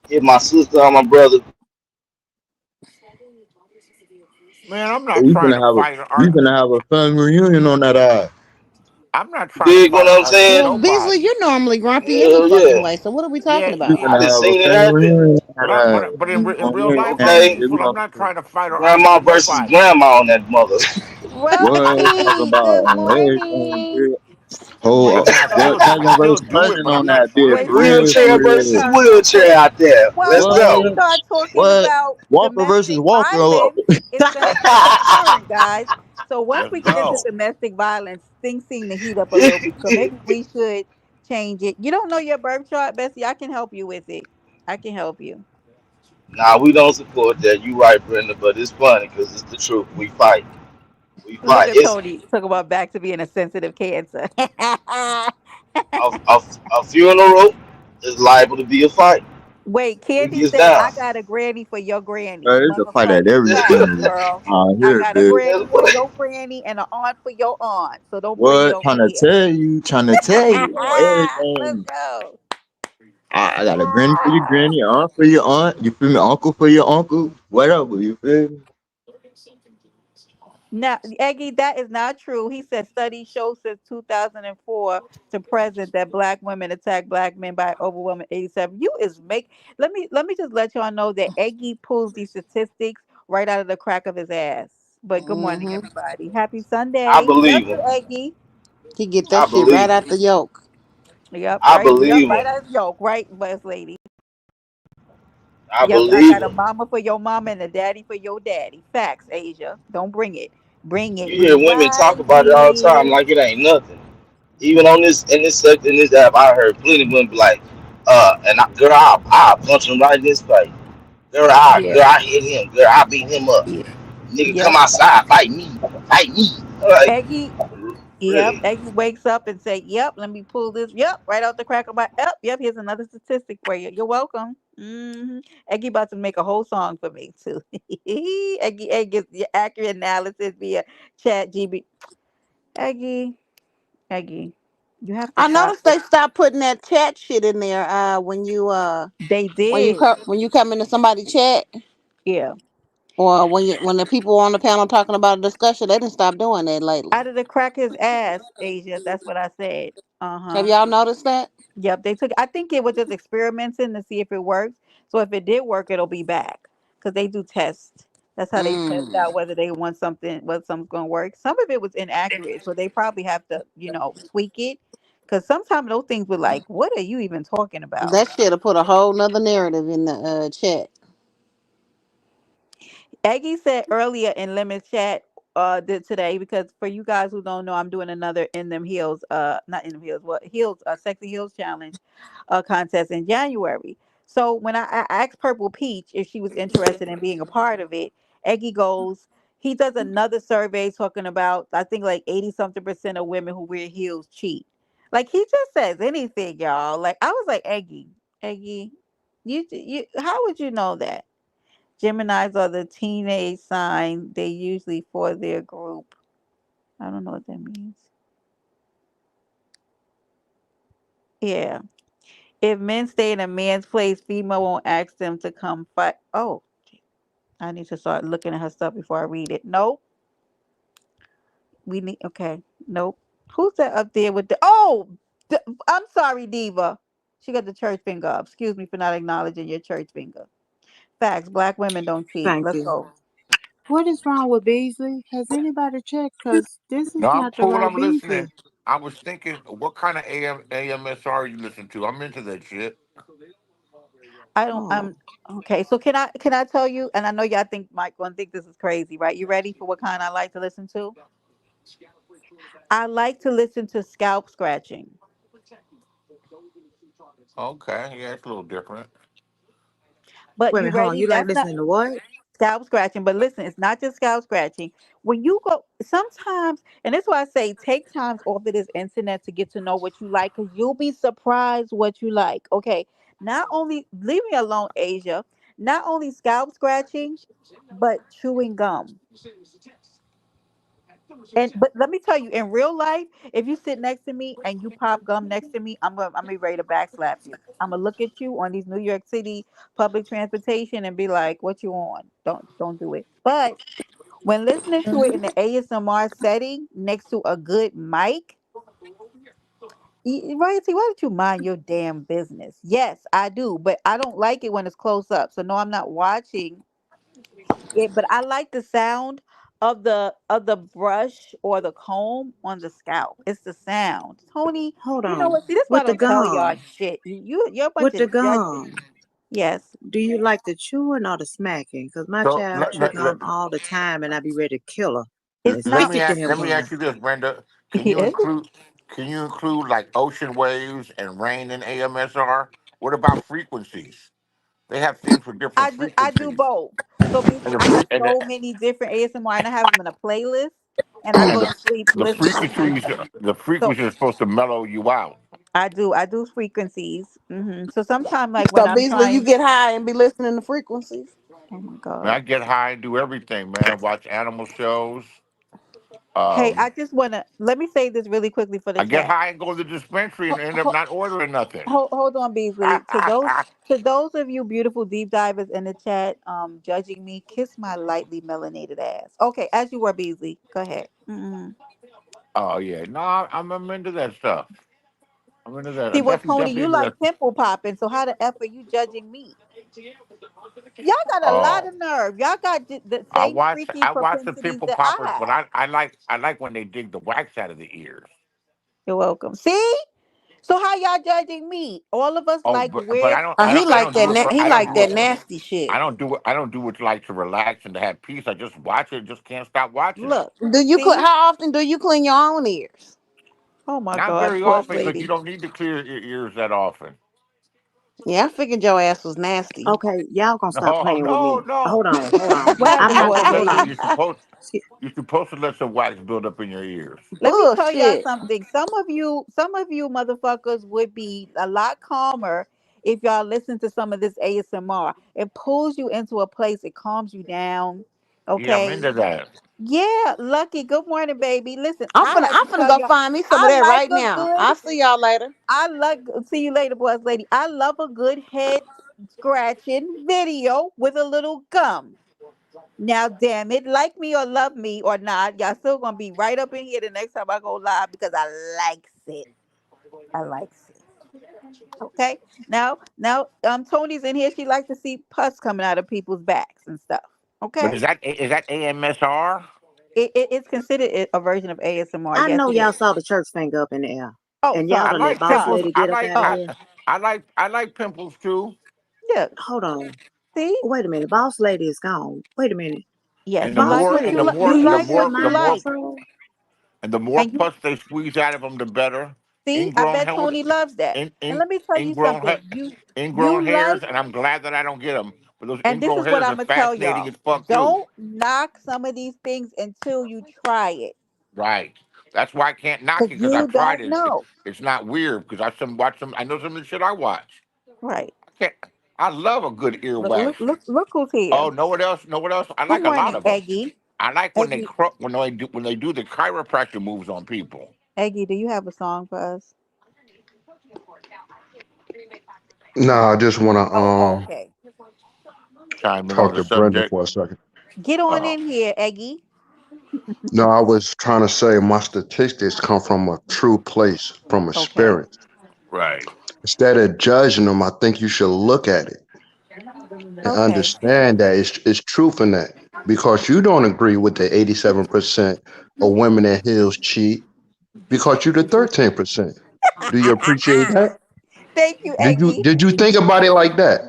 [SPEAKER 8] hit my sister or my brother.
[SPEAKER 13] Man, I'm
[SPEAKER 12] Hey,
[SPEAKER 13] not trying to fight or
[SPEAKER 12] we
[SPEAKER 13] argue.
[SPEAKER 12] finna have a family reunion on that eye.
[SPEAKER 13] I'm not
[SPEAKER 8] You
[SPEAKER 13] trying to
[SPEAKER 8] dig what
[SPEAKER 13] fight or
[SPEAKER 8] I'm
[SPEAKER 13] argue with
[SPEAKER 8] saying?
[SPEAKER 14] Well, Beasley,
[SPEAKER 13] nobody.
[SPEAKER 14] you're normally grumpy any
[SPEAKER 8] Hell
[SPEAKER 14] fucking
[SPEAKER 8] yeah.
[SPEAKER 14] way. So what are we
[SPEAKER 13] Yeah,
[SPEAKER 14] talking
[SPEAKER 12] We
[SPEAKER 14] about?
[SPEAKER 8] I
[SPEAKER 12] finna
[SPEAKER 8] done
[SPEAKER 12] have a
[SPEAKER 8] seen it
[SPEAKER 12] family
[SPEAKER 8] happen.
[SPEAKER 12] reunion on
[SPEAKER 13] but
[SPEAKER 12] that eye.
[SPEAKER 13] in
[SPEAKER 12] On
[SPEAKER 13] real
[SPEAKER 12] here,
[SPEAKER 13] life,
[SPEAKER 12] on
[SPEAKER 13] I'm
[SPEAKER 8] Okay,
[SPEAKER 12] here, we
[SPEAKER 13] peaceful. I'm
[SPEAKER 12] gonna
[SPEAKER 13] not trying to fight or argue
[SPEAKER 8] grandma
[SPEAKER 13] with
[SPEAKER 8] versus
[SPEAKER 13] nobody.
[SPEAKER 8] grandma on that mother.
[SPEAKER 12] what talk
[SPEAKER 14] Wealthy,
[SPEAKER 12] about
[SPEAKER 14] good
[SPEAKER 12] on everything,
[SPEAKER 14] morning.
[SPEAKER 12] bitch.
[SPEAKER 2] Now
[SPEAKER 12] Oh,
[SPEAKER 13] I
[SPEAKER 2] here
[SPEAKER 13] mean,
[SPEAKER 2] we
[SPEAKER 13] I
[SPEAKER 2] go.
[SPEAKER 12] Bill
[SPEAKER 13] still
[SPEAKER 12] Clinton
[SPEAKER 13] still
[SPEAKER 12] versus
[SPEAKER 13] do it,
[SPEAKER 12] President
[SPEAKER 13] but I'm
[SPEAKER 12] on
[SPEAKER 13] not
[SPEAKER 12] that
[SPEAKER 13] trying
[SPEAKER 12] bitch.
[SPEAKER 13] to
[SPEAKER 2] Wait,
[SPEAKER 13] fight.
[SPEAKER 12] Real
[SPEAKER 2] so
[SPEAKER 8] Wheelchair
[SPEAKER 2] let me
[SPEAKER 8] versus
[SPEAKER 12] shit.
[SPEAKER 2] start real quick.
[SPEAKER 8] wheelchair out there.
[SPEAKER 2] Well,
[SPEAKER 8] Let's
[SPEAKER 2] when
[SPEAKER 8] go.
[SPEAKER 2] we
[SPEAKER 12] What?
[SPEAKER 2] start talking
[SPEAKER 12] What?
[SPEAKER 2] about
[SPEAKER 12] Walker versus
[SPEAKER 2] domestic
[SPEAKER 12] Walker.
[SPEAKER 2] violence, it's gonna take a turn, guys. So once
[SPEAKER 13] Let's
[SPEAKER 2] we get into
[SPEAKER 13] go.
[SPEAKER 2] domestic violence, things seem to heat up a little bit. So maybe we should change it. You don't know your birth chart, Bessie? I can help you with it. I can help you.
[SPEAKER 8] Nah, we don't support that. You right, Brenda, but it's funny because it's the truth. We fight. We
[SPEAKER 2] Look
[SPEAKER 8] fight.
[SPEAKER 2] at
[SPEAKER 8] It's
[SPEAKER 2] Tony talk about back to being a sensitive cancer.
[SPEAKER 8] a funeral is liable to be a fight.
[SPEAKER 2] Wait,
[SPEAKER 8] We
[SPEAKER 2] Candy
[SPEAKER 8] gets
[SPEAKER 2] said, I
[SPEAKER 8] down.
[SPEAKER 2] got a granny for your granny.
[SPEAKER 12] There's a fight at
[SPEAKER 2] Motherfucking
[SPEAKER 12] every
[SPEAKER 2] facts,
[SPEAKER 12] funeral.
[SPEAKER 2] girl. I
[SPEAKER 12] Here,
[SPEAKER 2] got a
[SPEAKER 12] bitch.
[SPEAKER 2] granny for your granny and an aunt for your aunt. So don't bring it
[SPEAKER 12] What?
[SPEAKER 2] over here.
[SPEAKER 12] Trying to tell you on
[SPEAKER 2] Let's
[SPEAKER 12] everything.
[SPEAKER 2] go.
[SPEAKER 12] I got a granny for your granny, aunt for your aunt. You feel me? Uncle for your uncle. Whatever. You feel me?
[SPEAKER 2] Now, Eggy, that is not true. He said studies show since 2004 to present that black women attack black men by overwhelming 87. You is make let me just let y'all know that Eggy pulls these statistics right out of the crack of his ass. But good morning,
[SPEAKER 14] Hmm.
[SPEAKER 2] everybody. Happy
[SPEAKER 8] I
[SPEAKER 2] Sunday. Love
[SPEAKER 8] believe
[SPEAKER 2] you,
[SPEAKER 8] him.
[SPEAKER 2] Eggy.
[SPEAKER 14] He get that
[SPEAKER 8] I
[SPEAKER 14] shit right
[SPEAKER 8] believe him.
[SPEAKER 14] out the yolk.
[SPEAKER 2] Yep,
[SPEAKER 8] I
[SPEAKER 2] right. Yep,
[SPEAKER 8] believe
[SPEAKER 2] right
[SPEAKER 8] him.
[SPEAKER 2] as yoke, right, best lady.
[SPEAKER 8] I
[SPEAKER 2] Yep, I
[SPEAKER 8] believe
[SPEAKER 2] got a
[SPEAKER 8] him.
[SPEAKER 2] mama for your mama and a daddy for your daddy. Facts, Asia. Don't bring it. Bring it.
[SPEAKER 8] You hear women talk
[SPEAKER 2] Remind
[SPEAKER 8] about it all the time
[SPEAKER 2] me.
[SPEAKER 8] like it ain't nothing. Even on this in this sect in this app, I heard plenty of women be like, girl, I punch him right in his face.
[SPEAKER 2] Yeah.
[SPEAKER 8] Girl, I hit him. Girl, I beat him up.
[SPEAKER 2] Yeah.
[SPEAKER 8] Nigga, come
[SPEAKER 2] Yep.
[SPEAKER 8] outside, fight me. Like,
[SPEAKER 2] Eggy. Yep.
[SPEAKER 8] really?
[SPEAKER 2] Eggy wakes up and say, "Yep, let me pull this. Yep, right out the crack of my. Yep, yep. Here's another statistic for you. You're welcome. Eggy about to make a whole song for me too. Eggy gets your accurate analysis via Chat GB. Eggy, Eggy, you have to
[SPEAKER 14] I
[SPEAKER 2] stop
[SPEAKER 14] noticed
[SPEAKER 2] it.
[SPEAKER 14] they stopped putting that chat shit in there.
[SPEAKER 2] They did.
[SPEAKER 14] When you come into somebody chat,
[SPEAKER 2] Yeah.
[SPEAKER 14] or when the people on the panel talking about a discussion, they didn't stop doing that lately.
[SPEAKER 2] Out of the crack his ass, Asia. That's what I said. Uh
[SPEAKER 14] Have
[SPEAKER 2] huh.
[SPEAKER 14] y'all noticed that?
[SPEAKER 2] Yep. They took. I think it was just experimenting to see if it works. So if it did work, it'll be back because they do tests. That's how they test
[SPEAKER 14] Mm.
[SPEAKER 2] out whether they want something, whether something's going to work. Some of it was inaccurate, so they probably have to, tweak it. Because sometimes those things were like, "What are you even talking about?"
[SPEAKER 14] That shit'll put a whole nother narrative in the chat.
[SPEAKER 2] Aggie said earlier in Lemon Chat today, because for you guys who don't know, I'm doing another In Them Heels, not In Them Heels, what Heels, Sexy Heels Challenge contest in January. So when I asked Purple Peach if she was interested in being a part of it, Eggy goes, he does another survey talking about, I think like 80 something percent of women who wear heels cheat. Like he just says anything, y'all. Like I was like, Eggy, how would you know that? Geminis are the teenage sign. They usually for their group. I don't know what that means. Yeah. If men stay in a man's place, female won't ask them to come fight. Oh, I need to start looking at her stuff before I read it. Nope. We need. Okay. Nope. Who's that up there with the? Oh, I'm sorry, Diva. She got the church finger up. Excuse me for not acknowledging your church finger. Facts. Black women don't cheat.
[SPEAKER 4] Thank
[SPEAKER 2] Let's
[SPEAKER 4] you.
[SPEAKER 2] go.
[SPEAKER 4] What is wrong with Beasley? Has anybody checked? Because this is
[SPEAKER 13] No, I'm
[SPEAKER 4] not the
[SPEAKER 13] cool.
[SPEAKER 4] right
[SPEAKER 13] I'm
[SPEAKER 4] Beasley.
[SPEAKER 13] listening. I was thinking, what kind of AMSR you listen to? I'm into that shit.
[SPEAKER 2] I don't.
[SPEAKER 4] Oh,
[SPEAKER 2] I'm okay. So can I tell you? And I know y'all think Mike gonna think this is crazy, right? You ready for what kind I like to listen to? I like to listen to scalp scratching.
[SPEAKER 13] Okay, yeah, it's a little different.
[SPEAKER 2] But
[SPEAKER 4] wait a
[SPEAKER 2] you
[SPEAKER 4] minute, hold on.
[SPEAKER 2] ready?
[SPEAKER 4] You like
[SPEAKER 2] That's not
[SPEAKER 4] listening to what?
[SPEAKER 2] scalp scratching. But listen, it's not just scalp scratching. When you go, sometimes, and that's why I say take times off of this internet to get to know what you like, because you'll be surprised what you like. Okay, not only leave me alone, Asia. Not only scalp scratching, but chewing gum. And but let me tell you, in real life, if you sit next to me and you pop gum next to me, I'm gonna be ready to backslap you. I'm gonna look at you on these New York City public transportation and be like, "What you on? Don't do it." But when listening to it in the ASMR setting next to a good mic, Royalty, why don't you mind your damn business? Yes, I do, but I don't like it when it's close up. So no, I'm not watching it, but I like the sound of the brush or the comb on the scalp. It's the sound. Tony,
[SPEAKER 4] Hold
[SPEAKER 2] you know
[SPEAKER 4] on.
[SPEAKER 2] what? See, this is why I
[SPEAKER 4] With the
[SPEAKER 2] don't tell y'all
[SPEAKER 4] gum.
[SPEAKER 2] shit. You're a bunch
[SPEAKER 4] With the
[SPEAKER 2] of judges.
[SPEAKER 4] gum.
[SPEAKER 2] Yes.
[SPEAKER 4] Do you like the chewing or the smacking? Because my
[SPEAKER 13] So
[SPEAKER 4] child chew gum all the time and I be ready to kill her.
[SPEAKER 2] It's
[SPEAKER 13] let
[SPEAKER 2] not
[SPEAKER 13] me
[SPEAKER 4] Stick to
[SPEAKER 13] ask,
[SPEAKER 4] him
[SPEAKER 13] let me
[SPEAKER 4] gum.
[SPEAKER 13] ask you this, Brenda. Can you
[SPEAKER 2] yes.
[SPEAKER 13] include can you include like ocean waves and rain in AMSR? What about frequencies? They have things for different
[SPEAKER 2] I do
[SPEAKER 13] frequencies.
[SPEAKER 2] both. So
[SPEAKER 13] And
[SPEAKER 2] basically
[SPEAKER 13] the
[SPEAKER 2] I
[SPEAKER 13] free
[SPEAKER 2] have
[SPEAKER 13] and
[SPEAKER 2] so many different ASMR and I have them in a playlist and I
[SPEAKER 13] and
[SPEAKER 2] go to sleep
[SPEAKER 13] the
[SPEAKER 2] listening to them.
[SPEAKER 13] frequencies the
[SPEAKER 2] So
[SPEAKER 13] frequencies are supposed to mellow you out.
[SPEAKER 2] I do frequencies. So sometimes like when
[SPEAKER 14] So
[SPEAKER 2] I'm
[SPEAKER 14] Beasley, you
[SPEAKER 2] trying,
[SPEAKER 14] get high and be listening to frequencies.
[SPEAKER 2] oh my
[SPEAKER 13] And
[SPEAKER 2] god.
[SPEAKER 13] I get high and do everything, man. Watch animal shows.
[SPEAKER 2] Hey,
[SPEAKER 13] Um,
[SPEAKER 2] I just want to let me say this really quickly for the
[SPEAKER 13] I get
[SPEAKER 2] chat.
[SPEAKER 13] high and go to the dispensary and end up not ordering nothing.
[SPEAKER 2] Hold on, Beasley. To those of you beautiful deep divers in the chat, judging me, kiss my lightly melanated ass. Okay, as you were, Beasley. Go ahead.
[SPEAKER 13] Oh yeah, no, I'm into that stuff. I'm into that.
[SPEAKER 2] See,
[SPEAKER 13] I'm
[SPEAKER 2] well,
[SPEAKER 13] definitely
[SPEAKER 2] Tony,
[SPEAKER 13] definitely
[SPEAKER 2] you
[SPEAKER 13] into
[SPEAKER 2] like
[SPEAKER 13] that.
[SPEAKER 2] pimple popping, so how the f are you judging me? Y'all got a lot
[SPEAKER 13] Oh,
[SPEAKER 2] of nerve. Y'all got the same freaky
[SPEAKER 13] I watch the
[SPEAKER 2] propensities
[SPEAKER 13] pimple
[SPEAKER 2] that
[SPEAKER 13] poppers,
[SPEAKER 2] I
[SPEAKER 13] but
[SPEAKER 2] have.
[SPEAKER 13] I like when they dig the wax out of the ears.
[SPEAKER 2] You're welcome. See? So how y'all judging me? All of us
[SPEAKER 13] Oh,
[SPEAKER 2] like
[SPEAKER 13] but
[SPEAKER 2] weird.
[SPEAKER 14] He
[SPEAKER 13] I
[SPEAKER 14] like
[SPEAKER 13] don't do it
[SPEAKER 14] that.
[SPEAKER 13] for
[SPEAKER 14] He
[SPEAKER 13] I don't
[SPEAKER 14] like
[SPEAKER 13] do it
[SPEAKER 14] that
[SPEAKER 13] for
[SPEAKER 14] nasty shit.
[SPEAKER 13] I don't do it like to relax and to have peace. I just watch it, just can't stop watching it.
[SPEAKER 2] Look,
[SPEAKER 14] Do you
[SPEAKER 2] see?
[SPEAKER 14] How often do you clean your own ears?
[SPEAKER 2] Oh my
[SPEAKER 13] Not
[SPEAKER 2] God,
[SPEAKER 13] very
[SPEAKER 2] poor
[SPEAKER 13] often because you
[SPEAKER 2] lady.
[SPEAKER 13] don't need to clear your ears that often.
[SPEAKER 14] Yeah, I figured your ass was nasty.
[SPEAKER 4] Okay, y'all gonna stop
[SPEAKER 13] No,
[SPEAKER 4] playing with
[SPEAKER 13] no,
[SPEAKER 4] me.
[SPEAKER 13] no.
[SPEAKER 4] Hold on.
[SPEAKER 2] What
[SPEAKER 4] I'm
[SPEAKER 2] happened,
[SPEAKER 4] not
[SPEAKER 2] boss
[SPEAKER 4] gonna hold on.
[SPEAKER 2] lady?
[SPEAKER 13] You're supposed to let some wax build up in your ears.
[SPEAKER 2] Let me tell y'all
[SPEAKER 14] Bullshit.
[SPEAKER 2] something. Some of you motherfuckers would be a lot calmer if y'all listen to some of this ASMR. It pulls you into a place, it calms you down.
[SPEAKER 13] Yeah, I'm
[SPEAKER 2] Okay.
[SPEAKER 13] into that.
[SPEAKER 2] Yeah, Lucky. Good morning, baby. Listen,
[SPEAKER 14] I'm
[SPEAKER 2] I
[SPEAKER 14] finna
[SPEAKER 2] like
[SPEAKER 14] I'm
[SPEAKER 2] to
[SPEAKER 14] finna
[SPEAKER 2] tell
[SPEAKER 14] go
[SPEAKER 2] y'all,
[SPEAKER 14] find me some of
[SPEAKER 2] I
[SPEAKER 14] that
[SPEAKER 2] like
[SPEAKER 14] right
[SPEAKER 2] a
[SPEAKER 14] now.
[SPEAKER 2] good,
[SPEAKER 14] I'll see y'all later.
[SPEAKER 2] I like, see you later, boss lady. I love a good head scratching video with a little gum. Now, damn it, like me or love me or not, y'all still gonna be right up in here the next time I go live because I likes it. I likes it. Okay. Now, Tony's in here. She likes to see pus coming out of people's backs and stuff.
[SPEAKER 13] But
[SPEAKER 2] Okay.
[SPEAKER 13] is that AMSR?
[SPEAKER 2] It's considered a version of ASMR.
[SPEAKER 4] I
[SPEAKER 2] Yes,
[SPEAKER 4] know
[SPEAKER 2] it
[SPEAKER 4] y'all
[SPEAKER 2] is.
[SPEAKER 4] saw the church finger up in the air.
[SPEAKER 2] Oh,
[SPEAKER 4] And y'all
[SPEAKER 13] I
[SPEAKER 2] sorry.
[SPEAKER 4] to let
[SPEAKER 13] like
[SPEAKER 4] boss
[SPEAKER 2] Sorry.
[SPEAKER 13] pimples.
[SPEAKER 4] lady get up out of
[SPEAKER 2] Oh,
[SPEAKER 4] here.
[SPEAKER 13] I like pimples too.
[SPEAKER 2] yeah.
[SPEAKER 4] Hold on.
[SPEAKER 2] See?
[SPEAKER 4] Wait a minute. Boss lady is gone. Wait a minute.
[SPEAKER 2] Yes,
[SPEAKER 13] And
[SPEAKER 2] you
[SPEAKER 4] Boss
[SPEAKER 2] like what
[SPEAKER 4] lady,
[SPEAKER 2] you
[SPEAKER 4] do you
[SPEAKER 2] like
[SPEAKER 4] hear
[SPEAKER 2] what you
[SPEAKER 4] mind
[SPEAKER 2] like.
[SPEAKER 4] control?
[SPEAKER 13] and the more
[SPEAKER 2] And you
[SPEAKER 13] pus they squeeze out of them, the better.
[SPEAKER 2] see, I
[SPEAKER 13] Ingrown
[SPEAKER 2] bet
[SPEAKER 13] hairs,
[SPEAKER 2] Tony loves that. And let me tell you
[SPEAKER 13] ingrown
[SPEAKER 2] something. You
[SPEAKER 13] ingrown
[SPEAKER 2] like,
[SPEAKER 13] hairs, and I'm glad that I don't get them. But those
[SPEAKER 2] and this
[SPEAKER 13] ingrown
[SPEAKER 2] is what
[SPEAKER 13] hairs
[SPEAKER 2] I'm
[SPEAKER 13] are
[SPEAKER 2] gonna tell
[SPEAKER 13] fascinating
[SPEAKER 2] y'all.
[SPEAKER 13] as fuck too.
[SPEAKER 2] Don't knock some of these things until you try it.
[SPEAKER 13] Right. That's why I can't knock
[SPEAKER 2] Cause
[SPEAKER 13] it because I
[SPEAKER 2] you
[SPEAKER 13] tried
[SPEAKER 2] don't
[SPEAKER 13] it.
[SPEAKER 2] know.
[SPEAKER 13] It's not weird because watch some. I know some of the shit I watch.
[SPEAKER 2] Right.
[SPEAKER 13] I can't. I love a good
[SPEAKER 2] Look,
[SPEAKER 13] earwax.
[SPEAKER 2] look, look, look who's here.
[SPEAKER 13] Oh, know what else? Know what else? I
[SPEAKER 2] Good
[SPEAKER 13] like a lot
[SPEAKER 2] morning,
[SPEAKER 13] of them.
[SPEAKER 2] Eggy.
[SPEAKER 13] I like when
[SPEAKER 2] Eggy,
[SPEAKER 13] when they do the chiropractor moves on people.
[SPEAKER 2] Eggy, do you have a song for us?
[SPEAKER 15] Nah, I just want to
[SPEAKER 2] Oh, okay.
[SPEAKER 13] Chime in on
[SPEAKER 15] talk
[SPEAKER 13] the
[SPEAKER 15] to Brenda
[SPEAKER 13] subject.
[SPEAKER 15] for a second.
[SPEAKER 2] Get on
[SPEAKER 13] Uh,
[SPEAKER 2] in here, Eggy.
[SPEAKER 15] No, I was trying to say my statistics come from a true place, from
[SPEAKER 2] Okay.
[SPEAKER 15] experience.
[SPEAKER 13] right.
[SPEAKER 15] Instead of judging them, I think you should look at it and
[SPEAKER 2] Okay.
[SPEAKER 15] understand that it's truth in that. Because you don't agree with the 87% of women in heels cheat because you're the 13%. Do you appreciate that?
[SPEAKER 2] Thank you, Eggy.
[SPEAKER 15] Did you think about it like that?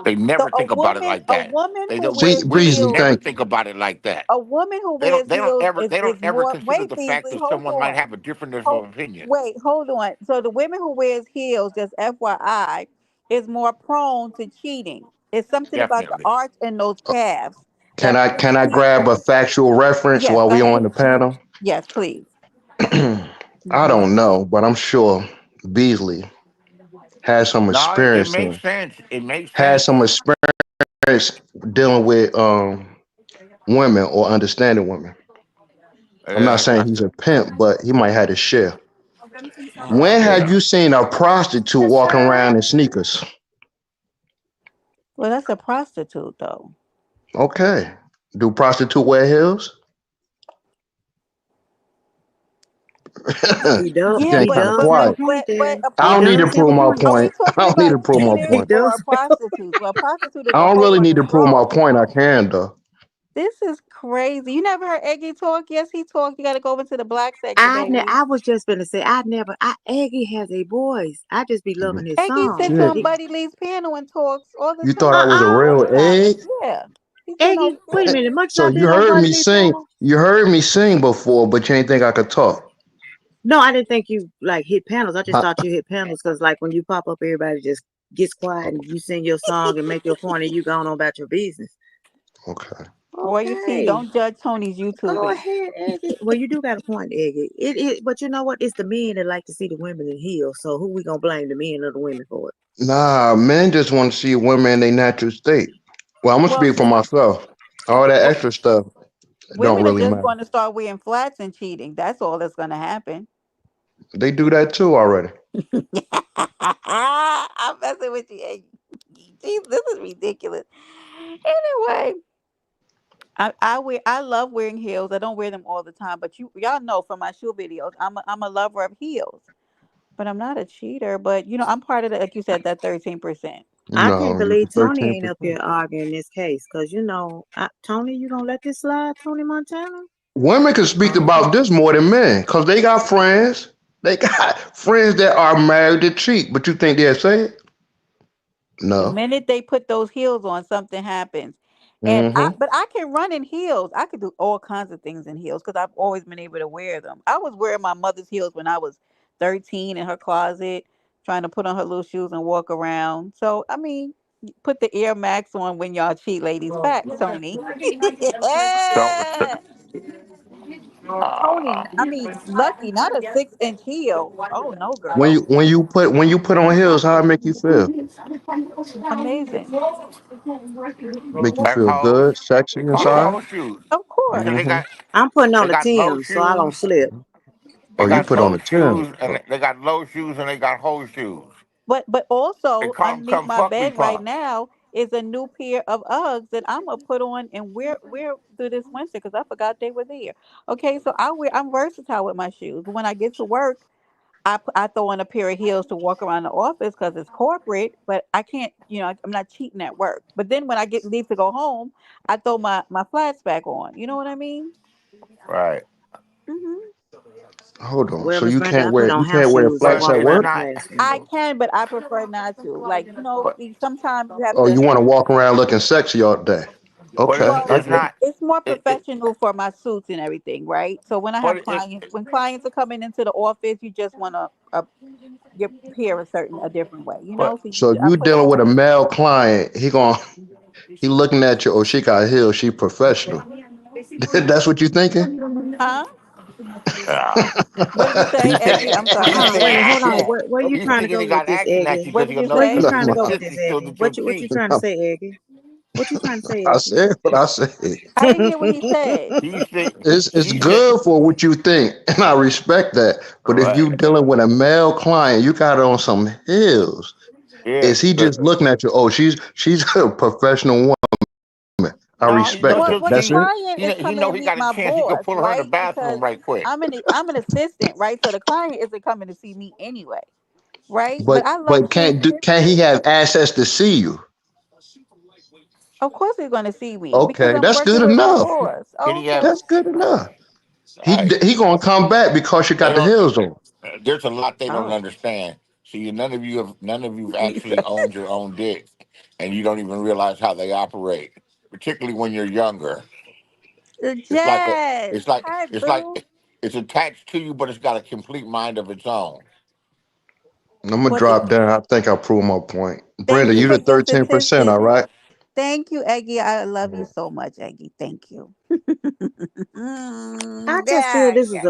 [SPEAKER 13] They
[SPEAKER 2] So
[SPEAKER 13] never think about it like
[SPEAKER 2] a
[SPEAKER 13] that.
[SPEAKER 2] woman
[SPEAKER 13] They
[SPEAKER 2] who
[SPEAKER 13] don't.
[SPEAKER 15] See,
[SPEAKER 2] wears
[SPEAKER 13] Women
[SPEAKER 15] Breezy,
[SPEAKER 2] heels,
[SPEAKER 13] never
[SPEAKER 15] thank
[SPEAKER 13] think about it like that.
[SPEAKER 2] a woman who wears heels
[SPEAKER 13] They don't
[SPEAKER 2] is
[SPEAKER 13] ever
[SPEAKER 2] more.
[SPEAKER 13] consider
[SPEAKER 2] Wait,
[SPEAKER 13] the fact
[SPEAKER 2] Beasley,
[SPEAKER 13] that
[SPEAKER 2] hold
[SPEAKER 13] someone might
[SPEAKER 2] on.
[SPEAKER 13] have a different of opinion.
[SPEAKER 2] Wait, hold on. So the women who wears heels, just FYI, is more prone to cheating. It's something about the
[SPEAKER 13] Definitely.
[SPEAKER 2] arch in those calves
[SPEAKER 15] can
[SPEAKER 2] that
[SPEAKER 15] I
[SPEAKER 2] pushes
[SPEAKER 15] can I
[SPEAKER 2] people.
[SPEAKER 15] grab a factual reference
[SPEAKER 2] Yes,
[SPEAKER 15] while
[SPEAKER 2] go
[SPEAKER 15] we on
[SPEAKER 2] ahead.
[SPEAKER 15] the panel?
[SPEAKER 2] Yes, please.
[SPEAKER 15] I
[SPEAKER 2] Hmm.
[SPEAKER 15] don't know, but I'm sure Beasley had some
[SPEAKER 13] No, it
[SPEAKER 15] experience
[SPEAKER 13] makes
[SPEAKER 15] in
[SPEAKER 13] sense. It makes
[SPEAKER 15] had
[SPEAKER 13] sense.
[SPEAKER 15] some experience dealing with women or understanding women. I'm not
[SPEAKER 13] Yeah,
[SPEAKER 15] saying he's a pimp, but he might have his share. When have
[SPEAKER 13] yeah.
[SPEAKER 15] you seen a prostitute walking around in sneakers?
[SPEAKER 2] Well, that's a prostitute, though.
[SPEAKER 15] Okay. Do prostitute wear heels?
[SPEAKER 4] He does.
[SPEAKER 15] You
[SPEAKER 2] Yeah,
[SPEAKER 15] getting
[SPEAKER 4] He
[SPEAKER 15] kind of
[SPEAKER 4] does have a
[SPEAKER 15] quiet.
[SPEAKER 4] point there.
[SPEAKER 2] a
[SPEAKER 15] I
[SPEAKER 4] He
[SPEAKER 15] don't need to
[SPEAKER 4] does have
[SPEAKER 15] prove
[SPEAKER 4] a
[SPEAKER 15] my
[SPEAKER 4] point.
[SPEAKER 2] are we
[SPEAKER 15] point. I
[SPEAKER 2] talking
[SPEAKER 15] don't need
[SPEAKER 2] about
[SPEAKER 15] to prove my
[SPEAKER 2] cleaners
[SPEAKER 4] He
[SPEAKER 15] point.
[SPEAKER 2] or
[SPEAKER 4] does.
[SPEAKER 2] prostitutes? Well, prostitute is
[SPEAKER 15] I
[SPEAKER 2] a
[SPEAKER 15] don't
[SPEAKER 2] whole
[SPEAKER 15] really need
[SPEAKER 2] other
[SPEAKER 15] to prove my
[SPEAKER 2] role.
[SPEAKER 15] point. I can though.
[SPEAKER 2] This is crazy. You never heard Eggy talk? Yes, he talked. You got to go over to the black section, baby.
[SPEAKER 4] I was just gonna say Aggie has a voice. I just be loving his
[SPEAKER 2] Eggy
[SPEAKER 4] song.
[SPEAKER 2] sits on
[SPEAKER 15] Shit.
[SPEAKER 2] Buddy Lee's piano and talks all the
[SPEAKER 15] You thought I
[SPEAKER 2] time.
[SPEAKER 15] was a
[SPEAKER 2] All
[SPEAKER 15] real
[SPEAKER 2] the time.
[SPEAKER 15] egg?
[SPEAKER 2] Yeah. He's been over
[SPEAKER 4] Aggie, wait a
[SPEAKER 2] here.
[SPEAKER 4] minute, must
[SPEAKER 15] So
[SPEAKER 4] not
[SPEAKER 15] you
[SPEAKER 4] been on
[SPEAKER 15] heard
[SPEAKER 4] Buddy
[SPEAKER 15] me
[SPEAKER 4] Lee
[SPEAKER 15] sing.
[SPEAKER 4] piano?
[SPEAKER 15] You heard me sing before, but you ain't think I could talk.
[SPEAKER 4] No, I didn't think you like hit panels. I just
[SPEAKER 15] Huh?
[SPEAKER 4] thought you hit panels because like when you pop up, everybody just gets quiet and you sing your song and make your point and you going on about your business.
[SPEAKER 15] Okay.
[SPEAKER 2] Boy, you see,
[SPEAKER 4] Okay.
[SPEAKER 2] don't judge Tony's
[SPEAKER 4] Go
[SPEAKER 2] YouTubing.
[SPEAKER 4] ahead, Aggie. Well, you do got a point, Aggie. But you know what? It's the men that like to see the women in heels. So who we gonna blame, the men or the women for it?
[SPEAKER 15] Nah, men just want to see women in their natural state. Well, I'm gonna
[SPEAKER 2] Well,
[SPEAKER 15] speak for myself. All that
[SPEAKER 2] well,
[SPEAKER 15] extra stuff. It don't
[SPEAKER 2] Women are
[SPEAKER 15] really
[SPEAKER 2] just
[SPEAKER 15] matter.
[SPEAKER 2] going to start wearing flats and cheating. That's all that's going to happen.
[SPEAKER 15] They do that too already.
[SPEAKER 2] I'm messing with you. Hey, jeez, this is ridiculous. Anyway, I love wearing heels. I don't wear them all the time, but y'all know from my shoe videos, I'm a lover of heels. But I'm not a cheater. But I'm part of the, like you said, that 13%.
[SPEAKER 4] I can't
[SPEAKER 15] No, you're
[SPEAKER 4] believe Tony ain't up
[SPEAKER 15] 13%.
[SPEAKER 4] here arguing this case, cause Tony, you gonna let this slide, Tony Montana?
[SPEAKER 15] Women can speak about this more than men because they got friends. They got friends that are married to cheat. But you think they'll say it?
[SPEAKER 2] The
[SPEAKER 15] No.
[SPEAKER 2] minute they put those heels on, something happens.
[SPEAKER 15] Mm-hmm.
[SPEAKER 2] But I can run in heels. I can do all kinds of things in heels because I've always been able to wear them. I was wearing my mother's heels when I was 13 in her closet, trying to put on her little shoes and walk around. So I mean, put the Air Max on when y'all cheat, ladies. Facts, Tony.
[SPEAKER 13] So, so
[SPEAKER 2] Tony, I mean, lucky, not a 6-inch heel. Oh no,
[SPEAKER 15] When
[SPEAKER 2] girl.
[SPEAKER 15] you put on heels, how it make you feel?
[SPEAKER 2] Amazing.
[SPEAKER 15] Make you
[SPEAKER 13] like
[SPEAKER 15] feel good, sexy
[SPEAKER 13] call them
[SPEAKER 2] Yes,
[SPEAKER 15] inside?
[SPEAKER 13] whole shoes
[SPEAKER 2] of course.
[SPEAKER 13] because
[SPEAKER 15] Mm-hmm.
[SPEAKER 4] I'm putting on
[SPEAKER 13] they
[SPEAKER 4] the
[SPEAKER 13] got low
[SPEAKER 4] Timbs so I don't
[SPEAKER 13] shoes.
[SPEAKER 4] slip.
[SPEAKER 13] They
[SPEAKER 15] Oh, you
[SPEAKER 13] got
[SPEAKER 15] put on
[SPEAKER 13] low
[SPEAKER 15] the Tim.
[SPEAKER 13] shoes and they got low shoes and they got whole shoes.
[SPEAKER 2] But
[SPEAKER 13] They
[SPEAKER 2] also
[SPEAKER 13] call them
[SPEAKER 2] underneath
[SPEAKER 13] come
[SPEAKER 2] my
[SPEAKER 13] fuck me
[SPEAKER 2] bed right
[SPEAKER 13] pumps.
[SPEAKER 2] now is a new pair of Uggs that I'm gonna put on and wear through this winter because I forgot they were there. Okay, so I'm versatile with my shoes. When I get to work, I throw on a pair of heels to walk around the office because it's corporate. But I can't, I'm not cheating at work. But then when I get leave to go home, I throw my flats back on. You know what I mean?
[SPEAKER 13] Right.
[SPEAKER 2] Hmm.
[SPEAKER 15] Hold on.
[SPEAKER 4] Well,
[SPEAKER 15] So
[SPEAKER 4] Miss
[SPEAKER 15] you
[SPEAKER 4] Brenda,
[SPEAKER 15] can't
[SPEAKER 4] I put
[SPEAKER 15] wear
[SPEAKER 4] on
[SPEAKER 15] you
[SPEAKER 4] house
[SPEAKER 15] can't wear
[SPEAKER 4] shoes and
[SPEAKER 13] But
[SPEAKER 15] flats
[SPEAKER 4] walk
[SPEAKER 15] at
[SPEAKER 13] it's
[SPEAKER 4] around
[SPEAKER 15] work?
[SPEAKER 4] the
[SPEAKER 13] not.
[SPEAKER 4] classroom.
[SPEAKER 2] I can, but I prefer not to. Like,
[SPEAKER 13] But
[SPEAKER 2] sometimes you have
[SPEAKER 15] Oh,
[SPEAKER 2] to.
[SPEAKER 15] you want to walk around looking sexy all day?
[SPEAKER 13] but
[SPEAKER 15] Okay,
[SPEAKER 2] Well,
[SPEAKER 15] I
[SPEAKER 13] it's
[SPEAKER 15] get it.
[SPEAKER 13] not.
[SPEAKER 2] it's more
[SPEAKER 13] It
[SPEAKER 2] professional for my suits and everything, right? So when I have
[SPEAKER 13] but it
[SPEAKER 2] clients, when clients are coming into the office, you just want to your hair a different way,
[SPEAKER 13] but
[SPEAKER 2] So
[SPEAKER 15] So if
[SPEAKER 2] I
[SPEAKER 15] you
[SPEAKER 2] put
[SPEAKER 15] dealing with
[SPEAKER 2] on,
[SPEAKER 15] a male client, he looking at you. Oh, she got heels. She professional. That's what you thinking?
[SPEAKER 2] huh?
[SPEAKER 13] uh,
[SPEAKER 2] What did you say,
[SPEAKER 13] he's
[SPEAKER 2] Eggy?
[SPEAKER 13] saying
[SPEAKER 2] I'm sorry.
[SPEAKER 13] he's
[SPEAKER 2] Say
[SPEAKER 4] Wait a
[SPEAKER 2] that
[SPEAKER 4] minute,
[SPEAKER 13] saying
[SPEAKER 2] again.
[SPEAKER 4] hold on.
[SPEAKER 13] yeah.
[SPEAKER 4] Where you
[SPEAKER 13] He's
[SPEAKER 4] trying to
[SPEAKER 13] thinking
[SPEAKER 4] go
[SPEAKER 13] he
[SPEAKER 4] with
[SPEAKER 13] got
[SPEAKER 4] this,
[SPEAKER 13] action at
[SPEAKER 4] Eggy?
[SPEAKER 13] you
[SPEAKER 2] What
[SPEAKER 13] because
[SPEAKER 2] did
[SPEAKER 13] you're
[SPEAKER 2] you
[SPEAKER 13] no,
[SPEAKER 4] Where
[SPEAKER 2] say?
[SPEAKER 4] you
[SPEAKER 15] No,
[SPEAKER 4] trying to
[SPEAKER 15] no,
[SPEAKER 4] go with this,
[SPEAKER 13] you're still
[SPEAKER 4] Eggy?
[SPEAKER 13] the truth
[SPEAKER 4] What you
[SPEAKER 13] cheating.
[SPEAKER 4] trying to say, Eggy? What you trying to say,
[SPEAKER 15] I
[SPEAKER 4] Eggy?
[SPEAKER 15] said what I said.
[SPEAKER 2] I didn't hear what he said.
[SPEAKER 13] He said
[SPEAKER 15] It's
[SPEAKER 13] he said
[SPEAKER 15] good for what you think, and I respect that. But if you
[SPEAKER 13] right.
[SPEAKER 15] dealing with a male client, you got on some heels.
[SPEAKER 13] Yeah.
[SPEAKER 15] Is he just looking at you? Oh, she's a professional woman. I
[SPEAKER 13] No, he don't
[SPEAKER 15] respect
[SPEAKER 2] Well,
[SPEAKER 15] it.
[SPEAKER 13] just
[SPEAKER 2] well, the
[SPEAKER 15] That's
[SPEAKER 13] cheat.
[SPEAKER 15] it.
[SPEAKER 2] client is
[SPEAKER 13] He
[SPEAKER 2] coming
[SPEAKER 13] know
[SPEAKER 2] to
[SPEAKER 13] he
[SPEAKER 2] meet
[SPEAKER 13] got a
[SPEAKER 2] my
[SPEAKER 13] chance. He could
[SPEAKER 2] boss,
[SPEAKER 13] pull her in the
[SPEAKER 2] right?
[SPEAKER 13] bathroom
[SPEAKER 2] Because
[SPEAKER 13] right quick.
[SPEAKER 2] I'm an assistant, right? So the client isn't coming to see me anyway, right? But
[SPEAKER 15] But
[SPEAKER 2] I love
[SPEAKER 15] but
[SPEAKER 2] seeing
[SPEAKER 15] can he
[SPEAKER 2] pictures.
[SPEAKER 15] have access to see you?
[SPEAKER 2] Of course, he's going to see me because
[SPEAKER 15] Okay,
[SPEAKER 2] I'm
[SPEAKER 15] that's
[SPEAKER 2] working
[SPEAKER 15] good
[SPEAKER 2] with my
[SPEAKER 15] enough.
[SPEAKER 2] boss.
[SPEAKER 13] Can he have?
[SPEAKER 2] Okay.
[SPEAKER 15] That's good enough. He
[SPEAKER 13] Right.
[SPEAKER 15] he gonna come back because you
[SPEAKER 13] They
[SPEAKER 15] got the
[SPEAKER 13] don't.
[SPEAKER 15] heels on.
[SPEAKER 13] There's a lot they don't
[SPEAKER 2] Oh,
[SPEAKER 13] understand. See, none of you've
[SPEAKER 2] Jesus.
[SPEAKER 13] actually owned your own dick, and you don't even realize how they operate. Particularly when you're younger, it's like a,
[SPEAKER 2] Jazz.
[SPEAKER 13] it's like
[SPEAKER 2] Hi,
[SPEAKER 13] it's
[SPEAKER 2] boo.
[SPEAKER 13] like it's attached to you, but it's got a complete mind of its own.
[SPEAKER 15] I'm gonna
[SPEAKER 2] Well,
[SPEAKER 15] drop down. I think I proved my point.
[SPEAKER 2] thank
[SPEAKER 15] Brenda,
[SPEAKER 2] you
[SPEAKER 15] you
[SPEAKER 2] for
[SPEAKER 15] the
[SPEAKER 2] your
[SPEAKER 15] 13%, all
[SPEAKER 2] statistics.
[SPEAKER 15] right?
[SPEAKER 2] Thank you, Eggie. I love you so much, Eggie. Thank you.
[SPEAKER 4] I just feel
[SPEAKER 2] Yeah,
[SPEAKER 4] this is
[SPEAKER 2] yeah.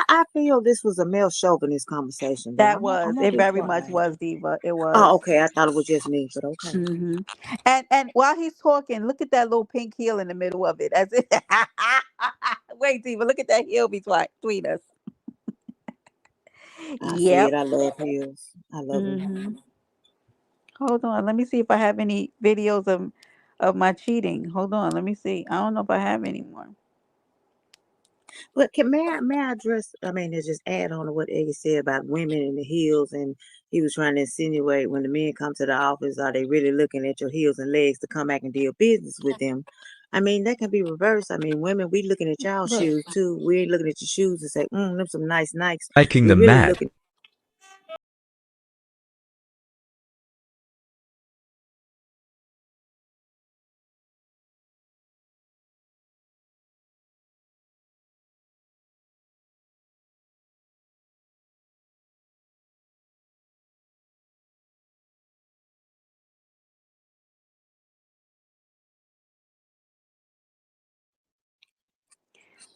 [SPEAKER 4] I feel this was a male chauvinist conversation, but
[SPEAKER 2] That
[SPEAKER 4] I'm
[SPEAKER 2] was
[SPEAKER 4] gonna
[SPEAKER 2] it.
[SPEAKER 4] be
[SPEAKER 2] Very much
[SPEAKER 4] quiet.
[SPEAKER 2] was, Diva. It was.
[SPEAKER 4] Oh, okay. I thought it was just me, but okay.
[SPEAKER 2] Hmm. And while he's talking, look at that little pink heel in the middle of it. As it. Wait, Diva, look at that heel between us.
[SPEAKER 4] I see
[SPEAKER 2] Yep.
[SPEAKER 4] it. I love heels. I love them.
[SPEAKER 2] Hmm. Hold on. Let me see if I have any videos of my cheating. Hold on. Let me see. I don't know if I have any more.
[SPEAKER 4] But may I address? I mean, to just add on to what Eddie said about women in the heels, and he was trying to insinuate when the men come to the office, are they really looking at your heels and legs to come back and deal business with them? I mean, that can be reversed. I mean, women, we looking at y'all
[SPEAKER 2] Look.
[SPEAKER 4] shoes too. We ain't looking at your shoes and say, them some nice Nikes.
[SPEAKER 16] Making
[SPEAKER 4] We
[SPEAKER 16] them
[SPEAKER 4] really
[SPEAKER 16] mad.
[SPEAKER 4] looking.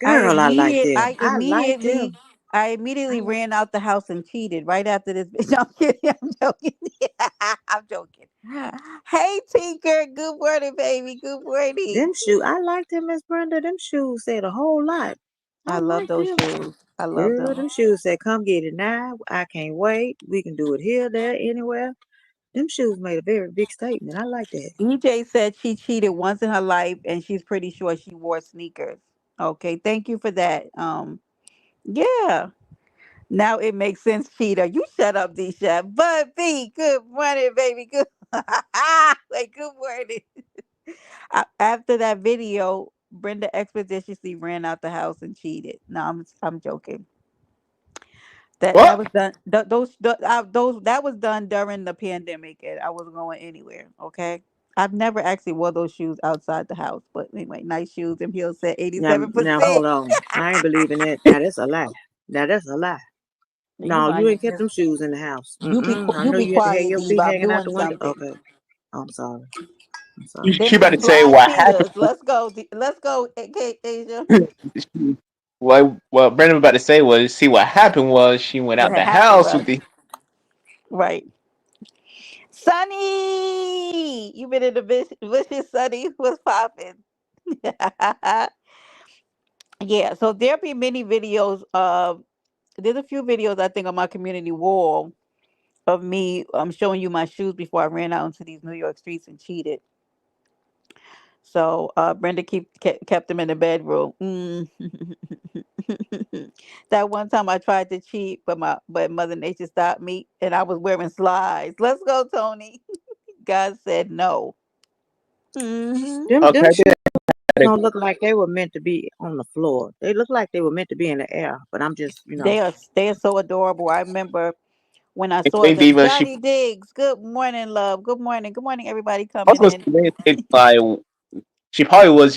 [SPEAKER 2] I
[SPEAKER 4] Girl, I like
[SPEAKER 2] immediate
[SPEAKER 4] them.
[SPEAKER 2] I
[SPEAKER 4] I like
[SPEAKER 2] immediately
[SPEAKER 4] them.
[SPEAKER 2] I
[SPEAKER 4] I
[SPEAKER 2] immediately
[SPEAKER 4] like
[SPEAKER 2] ran out the house and cheated right after this. No, I'm kidding. I'm joking. I'm joking. Hey, Tinker. Good morning, baby. Good morning.
[SPEAKER 4] them shoes. I like them, Miss Brenda. Them shoes said a whole lot. I
[SPEAKER 2] I love
[SPEAKER 4] like
[SPEAKER 2] those
[SPEAKER 4] them.
[SPEAKER 2] shoes. I love
[SPEAKER 4] Girl,
[SPEAKER 2] them.
[SPEAKER 4] them shoes said, come get it now. I can't wait. We can do it here, there, anywhere. Them shoes made a very big statement. I like that.
[SPEAKER 2] EJ said she cheated once in her life, and she's pretty sure she wore sneakers. Okay, thank you for that. Yeah. Now it makes sense, cheater. You shut up, D Chef. But B, good morning, baby. Good. Wait, good morning. After that video, Brenda expeditiously ran out the house and cheated. No, I'm joking. That
[SPEAKER 7] What?
[SPEAKER 2] was done. Those that was done during the pandemic, and I wasn't going anywhere. Okay, I've never actually wore those shoes outside the house, but anyway, nice shoes. And heels said
[SPEAKER 4] Now
[SPEAKER 2] 87%.
[SPEAKER 4] hold on. I ain't believing that. Now that's a lie. Now that's a lie.
[SPEAKER 2] You
[SPEAKER 4] No, you
[SPEAKER 2] mind your
[SPEAKER 4] ain't kept
[SPEAKER 2] business.
[SPEAKER 4] them shoes in the house. Mm-mm. I
[SPEAKER 2] You
[SPEAKER 4] know
[SPEAKER 2] be
[SPEAKER 4] you had to have
[SPEAKER 2] quiet,
[SPEAKER 4] your
[SPEAKER 2] Diva.
[SPEAKER 4] feet
[SPEAKER 2] I'm
[SPEAKER 4] hanging out
[SPEAKER 2] doing
[SPEAKER 4] the window.
[SPEAKER 2] something.
[SPEAKER 4] Okay. I'm sorry. I'm sorry.
[SPEAKER 2] Them
[SPEAKER 7] She
[SPEAKER 2] some
[SPEAKER 7] about to say
[SPEAKER 2] fly
[SPEAKER 7] what happened.
[SPEAKER 2] cheetahs. Let's go. Let's go, Asia.
[SPEAKER 7] What Brandon was about to say was, see what happened was she went
[SPEAKER 2] What
[SPEAKER 7] out
[SPEAKER 2] had
[SPEAKER 7] the
[SPEAKER 2] happened
[SPEAKER 7] house
[SPEAKER 2] was
[SPEAKER 7] with the.
[SPEAKER 2] right. Sunny, you been in the vicious Sunny. What's popping? Yeah, so there'll be many videos. There's a few videos I think on my community wall of me showing you my shoes before I ran out into these New York streets and cheated. So Brenda kept them in the bedroom. That one time I tried to cheat, but Mother Nature stopped me, and I was wearing slides. Let's go, Tony. God said no.
[SPEAKER 4] Them
[SPEAKER 7] Okay,
[SPEAKER 4] shoes don't look like they were meant to be on the floor. They look like they were meant to be in the air. But I'm just,
[SPEAKER 2] They are so adorable. I remember when I
[SPEAKER 7] I
[SPEAKER 2] saw
[SPEAKER 7] think
[SPEAKER 2] them.
[SPEAKER 7] Diva, she
[SPEAKER 2] Johnny Diggs. Good morning, love. Good morning. Good morning, everybody
[SPEAKER 7] I was
[SPEAKER 2] coming
[SPEAKER 7] gonna
[SPEAKER 2] in.
[SPEAKER 7] say it's like she probably was,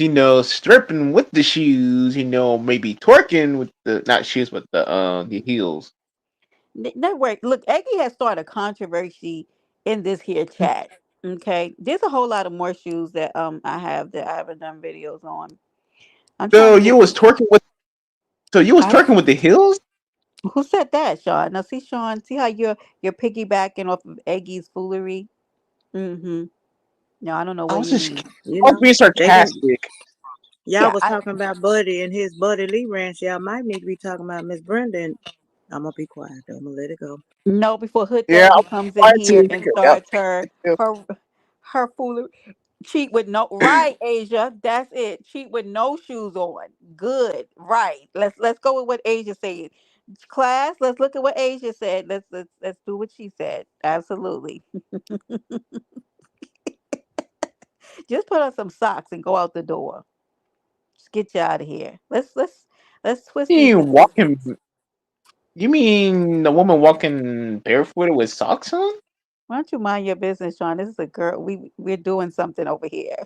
[SPEAKER 7] stripping with the shoes, maybe twerking with the not shoes but the heels.
[SPEAKER 2] No work. Look, Eggy has started a controversy in this here chat. Okay, there's a whole lot of more shoes that I haven't done videos on. I'm trying
[SPEAKER 7] So
[SPEAKER 2] to
[SPEAKER 7] you
[SPEAKER 2] get.
[SPEAKER 7] was twerking with so you was
[SPEAKER 2] I
[SPEAKER 7] twerking with the heels?
[SPEAKER 2] Who said that, Sean? Now see, Sean, see how you're piggybacking off of Eggy's foolery. Mm-hmm. No, I don't know
[SPEAKER 7] I
[SPEAKER 2] what
[SPEAKER 7] was
[SPEAKER 2] you
[SPEAKER 7] just
[SPEAKER 2] mean.
[SPEAKER 4] you
[SPEAKER 7] I was
[SPEAKER 4] know,
[SPEAKER 7] being
[SPEAKER 4] they didn't.
[SPEAKER 7] sarcastic.
[SPEAKER 4] Y'all
[SPEAKER 2] Yeah,
[SPEAKER 4] was talking about Buddy and his Buddy Lee Ranch. Y'all might need to be talking about Miss Brenda. And I'm gonna be quiet though. I'm gonna let it go.
[SPEAKER 2] no, before Hood
[SPEAKER 7] Yeah,
[SPEAKER 2] Daddy
[SPEAKER 7] I'm
[SPEAKER 2] comes in
[SPEAKER 7] trying
[SPEAKER 2] here
[SPEAKER 7] to.
[SPEAKER 2] and
[SPEAKER 7] Yep.
[SPEAKER 2] starts her her foolery. Cheat with no right, Asia. That's it. Cheat with no shoes on. Good. Right. Let's go with what Asia said. Class, let's look at what Asia said. Let's do what she said. Absolutely. Just put on some socks and go out the door. Just get you out of here. Let's twist these
[SPEAKER 7] You
[SPEAKER 2] sisters.
[SPEAKER 7] walking? You mean the woman walking barefooted with socks on?
[SPEAKER 2] Why don't you mind your business, Sean? This is a girl. We're doing something over here.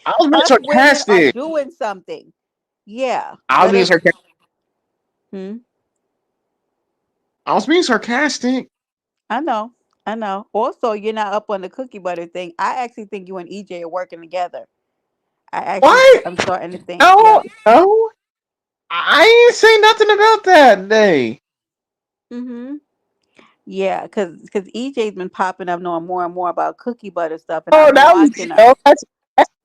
[SPEAKER 7] I was being
[SPEAKER 2] Us women are
[SPEAKER 7] sarcastic.
[SPEAKER 2] doing something. Yeah.
[SPEAKER 7] I was
[SPEAKER 2] Let
[SPEAKER 7] being
[SPEAKER 2] us.
[SPEAKER 7] sarcastic.
[SPEAKER 2] Hmm?
[SPEAKER 7] I was being sarcastic.
[SPEAKER 2] I know. I know. Also, you're not up on the cookie butter thing. I actually think you and EJ are working together.
[SPEAKER 7] What?
[SPEAKER 2] I'm starting to think,
[SPEAKER 7] No,
[SPEAKER 2] yeah.
[SPEAKER 7] no. I ain't say nothing about that day.
[SPEAKER 2] Mm-hmm. Yeah, because EJ's been popping up knowing more and more about cookie butter stuff, and
[SPEAKER 7] Oh,
[SPEAKER 2] I've been
[SPEAKER 7] that was
[SPEAKER 2] watching her.
[SPEAKER 7] no. That's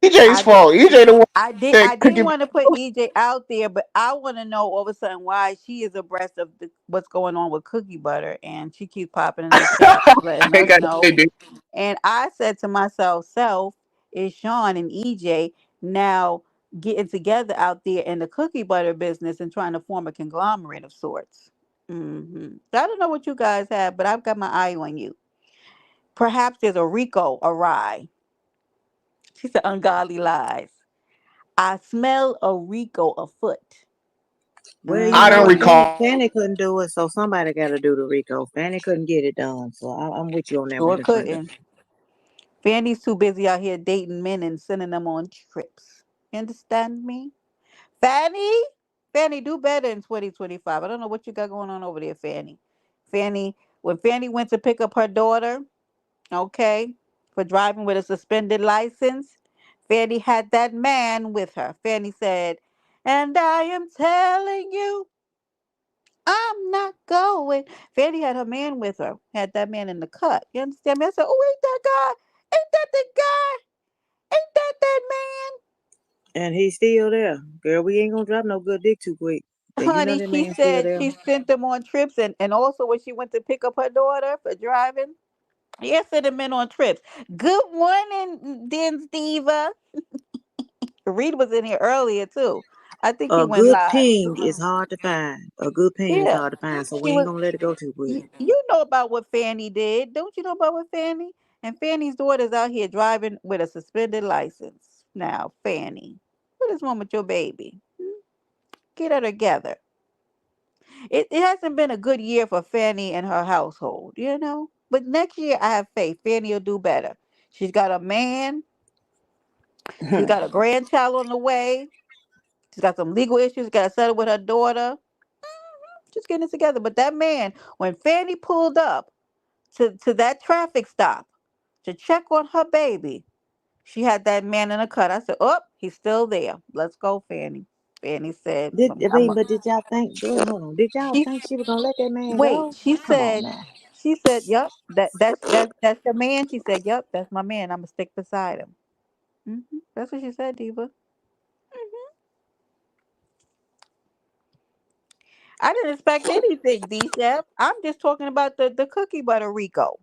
[SPEAKER 7] EJ's
[SPEAKER 2] I did.
[SPEAKER 7] fault. EJ the one that
[SPEAKER 2] Didn't
[SPEAKER 7] cooking.
[SPEAKER 2] want to put EJ out there, but I want to know all of a sudden why she is abreast of what's going on with cookie butter, and she keeps popping in the chat, letting
[SPEAKER 7] I
[SPEAKER 2] us
[SPEAKER 7] got
[SPEAKER 2] know.
[SPEAKER 7] it, dude.
[SPEAKER 2] And I said to myself, self, is Sean and EJ now getting together out there in the cookie butter business and trying to form a conglomerate of sorts? So I don't know what you guys have, but I've got my eye on you. Perhaps there's a Rico awry. She said ungodly lies. I smell a Rico afoot.
[SPEAKER 4] Well,
[SPEAKER 7] I don't
[SPEAKER 2] Mm-hmm.
[SPEAKER 7] recall.
[SPEAKER 4] Fanny couldn't do it, so somebody got to do the Rico. Fanny couldn't get it done, so I'm with you on that one,
[SPEAKER 2] Sure
[SPEAKER 4] Miss Brenda.
[SPEAKER 2] couldn't. Fanny's too busy out here dating men and sending them on trips. You understand me? Fanny? Fanny, do better in 2025. I don't know what you got going on over there, Fanny. When Fanny went to pick up her daughter, okay, for driving with a suspended license, Fanny had that man with her. Fanny said, and I am telling you. I'm not going. Fanny had her man with her, had that man in the cut. You understand me? I said, oh, ain't that guy? Ain't that the guy? Ain't that
[SPEAKER 4] And he's still there. Girl, we ain't gonna drop no good dick too quick.
[SPEAKER 2] man?
[SPEAKER 4] And you know
[SPEAKER 2] Honey,
[SPEAKER 4] that
[SPEAKER 2] she
[SPEAKER 4] man's still
[SPEAKER 2] said
[SPEAKER 4] there.
[SPEAKER 2] she sent them on trips and also when she went to pick up her daughter for driving. Yes, sent them in on trips. Good morning, then Steva. Reed was in here earlier too. I think he
[SPEAKER 4] A
[SPEAKER 2] went
[SPEAKER 4] good
[SPEAKER 2] live.
[SPEAKER 4] ping is hard to find. A good ping is
[SPEAKER 2] Yeah.
[SPEAKER 4] hard to find, so we
[SPEAKER 2] She
[SPEAKER 4] ain't
[SPEAKER 2] was
[SPEAKER 4] gonna let it go too quick.
[SPEAKER 2] you know about what Fanny did. Don't you know about what Fanny? And Fanny's daughter's out here driving with a suspended license. Now, Fanny, what is wrong with your baby? Get her together. It hasn't been a good year for Fanny and her household, you know? But next year, I have faith. Fanny will do better. She's got a man. She's got a grandchild on the way. She's got some legal issues. Got to settle with her daughter. Just getting it together. But that man, when Fanny pulled up to that traffic stop to check on her baby, she had that man in a cut. I said, oh, he's still there. Let's go, Fanny. Fanny said,
[SPEAKER 4] But did y'all think? Wait, hold on. Did y'all
[SPEAKER 2] she
[SPEAKER 4] think she was gonna let that man
[SPEAKER 2] wait,
[SPEAKER 4] go? Come on now.
[SPEAKER 2] she said, yep, that's your man. She said, yep, that's my man. I'm gonna stick beside him. That's what she said, Diva. hmm I didn't expect anything, D Chef. I'm just talking about the cookie butter Rico.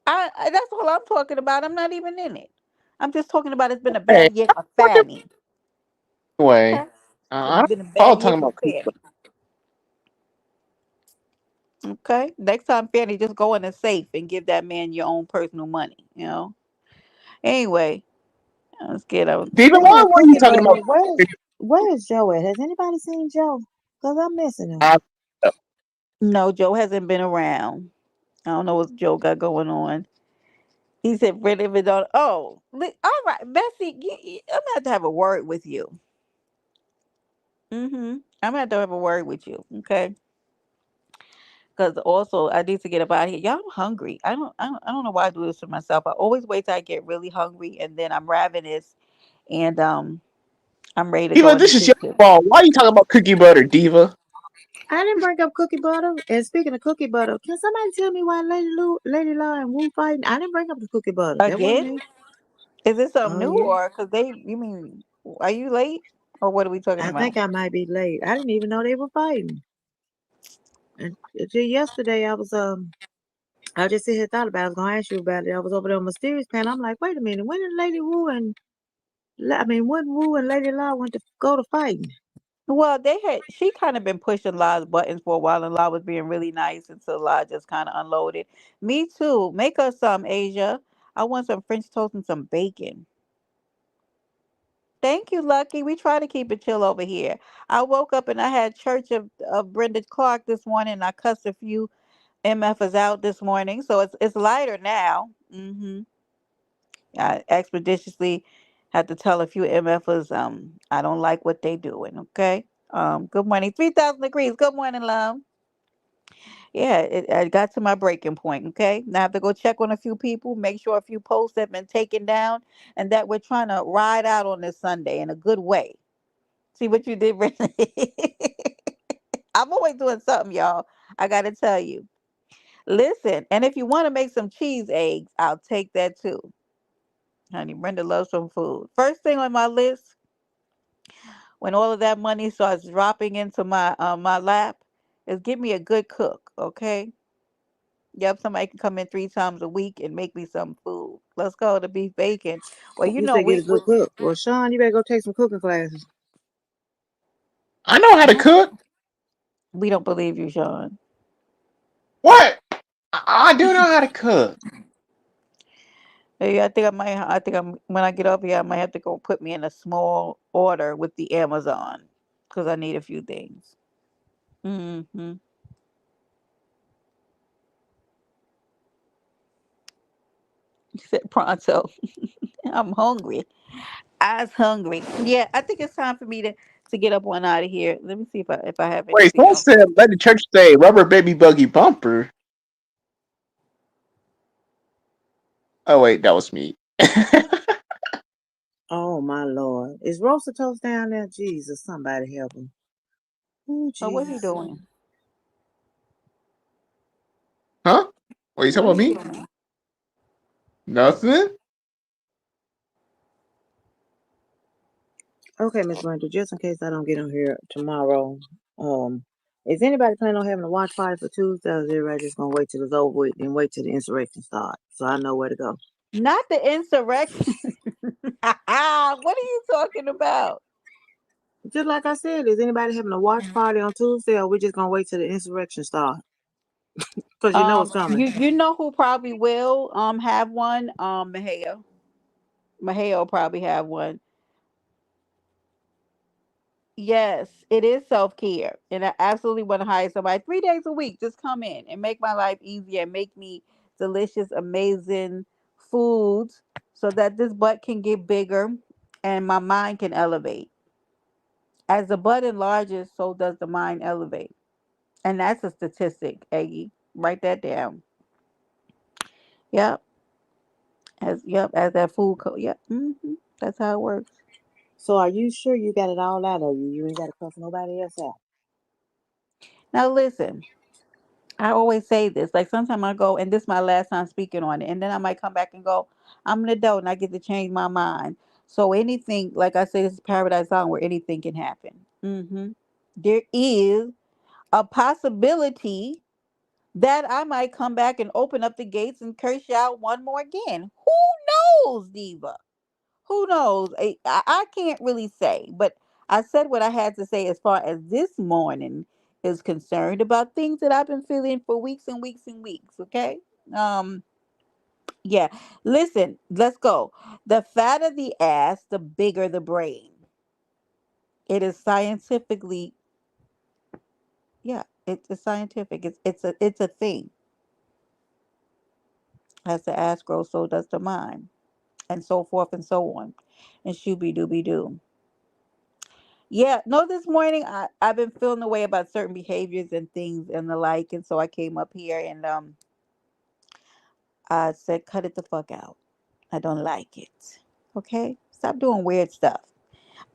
[SPEAKER 2] That's all I'm talking about. I'm not even in it. I'm just talking about it's been a
[SPEAKER 7] Hey,
[SPEAKER 2] bad year for
[SPEAKER 7] what the
[SPEAKER 2] Fanny.
[SPEAKER 7] anyway?
[SPEAKER 2] Okay.
[SPEAKER 7] I
[SPEAKER 2] It's
[SPEAKER 7] don't
[SPEAKER 2] been a
[SPEAKER 7] follow
[SPEAKER 2] bad year
[SPEAKER 7] talking
[SPEAKER 2] for
[SPEAKER 7] about cookie, but
[SPEAKER 2] Fanny. Okay. Next time, Fanny, just go in the safe and give that man your own personal money, you know? Anyway, let's get out.
[SPEAKER 7] Steven,
[SPEAKER 4] Speaking
[SPEAKER 7] why
[SPEAKER 4] of
[SPEAKER 7] were you
[SPEAKER 4] cookie
[SPEAKER 7] talking
[SPEAKER 4] butter,
[SPEAKER 7] about
[SPEAKER 4] where's Joe at? Has anybody seen Joe? Cause I'm missing him.
[SPEAKER 7] I,
[SPEAKER 2] No, Joe hasn't been around. I don't know what Joe got going on. He said, "Brenda, if it don't." Oh, all right, Bessie, I'm gonna have to have a word with you. I'm gonna have to have a word with you, okay? Because also I need to get up out of here. Y'all, I'm hungry. I don't know why I do this to myself. I always wait till I get really hungry, and then I'm ravenous, and I'm ready to go
[SPEAKER 7] Diva,
[SPEAKER 2] in the
[SPEAKER 7] this is your
[SPEAKER 2] kitchen.
[SPEAKER 7] fault. Why are you talking about cookie butter, Diva?
[SPEAKER 4] I didn't bring up cookie butter. And speaking of cookie butter, can somebody tell me why Lady Law and Wu fighting? I didn't bring up the cookie butter. That wasn't
[SPEAKER 2] Again?
[SPEAKER 4] me.
[SPEAKER 2] Is this something
[SPEAKER 4] Oh
[SPEAKER 2] new,
[SPEAKER 4] yeah.
[SPEAKER 2] or because they? You mean, are you late, or what are we talking
[SPEAKER 4] I
[SPEAKER 2] about?
[SPEAKER 4] think I might be late. I didn't even know they were fighting. And until yesterday, I just sit here thought about. It. I was gonna ask you about it. I was over there on Mysterious Panel. I'm like, wait a minute. When did Lady Wu and when Wu and Lady Law went to go to fighting?
[SPEAKER 2] Well, they had she kind of been pushing La's buttons for a while, and La was being really nice until La just kind of unloaded. Me too. Make us some, Asia. I want some French toast and some bacon. Thank you, Lucky. We try to keep it chill over here. I woke up and I had church of Brenda Clark this morning. And I cussed a few MFers out this morning, so it's lighter now. I expeditiously had to tell a few MFers I don't like what they doing. Okay. Good morning. 3,000 degrees. Good morning, love. Yeah, I got to my breaking point. Okay. Now I have to go check on a few people, make sure a few posts have been taken down, and that we're trying to ride out on this Sunday in a good way. See what you did, Brittany? I'm always doing something, y'all. I got to tell you. Listen, and if you want to make some cheese eggs, I'll take that too. Honey, Brenda loves some food. First thing on my list, when all of that money starts dropping into my lap, is give me a good cook, okay? Yep, somebody can come in 3 times a week and make me some food. Let's go to beef bacon. Well, you
[SPEAKER 4] You
[SPEAKER 2] know
[SPEAKER 4] said get a good cook. Well, Sean, you better go take some cooking classes.
[SPEAKER 7] I know how to cook.
[SPEAKER 2] we don't believe you, Sean.
[SPEAKER 7] What? I do know how to cook.
[SPEAKER 2] Hey, I think I might. I think I'm when I get up here, I might have to go put me in a small order with the Amazon because I need a few things. Hmm. You said pronto. I'm hungry. I was hungry. Yeah, I think it's time for me to get up on out of here. Let me see if I have
[SPEAKER 7] Wait,
[SPEAKER 2] anything
[SPEAKER 7] someone
[SPEAKER 2] else.
[SPEAKER 7] said let the church say rubber baby buggy bumper. Oh wait, that was me.
[SPEAKER 4] Oh my Lord. Is Rosa Toast down there? Jesus, somebody help him. Oh
[SPEAKER 2] Oh, what he
[SPEAKER 4] Jesus.
[SPEAKER 2] doing?
[SPEAKER 7] What you talking
[SPEAKER 2] What are
[SPEAKER 7] about
[SPEAKER 2] you
[SPEAKER 7] me?
[SPEAKER 2] doing?
[SPEAKER 7] Nothing.
[SPEAKER 4] Okay, Miss Brenda, just in case I don't get on here tomorrow, um, is anybody planning on having a watch party for Tuesday, or is everybody just gonna wait till it's over with and wait till the insurrection starts so I know where to go?
[SPEAKER 2] Not the insurrection. What are you talking about?
[SPEAKER 4] Just like I said, is anybody having a watch party on Tuesday, or we just gonna wait till the insurrection starts? Cause you know it's coming.
[SPEAKER 2] You know who probably will have one? Maheo. Maheo will probably have one. Yes, it is self care, and I absolutely want to hire somebody 3 days a week. Just come in and make my life easier and make me delicious, amazing foods, so that this butt can get bigger and my mind can elevate. As the butt enlarges, so does the mind elevate, and that's a statistic. Aggie, write that down. Yep, as that food Yep, that's how it works.
[SPEAKER 4] So are you sure you got it all out of you? You ain't got to cuss nobody else out.
[SPEAKER 2] Now listen. I always say this. Like sometimes I go, and this is my last time speaking on it, and then I might come back and go, I'm an adult and I get to change my mind. So anything, like I say, this is Paradise Island where anything can happen. There is a possibility that I might come back and open up the gates and curse you out one more again. Who knows, Diva? Who knows? I can't really say, but I said what I had to say as far as this morning is concerned about things that I've been feeling for weeks and weeks and weeks. Okay. Um. Yeah. Listen. Let's go. The fatter the ass, the bigger the brain. It is scientifically. Yeah. It's scientific. It's a thing. As the ass grows, so does the mind, and so forth and so on, and shooby dooby doo. Yeah, no, this morning I've been feeling the way about certain behaviors and things and the like, and so I came up here and I said, cut it the fuck out. I don't like it. Okay? Stop doing weird stuff.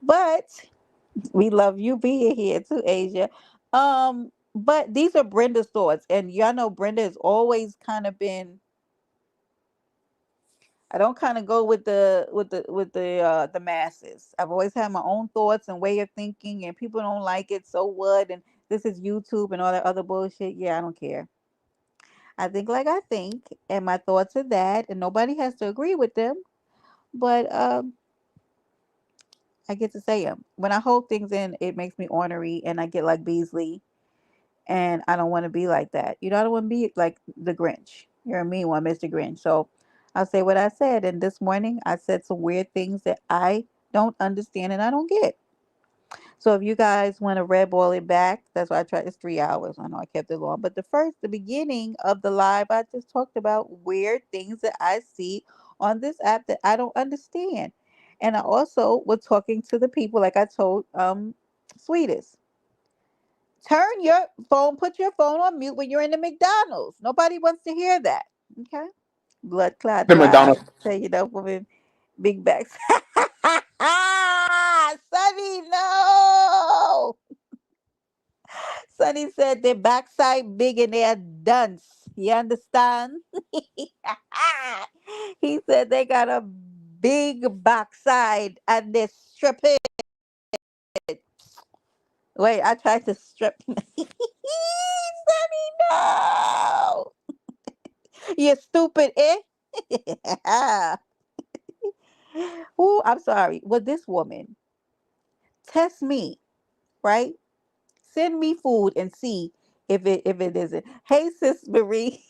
[SPEAKER 2] But we love you being here too, Asia. But these are Brenda's thoughts, and y'all know Brenda has always kind of been. I don't kind of go with the masses. I've always had my own thoughts and way of thinking, and people don't like it. So what? And this is YouTube and all that other bullshit. Yeah, I don't care. I think like I think, and my thoughts are that, and nobody has to agree with them. But I get to say them. When I hold things in, it makes me ornery, and I get like Beasley, and I don't want to be like that. You know, I don't want to be like the Grinch. You're a mean one, Mr. Grinch. So I'll say what I said. And this morning I said some weird things that I don't understand and I don't get. So if you guys want to red ball it back, that's why I tried. It's 3 hours. I know I kept it long, but the beginning of the live, I just talked about weird things that I see on this app that I don't understand. And I also was talking to the people, like I told Sweetest. Turn your phone, put your phone on mute when you're in the McDonald's. Nobody wants to hear that. Okay? Blood clot
[SPEAKER 7] The
[SPEAKER 2] live.
[SPEAKER 7] McDonald's.
[SPEAKER 2] Tell you that woman, big backs. Sonny, no. Sonny said their backside big and they're dunce. You understand? He said they got a big backside and they're stripping. Wait, I tried to strip. Sonny, no. You stupid, eh? Ooh, I'm sorry. Well, this woman test me, right? Send me food and see if it isn't. Hey, sis Marie.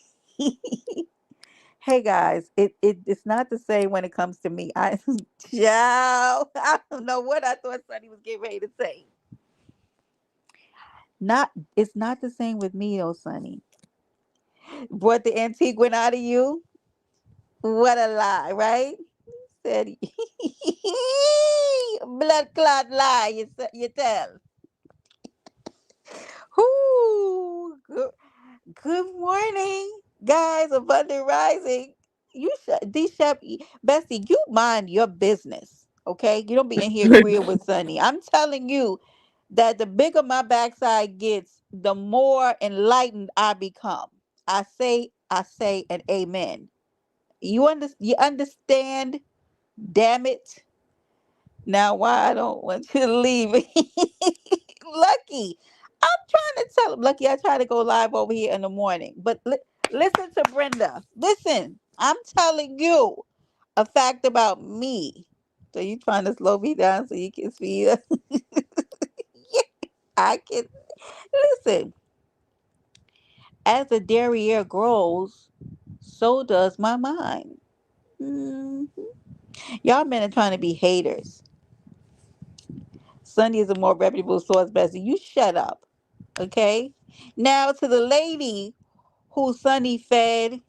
[SPEAKER 2] Hey guys, it's not the same when it comes to me. Child, I don't know what I thought Sonny was getting ready to say. Not it's not the same with me, oh Sonny. Brought the antique one out of you. What a lie, right? Said blood clot lie. You tell. Whoo! Good morning, guys. Abundant rising. You should, D Shep, Bessie. You mind your business, okay? You don't be in here agreeing with Sunny. I'm telling you that the bigger my backside gets, the more enlightened I become. I say I say an amen. You understand? Damn it. Now why I don't want you to leave me. Lucky. I'm trying to tell him, Lucky, I try to go live over here in the morning. But listen to Brenda. Listen, I'm telling you a fact about me. So you trying to slow me down so you can see I can listen. As the derriere grows, so does my mind. Mhm. Y'all men are trying to be haters. Sunny is a more reputable source, Bessie. You shut up. Okay? Now to the lady who Sunny fed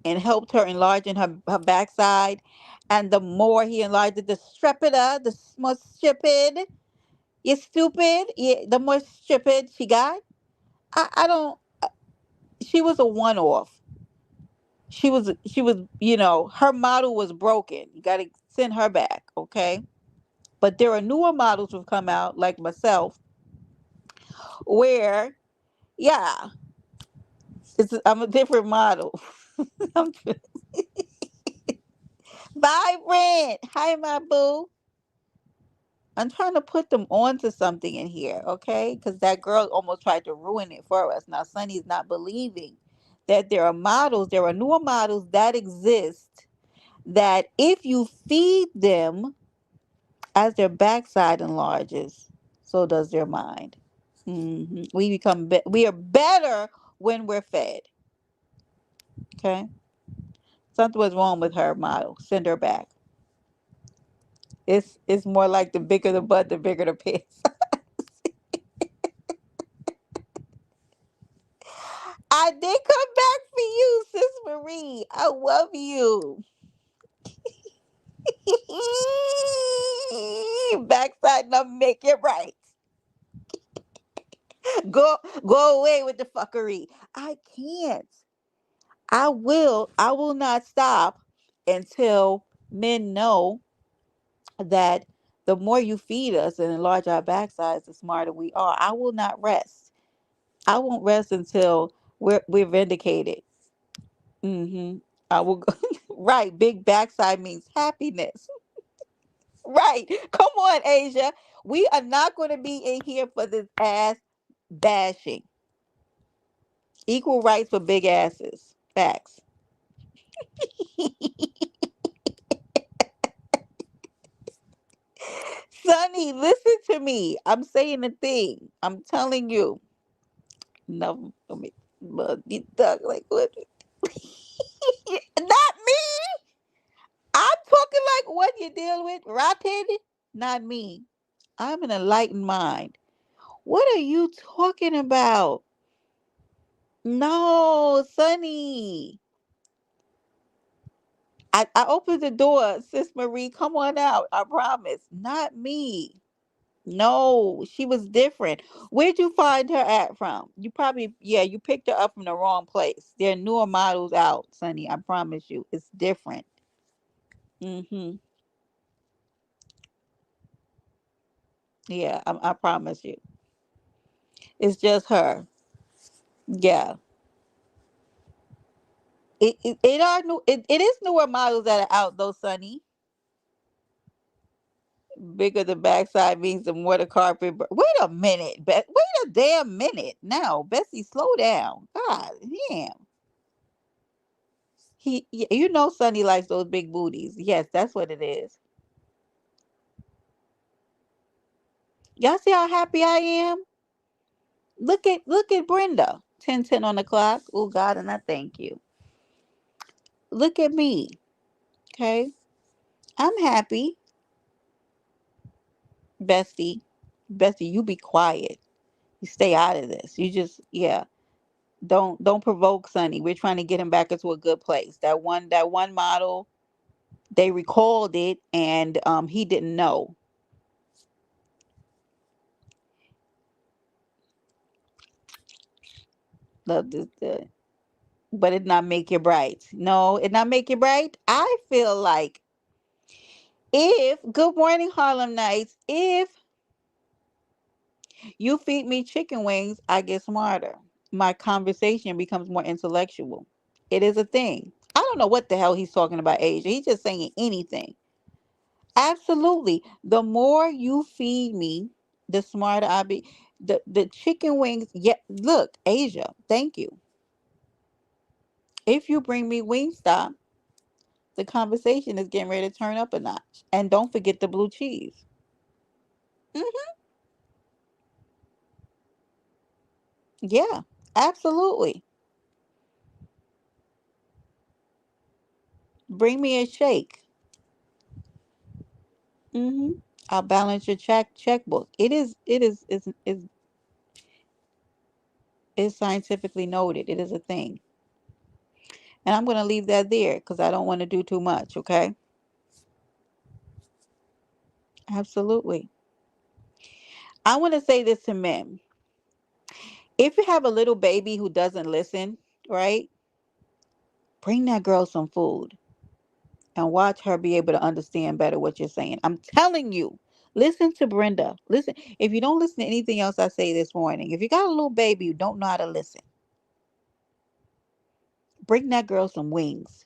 [SPEAKER 2] and helped her enlarge in her backside. And the more he enlarged it, the stupider, the more stupid, you stupid, the more stupid she got. I don't, she was a one off. She was, her model was broken. You got to send her back, okay? But there are newer models who've come out, like myself, where, yeah, I'm a different model. I'm vibrant. Hi, my boo. I'm trying to put them onto something in here, okay? Because that girl almost tried to ruin it for us. Now, Sunny's not believing that there are models, there are newer models that exist that if you feed them as their backside enlarges, so does their mind. We are better when we're fed, okay? Something was wrong with her model. Send her back. It's more like the bigger the butt, the bigger the piss. I did come back for you, Sis Marie. I love you. Backside number, make it right. Go away with the fuckery. I can't. I will not stop until men know that the more you feed us and enlarge our backsides, the smarter we are. I will not rest. I won't rest until we're vindicated. Hmm. I will go. Right. Big backside means happiness. Right. Come on, Asia. We are not going to be in here for this ass bashing. Equal rights for big asses. Facts. Sonny, listen to me. I'm saying a thing. I'm telling you. No, I mean, but you thug like what? Not me. I'm talking like what you deal with, rotten. Not me. I'm an enlightened mind. What are you talking about? No, Sonny. I opened the door, Sis Marie. Come on out. I promise. Not me. No, she was different. Where'd you find her at from? You probably, yeah, you picked her up from the wrong place. There are newer models out, Sonny. I promise you. It's different. Mm-hmm. Yeah, I promise you. It's just her. Yeah. It is newer models that are out though, Sonny. Bigger the backside means the more the carpet. Wait a minute, wait a damn minute. Now, Bessie, slow down. God damn. You know, Sonny likes those big booties. Yes, that's what it is. Y'all see how happy I am? Look at Brenda. 10:10 on the clock. Oh God, and I thank you. Look at me. Okay, I'm happy, Bestie. Bestie, you be quiet. You stay out of this. You just, yeah. Don't provoke Sonny. We're trying to get him back into a good place. That one model, they recalled it and he didn't know. The but it not make you bright. No, it not make you bright. I feel like if good morning Harlem Nights, if you feed me chicken wings, I get smarter. My conversation becomes more intellectual. It is a thing. I don't know what the hell he's talking about, Asia. He's just saying anything. Absolutely. The more you feed me, the smarter I be. The chicken wings. Yeah, look, Asia. Thank you. If you bring me Wingstop, the conversation is getting ready to turn up a notch. And don't forget the blue cheese. Hmm. Yeah, absolutely. Bring me a shake. Hmm. I'll balance your checkbook. Is scientifically noted. It is a thing. And I'm going to leave that there because I don't want to do too much, okay? Absolutely. I want to say this to men. If you have a little baby who doesn't listen, right? Bring that girl some food and watch her be able to understand better what you're saying. I'm telling you. Listen to Brenda. Listen. If you don't listen to anything else I say this morning, if you got a little baby who don't know how to listen, bring that girl some wings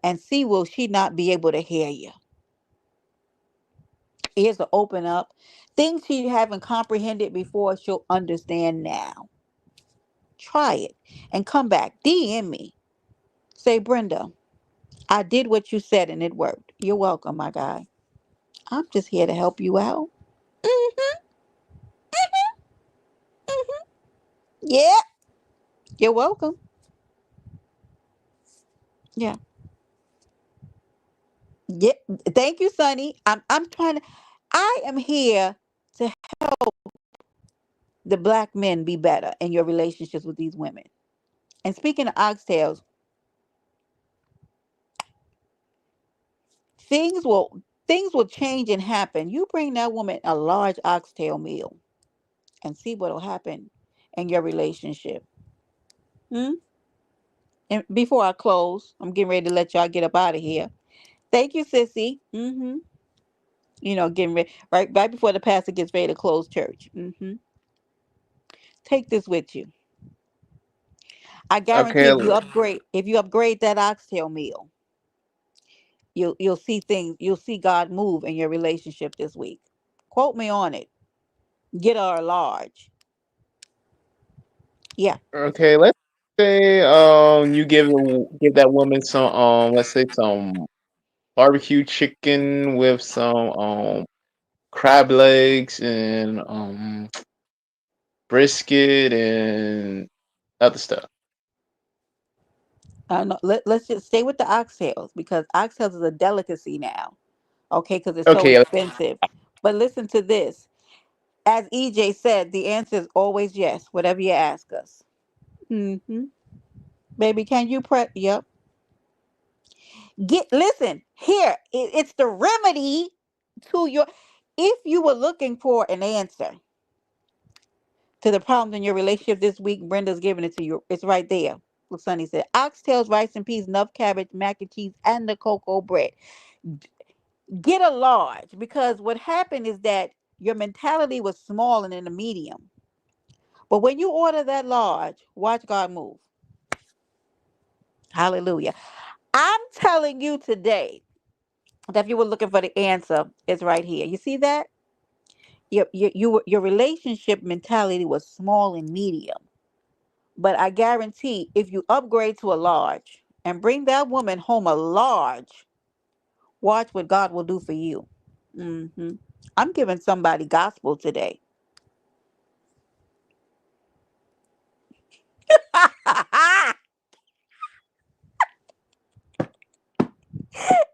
[SPEAKER 2] and see will she not be able to hear you. Ears will open up. Things she haven't comprehended before, she'll understand now. Try it and come back. DM me. Say, Brenda, I did what you said and it worked. You're welcome, my guy. I'm just here to help you out. Hmm. Hmm. Yeah, you're welcome. Yeah. Yeah. Thank you, Sonny. I'm trying to I am here to help the black men be better in your relationships with these women. And speaking of oxtails, things will things will change and happen. You bring that woman a large oxtail meal and see what'll happen in your relationship. Hmm? And before I close, I'm getting ready to let y'all get up out of here. Thank you, Sissy. Hmm. Getting ready right before the pastor gets ready to close church. Hmm. Take this with you. I guarantee
[SPEAKER 7] Okay.
[SPEAKER 2] if you upgrade that oxtail meal, you'll see things. You'll see God move in your relationship this week. Quote me on it. Get her a large. Yeah.
[SPEAKER 7] Okay. Let's say you give that woman some let's say some barbecue chicken with some crab legs and brisket and other stuff.
[SPEAKER 2] No, let's just stay with the oxtails because oxtails is a delicacy now. Okay, because it's so
[SPEAKER 7] Okay.
[SPEAKER 2] expensive. But listen to this. As EJ said, the answer is always yes, whatever you ask us. Hmm. Baby, can you prep? Yep. Listen here. It's the remedy to your. If you were looking for an answer to the problems in your relationship this week, Brenda's giving it to you. It's right there. Look, Sonny said oxtails, rice and peas, enough cabbage, mac and cheese, and the cocoa bread. Get a large because what happened is that your mentality was small and in a medium. But when you order that large, watch God move. Hallelujah. I'm telling you today that if you were looking for the answer, it's right here. You see that? Your relationship mentality was small and medium. But I guarantee if you upgrade to a large and bring that woman home a large, watch what God will do for you. Hmm. I'm giving somebody gospel today.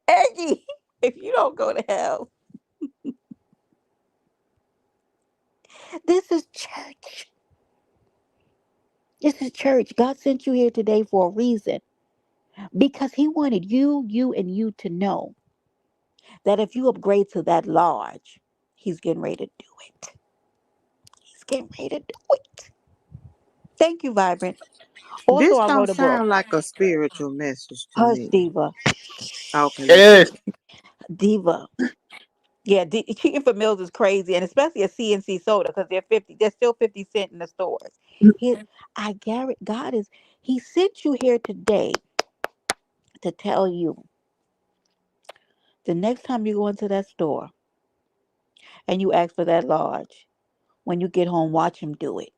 [SPEAKER 2] Aggie, if you don't go to hell, this is church. This is church. God sent you here today for a reason because He wanted and you to know that if you upgrade to that large, He's getting ready to do it. He's getting ready to do it. Thank you, Vibrant. Also,
[SPEAKER 4] This
[SPEAKER 2] I
[SPEAKER 4] don't
[SPEAKER 2] wrote a book.
[SPEAKER 4] sound like a spiritual message to
[SPEAKER 2] Hush,
[SPEAKER 4] me.
[SPEAKER 2] Diva.
[SPEAKER 4] Okay, you
[SPEAKER 7] Yes.
[SPEAKER 4] good.
[SPEAKER 2] Diva. Yeah, cheating for meals is crazy, and especially a CNC soda because they're 50. They're still 50 cents in the stores. Here, I guarantee God is. He sent you here today to tell you the next time you go into that store and you ask for that large, when you get home, watch him do it.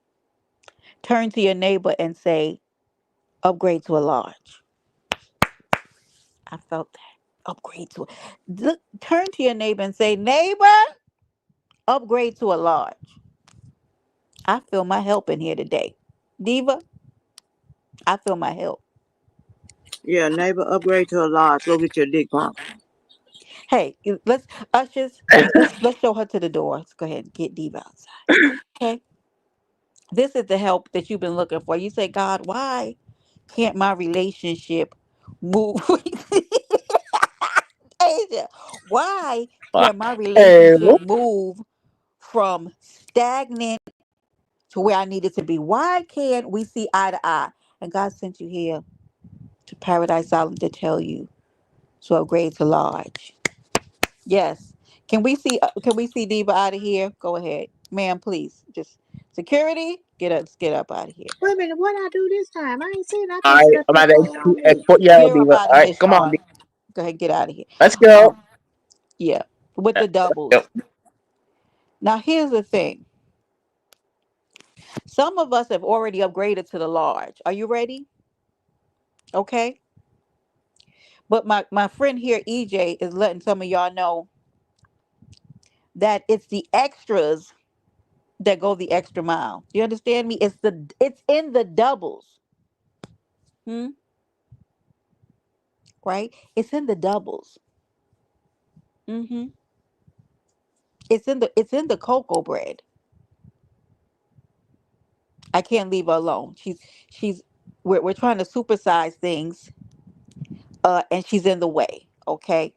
[SPEAKER 2] Turn to your neighbor and say, upgrade to a large. I felt that. Upgrade to look, turn to your neighbor and say, neighbor, upgrade to a large. I feel my help in here today. Diva, I feel my help.
[SPEAKER 4] Yeah, neighbor, upgrade to a large. Go get your dick pump.
[SPEAKER 2] Hey, let's ushers, let's show her to the door. Let's go ahead and get Diva outside. Okay. This is the help that you've been looking for. You say, God, why can't my relationship move? Asia, why can't my
[SPEAKER 7] Hey,
[SPEAKER 2] relationship move from stagnant to where I need it to be? Why can't we see eye to eye? And God sent you here to Paradise Island to tell you to upgrade to large. Yes. Can we see Diva out of here? Go ahead. Ma'am, please. Just security, get up out of here.
[SPEAKER 4] Wait a minute, what I do this time? I ain't saying I
[SPEAKER 7] all
[SPEAKER 4] just
[SPEAKER 7] right,
[SPEAKER 4] left
[SPEAKER 7] I'm
[SPEAKER 4] that
[SPEAKER 7] at the
[SPEAKER 4] phone on mute.
[SPEAKER 7] export y'all,
[SPEAKER 2] Get up
[SPEAKER 7] Diva.
[SPEAKER 2] out
[SPEAKER 7] All
[SPEAKER 2] of
[SPEAKER 7] right,
[SPEAKER 2] here,
[SPEAKER 7] come on,
[SPEAKER 2] Sean.
[SPEAKER 7] Diva.
[SPEAKER 2] Go ahead, get out of here.
[SPEAKER 7] Let's go.
[SPEAKER 2] Yeah. With the
[SPEAKER 7] Yep.
[SPEAKER 2] doubles. Now here's the thing. Some of us have already upgraded to the large. Are you ready? Okay. But my friend here, EJ, is letting some of y'all know that it's the extras that go the extra mile. You understand me? It's in the doubles. Hmm? Right? It's in the doubles. Mm-hmm. It's in the cocoa bread. I can't leave her alone. She's we're trying to supersize things, and she's in the way. Okay.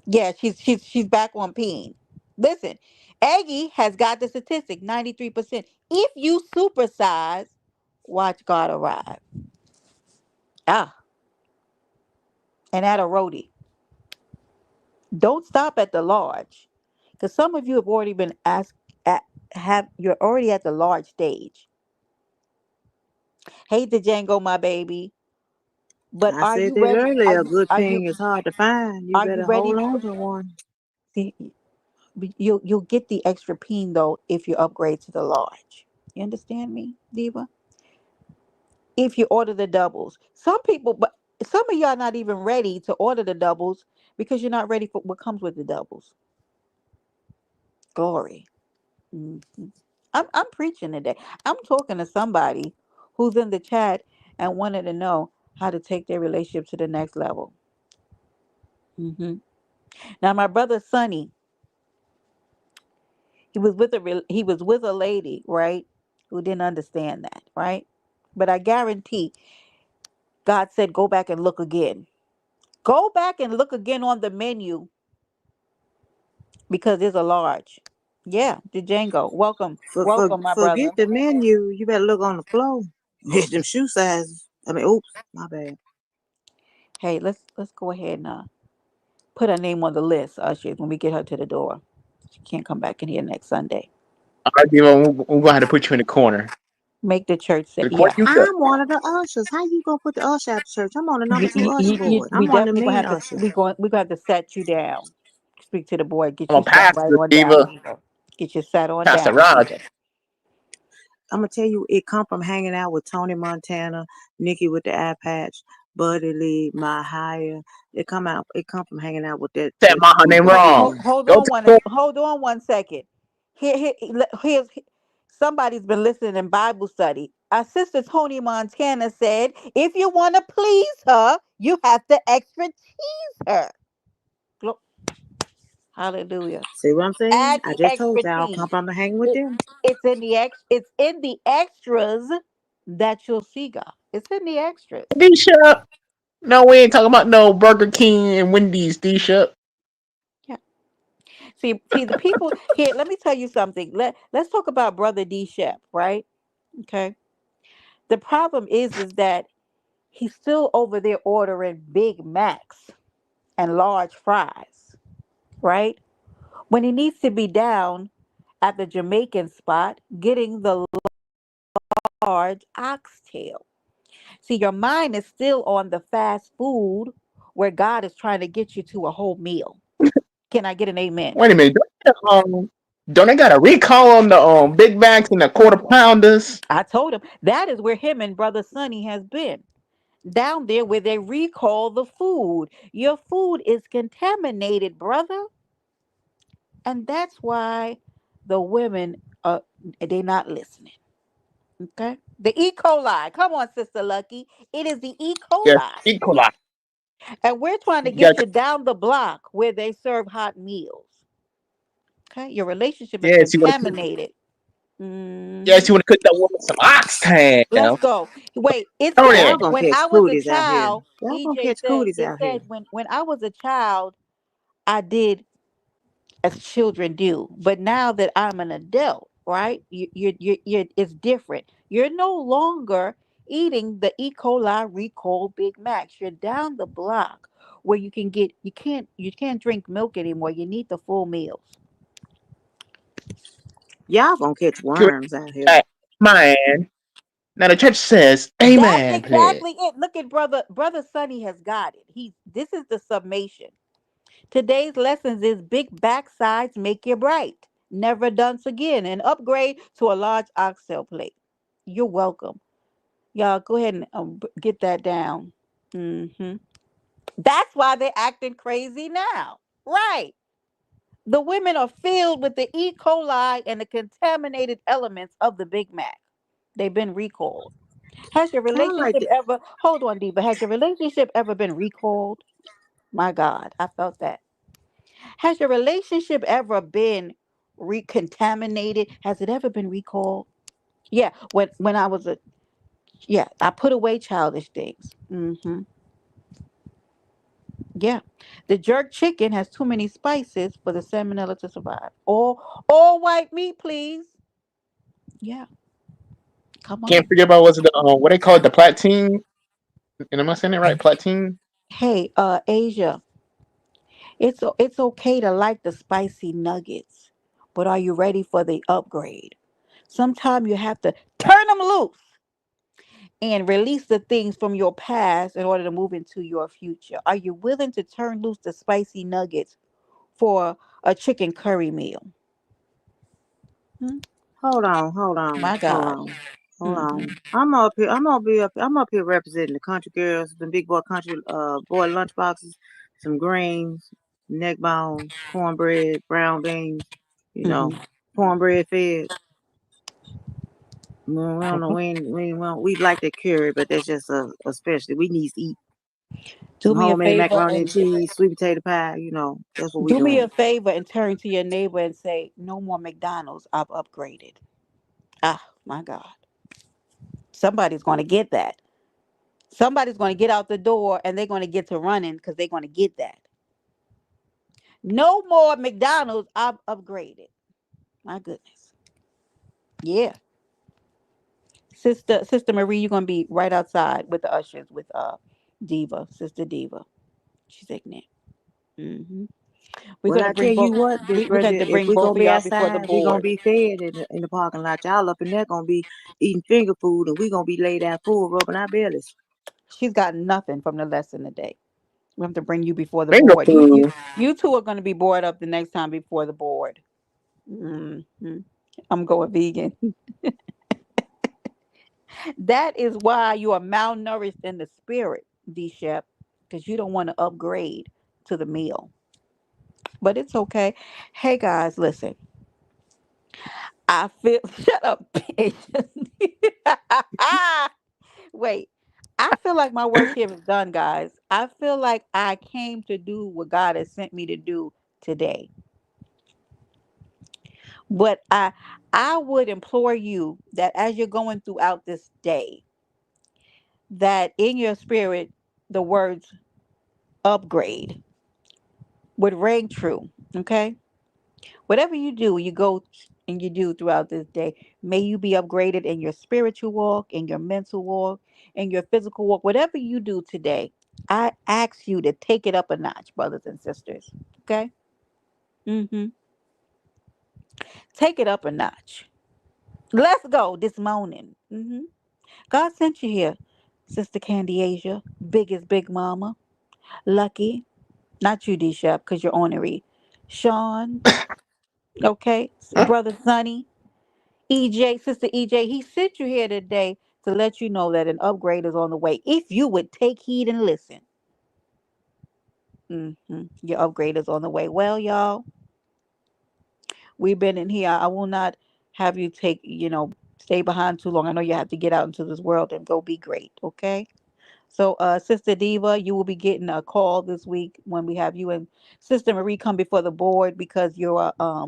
[SPEAKER 2] Yeah, she's back on peeing. Listen, Aggie has got the statistic 93%. If you supersize, watch God arrive. Ah, and at a roadie. Don't stop at the large, because some of you have already been asked at have you're already at the large stage. Hey, Django, my baby, but
[SPEAKER 4] I
[SPEAKER 2] are
[SPEAKER 4] said
[SPEAKER 2] you
[SPEAKER 4] that
[SPEAKER 2] ready? Are
[SPEAKER 4] earlier. A
[SPEAKER 2] you
[SPEAKER 4] good
[SPEAKER 2] are you
[SPEAKER 4] thing is hard to find. You
[SPEAKER 2] are you
[SPEAKER 4] better
[SPEAKER 2] ready
[SPEAKER 4] hold
[SPEAKER 2] to
[SPEAKER 4] on to one.
[SPEAKER 2] see? You'll get the extra peen though if you upgrade to the large. You understand me, Diva? If you order the doubles. Some people, but some of y'all not even ready to order the doubles because you're not ready for what comes with the doubles. Glory. Mhm. I'm preaching today. I'm talking to somebody who's in the chat and wanted to know how to take their relationship to the next level. Hmm. Now, my brother Sonny, he was with a lady, right, who didn't understand that, right? But I guarantee God said, go back and look again. Go back and look again on the menu because there's a large. Yeah, Django. Welcome. Welcome, my
[SPEAKER 4] Forget
[SPEAKER 2] brother.
[SPEAKER 4] the menu. You better look on the floor. Get them shoe sizes. I mean, oops, my bad.
[SPEAKER 2] Hey, let's go ahead and put her name on the list, Usher, when we get her to the door. She can't come back in here next Sunday.
[SPEAKER 7] All right, Diva, we're gonna have to put you in the corner.
[SPEAKER 2] Make the church say,
[SPEAKER 7] Record
[SPEAKER 2] yeah.
[SPEAKER 7] you up.
[SPEAKER 4] I'm one of the ushers. How you gonna put the usher at the church? I'm on the number two usher board.
[SPEAKER 2] We
[SPEAKER 4] I'm one of the
[SPEAKER 2] definitely gonna
[SPEAKER 4] main
[SPEAKER 2] have to
[SPEAKER 4] ushers.
[SPEAKER 2] we gonna have to set you down. Speak to the boy, get
[SPEAKER 7] I'm
[SPEAKER 2] you
[SPEAKER 7] a
[SPEAKER 2] sat right
[SPEAKER 7] pastor,
[SPEAKER 2] on down,
[SPEAKER 7] Diva.
[SPEAKER 2] Diva. Get you sat on
[SPEAKER 7] Pastor
[SPEAKER 2] down,
[SPEAKER 7] Rod.
[SPEAKER 2] Diva.
[SPEAKER 4] I'm gonna tell you, it come from hanging out with Tony Montana, Nikki with the eye patch, Buddy Lee, My Higher. It come from hanging out with
[SPEAKER 7] Said
[SPEAKER 4] that
[SPEAKER 7] my
[SPEAKER 4] group
[SPEAKER 7] name
[SPEAKER 4] right
[SPEAKER 7] wrong.
[SPEAKER 4] there.
[SPEAKER 7] Go to the
[SPEAKER 2] Hold on one second. Here's somebody's been listening in Bible study. Our sister Tony Montana said, if you want to please her, you have to extra tease her. Glo- Hallelujah.
[SPEAKER 4] See what I'm saying?
[SPEAKER 2] Add
[SPEAKER 4] I
[SPEAKER 2] the
[SPEAKER 4] just told y'all, come
[SPEAKER 2] expertise.
[SPEAKER 4] from hanging with
[SPEAKER 2] It,
[SPEAKER 4] them.
[SPEAKER 2] it's in the extras that you'll see God. It's in the extras.
[SPEAKER 7] D Shop. No, we ain't talking about no Burger King and Wendy's D Shop.
[SPEAKER 2] Yeah. See the people here. Let me tell you something. Let's talk about Brother D Shep, right? Okay. The problem is that he's still over there ordering Big Macs and large fries, right? When he needs to be down at the Jamaican spot getting the large oxtail. See, your mind is still on the fast food where God is trying to get you to a whole meal. Can I get an amen?
[SPEAKER 7] Wait a minute. Don't they got a recall on the Big Macs and the quarter pounders?
[SPEAKER 2] I told him that is where him and brother Sonny has been. Down there where they recall the food. Your food is contaminated, brother. And that's why the women they not listening. Okay? The E. coli. Come on, Sister Lucky. It is the E.
[SPEAKER 7] Yes,
[SPEAKER 2] coli.
[SPEAKER 7] E. coli.
[SPEAKER 2] And we're trying to
[SPEAKER 7] You
[SPEAKER 2] get
[SPEAKER 7] got
[SPEAKER 2] you down the block where they serve hot meals. Okay? Your relationship is
[SPEAKER 7] yes, you want to
[SPEAKER 2] contaminated.
[SPEAKER 7] yes,
[SPEAKER 2] Hmm.
[SPEAKER 7] you want to cook that woman some oxtail.
[SPEAKER 2] Let's go. Wait, it
[SPEAKER 7] Don't
[SPEAKER 2] said
[SPEAKER 4] Y'all
[SPEAKER 7] it?
[SPEAKER 4] gonna
[SPEAKER 2] when
[SPEAKER 4] catch
[SPEAKER 2] I was a
[SPEAKER 4] cooties out here.
[SPEAKER 2] child,
[SPEAKER 4] Y'all gonna
[SPEAKER 2] EJ
[SPEAKER 4] catch
[SPEAKER 2] said,
[SPEAKER 4] cooties
[SPEAKER 2] it
[SPEAKER 4] out here.
[SPEAKER 2] said when I was a child, I did as children do. But now that I'm an adult, right? It's different. You're no longer eating the E. coli recall Big Macs. You're down the block where you can't drink milk anymore. You need the full meals.
[SPEAKER 4] Y'all gonna catch worms out here.
[SPEAKER 7] Man. Now the church says,
[SPEAKER 2] That's
[SPEAKER 7] Amen, please.
[SPEAKER 2] exactly it. Look at brother Sonny has got it. This is the summation. Today's lessons is big backsides make you bright. Never done again. An upgrade to a large oxtail plate. You're welcome. Y'all go ahead and get that down. That's why they're acting crazy now. Right. The women are filled with the E. coli and the contaminated elements of the Big Mac. They've been recalled. Has your
[SPEAKER 4] I like
[SPEAKER 2] relationship
[SPEAKER 4] it.
[SPEAKER 2] ever, hold on, Diva, has your relationship ever been recalled? My God, I felt that. Has your relationship ever been recontaminated? Has it ever been recalled? Yeah, when I was a yeah, I put away childish things. Yeah, the jerk chicken has too many spices for the salmonella to survive. All white meat, please. Yeah, come
[SPEAKER 7] Can't
[SPEAKER 2] on.
[SPEAKER 7] forget about what's the what they call it, the platine. And am I saying it right? Platine?
[SPEAKER 2] Hey, Asia, it's okay to like the spicy nuggets, but are you ready for the upgrade? Sometimes you have to turn them loose and release the things from your past in order to move into your future. Are you willing to turn loose the spicy nuggets for a chicken curry meal? Hmm?
[SPEAKER 4] Hold on, hold on,
[SPEAKER 2] My
[SPEAKER 4] hold
[SPEAKER 2] God.
[SPEAKER 4] on, hold
[SPEAKER 2] Hmm.
[SPEAKER 4] on. I'm up here. I'm gonna be up. I'm up here representing the country girls, the big boy country boy lunch boxes, some greens, neck bones, cornbread, brown beans. You know,
[SPEAKER 2] Hmm.
[SPEAKER 4] cornbread fed. Well, we don't know. We like to curry, but that's just a specialty. We need to eat
[SPEAKER 2] Do
[SPEAKER 4] some
[SPEAKER 2] me a
[SPEAKER 4] homemade
[SPEAKER 2] favor
[SPEAKER 4] macaroni and
[SPEAKER 2] and
[SPEAKER 4] cheese, sweet potato pie. You know, that's what we
[SPEAKER 2] do me
[SPEAKER 4] doing.
[SPEAKER 2] a favor and turn to your neighbor and say, "No more McDonald's. I've upgraded." Ah, my God. Somebody's going to get that. Somebody's going to get out the door and they're going to get to running because they're going to get that. No more McDonald's. I've upgraded. My goodness. Yeah. Sister Marie, you're gonna be right outside with the ushers with Diva, Sister Diva. She's ignorant. Hmm. We're
[SPEAKER 4] Well,
[SPEAKER 2] gonna
[SPEAKER 4] I
[SPEAKER 2] bring
[SPEAKER 4] tell you
[SPEAKER 2] both.
[SPEAKER 4] what, Big
[SPEAKER 2] We're going
[SPEAKER 4] Brother,
[SPEAKER 2] to
[SPEAKER 4] if
[SPEAKER 2] bring
[SPEAKER 4] we
[SPEAKER 2] both
[SPEAKER 4] gonna
[SPEAKER 2] of
[SPEAKER 4] be
[SPEAKER 2] y'all before the
[SPEAKER 4] outside, we gonna
[SPEAKER 2] board.
[SPEAKER 4] be fed in the parking lot. Y'all up in there gonna be eating finger food, and we gonna be laid out full, rubbing our bellies.
[SPEAKER 2] She's got nothing from the lesson today. We have to bring you before the
[SPEAKER 7] Finger
[SPEAKER 2] board. You
[SPEAKER 7] food.
[SPEAKER 2] you two are gonna be bored up the next time before the board. Hmm. I'm going vegan. That is why you are malnourished in the spirit, D Shep, because you don't want to upgrade to the meal. But it's okay. Hey guys, listen. I feel shut up, bitch. Wait. I feel like my work here is done, guys. I feel like I came to do what God has sent me to do today. But I would implore you that as you're going throughout this day, that in your spirit the words upgrade would ring true. Okay? Whatever you do, you go and you do throughout this day, may you be upgraded in your spiritual walk, in your mental walk, in your physical walk. Whatever you do today, I ask you to take it up a notch, brothers and sisters. Okay? Take it up a notch. Let's go this morning. God sent you here. Sister Candy Asia, biggest Big Mama, Lucky, not you, D Shep, because you're ornery. Sean, okay, Brother Sonny, EJ, Sister EJ, he sent you here today to let you know that an upgrade is on the way. If you would take heed and listen, your upgrade is on the way. Well, y'all, we've been in here. I will not have you stay behind too long. I know you have to get out into this world and go be great, okay? So, Sister Diva, you will be getting a call this week when we have you and Sister Marie come before the board because you're a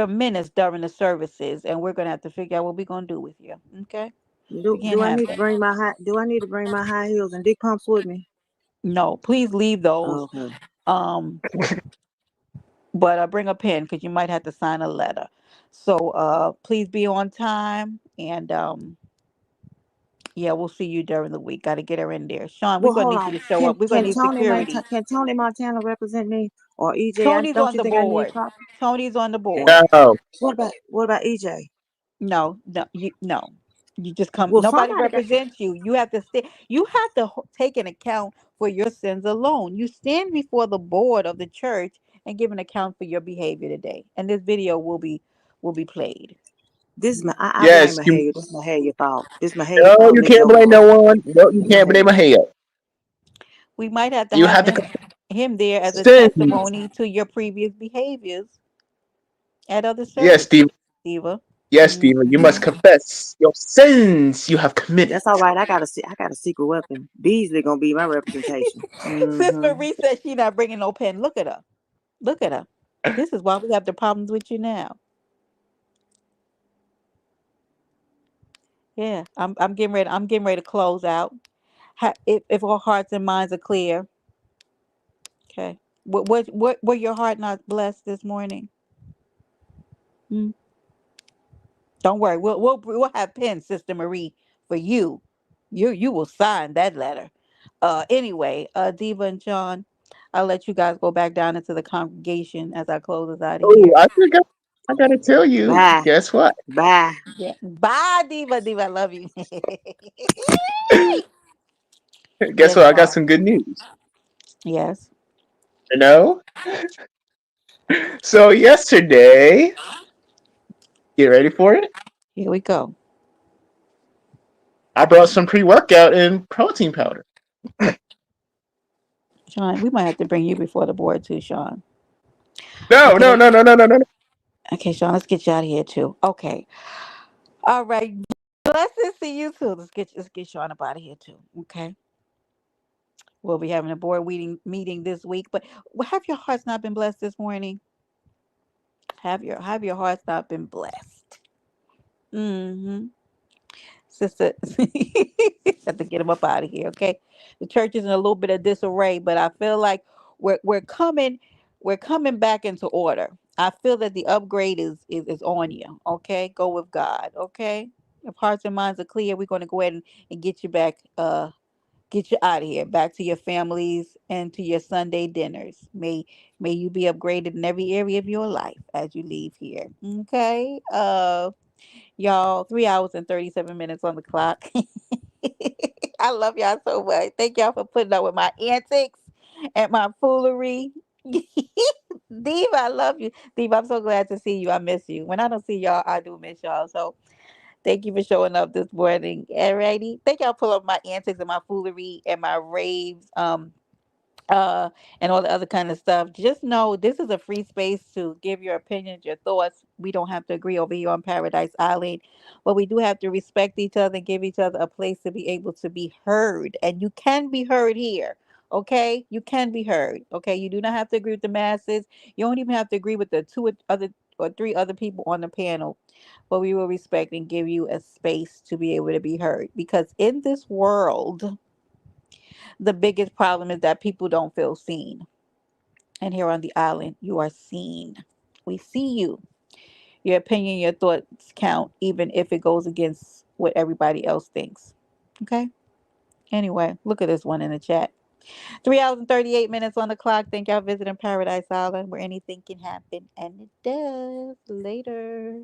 [SPEAKER 2] menace during the services, and we're gonna have to figure out what we're gonna do with you. Okay, we can't
[SPEAKER 4] Do I
[SPEAKER 2] have
[SPEAKER 4] need to
[SPEAKER 2] that.
[SPEAKER 4] bring my high? Do I need to bring my high heels and dick pumps with me?
[SPEAKER 2] No, please leave those.
[SPEAKER 4] Okay.
[SPEAKER 2] Um, but bring a pen because you might have to sign a letter. So, please be on time, and yeah, we'll see you during the week. Got to get her in there. Sean, we're
[SPEAKER 4] Well,
[SPEAKER 2] gonna
[SPEAKER 4] hold
[SPEAKER 2] need you
[SPEAKER 4] on.
[SPEAKER 2] to show up. We're gonna need security.
[SPEAKER 4] Can Tony Montana represent me or EJ?
[SPEAKER 2] Tony's
[SPEAKER 4] Don't
[SPEAKER 2] on
[SPEAKER 4] you
[SPEAKER 2] the
[SPEAKER 4] think I need
[SPEAKER 2] board.
[SPEAKER 4] proper?
[SPEAKER 2] Tony's on the
[SPEAKER 4] And
[SPEAKER 2] board.
[SPEAKER 10] No.
[SPEAKER 4] what about EJ?
[SPEAKER 2] No, no, no. You just come.
[SPEAKER 4] Well,
[SPEAKER 2] Nobody
[SPEAKER 4] somebody got.
[SPEAKER 2] represents you. You have to stay. You have to take an account for your sins alone. You stand before the board of the church and give an account for your behavior today. And this video will be played.
[SPEAKER 4] This is my. I blame
[SPEAKER 10] Yes, you.
[SPEAKER 4] Mahalia. This Mahalia fault. This Mahalia
[SPEAKER 10] No,
[SPEAKER 4] fault.
[SPEAKER 10] you
[SPEAKER 4] Let
[SPEAKER 10] can't
[SPEAKER 4] go
[SPEAKER 10] blame
[SPEAKER 4] of
[SPEAKER 10] no
[SPEAKER 4] it.
[SPEAKER 10] one. No, you
[SPEAKER 4] This
[SPEAKER 10] can't blame
[SPEAKER 4] Mahalia.
[SPEAKER 10] a head.
[SPEAKER 2] We might have to
[SPEAKER 10] You
[SPEAKER 2] have
[SPEAKER 10] have to
[SPEAKER 2] him there as a
[SPEAKER 10] sin.
[SPEAKER 2] testimony to your previous behaviors at other
[SPEAKER 10] Yes, Steve.
[SPEAKER 2] services, Diva.
[SPEAKER 10] Yes, Stephen. You must
[SPEAKER 2] Mhm.
[SPEAKER 10] confess your sins you have committed.
[SPEAKER 4] That's all right. I got a secret weapon. Beasley gonna be my representation.
[SPEAKER 2] Sis
[SPEAKER 4] Mm-hmm.
[SPEAKER 2] Marie said she not bringing no pen. Look at her. Look at her. This is why we have the problems with you now. Yeah, I'm getting ready. I'm getting ready to close out. If our hearts and minds are clear, okay. What were your heart not blessed this morning? Hmm? Don't worry. We'll have pens, Sister Marie, for you. You will sign that letter. Anyway, Diva and John, I'll let you guys go back down into the congregation as I close us out of
[SPEAKER 10] Oh,
[SPEAKER 2] here.
[SPEAKER 10] I forgot. I gotta tell you.
[SPEAKER 4] Bye.
[SPEAKER 10] Guess what?
[SPEAKER 4] Bye.
[SPEAKER 2] Yeah. Bye, Diva. Diva, I love you.
[SPEAKER 10] Guess
[SPEAKER 2] Yes,
[SPEAKER 10] what? I got
[SPEAKER 2] John.
[SPEAKER 10] some good news.
[SPEAKER 2] Yes.
[SPEAKER 10] You know. So yesterday, get ready for it.
[SPEAKER 2] Here we go.
[SPEAKER 10] I brought some pre-workout and protein powder.
[SPEAKER 2] Sean, we might have to bring you before the board too, Sean.
[SPEAKER 10] No, no,
[SPEAKER 2] Okay.
[SPEAKER 10] no, no, no, no, no.
[SPEAKER 2] Okay, Sean, let's get you out of here too. Okay. All right. Blessings to you too. Let's get Sean up out of here too. Okay. We'll be having a board meeting this week. But have your hearts not been blessed this morning? Have your hearts not been blessed? Mm-hmm. Sister, have to get him up out of here. Okay. The church is in a little bit of disarray, but I feel like we're coming back into order. I feel that the upgrade is on you. Okay. Go with God. Okay. If hearts and minds are clear, we're going to go ahead and get you back. Get you out of here, back to your families and to your Sunday dinners. May you be upgraded in every area of your life as you leave here. Okay. Y'all, 3 hours and 37 minutes on the clock. I love y'all so much. Thank y'all for putting up with my antics and my foolery. Diva, I love you. Diva, I'm so glad to see you. I miss you. When I don't see y'all, I do miss y'all. So thank you for showing up this morning. Alrighty. Thank y'all for up my antics and my foolery and my raves. And all the other kind of stuff. Just know this is a free space to give your opinions, your thoughts. We don't have to agree over here on Paradise Island, but we do have to respect each other and give each other a place to be able to be heard. And you can be heard here. Okay, you can be heard. Okay, you do not have to agree with the masses. You don't even have to agree with the other or three other people on the panel, but we will respect and give you a space to be able to be heard. Because in this world, the biggest problem is that people don't feel seen. And here on the island, you are seen. We see you. Your opinion, your thoughts count, even if it goes against what everybody else thinks. Okay? Anyway, look at this one in the chat. 3 hours and 38 minutes on the clock. Thank y'all for visiting Paradise Island where anything can happen. And it does. Later.